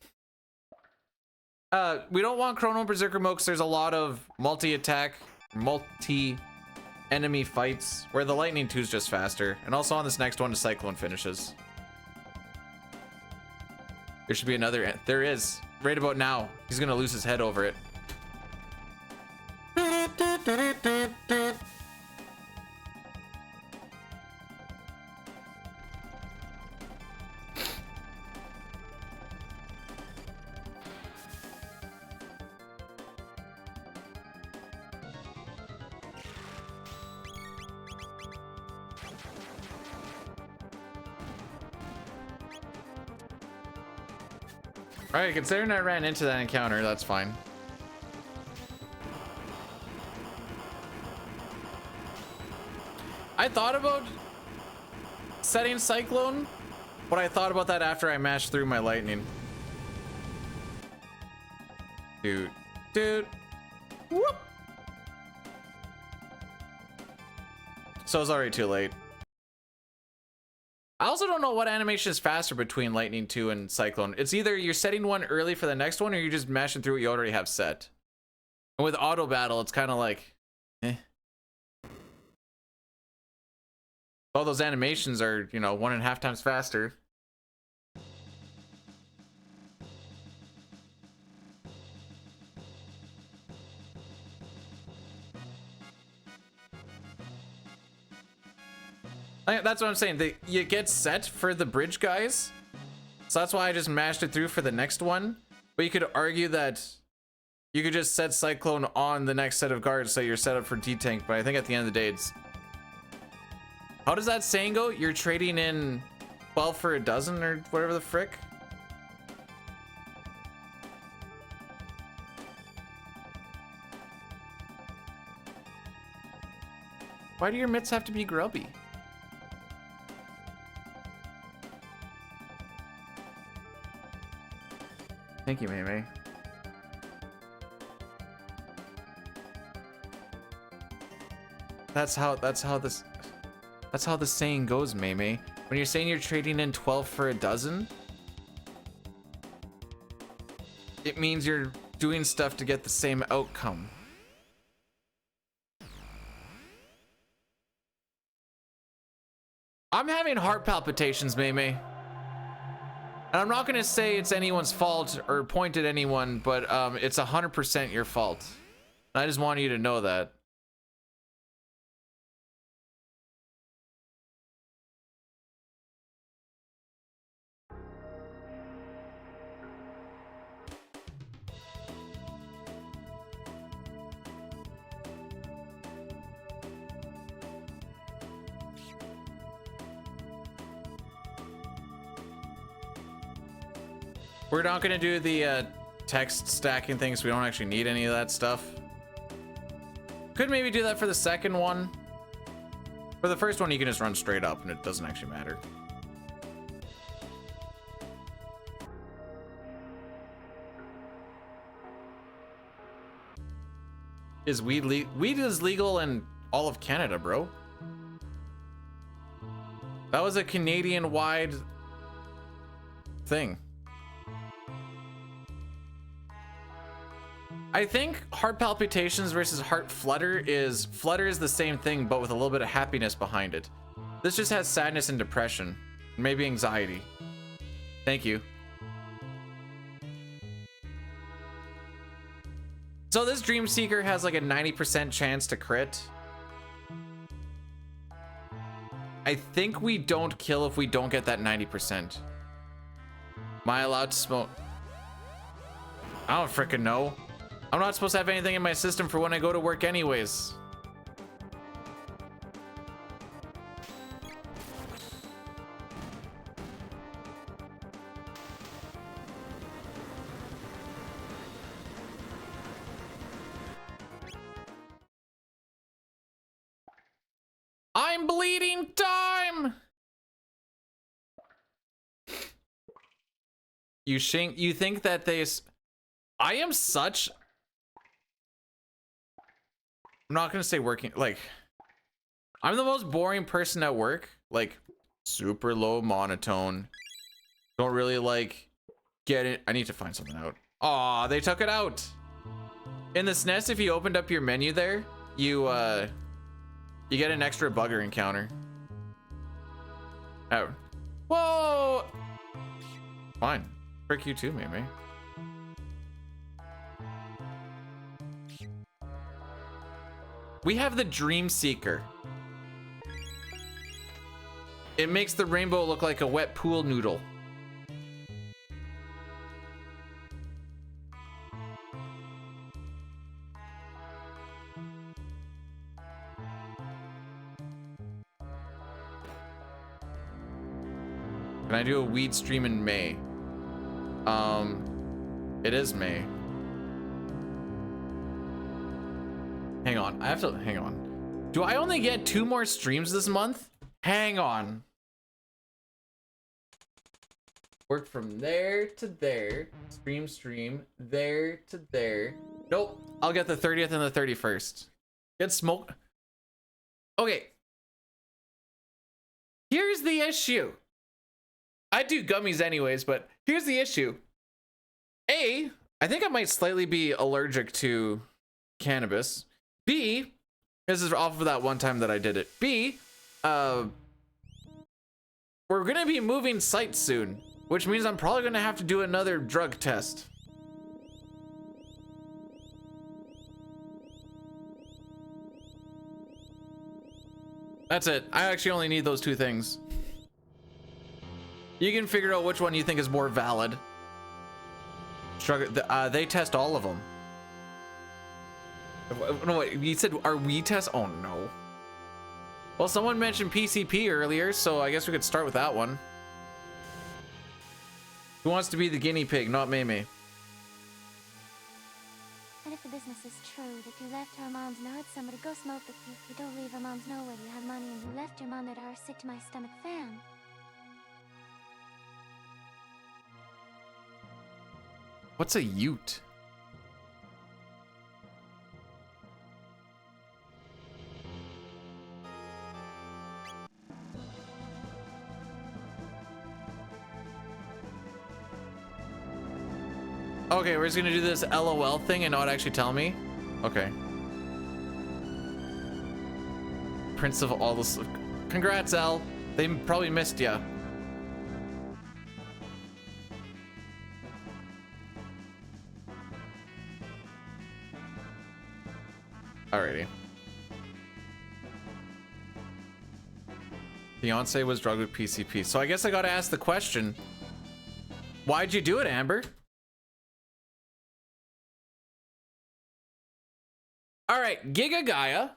We don't want Chrono Berserker mode because there's a lot of multi-attack, multi-enemy fights where the Lightning 2 is just faster. And also on this next one, the Cyclone finishes. There should be another. There is. Right about now. He's gonna lose his head over it. Alright, considering I ran into that encounter, that's fine. I thought about setting Cyclone, but I thought about that after I mashed through my Lightning. Dude. Whoop! So it's already too late. I also don't know what animation is faster between Lightning 2 and Cyclone. It's either you're setting one early for the next one, or you're just mashing through what you already have set. And with auto battle, it's kind of like, eh. All those animations are, you know, 1.5 times faster. That's what I'm saying. You get set for the bridge guys. So that's why I just mashed it through for the next one. But you could argue that you could just set Cyclone on the next set of guards so you're set up for D-Tank. But I think at the end of the day, it's... How does that saying go? You're trading in 12 for a dozen or whatever the frick? Why do your mitts have to be grubby? Thank you, May May. That's how the saying goes, May May. When you're saying you're trading in 12 for a dozen, it means you're doing stuff to get the same outcome. I'm having heart palpitations, May May. And I'm not gonna say it's anyone's fault or point at anyone, but it's 100% your fault. I just want you to know that. We're not gonna do the text stacking things. We don't actually need any of that stuff. Could maybe do that for the second one. For the first one, you can just run straight up and it doesn't actually matter. Is weed weed is legal in all of Canada, bro. That was a Canadian-wide thing. I think heart palpitations versus heart flutter is the same thing, but with a little bit of happiness behind it. This just has sadness and depression, maybe anxiety. Thank you. So this Dream Seeker has like a 90% chance to crit. I think we don't kill if we don't get that 90%. Am I allowed to smoke? I don't frickin' know. I'm not supposed to have anything in my system for when I go to work anyways. I'm bleeding time! You think that I am such... I'm not gonna say working, like, I'm the most boring person at work, like super low monotone. Don't really like get it. I need to find something out. Aw, they took it out. In the SNES, if you opened up your menu there, you get an extra bugger encounter. Oh, whoa! Fine, frick you too, Mimi. We have the Dream Seeker. It makes the rainbow look like a wet pool noodle. Can I do a weed stream in May? It is May. Hang on, hang on. Do I only get 2 more streams this month? Hang on. Work from there to there. Stream, there to there. Nope, I'll get the 30th and the 31st. Get smoke. Okay. Here's the issue. I do gummies anyways, but here's the issue. A, I think I might slightly be allergic to cannabis. B, this is off of that one time that I did it. B, we're gonna be moving sites soon, which means I'm probably gonna have to do another drug test. That's it. I actually only need those two things. You can figure out which one you think is more valid. They test all of them. No, wait, you said, are we test? Oh no. Well, someone mentioned PCP earlier, so I guess we could start with that one. Who wants to be the guinea pig, not Mimi? And if the business is true, that you left her mom's note, somebody go smoke that you don't leave her mom's know where you have money, and you left your mom that are sick to my stomach fan. What's a ute? Okay, we're just gonna do this LOL thing and not actually tell me? Okay. Prince of all this. Congrats, L. They probably missed ya. Alrighty. Fiance was drugged with PCP. So I guess I gotta ask the question. Why'd you do it, Amber? Alright, Giga Gaia.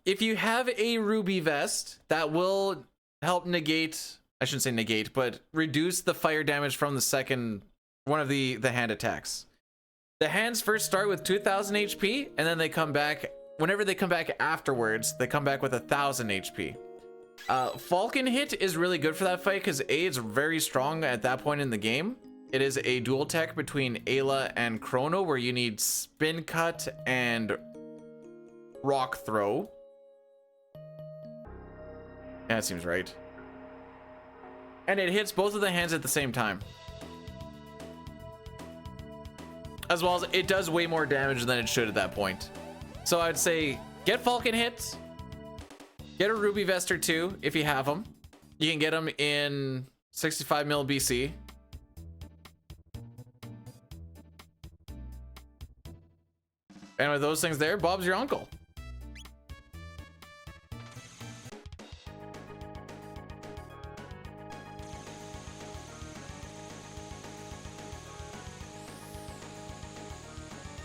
If you have a ruby vest, that will help negate, I shouldn't say negate, but reduce the fire damage from the second one of the hand attacks. The hands first start with 2000 HP, and then they come back, whenever they come back afterwards, they come back with 1000 HP. Falcon hit is really good for that fight because A, it's very strong at that point in the game. It is a dual tech between Ayla and Chrono where you need spin cut and rock throw. Yeah, that seems right. And it hits both of the hands at the same time. As well as it does way more damage than it should at that point. So I'd say get Falcon hits, get a Ruby Vest or two if you have them. You can get them in 65 mil BC. And with those things there, Bob's your uncle.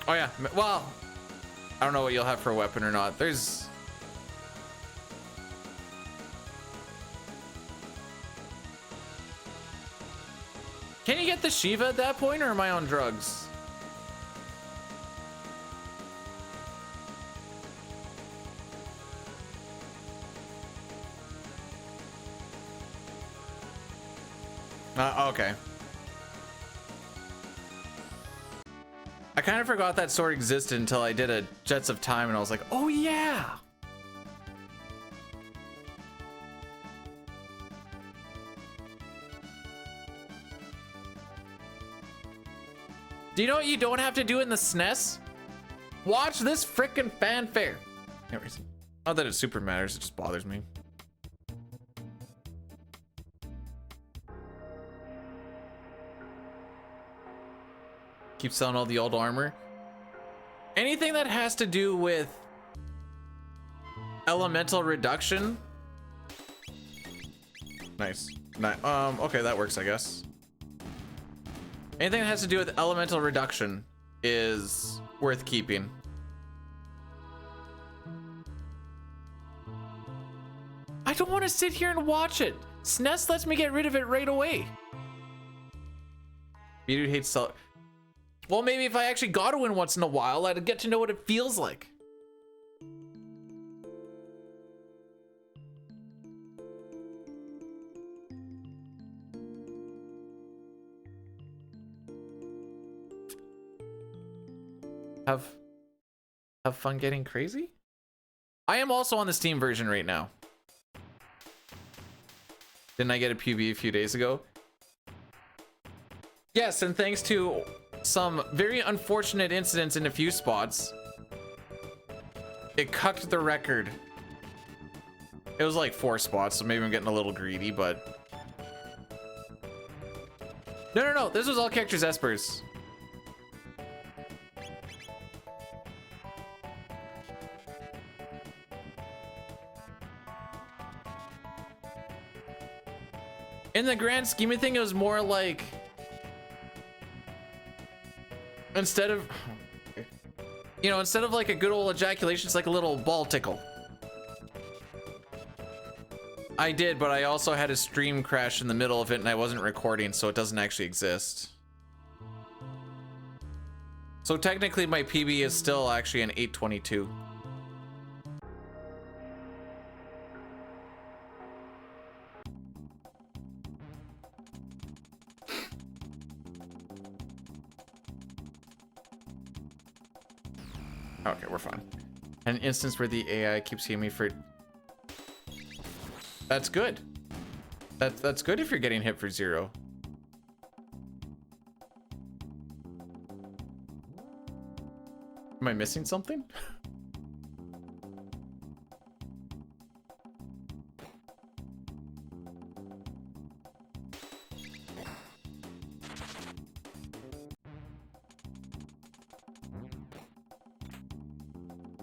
Oh yeah, well, I don't know what you'll have for a weapon or not. There's... Can you get the Shiva at that point, or am I on drugs? Okay. I kind of forgot that sword existed until I did a Jets of Time and I was like, oh yeah! Do you know what you don't have to do in the SNES? Watch this frickin' fanfare. Anyways, not that it super matters, it just bothers me. Keep selling all the old armor. Anything that has to do with elemental reduction. Nice. Okay, that works, I guess. Anything that has to do with elemental reduction is worth keeping. I don't want to sit here and watch it. SNES lets me get rid of it right away. Dude hates sell. Well, maybe if I actually got to win once in a while, I'd get to know what it feels like. Have fun getting crazy? I am also on the Steam version right now. Didn't I get a PB a few days ago? Yes, and thanks to some very unfortunate incidents in a few spots, it cucked the record. It was like 4 spots, so maybe I'm getting a little greedy, but... No, this was all characters espers. In the grand scheme of things, it was more like... Instead of... You know, instead of like a good old ejaculation, it's like a little ball tickle. I did, but I also had a stream crash in the middle of it and I wasn't recording, so it doesn't actually exist. So technically my PB is still actually an 822. Okay, we're fine. An instance where the AI keeps hitting me for... That's good. That's good if you're getting hit for 0. Am I missing something?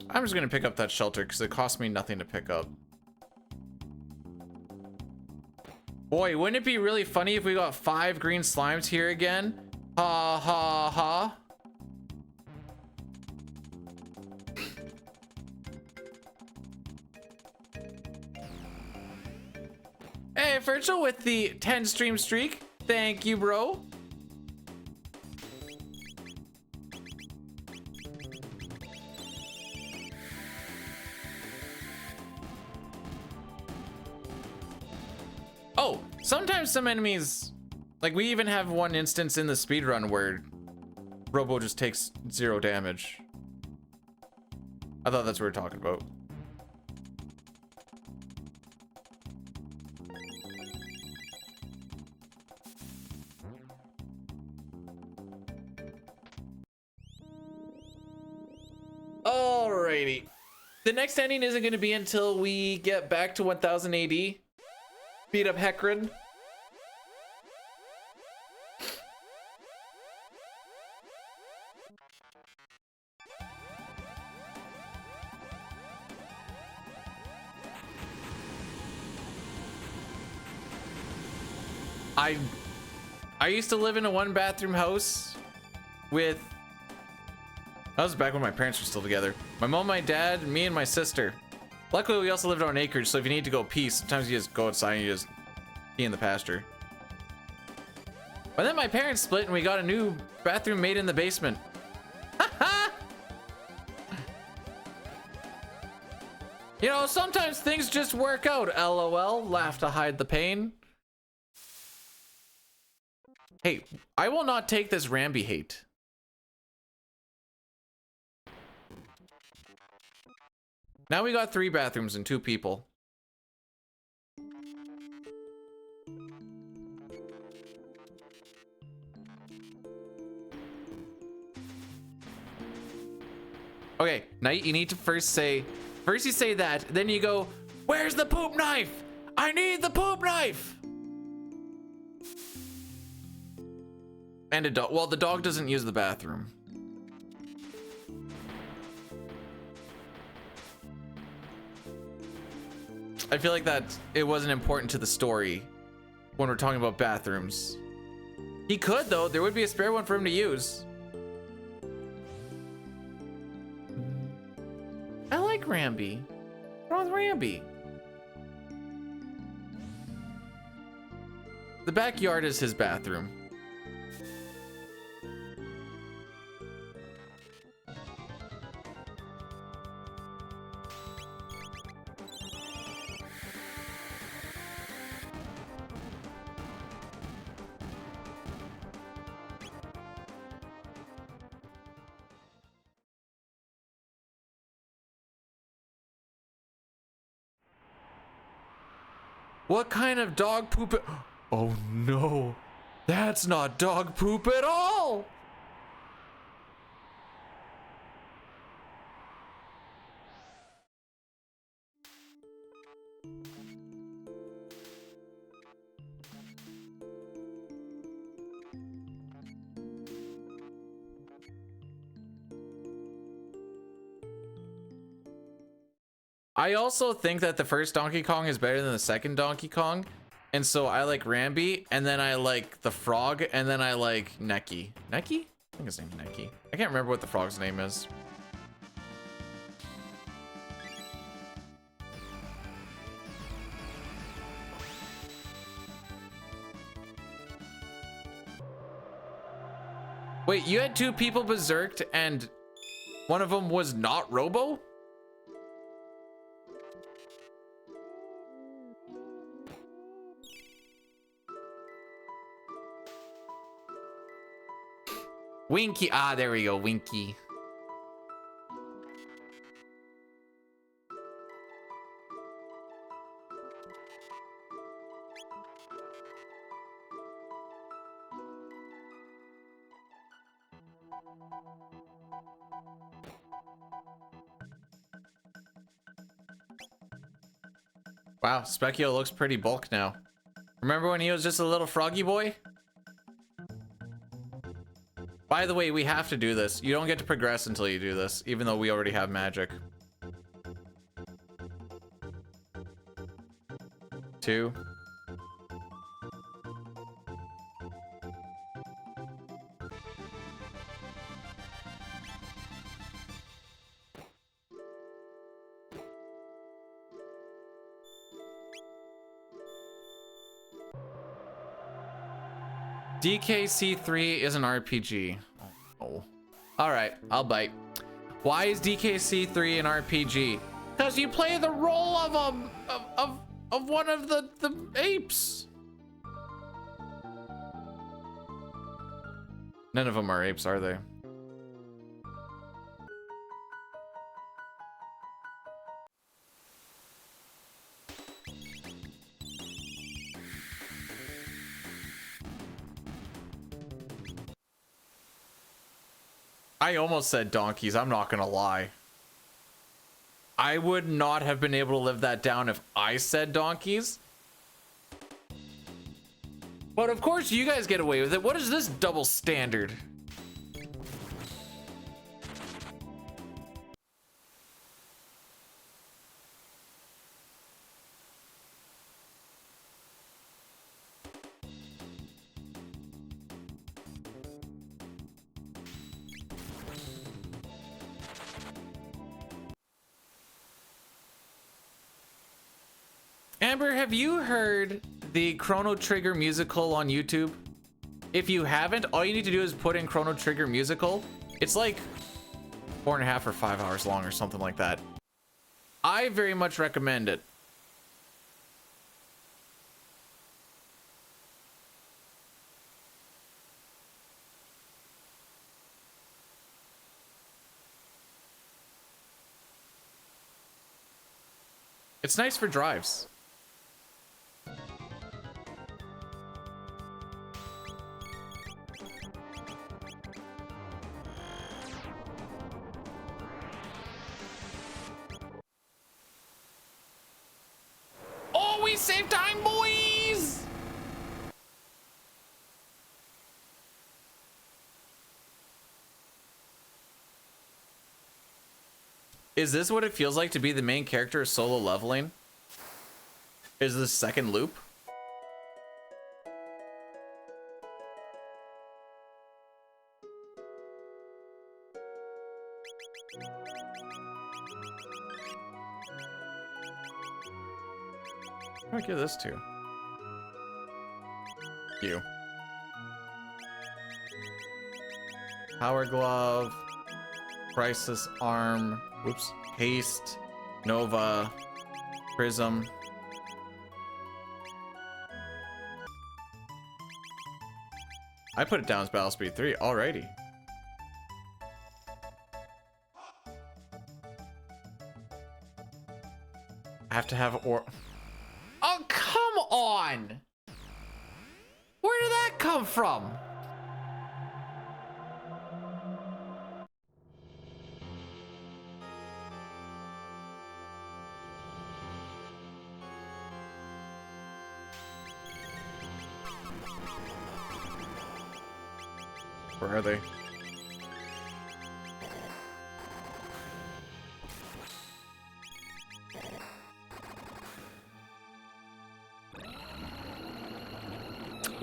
I'm just gonna pick up that shelter because it cost me nothing to pick up. Boy, wouldn't it be really funny if we got 5 green slimes here again? Ha ha ha. Hey, Virtual with the 10 stream streak. Thank you, bro. Oh, sometimes some enemies, like we even have one instance in the speedrun where Robo just takes 0 damage. I thought that's what we were talking about. Alrighty. The next ending isn't going to be until we get back to 1000 AD. Beat up Hecarim. I used to live in a 1-bathroom house with... That was back when my parents were still together. My mom, my dad, me, and my sister. Luckily, we also lived on an acreage, so if you need to go pee, sometimes you just go outside and you just pee in the pasture. But then my parents split and we got a new bathroom made in the basement. You know, sometimes things just work out, LOL. Laugh to hide the pain. Hey, I will not take this Ramby hate. Now we got 3 bathrooms and 2 people. Okay, now you need to first you say that, then you go, where's the poop knife? I need the poop knife! And a dog. Well, the dog doesn't use the bathroom. I feel like that it wasn't important to the story when we're talking about bathrooms. He could, though. There would be a spare one for him to use. I like Ramby. What's wrong with Ramby? The backyard is his bathroom. What kind of dog poop? Oh no, that's not dog poop at all. I also think that the first Donkey Kong is better than the second Donkey Kong. And so I like Rambi, and then I like the frog, and then I like Neki. Neki? I think his name's Neki. I can't remember what the frog's name is. Wait, you had two people berserked, and one of them was not Robo? Winky, ah, there we go, Winky. Wow, Speckio looks pretty bulk now. Remember when he was just a little froggy boy? By the way, we have to do this. You don't get to progress until you do this, even though we already have magic. 2. DKC3 is an RPG. Oh. Alright, I'll bite. Why is DKC3 an RPG? Because you play the role of one of the apes. None of them are apes, are they? I almost said donkeys, I'm not gonna lie. I would not have been able to live that down if I said donkeys. But of course you guys get away with it. What is this double standard? Amber, have you heard the Chrono Trigger musical on YouTube? If you haven't, all you need to do is put in Chrono Trigger musical. It's like 4.5 or 5 hours long or something like that. I very much recommend it. It's nice for drives. Oh, we saved time, boys! Is this what it feels like to be the main character of solo leveling? Is this second loop? What do I give this to? You. Power Glove. Crisis Arm. Whoops. Haste. Nova. Prism. I put it down as Battle Speed 3. Alrighty. I have to have or. Oh, come on! Where did that come from? Where are they?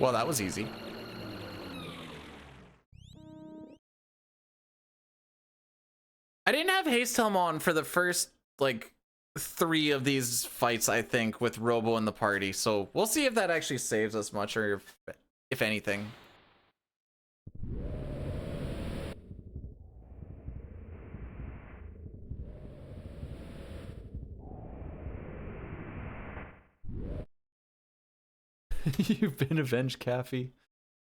Well, that was easy. I didn't have Haste Helm on for the first, like, 3 of these fights, I think, with Robo in the party. So we'll see if that actually saves us much, or if anything. You've been avenged, Caffey.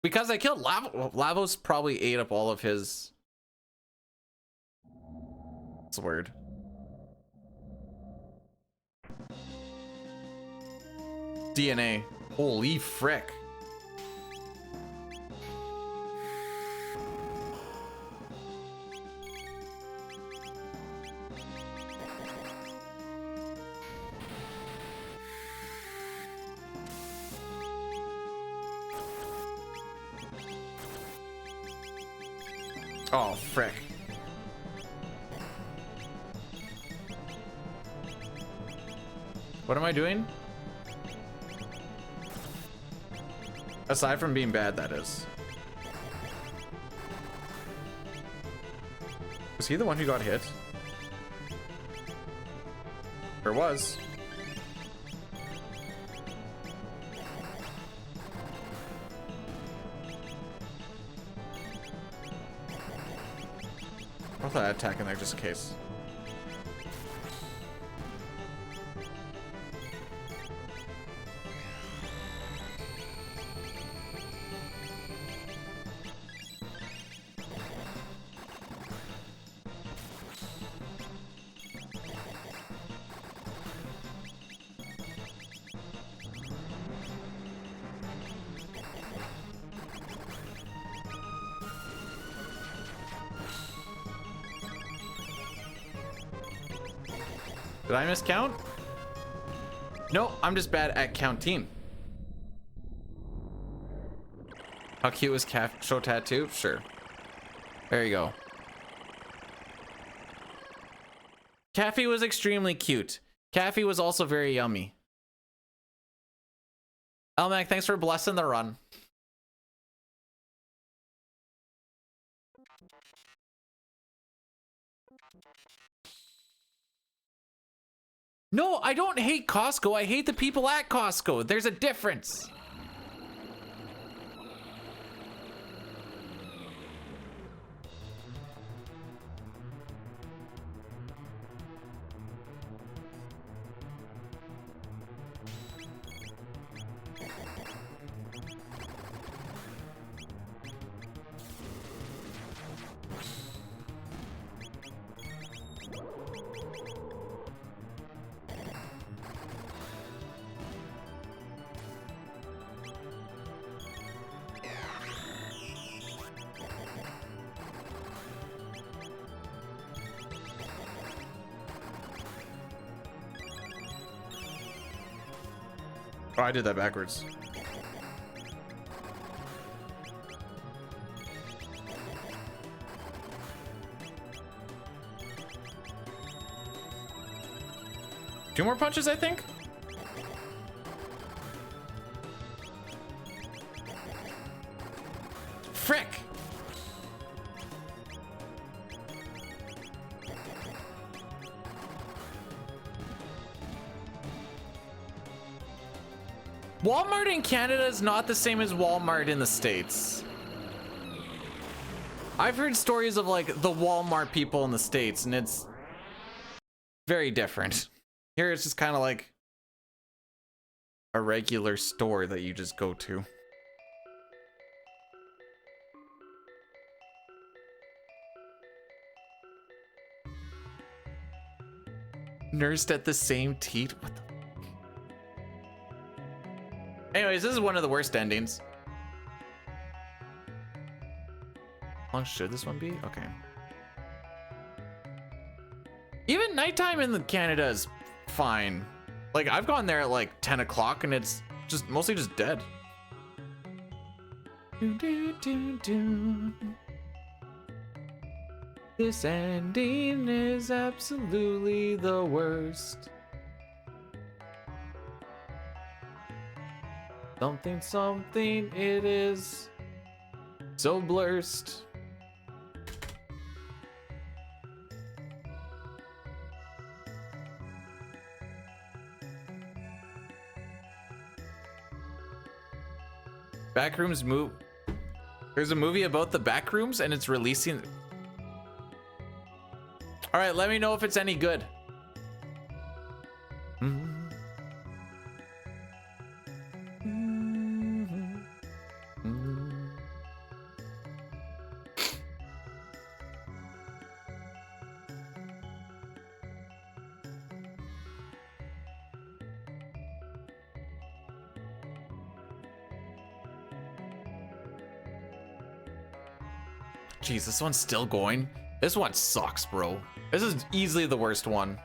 Because I killed Lavo. Lavos probably ate up all of his... What's the word? DNA. Holy frick. Oh, frick. What am I doing? Aside from being bad, that is. Was he the one who got hit? Or was? I'll throw that attack in there just in case. Did I miscount? No, I'm just bad at counting. How cute was Show Tattoo? Sure. There you go. Caffey was extremely cute. Caffey was also very yummy. Elmac, thanks for blessing the run. No, I don't hate Costco. I hate the people at Costco. There's a difference. Oh, I did that backwards. Two more punches, I think. Frick. Walmart in Canada is not the same as Walmart in the States. I've heard stories of like the Walmart people in the States, and it's very different. Here it's just kind of like a regular store that you just go to. Nursed at the same teat? What the fuck? Anyways, this is one of the worst endings. How long should this one be? Okay. Even nighttime in Canada is fine. Like, I've gone there at like 10 o'clock and it's just mostly just dead. This ending is absolutely the worst. Something, it is so blurst. Backrooms move. There's a movie about the backrooms and it's releasing. All right, let me know if it's any good. Jeez, this one's still going. This one sucks, bro. This is easily the worst one.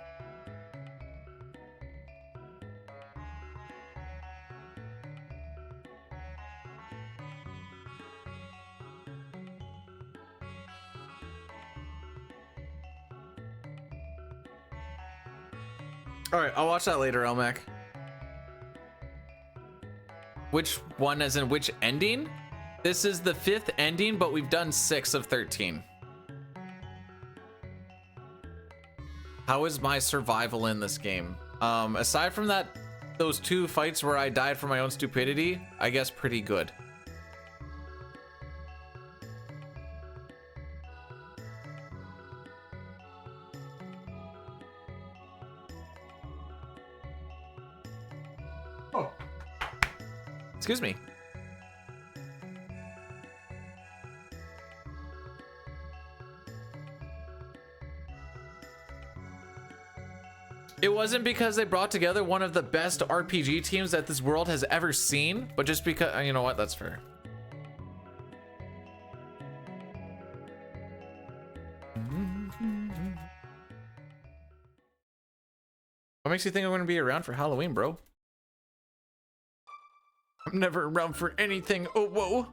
All right, I'll watch that later, Elmac. Which one, as in which ending? This is the 5th ending, but we've done 6 of 13. How is my survival in this game? Aside from that, those 2 fights where I died for my own stupidity, I guess pretty good. Oh. Excuse me. It wasn't because they brought together one of the best RPG teams that this world has ever seen, but just because, you know what, that's fair. What makes you think I'm going to be around for Halloween, bro? I'm never around for anything. Oh, whoa.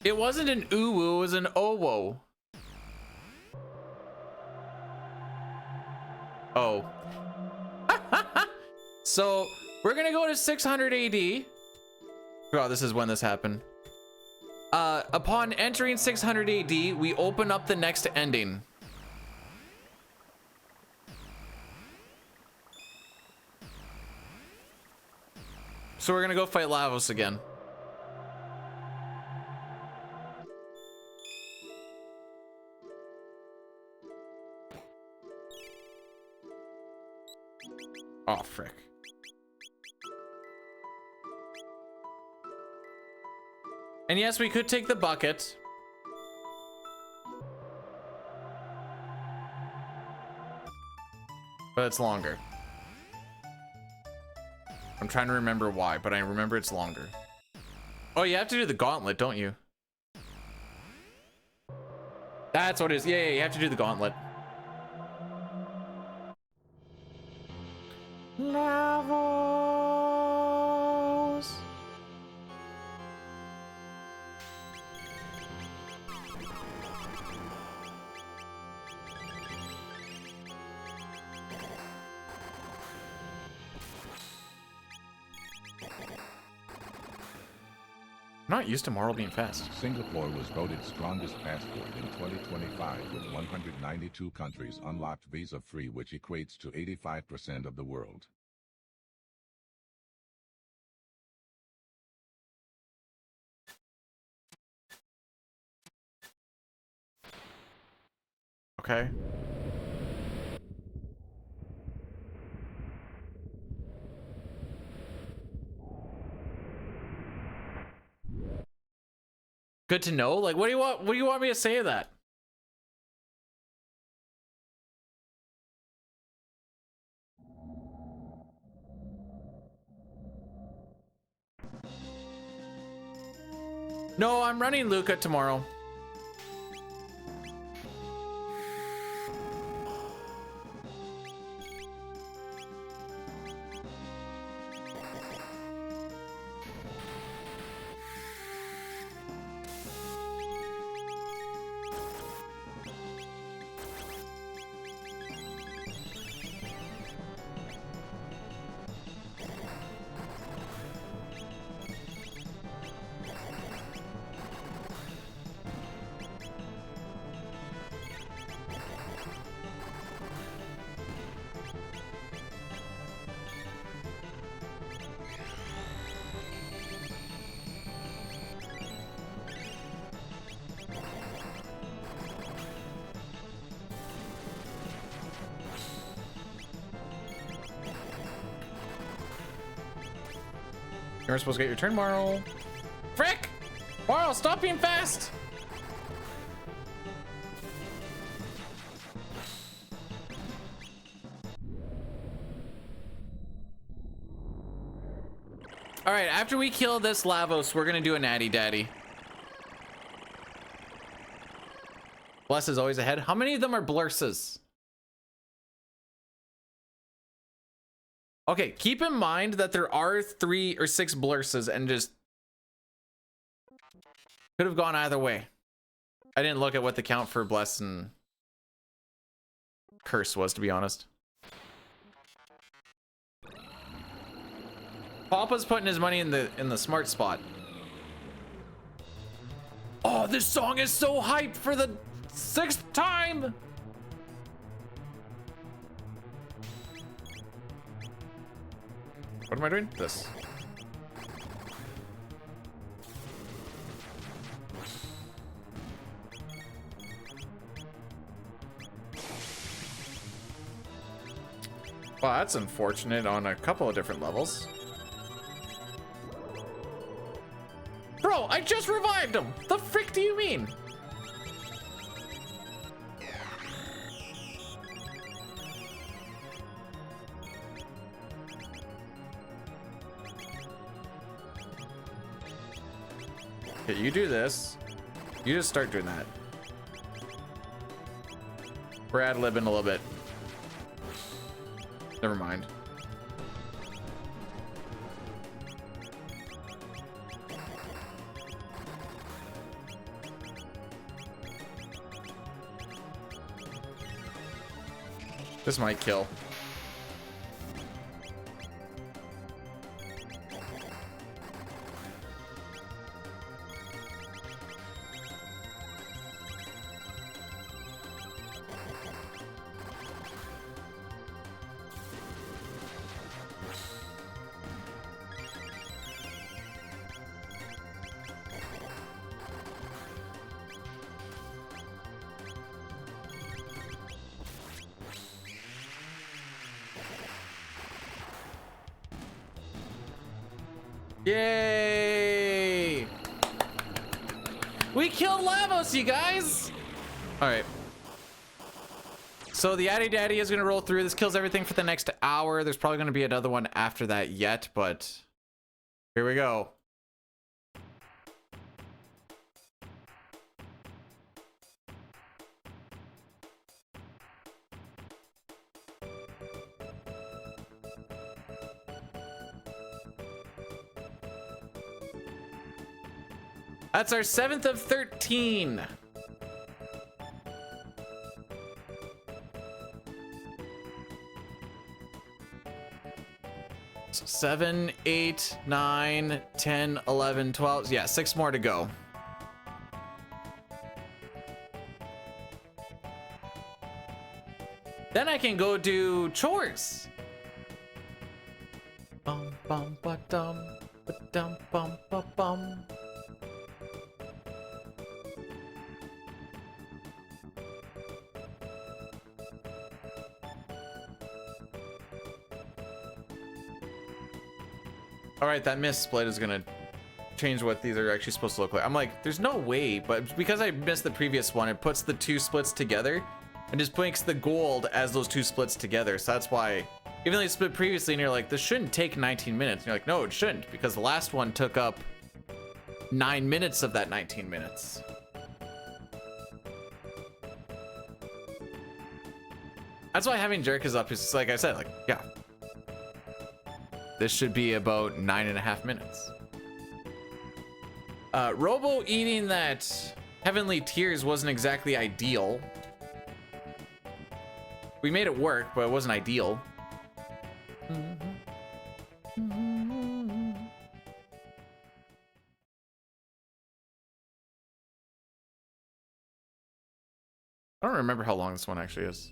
It wasn't an ooh-woo, it was an oh-whoa. Oh. So, we're gonna go to 600 AD. Oh, this is when this happened. Upon entering 600 AD, we open up the next ending. So we're gonna go fight Lavos again. Oh, frick. And yes, we could take the bucket. But it's longer. I'm trying to remember why, but I remember it's longer. Oh, you have to do the gauntlet, don't you? That's what it is. Yeah, you have to do the gauntlet. Lavos. I'm not used to Marl being fast. Singapore was voted strongest passport in 2025 with 192 countries unlocked visa-free, which equates to 85% of the world. Okay. Good to know. Like, what do you want? What do you want me to say to that? No, I'm running Luca tomorrow. You're supposed to get your turn, Marl. Frick! Marl, stop being fast! Alright, after we kill this Lavos, we're gonna do a natty daddy. Bless is always ahead. How many of them are blurses? Okay, keep in mind that there are 3 or 6 blurses and just could have gone either way. I didn't look at what the count for Bless and Curse was, to be honest. Papa's putting his money in the smart spot. Oh, this song is so hyped for the 6th time. What am I doing? This. Well, that's unfortunate on a couple of different levels. Bro, I just revived him! The frick do you mean? Okay, you do this. You just start doing that. We're ad-libbing a little bit. Never mind. This might kill. Yay! We killed Lavos, you guys! Alright. So the Addy Daddy is going to roll through. This kills everything for the next hour. There's probably going to be another one after that yet, but here we go. That's our 7th of 13. So 7, 8, 9, 10, 11, 12. Yeah, 6 more to go. Then I can go do chores. Bum bum ba dum ba dum bum ba bum. All right, that mist split is gonna change what these are actually supposed to look like. I'm like, there's no way, but because I missed the previous one, it puts the two splits together and just makes the gold as those two splits together. So that's why, even though you split previously and you're like, this shouldn't take 19 minutes. And you're like, no, it shouldn't, because the last one took up 9 minutes of that 19 minutes. That's why having jerk is up is, like I said, like, yeah. This should be about 9.5 minutes. Robo eating that Heavenly Tears wasn't exactly ideal. We made it work, but it wasn't ideal. I don't remember how long this one actually is.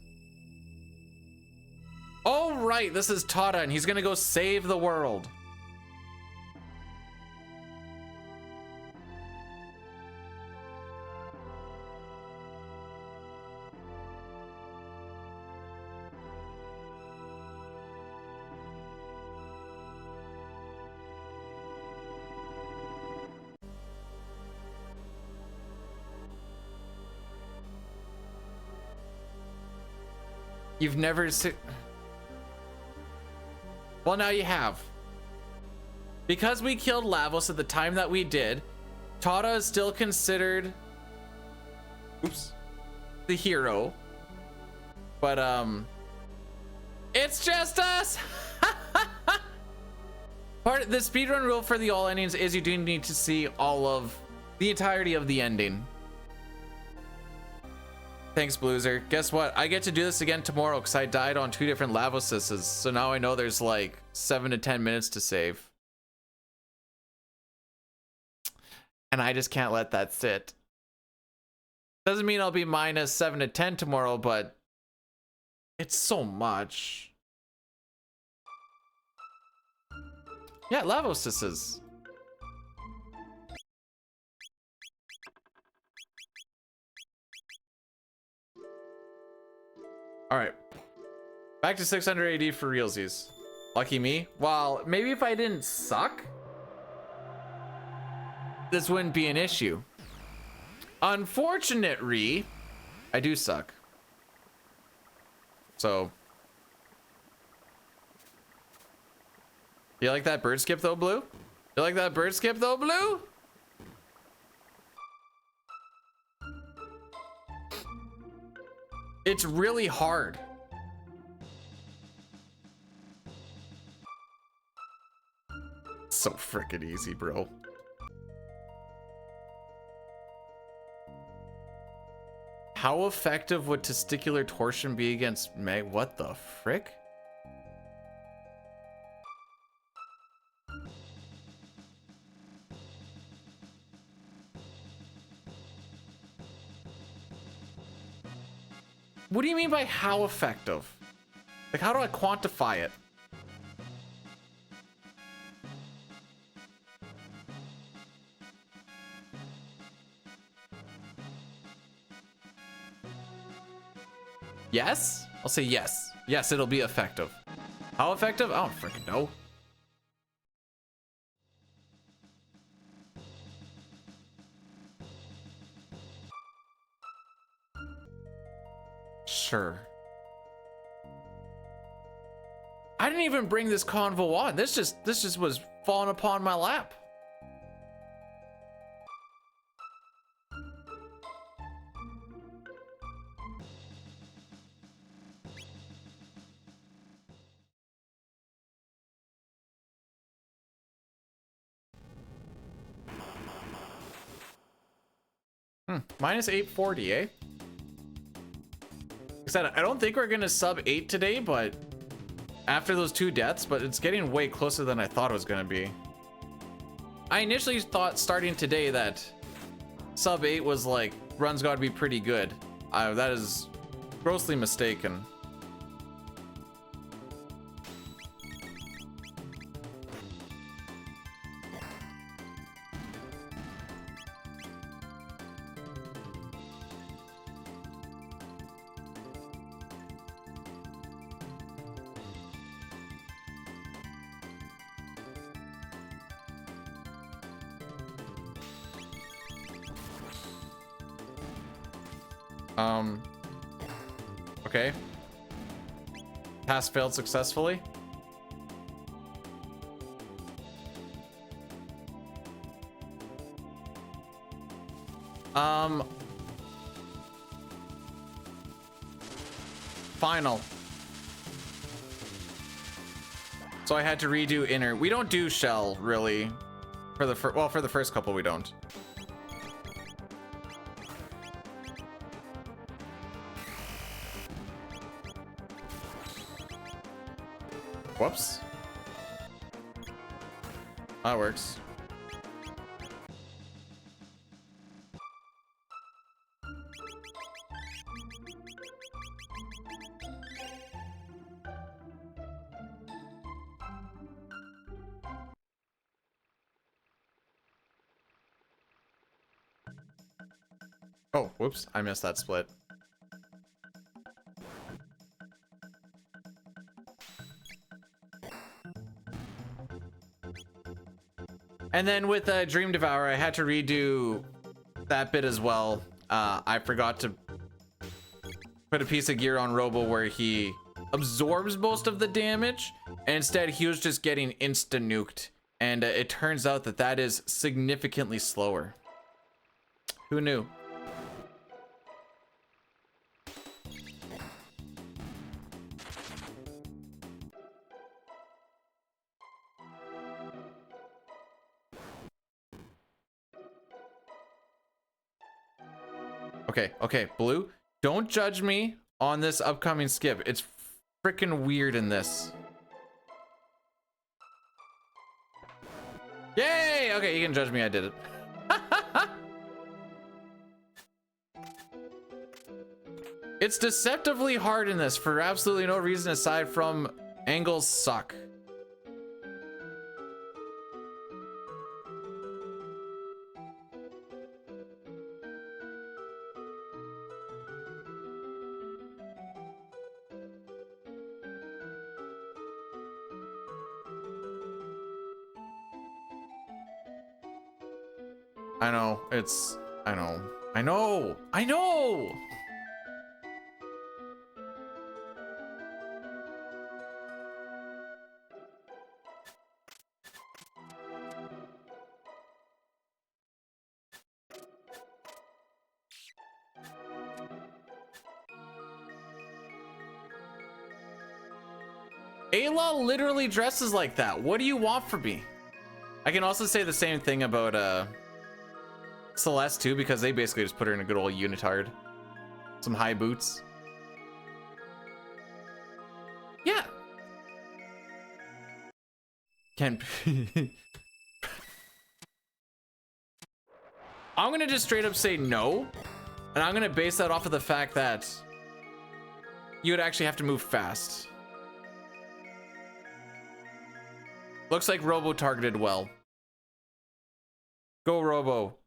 Oh, right, this is Tada, and he's gonna go save the world. You've never seen... Well, now you have. Because we killed Lavos at the time that we did, Tada is still considered... Oops. The hero. But, it's just us! Part of the speedrun rule for the all endings is you do need to see all of... the entirety of the ending. Thanks, Bluezer. Guess what? I get to do this again tomorrow because I died on 2 different Lavosises. So now I know there's like 7 to 10 minutes to save. And I just can't let that sit. Doesn't mean I'll be minus 7 to 10 tomorrow, but it's so much. Yeah, Lavosises. All right, back to 600 AD for realsies. Lucky me. Well, maybe if I didn't suck, this wouldn't be an issue. Unfortunately, I do suck. So, you like that bird skip though, Blue? You like that bird skip though, Blue? It's really hard. So frickin' easy, bro. How effective would testicular torsion be against Meg? What the frick? What do you mean by how effective? Like, how do I quantify it? Yes? I'll say yes. Yes, it'll be effective. How effective? I don't freaking know. Sure. I didn't even bring this convo on. This just was falling upon my lap. Minus 840, eh? Like I said, I don't think we're gonna sub 8 today, but after those 2 deaths, but it's getting way closer than I thought it was gonna be. I initially thought starting today that sub 8 was like, runs gotta be pretty good. That is grossly mistaken. Okay. Pass failed successfully. Final. So I had to redo inner. We don't do shell really for the for the first couple we don't. Whoops. That works. Oh, whoops. I missed that split. And then with Dream Devourer, I had to redo that bit as well. I forgot to put a piece of gear on Robo where he absorbs most of the damage, and instead he was just getting insta-nuked. And it turns out that that is significantly slower. Who knew? Okay, Blue, don't judge me on this upcoming skip. It's freaking weird in this. Yay! Okay, you can judge me, I did it. It's deceptively hard in this for absolutely no reason aside from angles suck. I know, I know! Ayla literally dresses like that. What do you want from me? I can also say the same thing about Celeste too, because they basically just put her in a good old unitard. Some high boots. Yeah. Can I'm gonna just straight up say no, and I'm gonna base that off of the fact that you would actually have to move fast. Looks like Robo targeted well. Go Robo.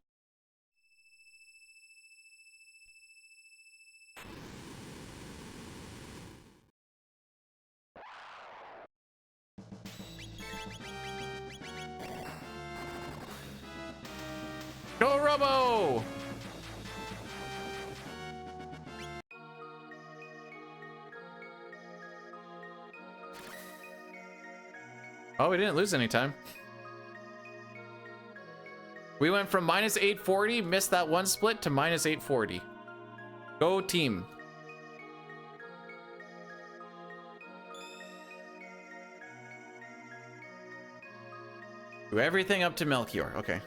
Go Robo! Oh, we didn't lose any time. We went from minus 840, missed that one split, to minus 840. Go team. Do everything up to Melchior. Okay.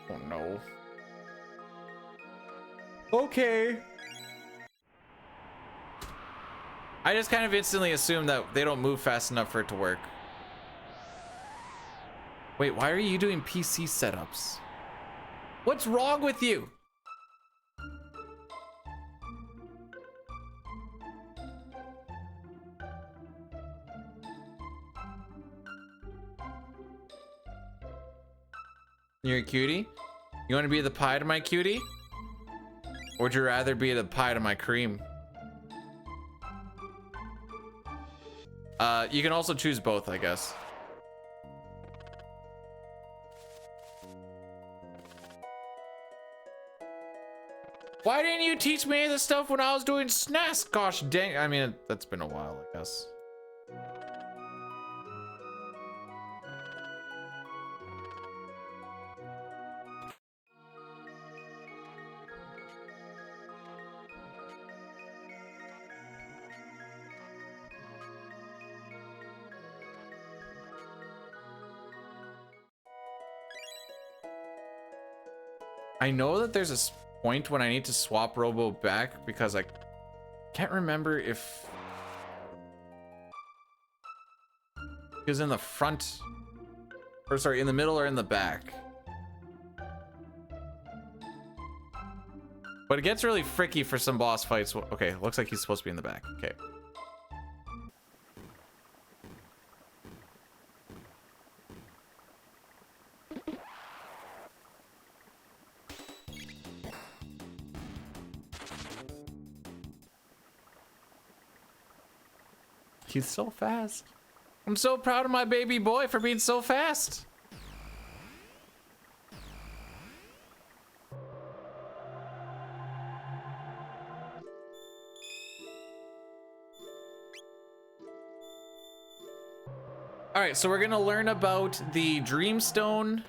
Oh no. Okay. I just kind of instantly assume that they don't move fast enough for it to work. Wait, why are you doing PC setups? What's wrong with you? You're a cutie? You want to be the pie to my cutie? Or would you rather be the pie to my cream? You can also choose both, I guess. Why didn't you teach me this stuff when I was doing SNES? Gosh dang. I mean, that's been a while, I guess. I know that there's a point when I need to swap Robo back because I can't remember if he was in the front, or sorry, in the middle or in the back. But it gets really fricky for some boss fights. Okay, looks like he's supposed to be in the back. Okay. He's so fast. I'm so proud of my baby boy for being so fast. All right, so we're gonna learn about the Dreamstone.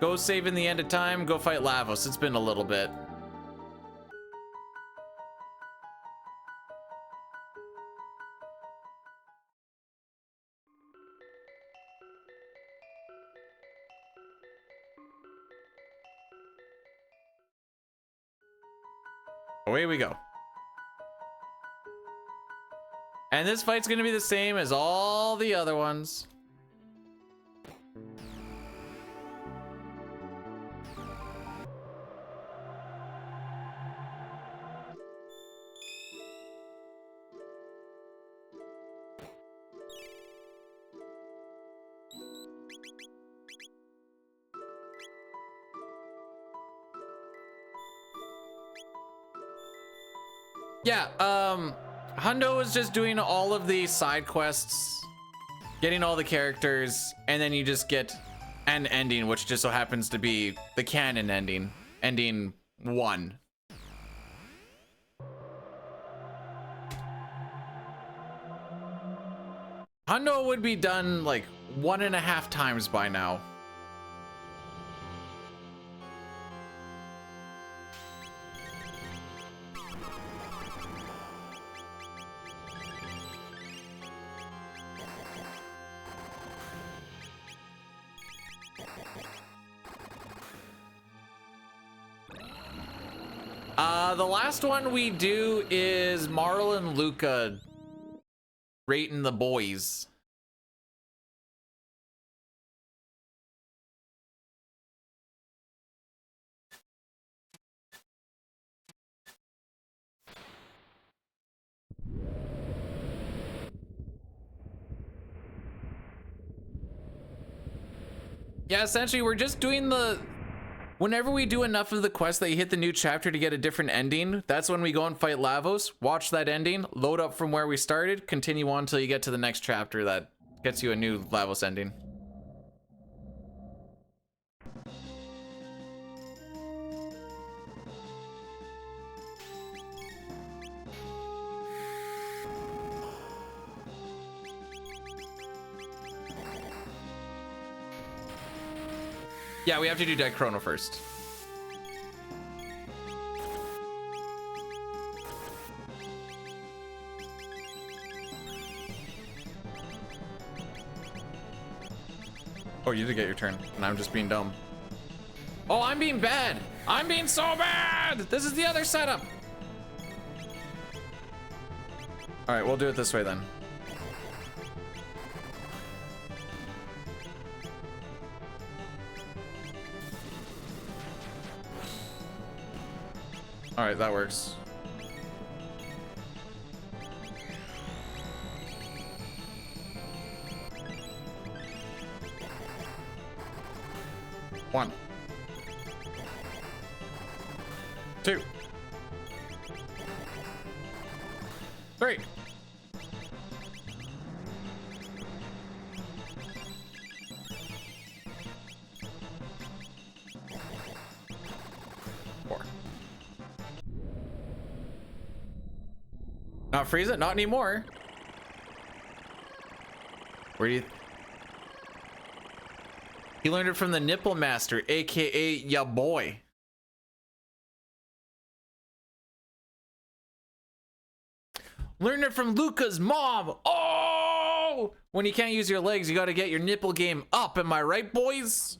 Go save in the end of time, go fight Lavos. It's been a little bit. Away we go. And this fight's gonna be the same as all the other ones. Yeah, Hundo is just doing all of the side quests, getting all the characters, and then you just get an ending, which just so happens to be the canon ending, ending 1. Hundo would be done like 1.5 times by now. The last one we do is Marl and Luca rating the boys. Yeah, essentially we're just doing the... Whenever we do enough of the quest that you hit the new chapter to get a different ending, that's when we go and fight Lavos, watch that ending, load up from where we started, continue on until you get to the next chapter that gets you a new Lavos ending. Yeah, we have to do Chrono first. Oh, you did get your turn, and I'm just being dumb. Oh, I'm being bad. I'm being so bad. This is the other setup. All right, we'll do it this way then. All right, that works. One. 2. 3. Not freeze it? Not anymore. Where do you... He learned it from the Nipple Master, aka ya boy. Learned it from Luca's mom. Oh! When you can't use your legs, you gotta get your nipple game up. Am I right, boys?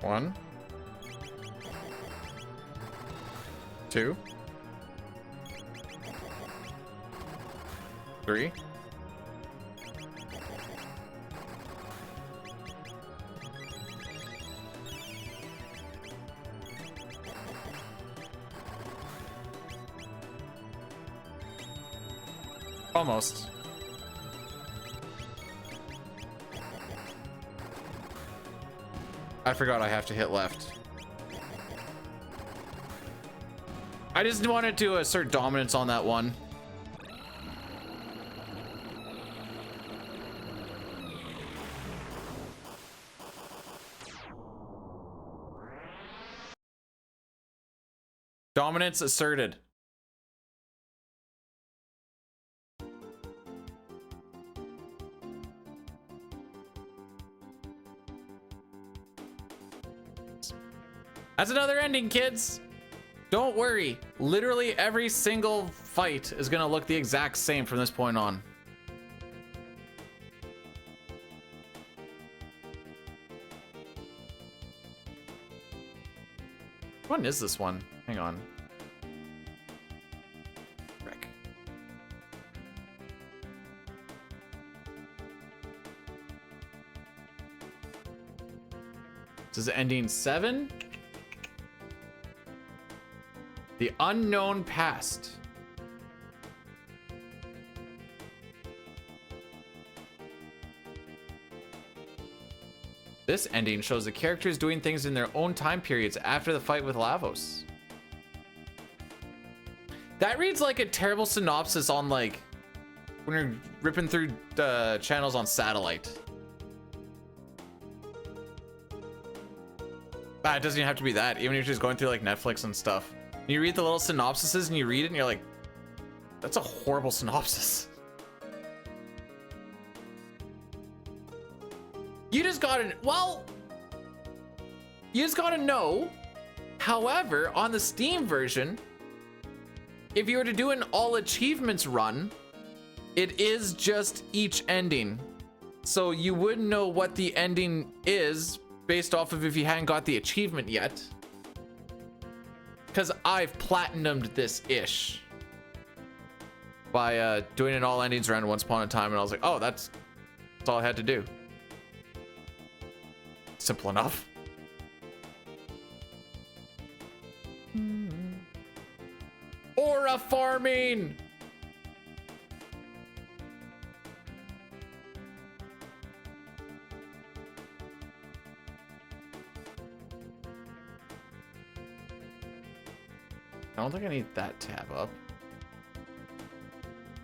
One, two, three, almost. I forgot I have to hit left. I just wanted to assert dominance on that one. Dominance asserted. That's another ending, kids. Don't worry. Literally every single fight is gonna look the exact same from this point on. When is this one? Hang on. Frick. This is ending 7. The unknown past. This ending shows the characters doing things in their own time periods after the fight with Lavos. That reads like a terrible synopsis on, like, when you're ripping through channels on satellite. It doesn't even have to be that. Even if you're just going through like Netflix and stuff. You read the little synopsises and you read it and you're like, that's a horrible synopsis. You just gotta, well, you just gotta know. However, on the Steam version, if you were to do an all achievements run, it is just each ending. So you wouldn't know what the ending is based off of if you hadn't got the achievement yet. Because I've platinumed this ish by doing an all endings run once upon a time, and I was like, oh, that's all I had to do. Simple enough. Aura farming. I don't think I need that tab up.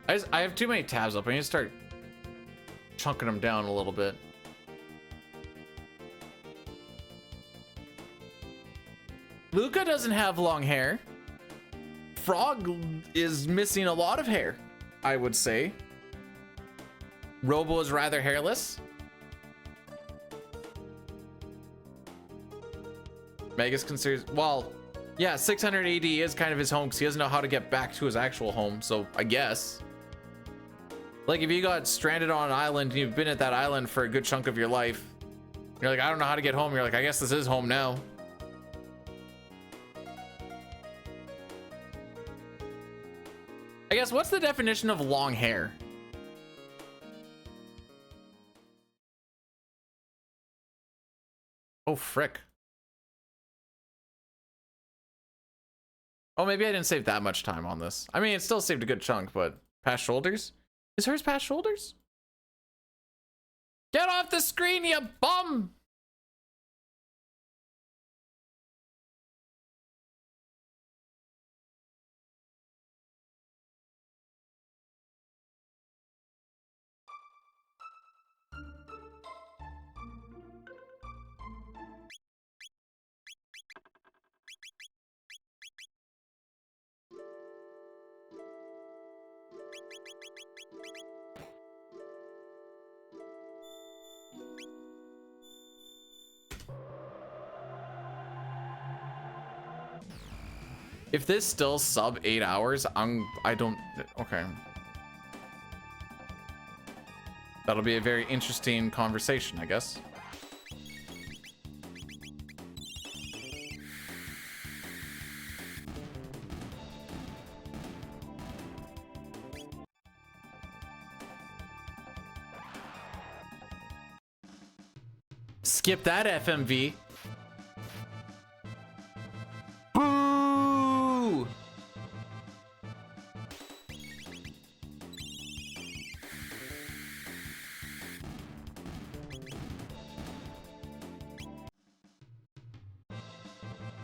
I have too many tabs up. I need to start chunking them down a little bit. Luca doesn't have long hair. Frog is missing a lot of hair, I would say. Robo is rather hairless. Megas considers, well, yeah, 600 AD is kind of his home because he doesn't know how to get back to his actual home. So I guess, like, if you got stranded on an island and you've been at that island for a good chunk of your life, you're like, I don't know how to get home. You're like, I guess this is home now. I guess, what's the definition of long hair? Oh, frick. Oh, maybe I didn't save that much time on this. I mean, it still saved a good chunk, but past shoulders? Is hers past shoulders? Get off the screen, you bum! If this still sub 8 hours, I don't, okay. That'll be a very interesting conversation, I guess. Skip that FMV. Boo!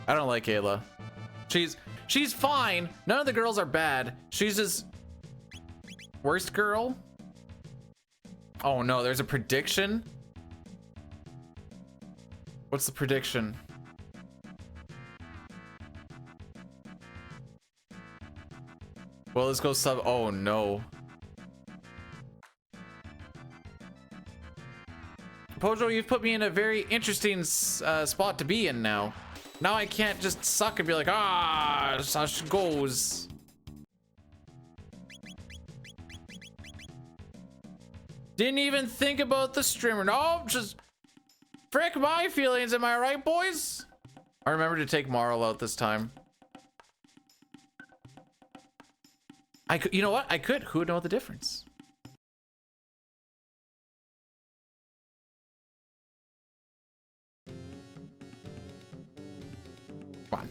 I don't like Ayla. She's fine. None of the girls are bad. She's just worst girl. Oh no, there's a prediction. What's the prediction? Well, let's go sub. Oh no. Pojo, you've put me in a very interesting spot to be in now. Now I can't just suck and be like, ah, such goes. Didn't even think about the streamer. No, just frick my feelings. Am I right, boys? I remember to take Marl out this time. I could, you know what? I could. Who would know the difference? Come on.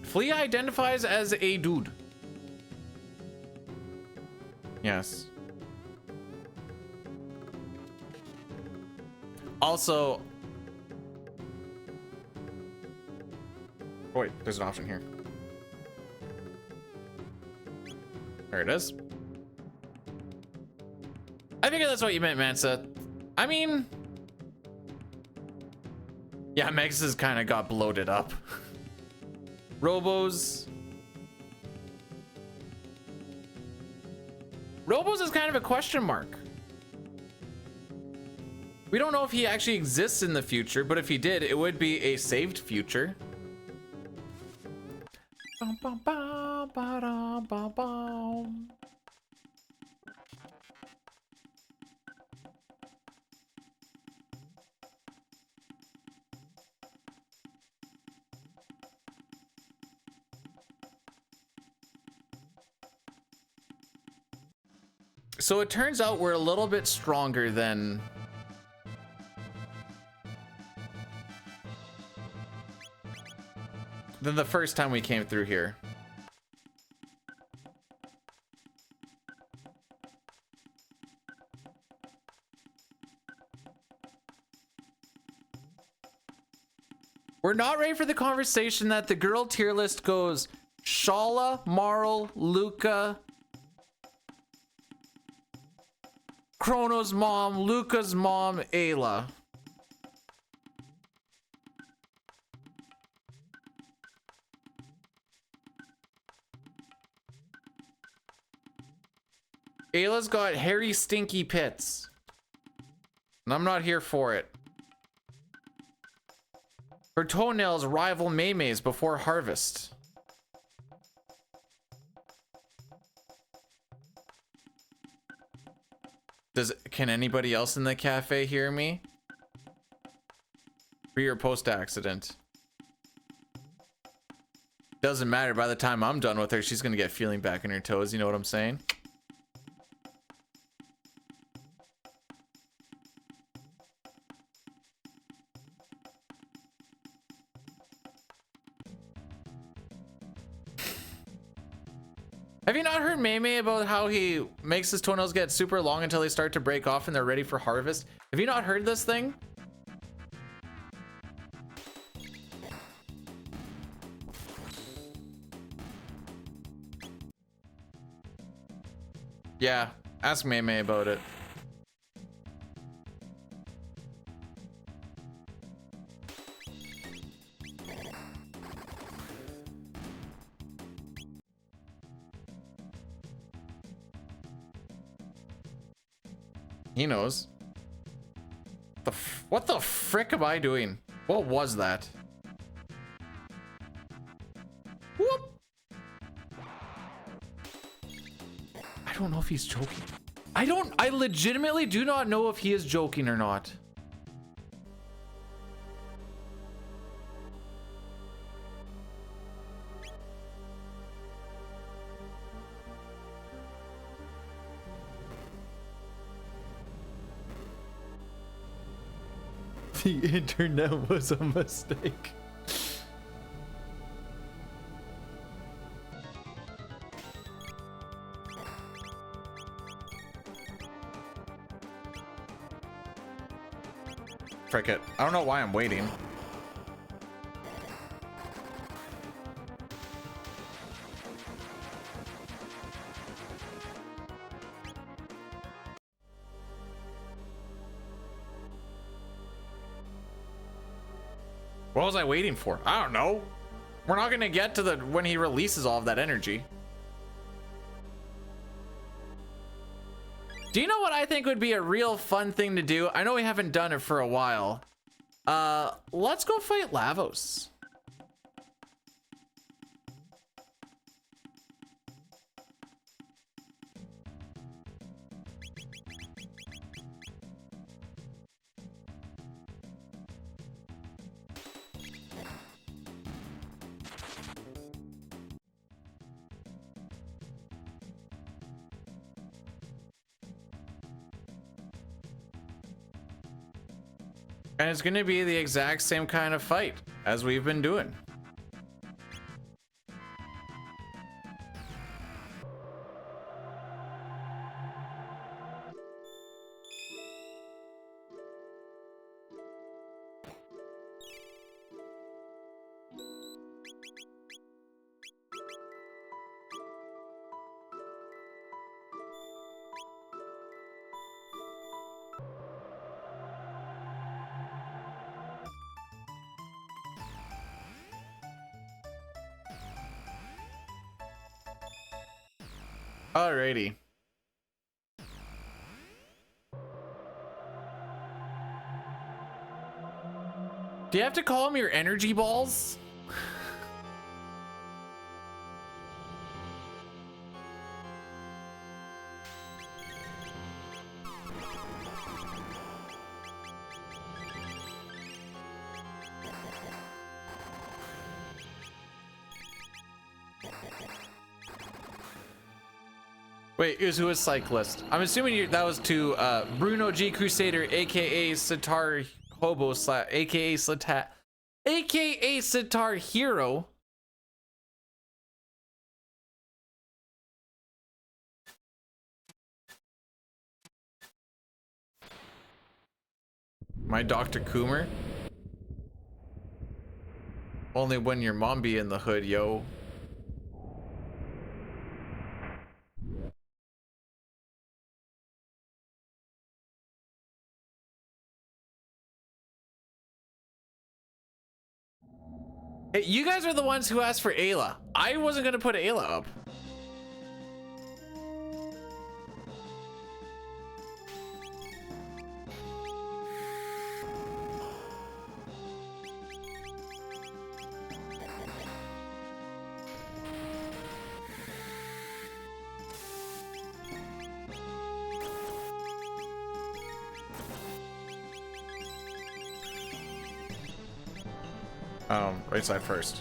Flea identifies as a dude. Yes. Also, oh wait, there's an option here. There it is. I figured that's what you meant, Mansa. I mean, yeah, Megs has kind of got bloated up. Robos is kind of a question mark. We don't know if he actually exists in the future, but if he did, it would be a saved future. So it turns out we're a little bit stronger than the first time we came through here. We're not ready for the conversation that the girl tier list goes Shala, Marl, Luca, Chrono's mom, Luca's mom, Ayla. Ayla's got hairy, stinky pits. And I'm not here for it. Her toenails rival Maymay's before harvest. Can anybody else in the cafe hear me? Pre or post accident? doesn't matter. By the time I'm done with her, she's gonna get feeling back in her toes. You know what I'm saying? Have you not heard Mei about how he makes his toenails get super long until they start to break off and they're ready for harvest? Have you not heard this thing? Yeah, ask Mei about it. He knows. What the frick am I doing? What was that? Whoop! I don't know if he's joking. I legitimately do not know if he is joking or not. The internet was a mistake. Frick it. I don't know why I'm waiting. What was I waiting for? I don't know. We're not gonna get to the when he releases all of that energy. Do you know what I think would be a real fun thing to do? I know we haven't done it for a while. Let's go fight Lavos. And it's gonna be the exact same kind of fight as we've been doing. Alrighty. Do you have to call them your energy balls? Wait, who is cyclist? I'm assuming that was to Bruno G Crusader, aka Sitar Hobo aka Sitar Hero. My Dr. Coomer. Only when your mom be in the hood, yo. Hey, you guys are the ones who asked for Ayla. I wasn't gonna put Ayla up. Right side first.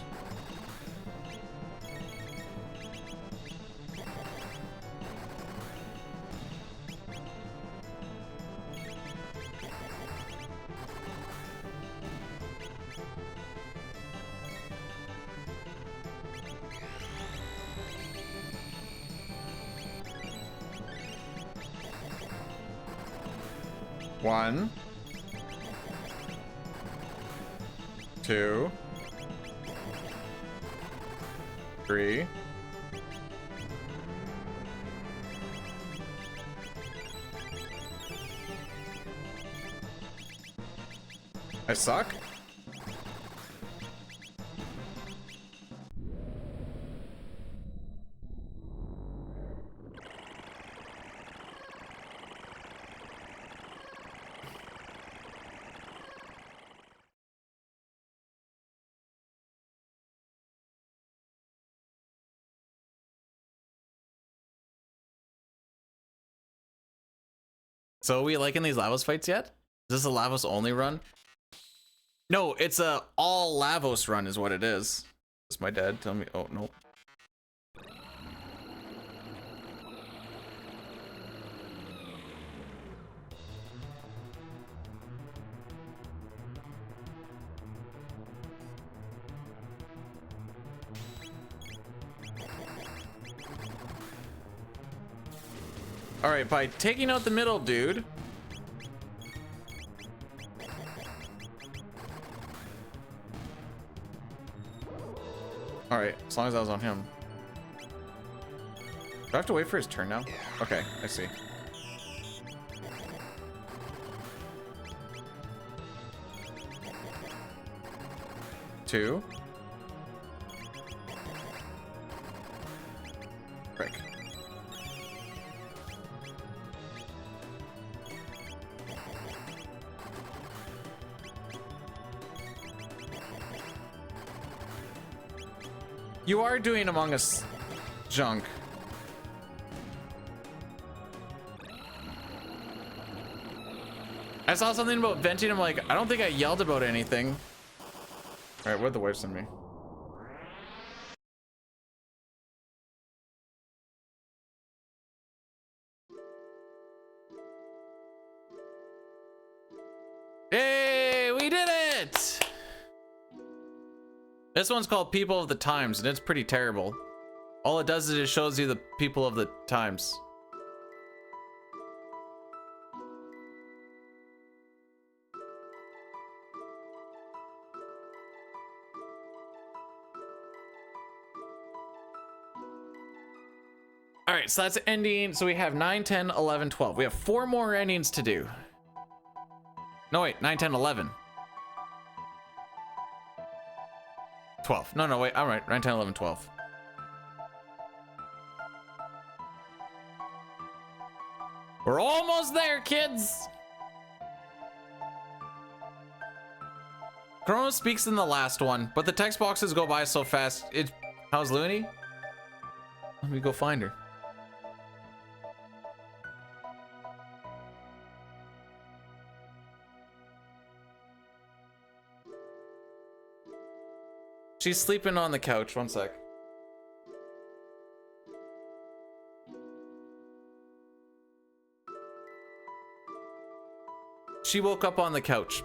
1, 2, 3. I suck. So are we liking these Lavos fights yet? Is this a Lavos only run? No, it's a all Lavos run is what it is. Is my dad tell me? Oh, no. All right, by taking out the middle dude. All right, as long as I was on him. Do I have to wait for his turn now? Okay, I see. Two. Frick. You are doing Among Us junk. I saw something about venting. I'm like, I don't think I yelled about anything. All right, what'd the wife send me? Hey, we did it! This one's called People of the Times, and it's pretty terrible. All it does is it shows you the people of the times. All right, so that's ending. So we have 9, 10, 11, 12. We have 4 more endings to do. No, wait, 9, 10, 11. 12. No, wait, I'm right. 9, 10, 11, 12. We're almost there, kids. Chrono speaks in the last one, but the text boxes go by so fast. How's Looney? Let me go find her. She's sleeping on the couch. One sec. She woke up on the couch.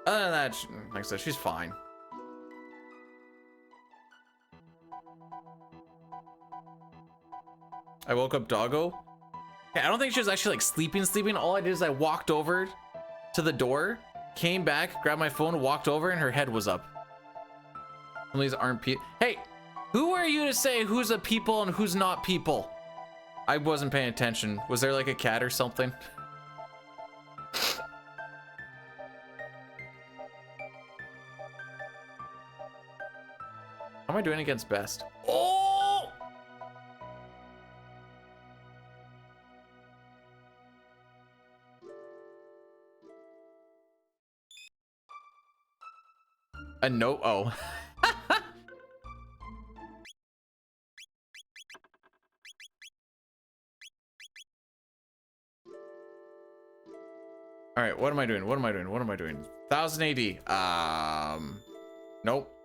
Other than that, like I said, she's fine. I woke up doggo. Yeah, I don't think she was actually like sleeping. All I did is I walked over to the door, came back, grabbed my phone, walked over, and her head was up. Some of these aren't people. Hey, who are you to say who's a people and who's not people? I wasn't paying attention. Was there like a cat or something? How am I doing against best? Oh! A no. Oh. All right, what am I doing? 1000 AD. Nope.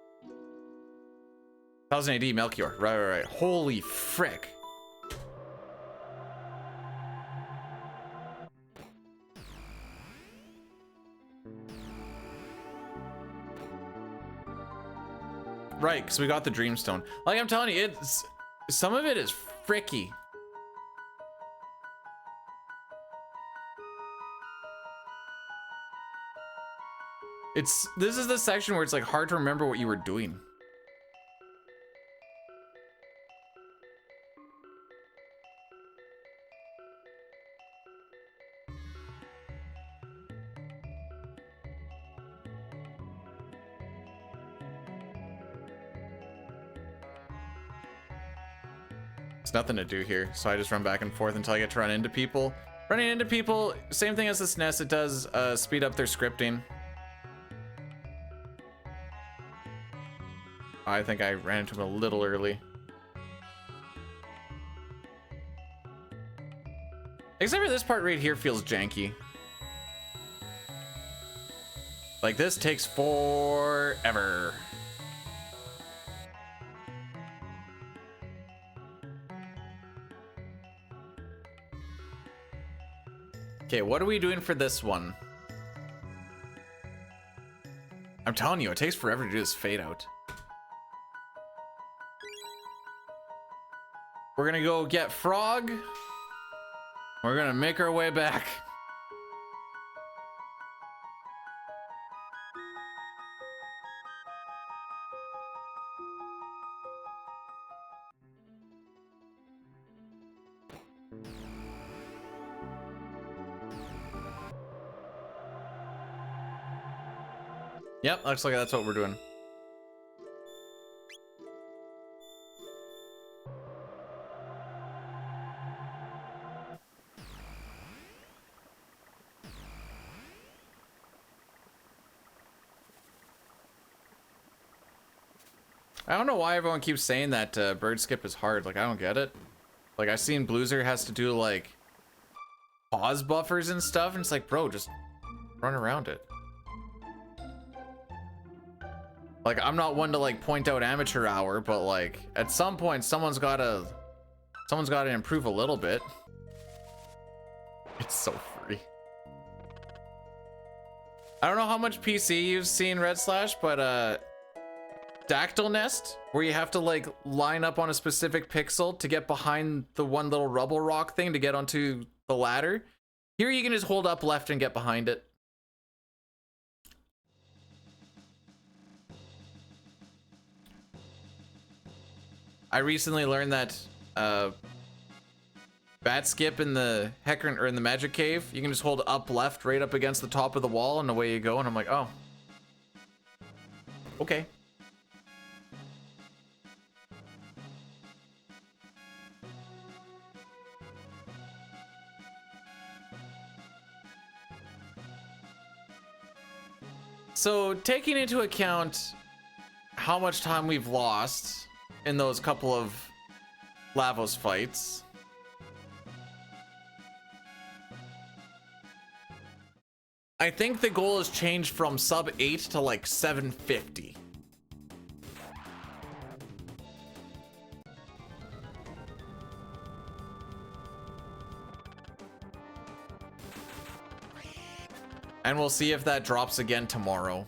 1000 AD Melchior. Right. Holy frick. right, because we got the Dreamstone. Like I'm telling you, it's some of it is fricky. This is the section where it's like hard to remember what you were doing. There's nothing to do here, so I just run back and forth until I get to run into people. Running into people, same thing as the SNES, it does speed up their scripting. I think I ran into him a little early. Except for this part right here feels janky. Like this takes forever. Okay, what are we doing for this one? I'm telling you, it takes forever to do this fade out. We're gonna go get Frog. We're gonna make our way back. Yep, looks like that's what we're doing. I don't know why everyone keeps saying that bird skip is hard. Like, I don't get it. Like, I've seen Bloozer has to do, like, pause buffers and stuff, and it's like, bro, just run around it. Like, I'm not one to, like, point out amateur hour, but, like, at some point, someone's gotta improve a little bit. It's so free. I don't know how much PC you've seen, Red Slash, but, Dactyl Nest, where you have to like line up on a specific pixel to get behind the one little rubble rock thing to get onto the ladder. Here you can just hold up left and get behind it. I recently learned that bat skip in the Hecarim or in the magic cave, you can just hold up left right up against the top of the wall and away you go. And I'm like, oh, okay. So, taking into account how much time we've lost in those couple of Lavos fights, I think the goal has changed from sub 8 to like 750. And we'll see if that drops again tomorrow.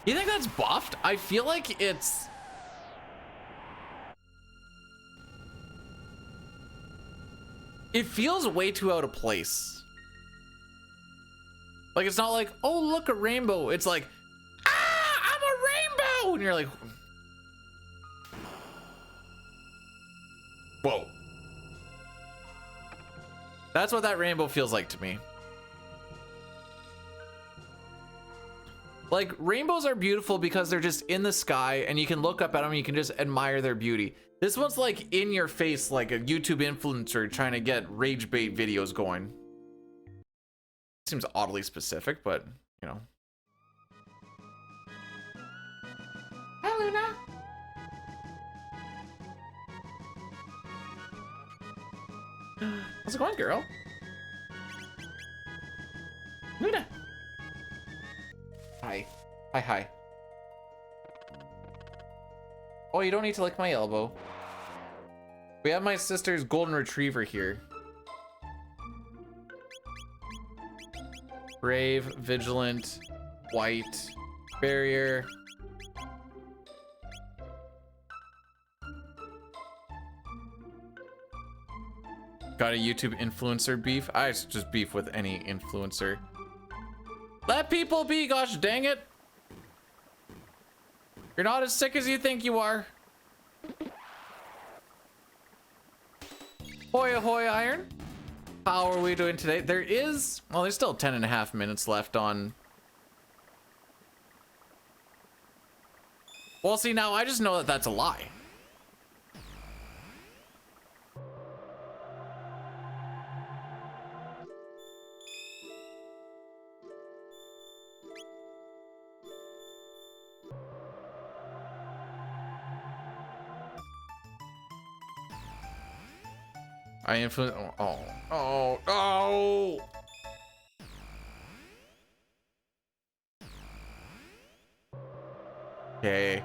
You think that's buffed? I feel like it's... It feels way too out of place. Like, it's not like, oh, look, a rainbow. It's like, ah, I'm a rainbow! And you're like, whoa. That's what that rainbow feels like to me. Like, rainbows are beautiful because they're just in the sky and you can look up at them and you can just admire their beauty. This one's like in your face, like a YouTube influencer trying to get rage bait videos going. Seems oddly specific, but you know. Hi, Luna. How's it going, girl? Hi. Hi, hi. Oh, you don't need to lick my elbow. We have my sister's golden retriever here. Brave, vigilant, white, barrier. Got a YouTube influencer beef? I just beef with any influencer. Let people be, gosh dang it. You're not as sick as you think you are. Hoy ahoy, Iron. How are we doing today? There's still 10.5 minutes left on. Well, see, now I just know that that's a lie. I influence. Oh. Okay.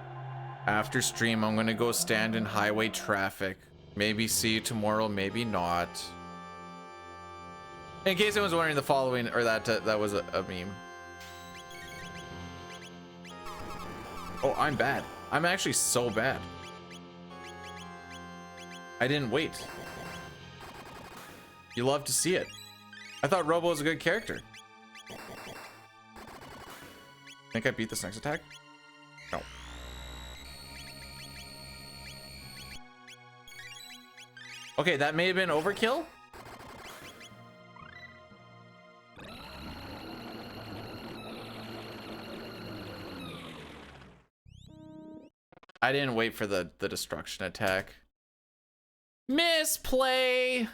After stream, I'm gonna go stand in highway traffic. Maybe see you tomorrow, maybe not. In case anyone's wondering, the following, or that was a meme. Oh, I'm bad. I'm actually so bad. I didn't wait. You love to see it. I thought Robo was a good character. Think I beat this next attack? No. Okay, that may have been overkill. I didn't wait for the destruction attack. Misplay!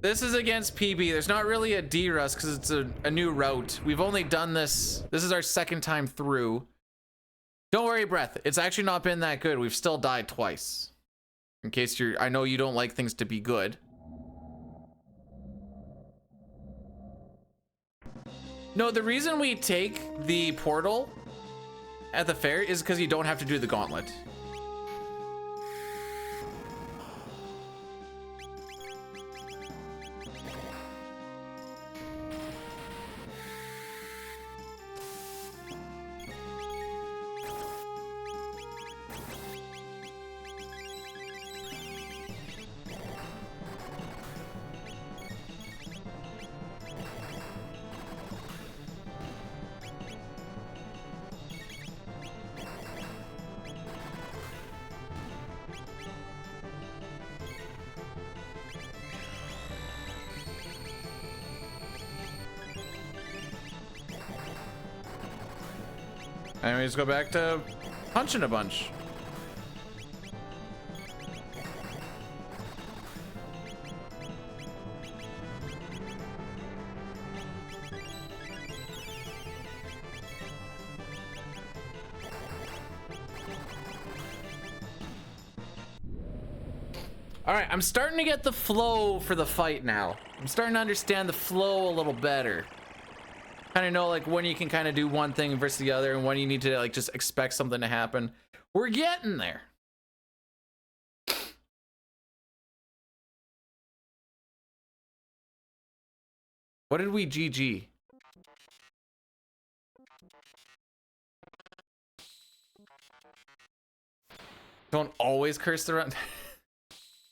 This is against PB. There's not really a D-Rust because it's a new route. We've only done this. This is our second time through. Don't worry, Breath. It's actually not been that good. We've still died twice. In case I know you don't like things to be good. No, the reason we take the portal at the fair is because you don't have to do the gauntlet. Anyways, go back to punching a bunch. All right, I'm starting to get the flow for the fight now. I'm starting to understand the flow a little better. Kind of know like when you can kind of do one thing versus the other and when you need to like just expect something to happen. We're getting there. What did we GG? Don't always curse the run.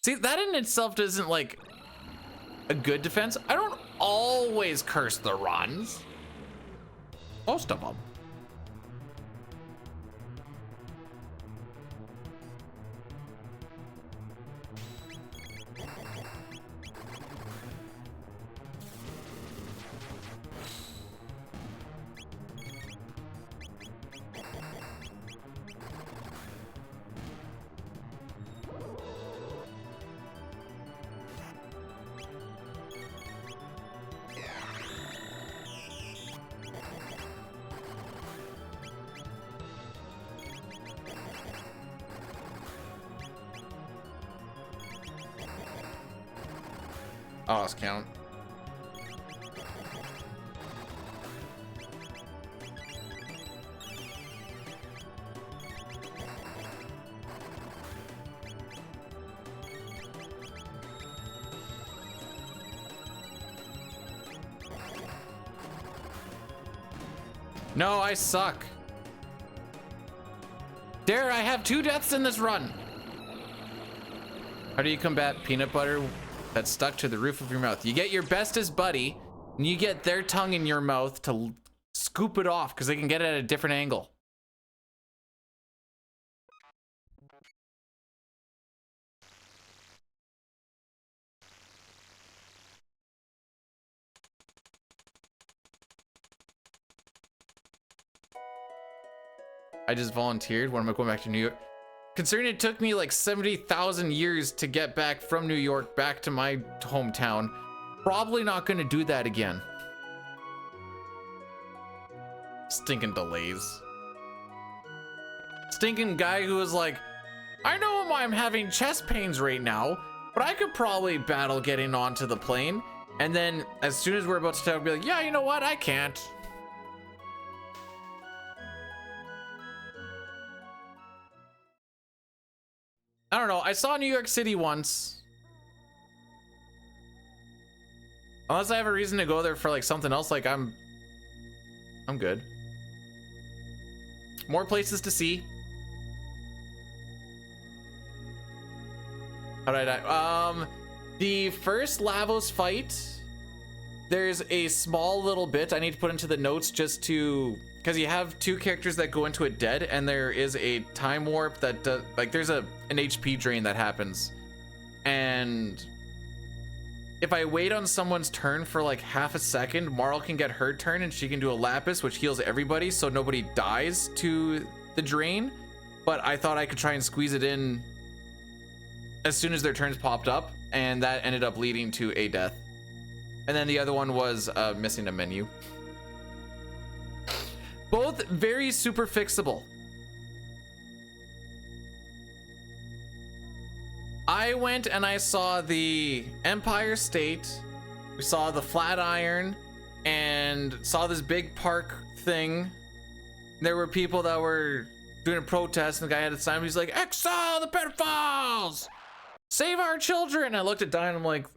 See, that in itself isn't like a good defense. I don't always curse the runs. Most of them. Oh, let's count. No, I suck. Dare, I have 2 deaths in this run. How do you combat peanut butter that's stuck to the roof of your mouth? You get your bestest buddy, and you get their tongue in your mouth to scoop it off because they can get it at a different angle. I just volunteered. When am I going back to New York? Considering it took me like 70,000 years to get back from New York back to my hometown, probably not going to do that again. Stinking delays. Stinking guy who was like, I know I'm having chest pains right now, but I could probably battle getting onto the plane. And then as soon as we're about to start, be like, yeah, you know what? I can't. I don't know. I saw New York City once. Unless I have a reason to go there for like something else, like I'm good. More places to see. How did I die? The first Lavos fight, there's a small little bit I need to put into the notes just to, because you have 2 characters that go into it dead, and there is a time warp that does, like there's an HP drain that happens. And if I wait on someone's turn for like half a second, Marl can get her turn and she can do a Lapis, which heals everybody so nobody dies to the drain. But I thought I could try and squeeze it in as soon as their turns popped up, and that ended up leading to a death. And then the other one was missing a menu. Both very super fixable. I went and I saw the Empire State, we saw the Flatiron, and saw this big park thing. There were people that were doing a protest, and the guy had a sign. He's like, "Exile the pedophiles! Save our children!" I looked at Diane, I'm like,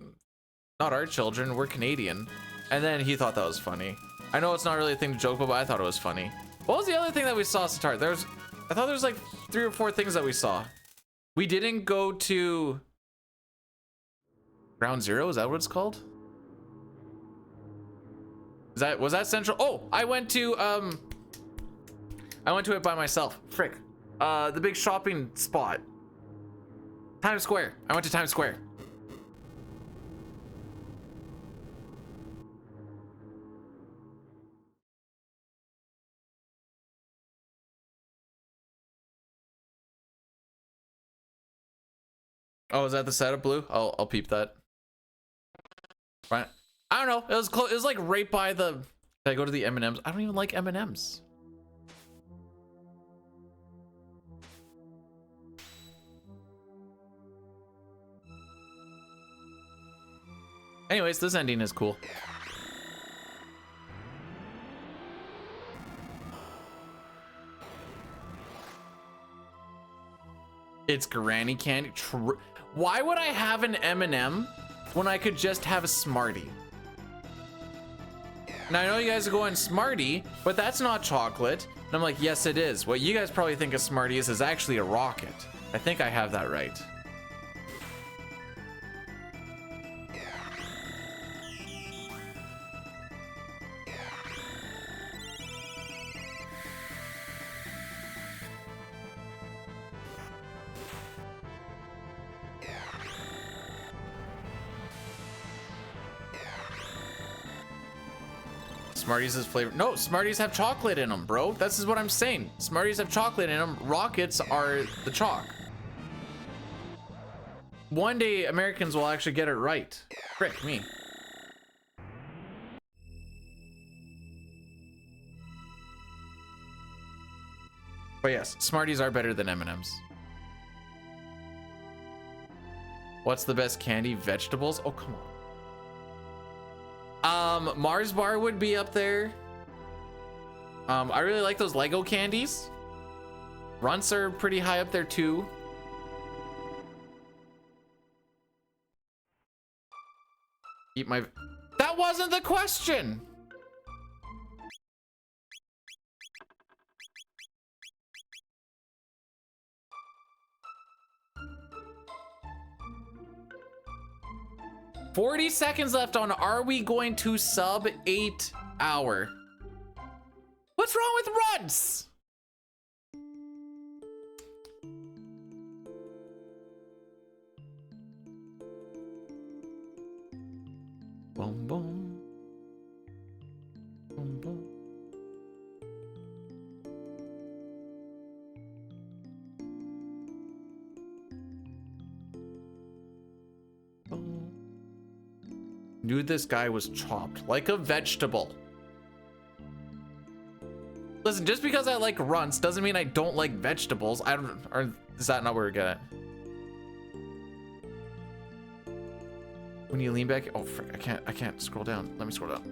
not our children, we're Canadian. And then he thought that was funny. I know it's not really a thing to joke about, but I thought it was funny. What was the other thing that we saw start? I thought there was like 3 or 4 things that we saw. We didn't go to Ground Zero, is that what it's called? Was that Central? Oh, I went to it by myself. Frick. The big shopping spot. Times Square. I went to Times Square. Oh, is that the setup, Blue? I'll peep that. Right. I don't know. It was close. It was like right by the. Did I go to the M&Ms? I don't even like M&Ms. Anyways, this ending is cool. It's granny candy. Why would I have an M&M when I could just have a Smartie? Now I know you guys are going Smartie, but that's not chocolate. And I'm like, yes, it is. What you guys probably think a Smartie is actually a rocket. I think I have that right. Smarties is flavor. No, Smarties have chocolate in them, bro. This is what I'm saying. Smarties have chocolate in them. Rockets are the chalk. One day, Americans will actually get it right. Frick me. But yes, Smarties are better than M&Ms. What's the best candy? Vegetables? Oh, come on. Mars bar would be up there. I really like those Lego candies. Runts are pretty high up there too. Eat my... That wasn't the question! $40 seconds left on Are We Going to Sub 8 Hour? What's wrong with runts? Boom, boom. Boom, boom. Boom. Knew this guy was chopped like a vegetable. Listen, just because I like runts doesn't mean I don't like vegetables. I don't, or is that not where we're good at? When you lean back, oh frick, I can't scroll down. Let me scroll down.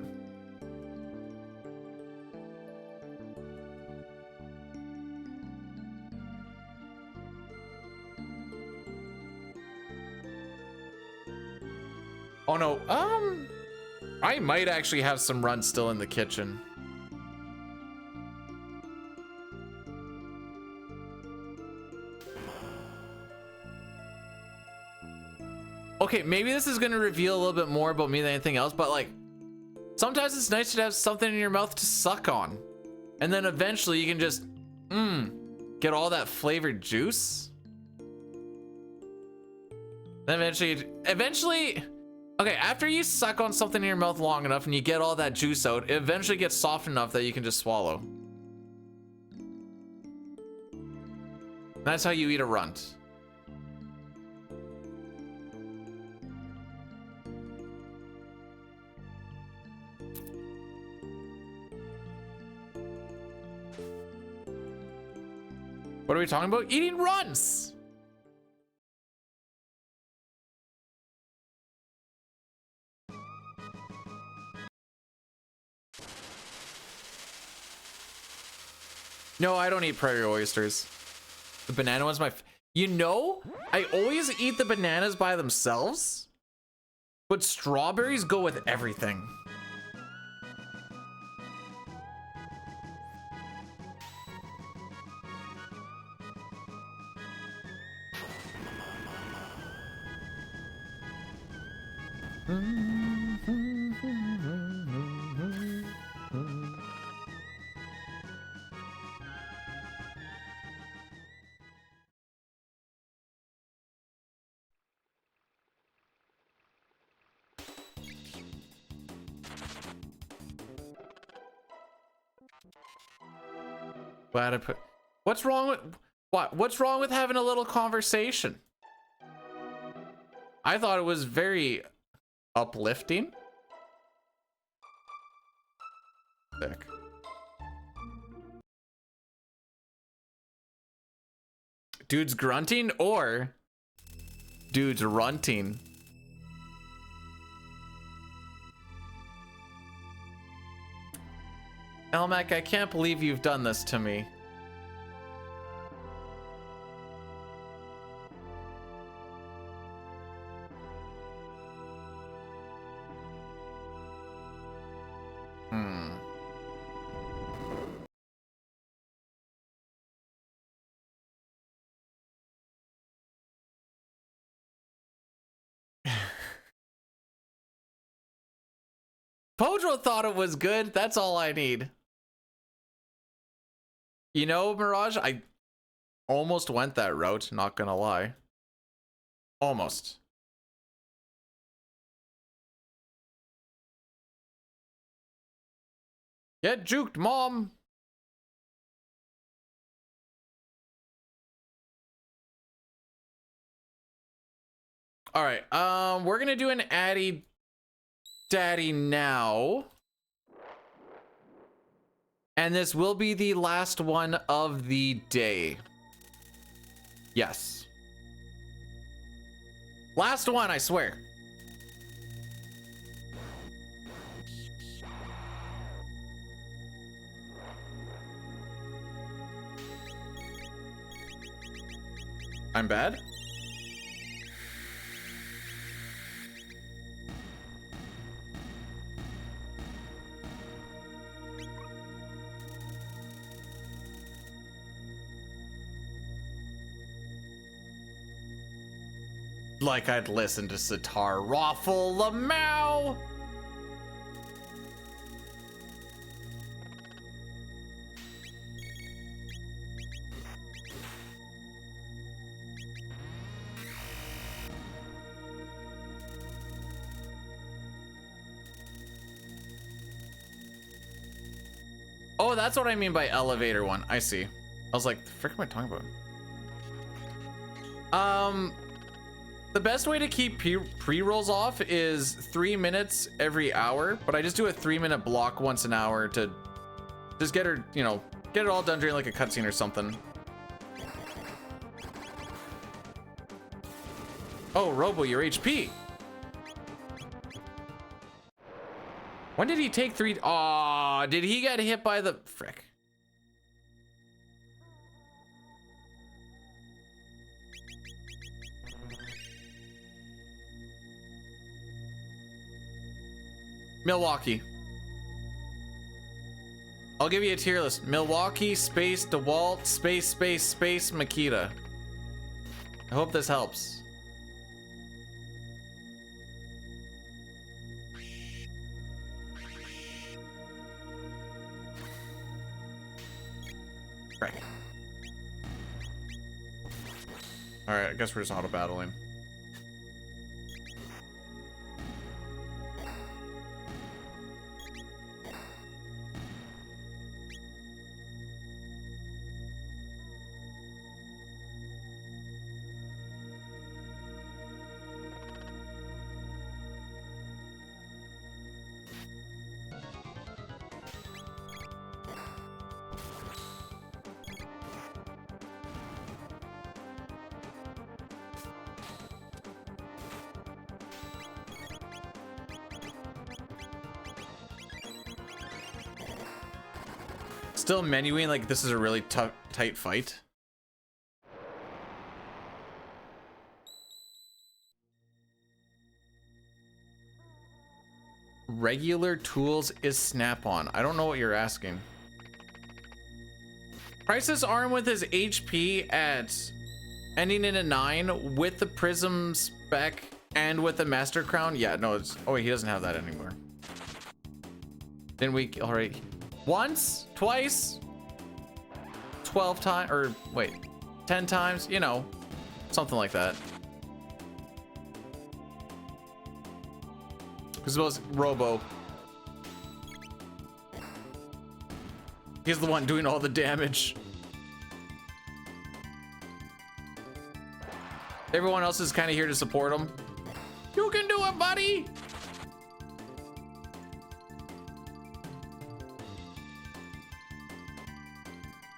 Oh no, I might actually have some runts still in the kitchen. Okay, maybe this is gonna reveal a little bit more about me than anything else, but like, sometimes it's nice to have something in your mouth to suck on. And then eventually you can just, get all that flavored juice. Then eventually, okay, after you suck on something in your mouth long enough and you get all that juice out, it eventually gets soft enough that you can just swallow. That's how you eat a runt. What are we talking about? Eating runts! No, I don't eat prairie oysters. The banana one's my... You know, I always eat the bananas by themselves, but strawberries go with everything. Glad I put... What's wrong with... What? What's wrong with having a little conversation? I thought it was very uplifting. Sick. Dude's grunting or dude's runting? Elmac, I can't believe you've done this to me. Pojo thought it was good. That's all I need. You know, Mirage, I almost went that route, not gonna lie. Almost. Get juked, Mom! Alright, we're gonna do an Addy Daddy now. And this will be the last one of the day. Yes. Last one, I swear. I'm bad? Like I'd listen to Sitar Raffle Lamau. Oh, that's what I mean by elevator one. I see. I was like, the frick am I talking about? The best way to keep pre-rolls off is 3 minutes every hour, but I just do a 3-minute block once an hour to just get her, you know, get it all done during like a cutscene or something. Oh, Robo, your HP. When did he take 3? Aw, did he get hit by the frick? Milwaukee. I'll give you a tier list. Milwaukee, space, DeWalt, space, Makita. I hope this helps. Right. Alright, I guess we're just auto-battling. Still menuing like this is a really tight fight. Regular tools is Snap-on. I don't know what you're asking. Price's arm with his HP at ending in a 9 with the prism spec and with the master crown. Yeah, no, it's, oh wait, he doesn't have that anymore. Then we, all right. Once, twice, 12 times, or wait, 10 times, you know, something like that. Because it was Robo. He's the one doing all the damage. Everyone else is kind of here to support him. You can do it, buddy!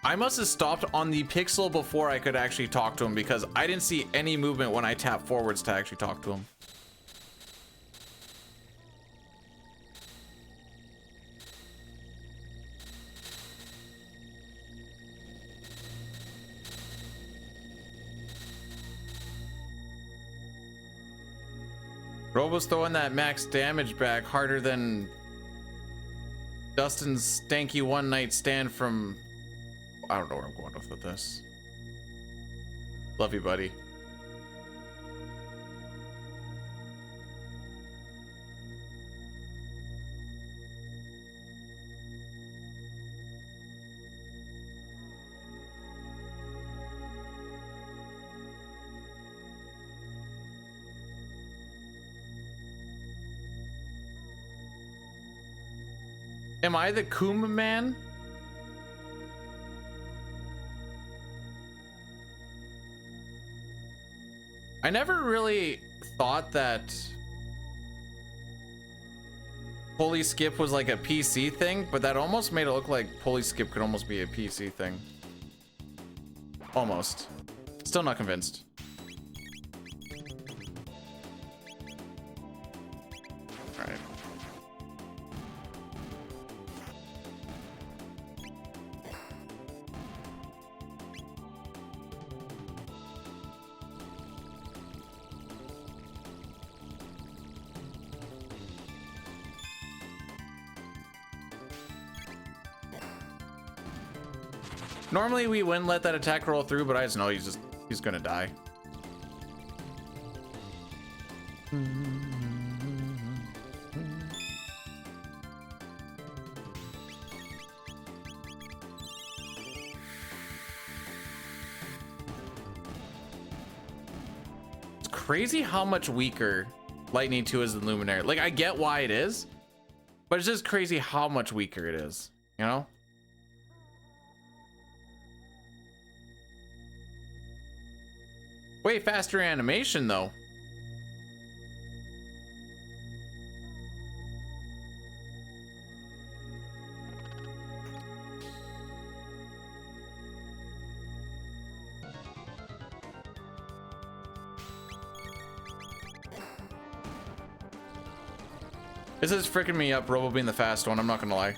I must have stopped on the pixel before I could actually talk to him because I didn't see any movement when I tapped forwards to actually talk to him. Robo's throwing that max damage back harder than Dustin's stanky one night stand from... I don't know where I'm going with this. Love you, buddy. Am I the Kuma man? I never really thought that pulley skip was like a PC thing, but that almost made it look like pulley skip could almost be a PC thing. Almost. Still not convinced. All right. Normally we wouldn't let that attack roll through, but I just know he's gonna die. It's crazy how much weaker Lightning 2 is than Luminary. Like, I get why it is, but it's just crazy how much weaker it is, you know? Way faster animation, though. This is freaking me up, Robo being the fast one, I'm not gonna lie.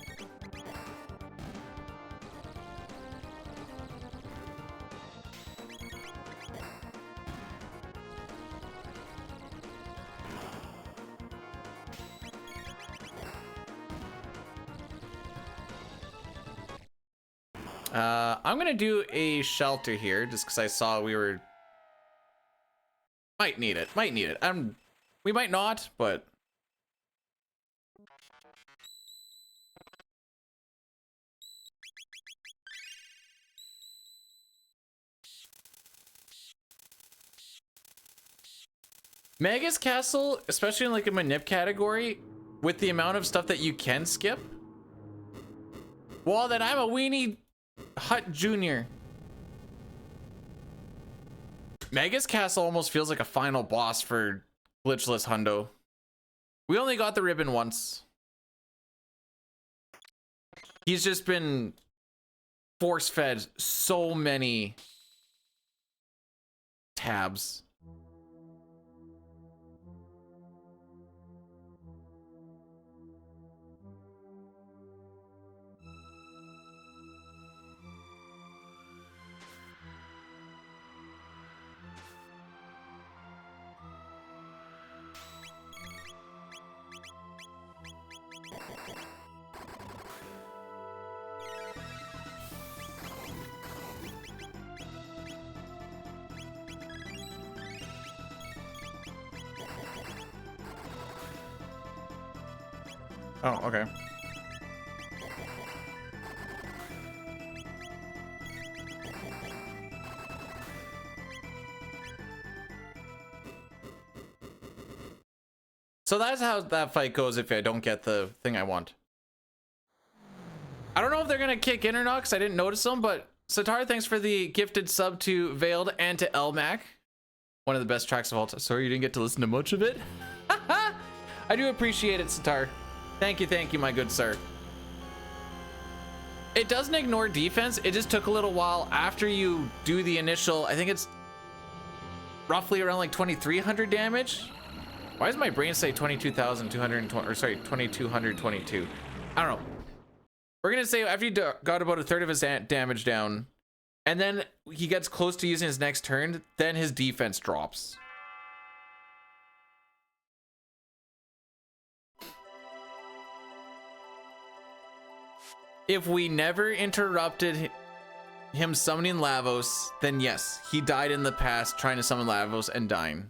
I'm gonna do a shelter here just because I saw we were might need it. We might not, but Mega's Castle, especially in like a manip category, with the amount of stuff that you can skip. Well, then I'm a weenie Hut Junior. Mega's Castle almost feels like a final boss for glitchless Hundo. We only got the ribbon once. He's just been force-fed so many tabs. Oh, okay. So that's how that fight goes if I don't get the thing I want. I don't know if they're gonna kick in or not because I didn't notice them, but Satar, thanks for the gifted sub to Veiled and to Elmac. One of the best tracks of all time. Sorry you didn't get to listen to much of it. I do appreciate it, Satar. Thank you, my good sir. It doesn't ignore defense. It just took a little while after you do the initial, I think it's roughly around like 2,300 damage. Why does my brain say 22,220, or sorry, 2,222? I don't know. We're gonna say after you got about a third of his damage down, and then he gets close to using his next turn, then his defense drops. If we never interrupted him summoning Lavos, then yes, he died in the past trying to summon Lavos and dying.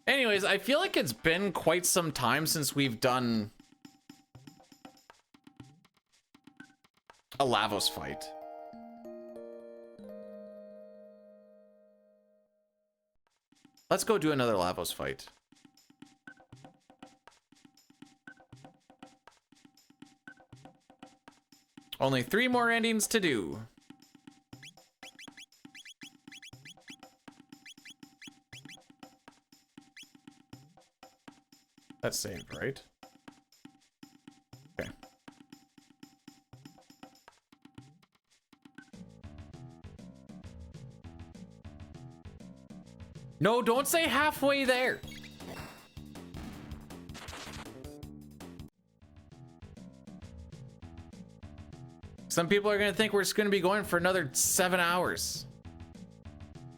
Anyways, I feel like it's been quite some time since we've done a Lavos fight. Let's go do another Lavos fight. Only 3 more endings to do. That's saved, right? Okay. No, don't say halfway there. Some people are gonna think we're just gonna be going for another 7 hours.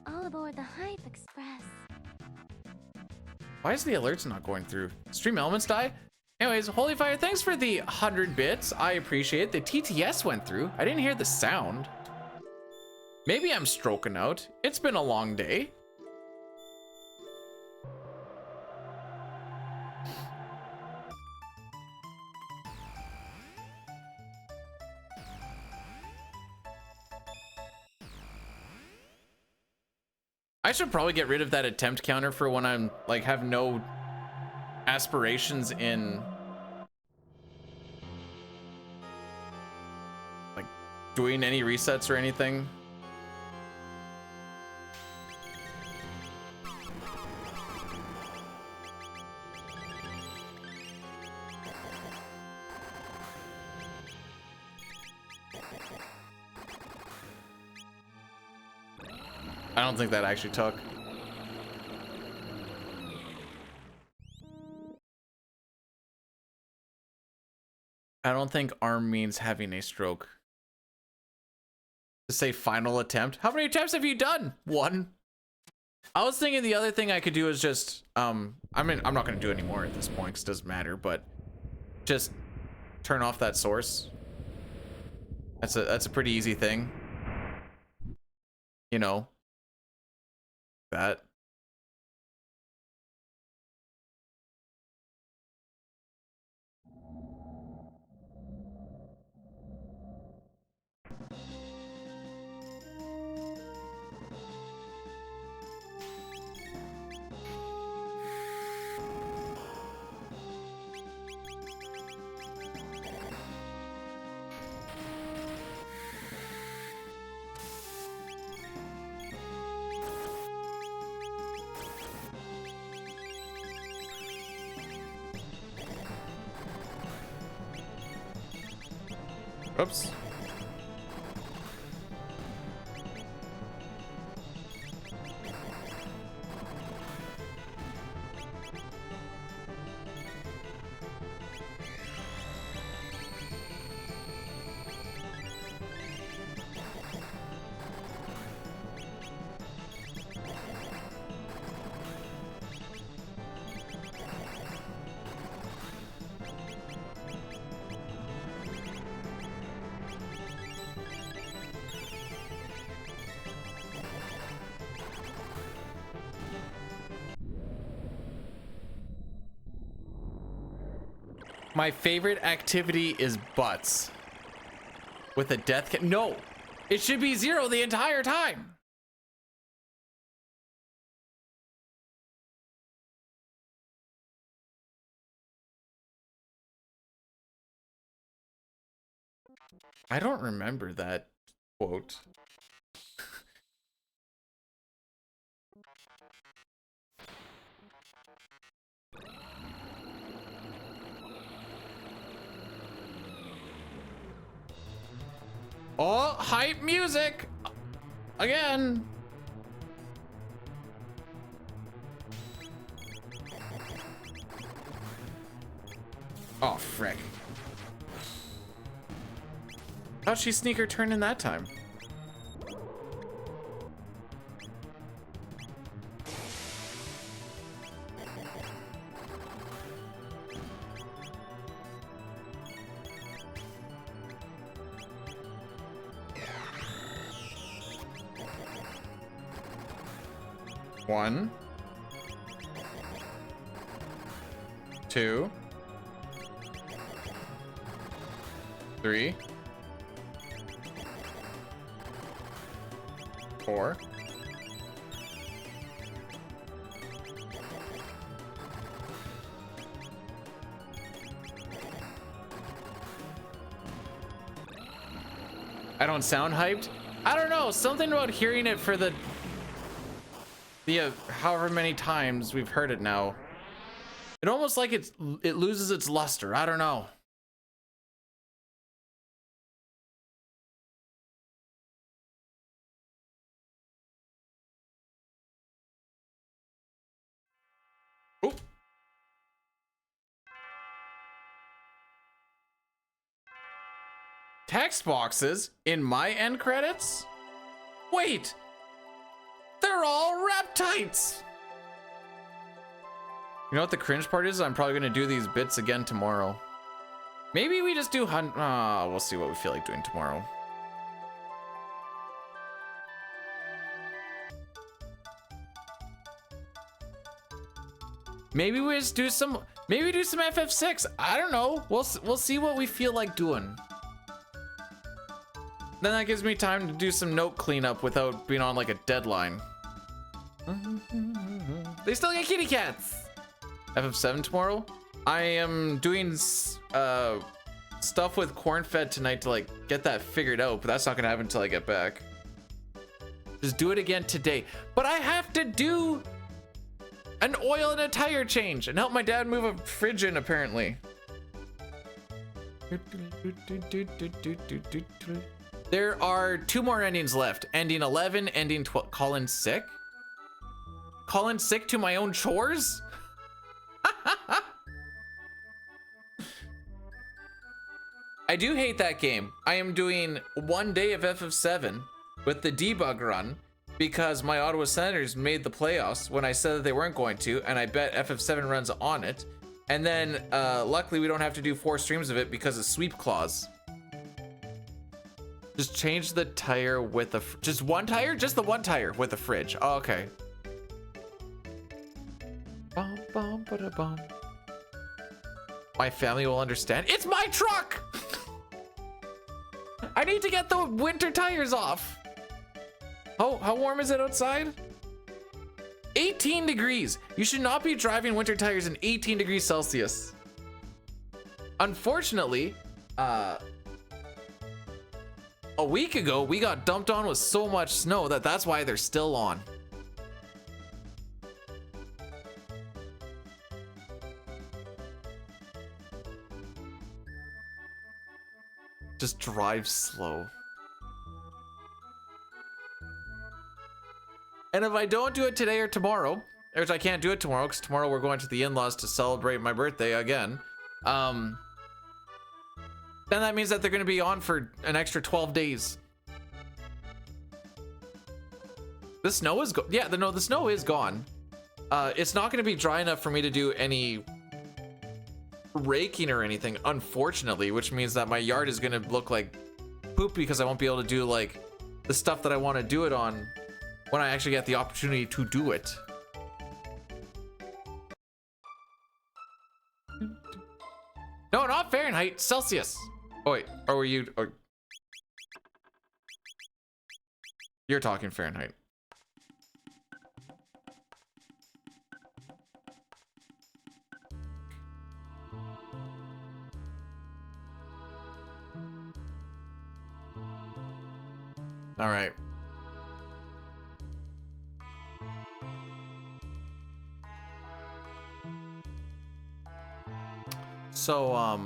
All aboard the Hype Express. Why is the alerts not going through? Stream elements die? Anyways, Holy Fire, thanks for the 100 bits. I appreciate it. The TTS went through. I didn't hear the sound. Maybe I'm stroking out. It's been a long day. I should probably get rid of that attempt counter for when I'm like have no aspirations in like doing any resets or anything. I don't think that actually took. I don't think arm means having a stroke. To say final attempt. How many attempts have you done? 1. I was thinking the other thing I could do is just, I mean, I'm not going to do any more at this point because it doesn't matter, but just turn off that source. That's a pretty easy thing. You know, that. Oops. My favorite activity is butts. With a death no, it should be 0 the entire time. I don't remember that quote. Oh, hype music! Again! Oh, frick. How'd she sneak her turn in that time? One, 2, 3, 4. I don't sound hyped. I don't know, something about hearing it for the however many times we've heard it now. It almost like it loses its luster. I don't know. Oh. text boxes in my end credits? Wait, they're all reptites. You know what the cringe part is? I'm probably gonna do these bits again tomorrow. Maybe we just do we'll see what we feel like doing tomorrow. Maybe we just do some, maybe do some FF6. I don't know. We'll see what we feel like doing. Then that gives me time to do some note cleanup without being on like a deadline. They still get kitty cats. FF7 tomorrow. I am doing stuff with corn-fed tonight to like get that figured out, but that's not gonna happen until I get back. Just do it again today. But I have to do an oil and a tire change and help my dad move a fridge in, apparently. There are 2 more endings left. Ending 11, ending 12. Call in sick? Call in sick to my own chores? I do hate that game. I am doing 1 day of FF7 with the debug run because my Ottawa Senators made the playoffs when I said that they weren't going to, and I bet FF7 runs on it. And then luckily we don't have to do 4 streams of it because of sweep clause. Just change the tire with the, just one tire? Just the one tire with the fridge. Oh, okay. Bum, bum, ba-da-bum. My family will understand. It's my truck! I need to get the winter tires off. Oh, how warm is it outside? 18 degrees. You should not be driving winter tires in 18 degrees Celsius. Unfortunately, a week ago, we got dumped on with so much snow that's why they're still on. Just drive slow. And if I don't do it today or tomorrow, which I can't do it tomorrow because tomorrow we're going to the in-laws to celebrate my birthday again, then that means that they're going to be on for an extra 12 days. The snow is yeah, the snow is gone. It's not going to be dry enough for me to do any raking or anything, unfortunately, which means that my yard is going to look like poop because I won't be able to do like the stuff that I want to do it on when I actually get the opportunity to do it. No, not Fahrenheit, Celsius. Oh wait, or were you, or you're talking Fahrenheit. All right. So,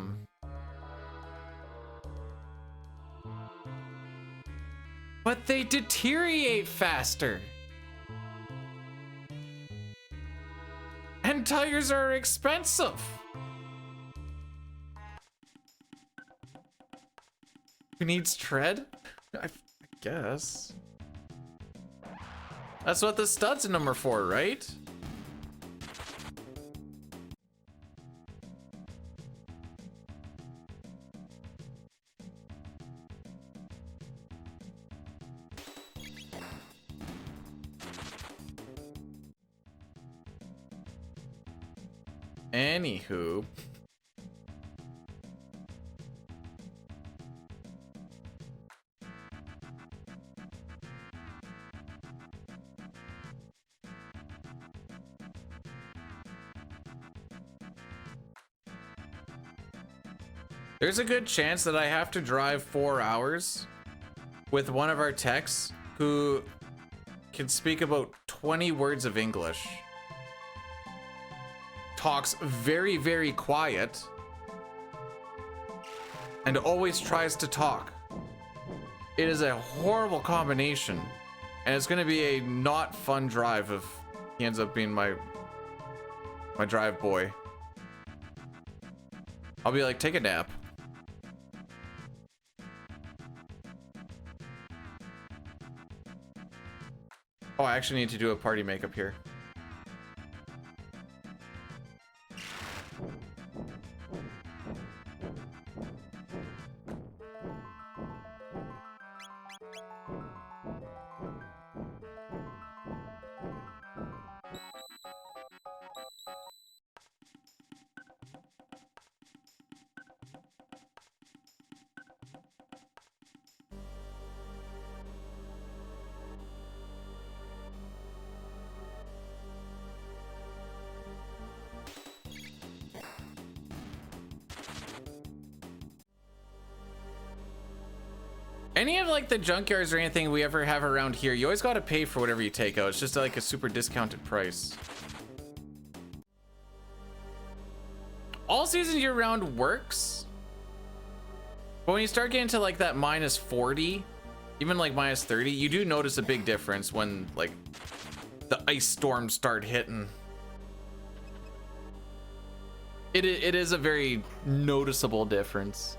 but they deteriorate faster. And tires are expensive. Who needs tread? I guess. That's what the studs in them are for, right? Anywho. There's a good chance that I have to drive 4 hours with one of our techs who can speak about 20 words of English. Talks very, very quiet and always tries to talk. It is a horrible combination, and it's going to be a not fun drive if he ends up being my drive boy. I'll be like, take a nap. Oh, I actually need to do a party makeup here. Any of like the junkyards or anything we ever have around here, you always got to pay for whatever you take out. It's just like a super discounted price. All season year round works, but when you start getting to like that minus 40, even like minus 30, you do notice a big difference when like the ice storms start hitting. It is a very noticeable difference.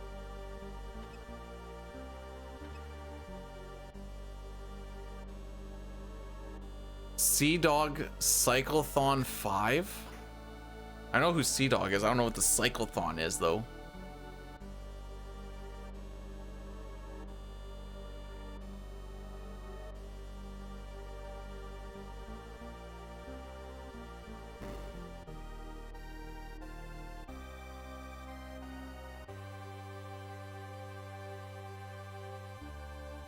Sea Dog Cyclothon 5? I know who Sea Dog is. I don't know what the Cyclothon is though.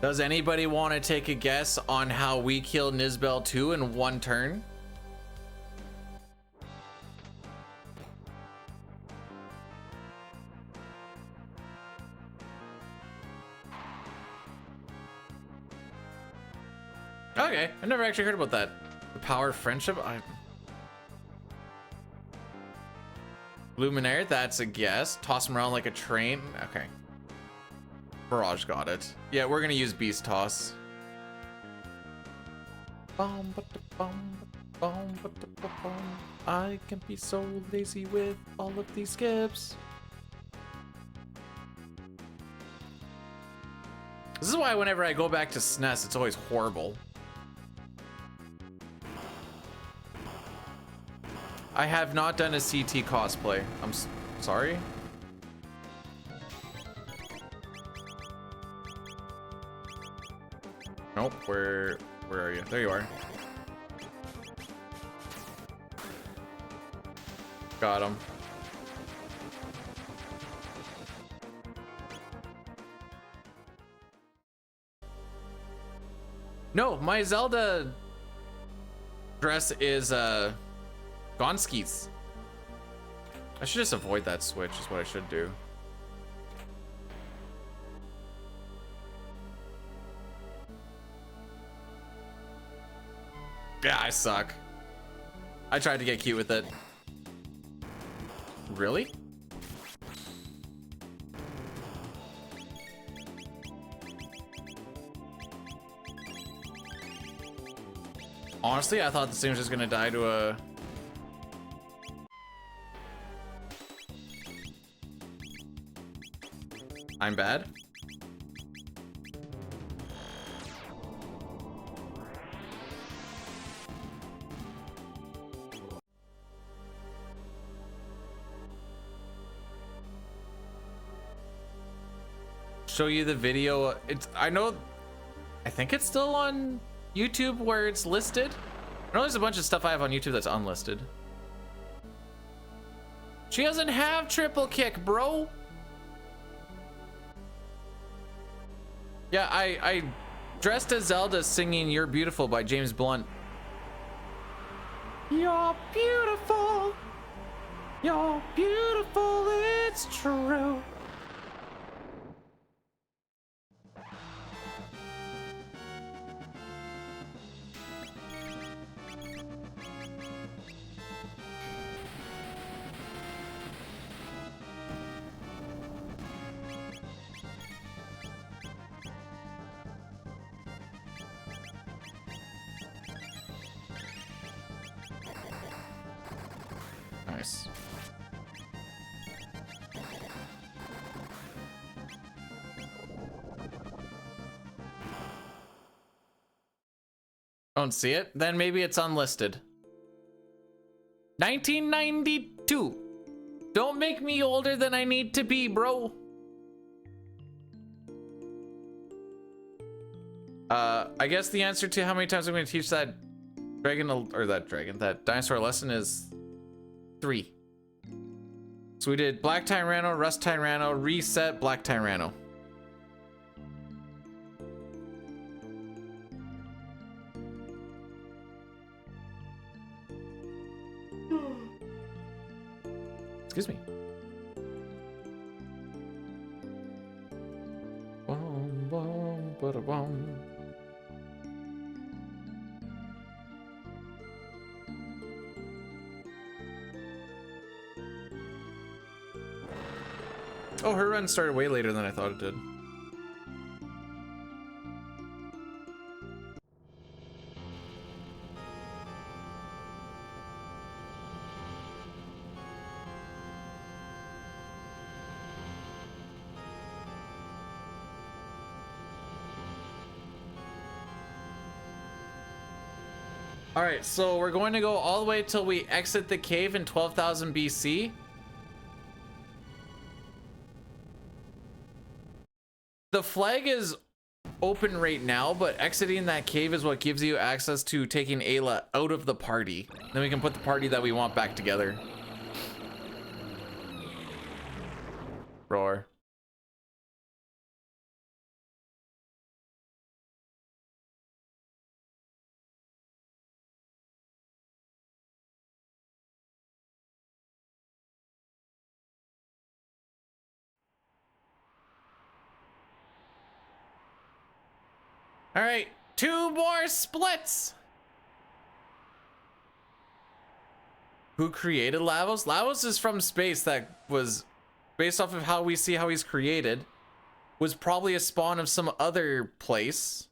Does anybody want to take a guess on how we killed Nizbel 2 in one turn? Okay, I've never actually heard about that. The power of friendship? Luminaire, that's a guess. Toss him around like a train. Okay. Barrage got it. Yeah, we're gonna use Beast Toss. I can be so lazy with all of these skips. This is why whenever I go back to SNES, it's always horrible. I have not done a CT cosplay. I'm sorry. Nope, where are you? There you are. Got him. No, my Zelda dress is Gonski's. I should just avoid that switch is what I should do. Yeah, I suck. I tried to get cute with it. Really? Honestly, I thought this thing was just gonna die to a... I'm bad? Show you the video. I think it's still on YouTube where it's listed. I know there's a bunch of stuff I have on YouTube that's unlisted. She doesn't have triple kick, bro. Yeah, I dressed as Zelda singing You're Beautiful by James Blunt. You're beautiful. You're beautiful, it's true. Nice. Don't see it? Then maybe it's unlisted. 1992. Don't make me older than I need to be, bro. I guess the answer to how many times I'm going to teach that that dinosaur lesson is 3. So we did Black Tyranno, Rust Tyranno, Reset, Black Tyranno. Excuse me. Boom, boom, bada boom. Oh, her run started way later than I thought it did. All right, so we're going to go all the way till we exit the cave in 12,000 BC. The flag is open right now, but exiting that cave is what gives you access to taking Ayla out of the party. Then we can put the party that we want back together. Roar. All right, 2 more splits. Who created Lavos? Lavos is from space. That was based off of how we see how he's created. Was probably a spawn of some other place,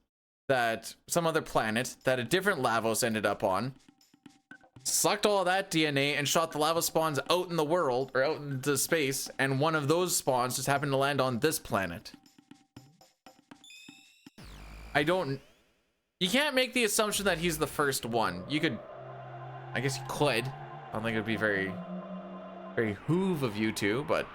some other planet that a different Lavos ended up on. Sucked all of that DNA and shot the Lavos spawns out in the world, or out into space, and one of those spawns just happened to land on this planet. You can't make the assumption that he's the first one. You could, I guess you could. I don't think it'd be very, very hoove of you two, but.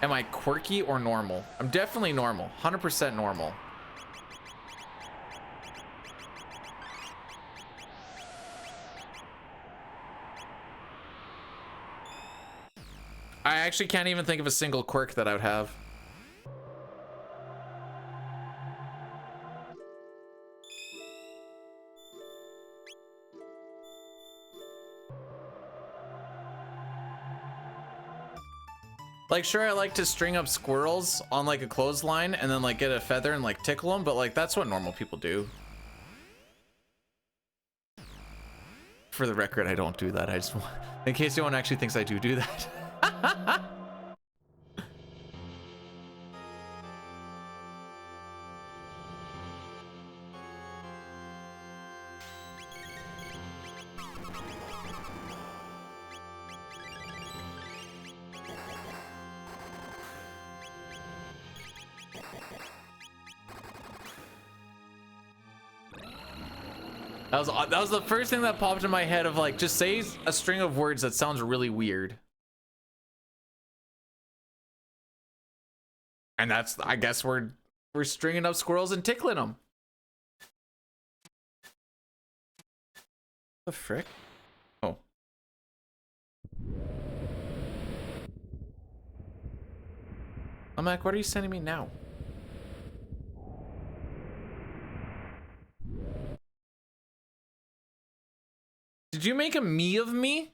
Am I quirky or normal? I'm definitely normal, 100% normal. I actually can't even think of a single quirk that I would have. Like, sure, I like to string up squirrels on like a clothesline and then like get a feather and like tickle them, but like that's what normal people do. For the record, I don't do that. I just, in case anyone actually thinks I do that. That was the first thing that popped in my head of like, just say a string of words that sounds really weird. And that's, I guess we're stringing up squirrels and tickling them. The frick? Oh. I'm like, what are you sending me now? Did you make a me of me?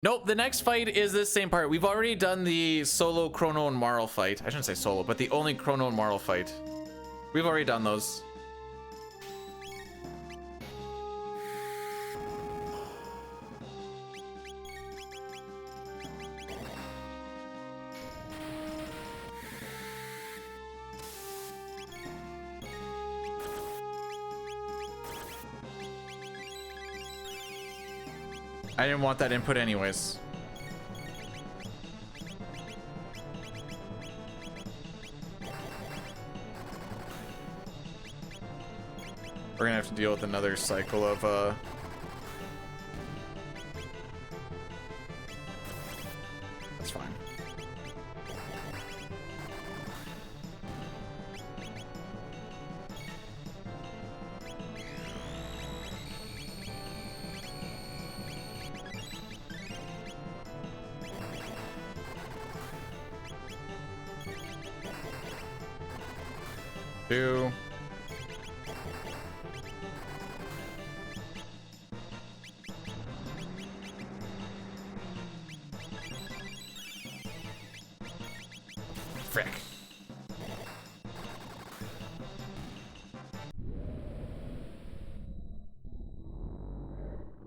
Nope, the next fight is this same part. We've already done the solo Chrono and Marl fight. I shouldn't say solo, but the only Chrono and Marl fight. We've already done those. I didn't want that input anyways. We're gonna have to deal with another cycle of that's fine. Two. Frick.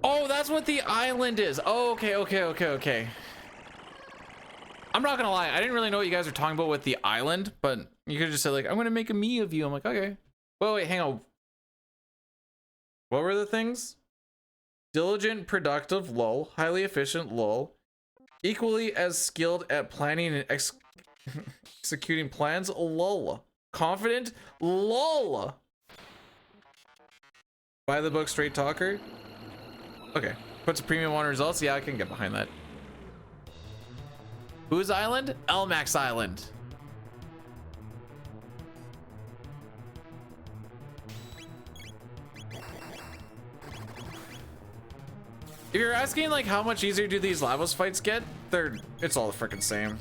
Oh, that's what the island is. Oh, okay. I'm not gonna lie, I didn't really know what you guys were talking about with the island, but you could just say like, I'm gonna make a me of you. I'm like, okay. Well, wait, hang on. What were the things? Diligent, productive, lol. Highly efficient, lol. Equally as skilled at planning and executing plans, lol. Confident, lol. Buy the book, straight talker. Okay. Puts a premium on results. Yeah, I can get behind that. Whose island? Elmax Island. If you're asking like how much easier do these Lavos fights get, it's all the freaking same.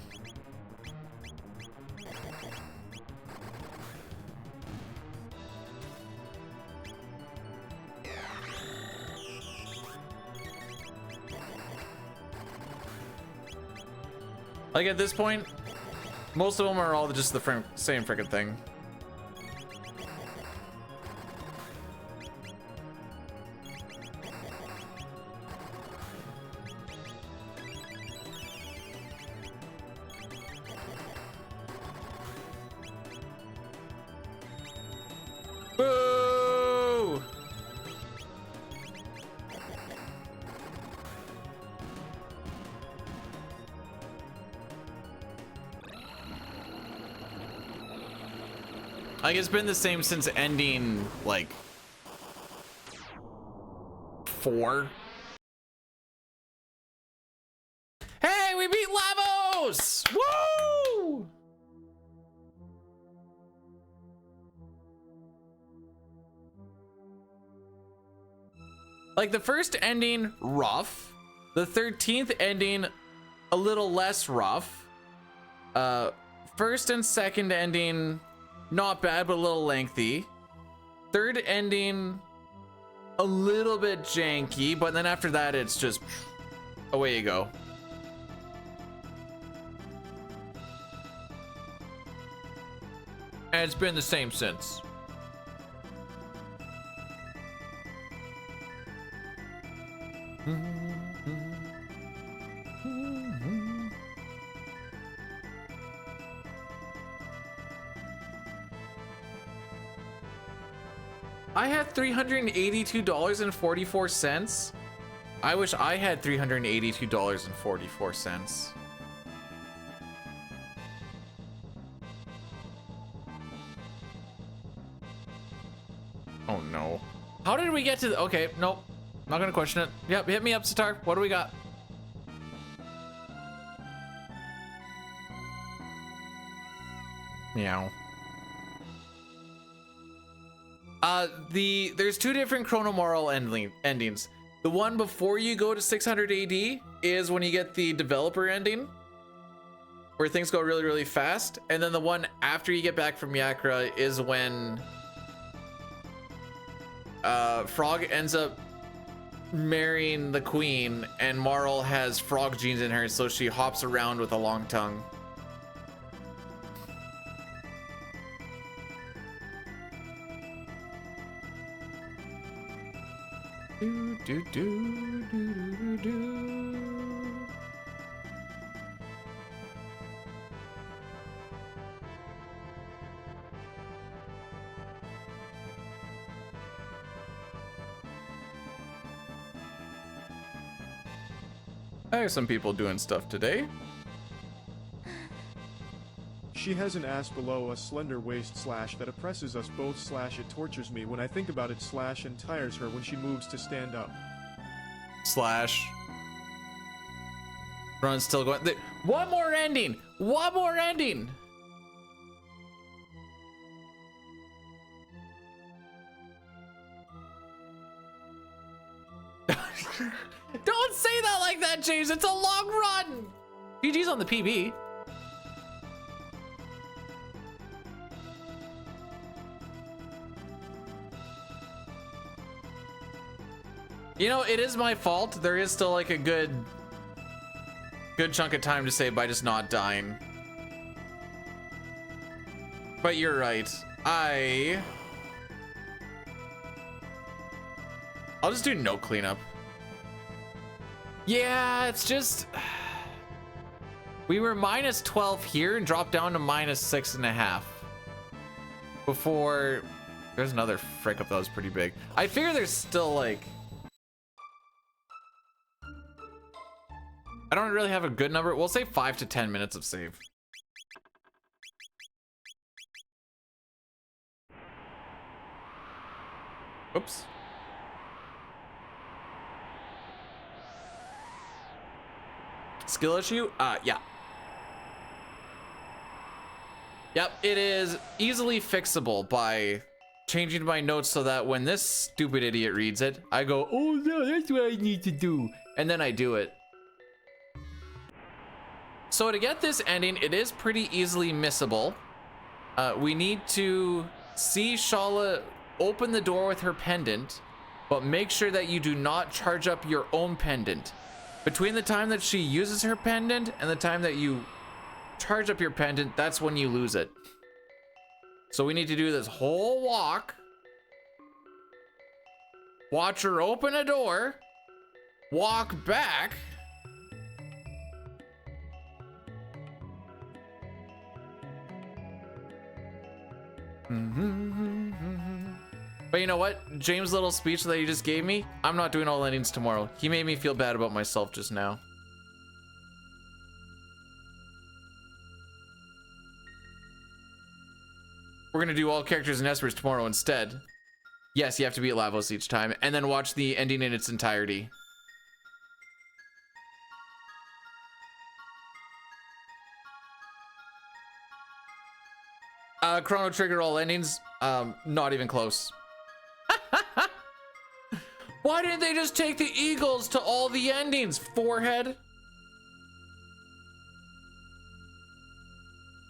Like at this point, most of them are all just the same freaking thing. Boo! Like it's been the same since ending like 4. Hey, we beat Lavos! Woo! Like the first ending, rough. The 13th ending, a little less rough. First and second ending, not bad, but a little lengthy. Third ending, a little bit janky, but then after that, it's just away you go. And it's been the same since. I had $382.44. I wish I had $382.44. Oh no. How did we get to the, okay, nope. Not gonna question it. Yep, hit me up, Sitar. What do we got? Meow. There's 2 different Chrono Moral endings. The one before you go to 600 AD is when you get the developer ending, where things go really, really fast. And then the one after you get back from Yakra is when Frog ends up marrying the queen and Marl has frog genes in her, so she hops around with a long tongue. Do, do, do, do, do, do. I have some people doing stuff today. She has an ass below a slender waist slash that oppresses us both slash it tortures me when I think about it slash and tires her when she moves to stand up. Slash. Run's still going. One more ending! One more ending! Don't say that like that, James. It's a long run. GG's on the PB. You know, it is my fault. There is still like a good chunk of time to save by just not dying. But you're right. I'll just do no cleanup. Yeah, it's just we were minus 12 here and dropped down to minus 6.5 before there's another frick up that was pretty big. I figure there's still like I don't really have a good number. We'll say 5 to 10 minutes of save. Oops. Skill issue? Yeah. Yep, it is easily fixable by changing my notes so that when this stupid idiot reads it, I go, oh no, that's what I need to do. And then I do it. So to get this ending, it is pretty easily missable. We need to see Shala open the door with her pendant, but make sure that you do not charge up your own pendant. Between the time that she uses her pendant and the time that you charge up your pendant, that's when you lose it. So we need to do this whole walk, watch her open a door, walk back, but you know what? James' little speech that he just gave me, I'm not doing all endings tomorrow. He made me feel bad about myself just now. We're gonna do all characters and espers tomorrow instead. Yes, you have to be at Lavos each time, and then watch the ending in its entirety. Chrono Trigger all endings, not even close. Why didn't they just take the Eagles to all the endings, forehead?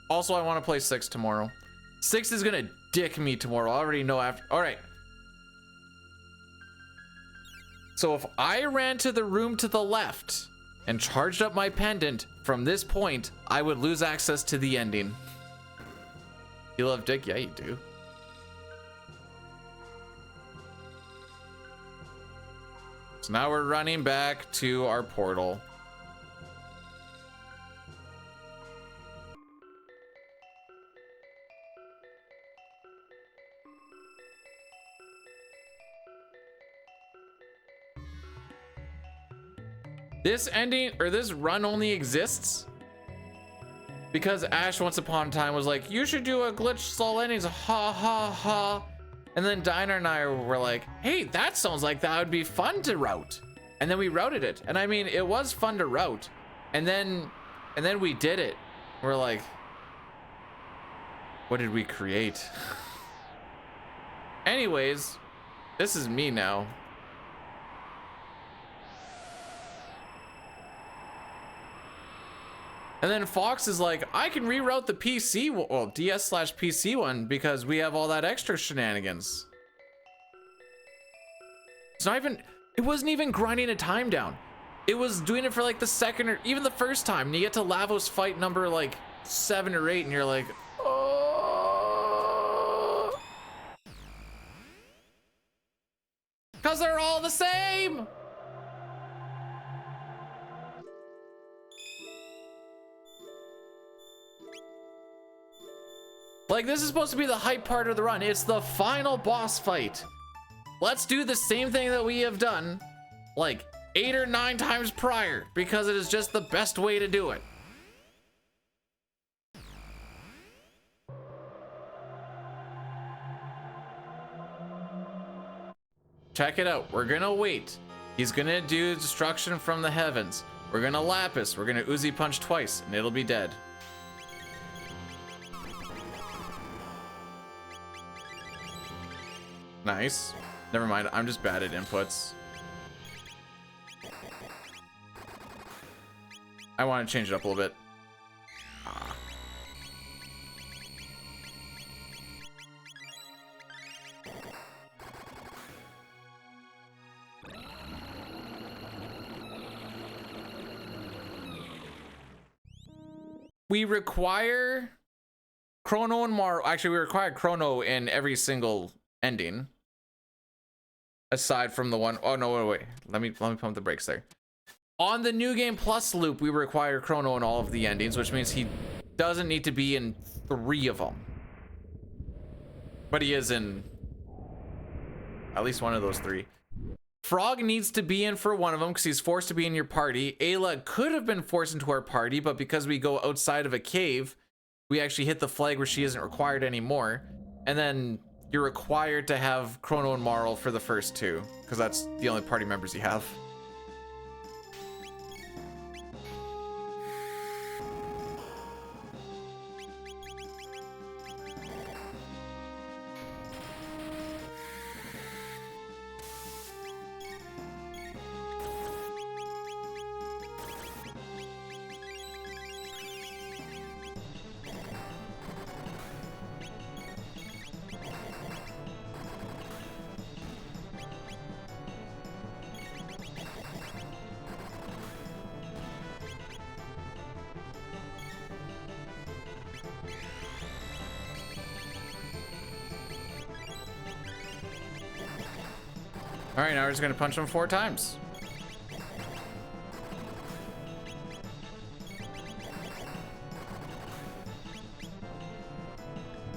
Also, I want to play 6 tomorrow. 6 is gonna dick me tomorrow. I already know after. All right. So if I ran to the room to the left and charged up my pendant from this point, I would lose access to the ending. You love dick? Yeah, you do. So now we're running back to our portal. This ending, or this run only exists because Ash once upon a time was like, you should do a glitch soul endings, ha ha ha. And then Diner and I were like, hey, that sounds like that would be fun to route. And then we routed it. And I mean, it was fun to route. And then we did it. We're like, what did we create? Anyways, this is me now. And then Fox is like, I can reroute the PC, well, DS/PC one because we have all that extra shenanigans. It's not even, it wasn't even grinding a time down. It was doing it for like the second or even the first time. And you get to Lavos fight number like 7 or 8 and you're like, oh. Cause they're all the same. Like, this is supposed to be the hype part of the run. It's the final boss fight. Let's do the same thing that we have done like 8 or 9 times prior because it is just the best way to do it. check it out. We're gonna wait. He's gonna do destruction from the heavens. We're gonna Lapis. We're gonna Uzi punch twice, and it'll be dead. Nice. Never mind. I'm just bad at inputs. I want to change it up a little bit. Ah. We require Chrono and Maro. Actually, we require Chrono in every single ending. Aside from the one, oh no, wait. Let me pump the brakes there. On the New Game Plus loop, we require Chrono in all of the endings, which means he doesn't need to be in 3 of them. But he is in at least one of those 3. Frog needs to be in for one of them because he's forced to be in your party. Ayla could have been forced into our party, but because we go outside of a cave, we actually hit the flag where she isn't required anymore. And then you're required to have Chrono and Marl for the first 2 because that's the only party members you have. All right, now we're just gonna punch him 4 times.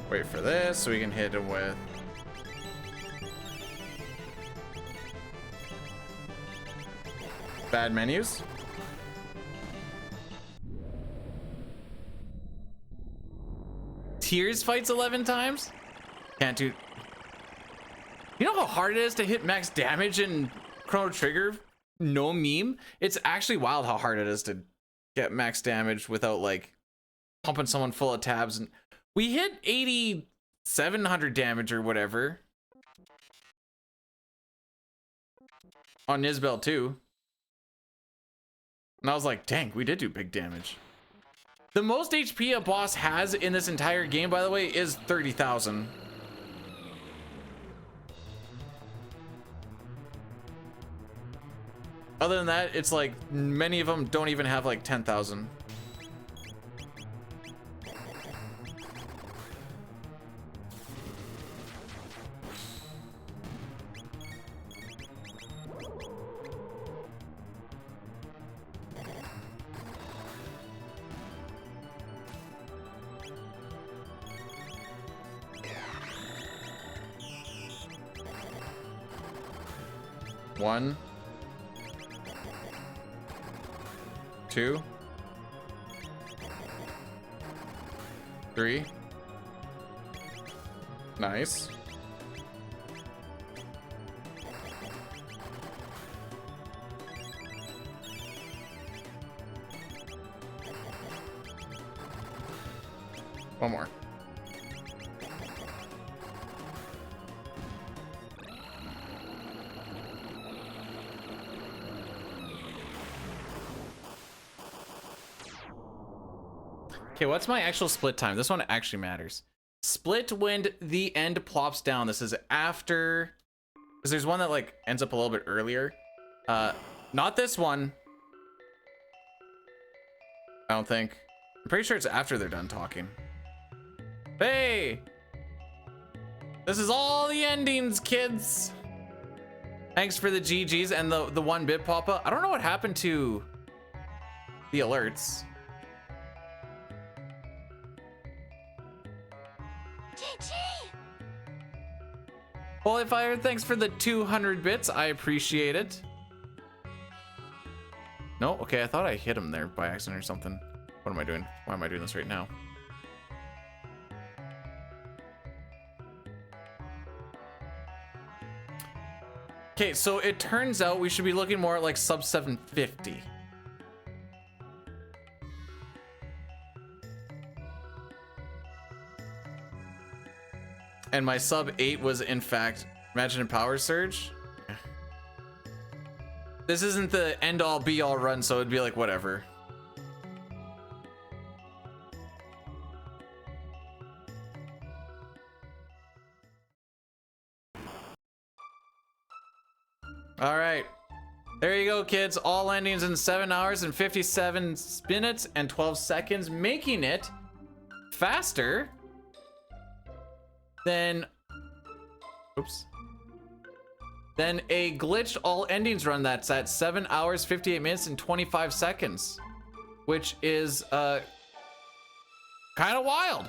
Wait for this so we can hit him with bad menus. Tears fights 11 times? Can't do. You know how hard it is to hit max damage in Chrono Trigger? No meme. It's actually wild how hard it is to get max damage without like pumping someone full of tabs. And we hit 8,700 damage or whatever on Nisbel too. And I was like, dang, we did do big damage. The most HP a boss has in this entire game, by the way, is 30,000. Other than that, it's like many of them don't even have like 10,000. One. 2, 3. Nice. One more. Okay, what's my actual split time? This one actually matters. Split when the end plops down. This is after, because there's one that like ends up a little bit earlier. Not this one. I don't think. I'm pretty sure it's after they're done talking. Hey! This is all the endings, kids! Thanks for the GGs and the 1-bit pop-up. I don't know what happened to the alerts. Holy Fire, thanks for the 200 bits. I appreciate it. No, okay, I thought I hit him there by accident or something. What am I doing? Why am I doing this right now? Okay, so it turns out we should be looking more at like sub 750. And my sub 8 was in fact Imagine a Power Surge. This isn't the end all be all run, so it'd be like whatever. All right, there you go, kids. All endings in 7 hours and 57 minutes and 12 seconds, making it faster than, oops, than a glitched all endings run that's at 7 hours, 58 minutes and 25 seconds, which is kind of wild.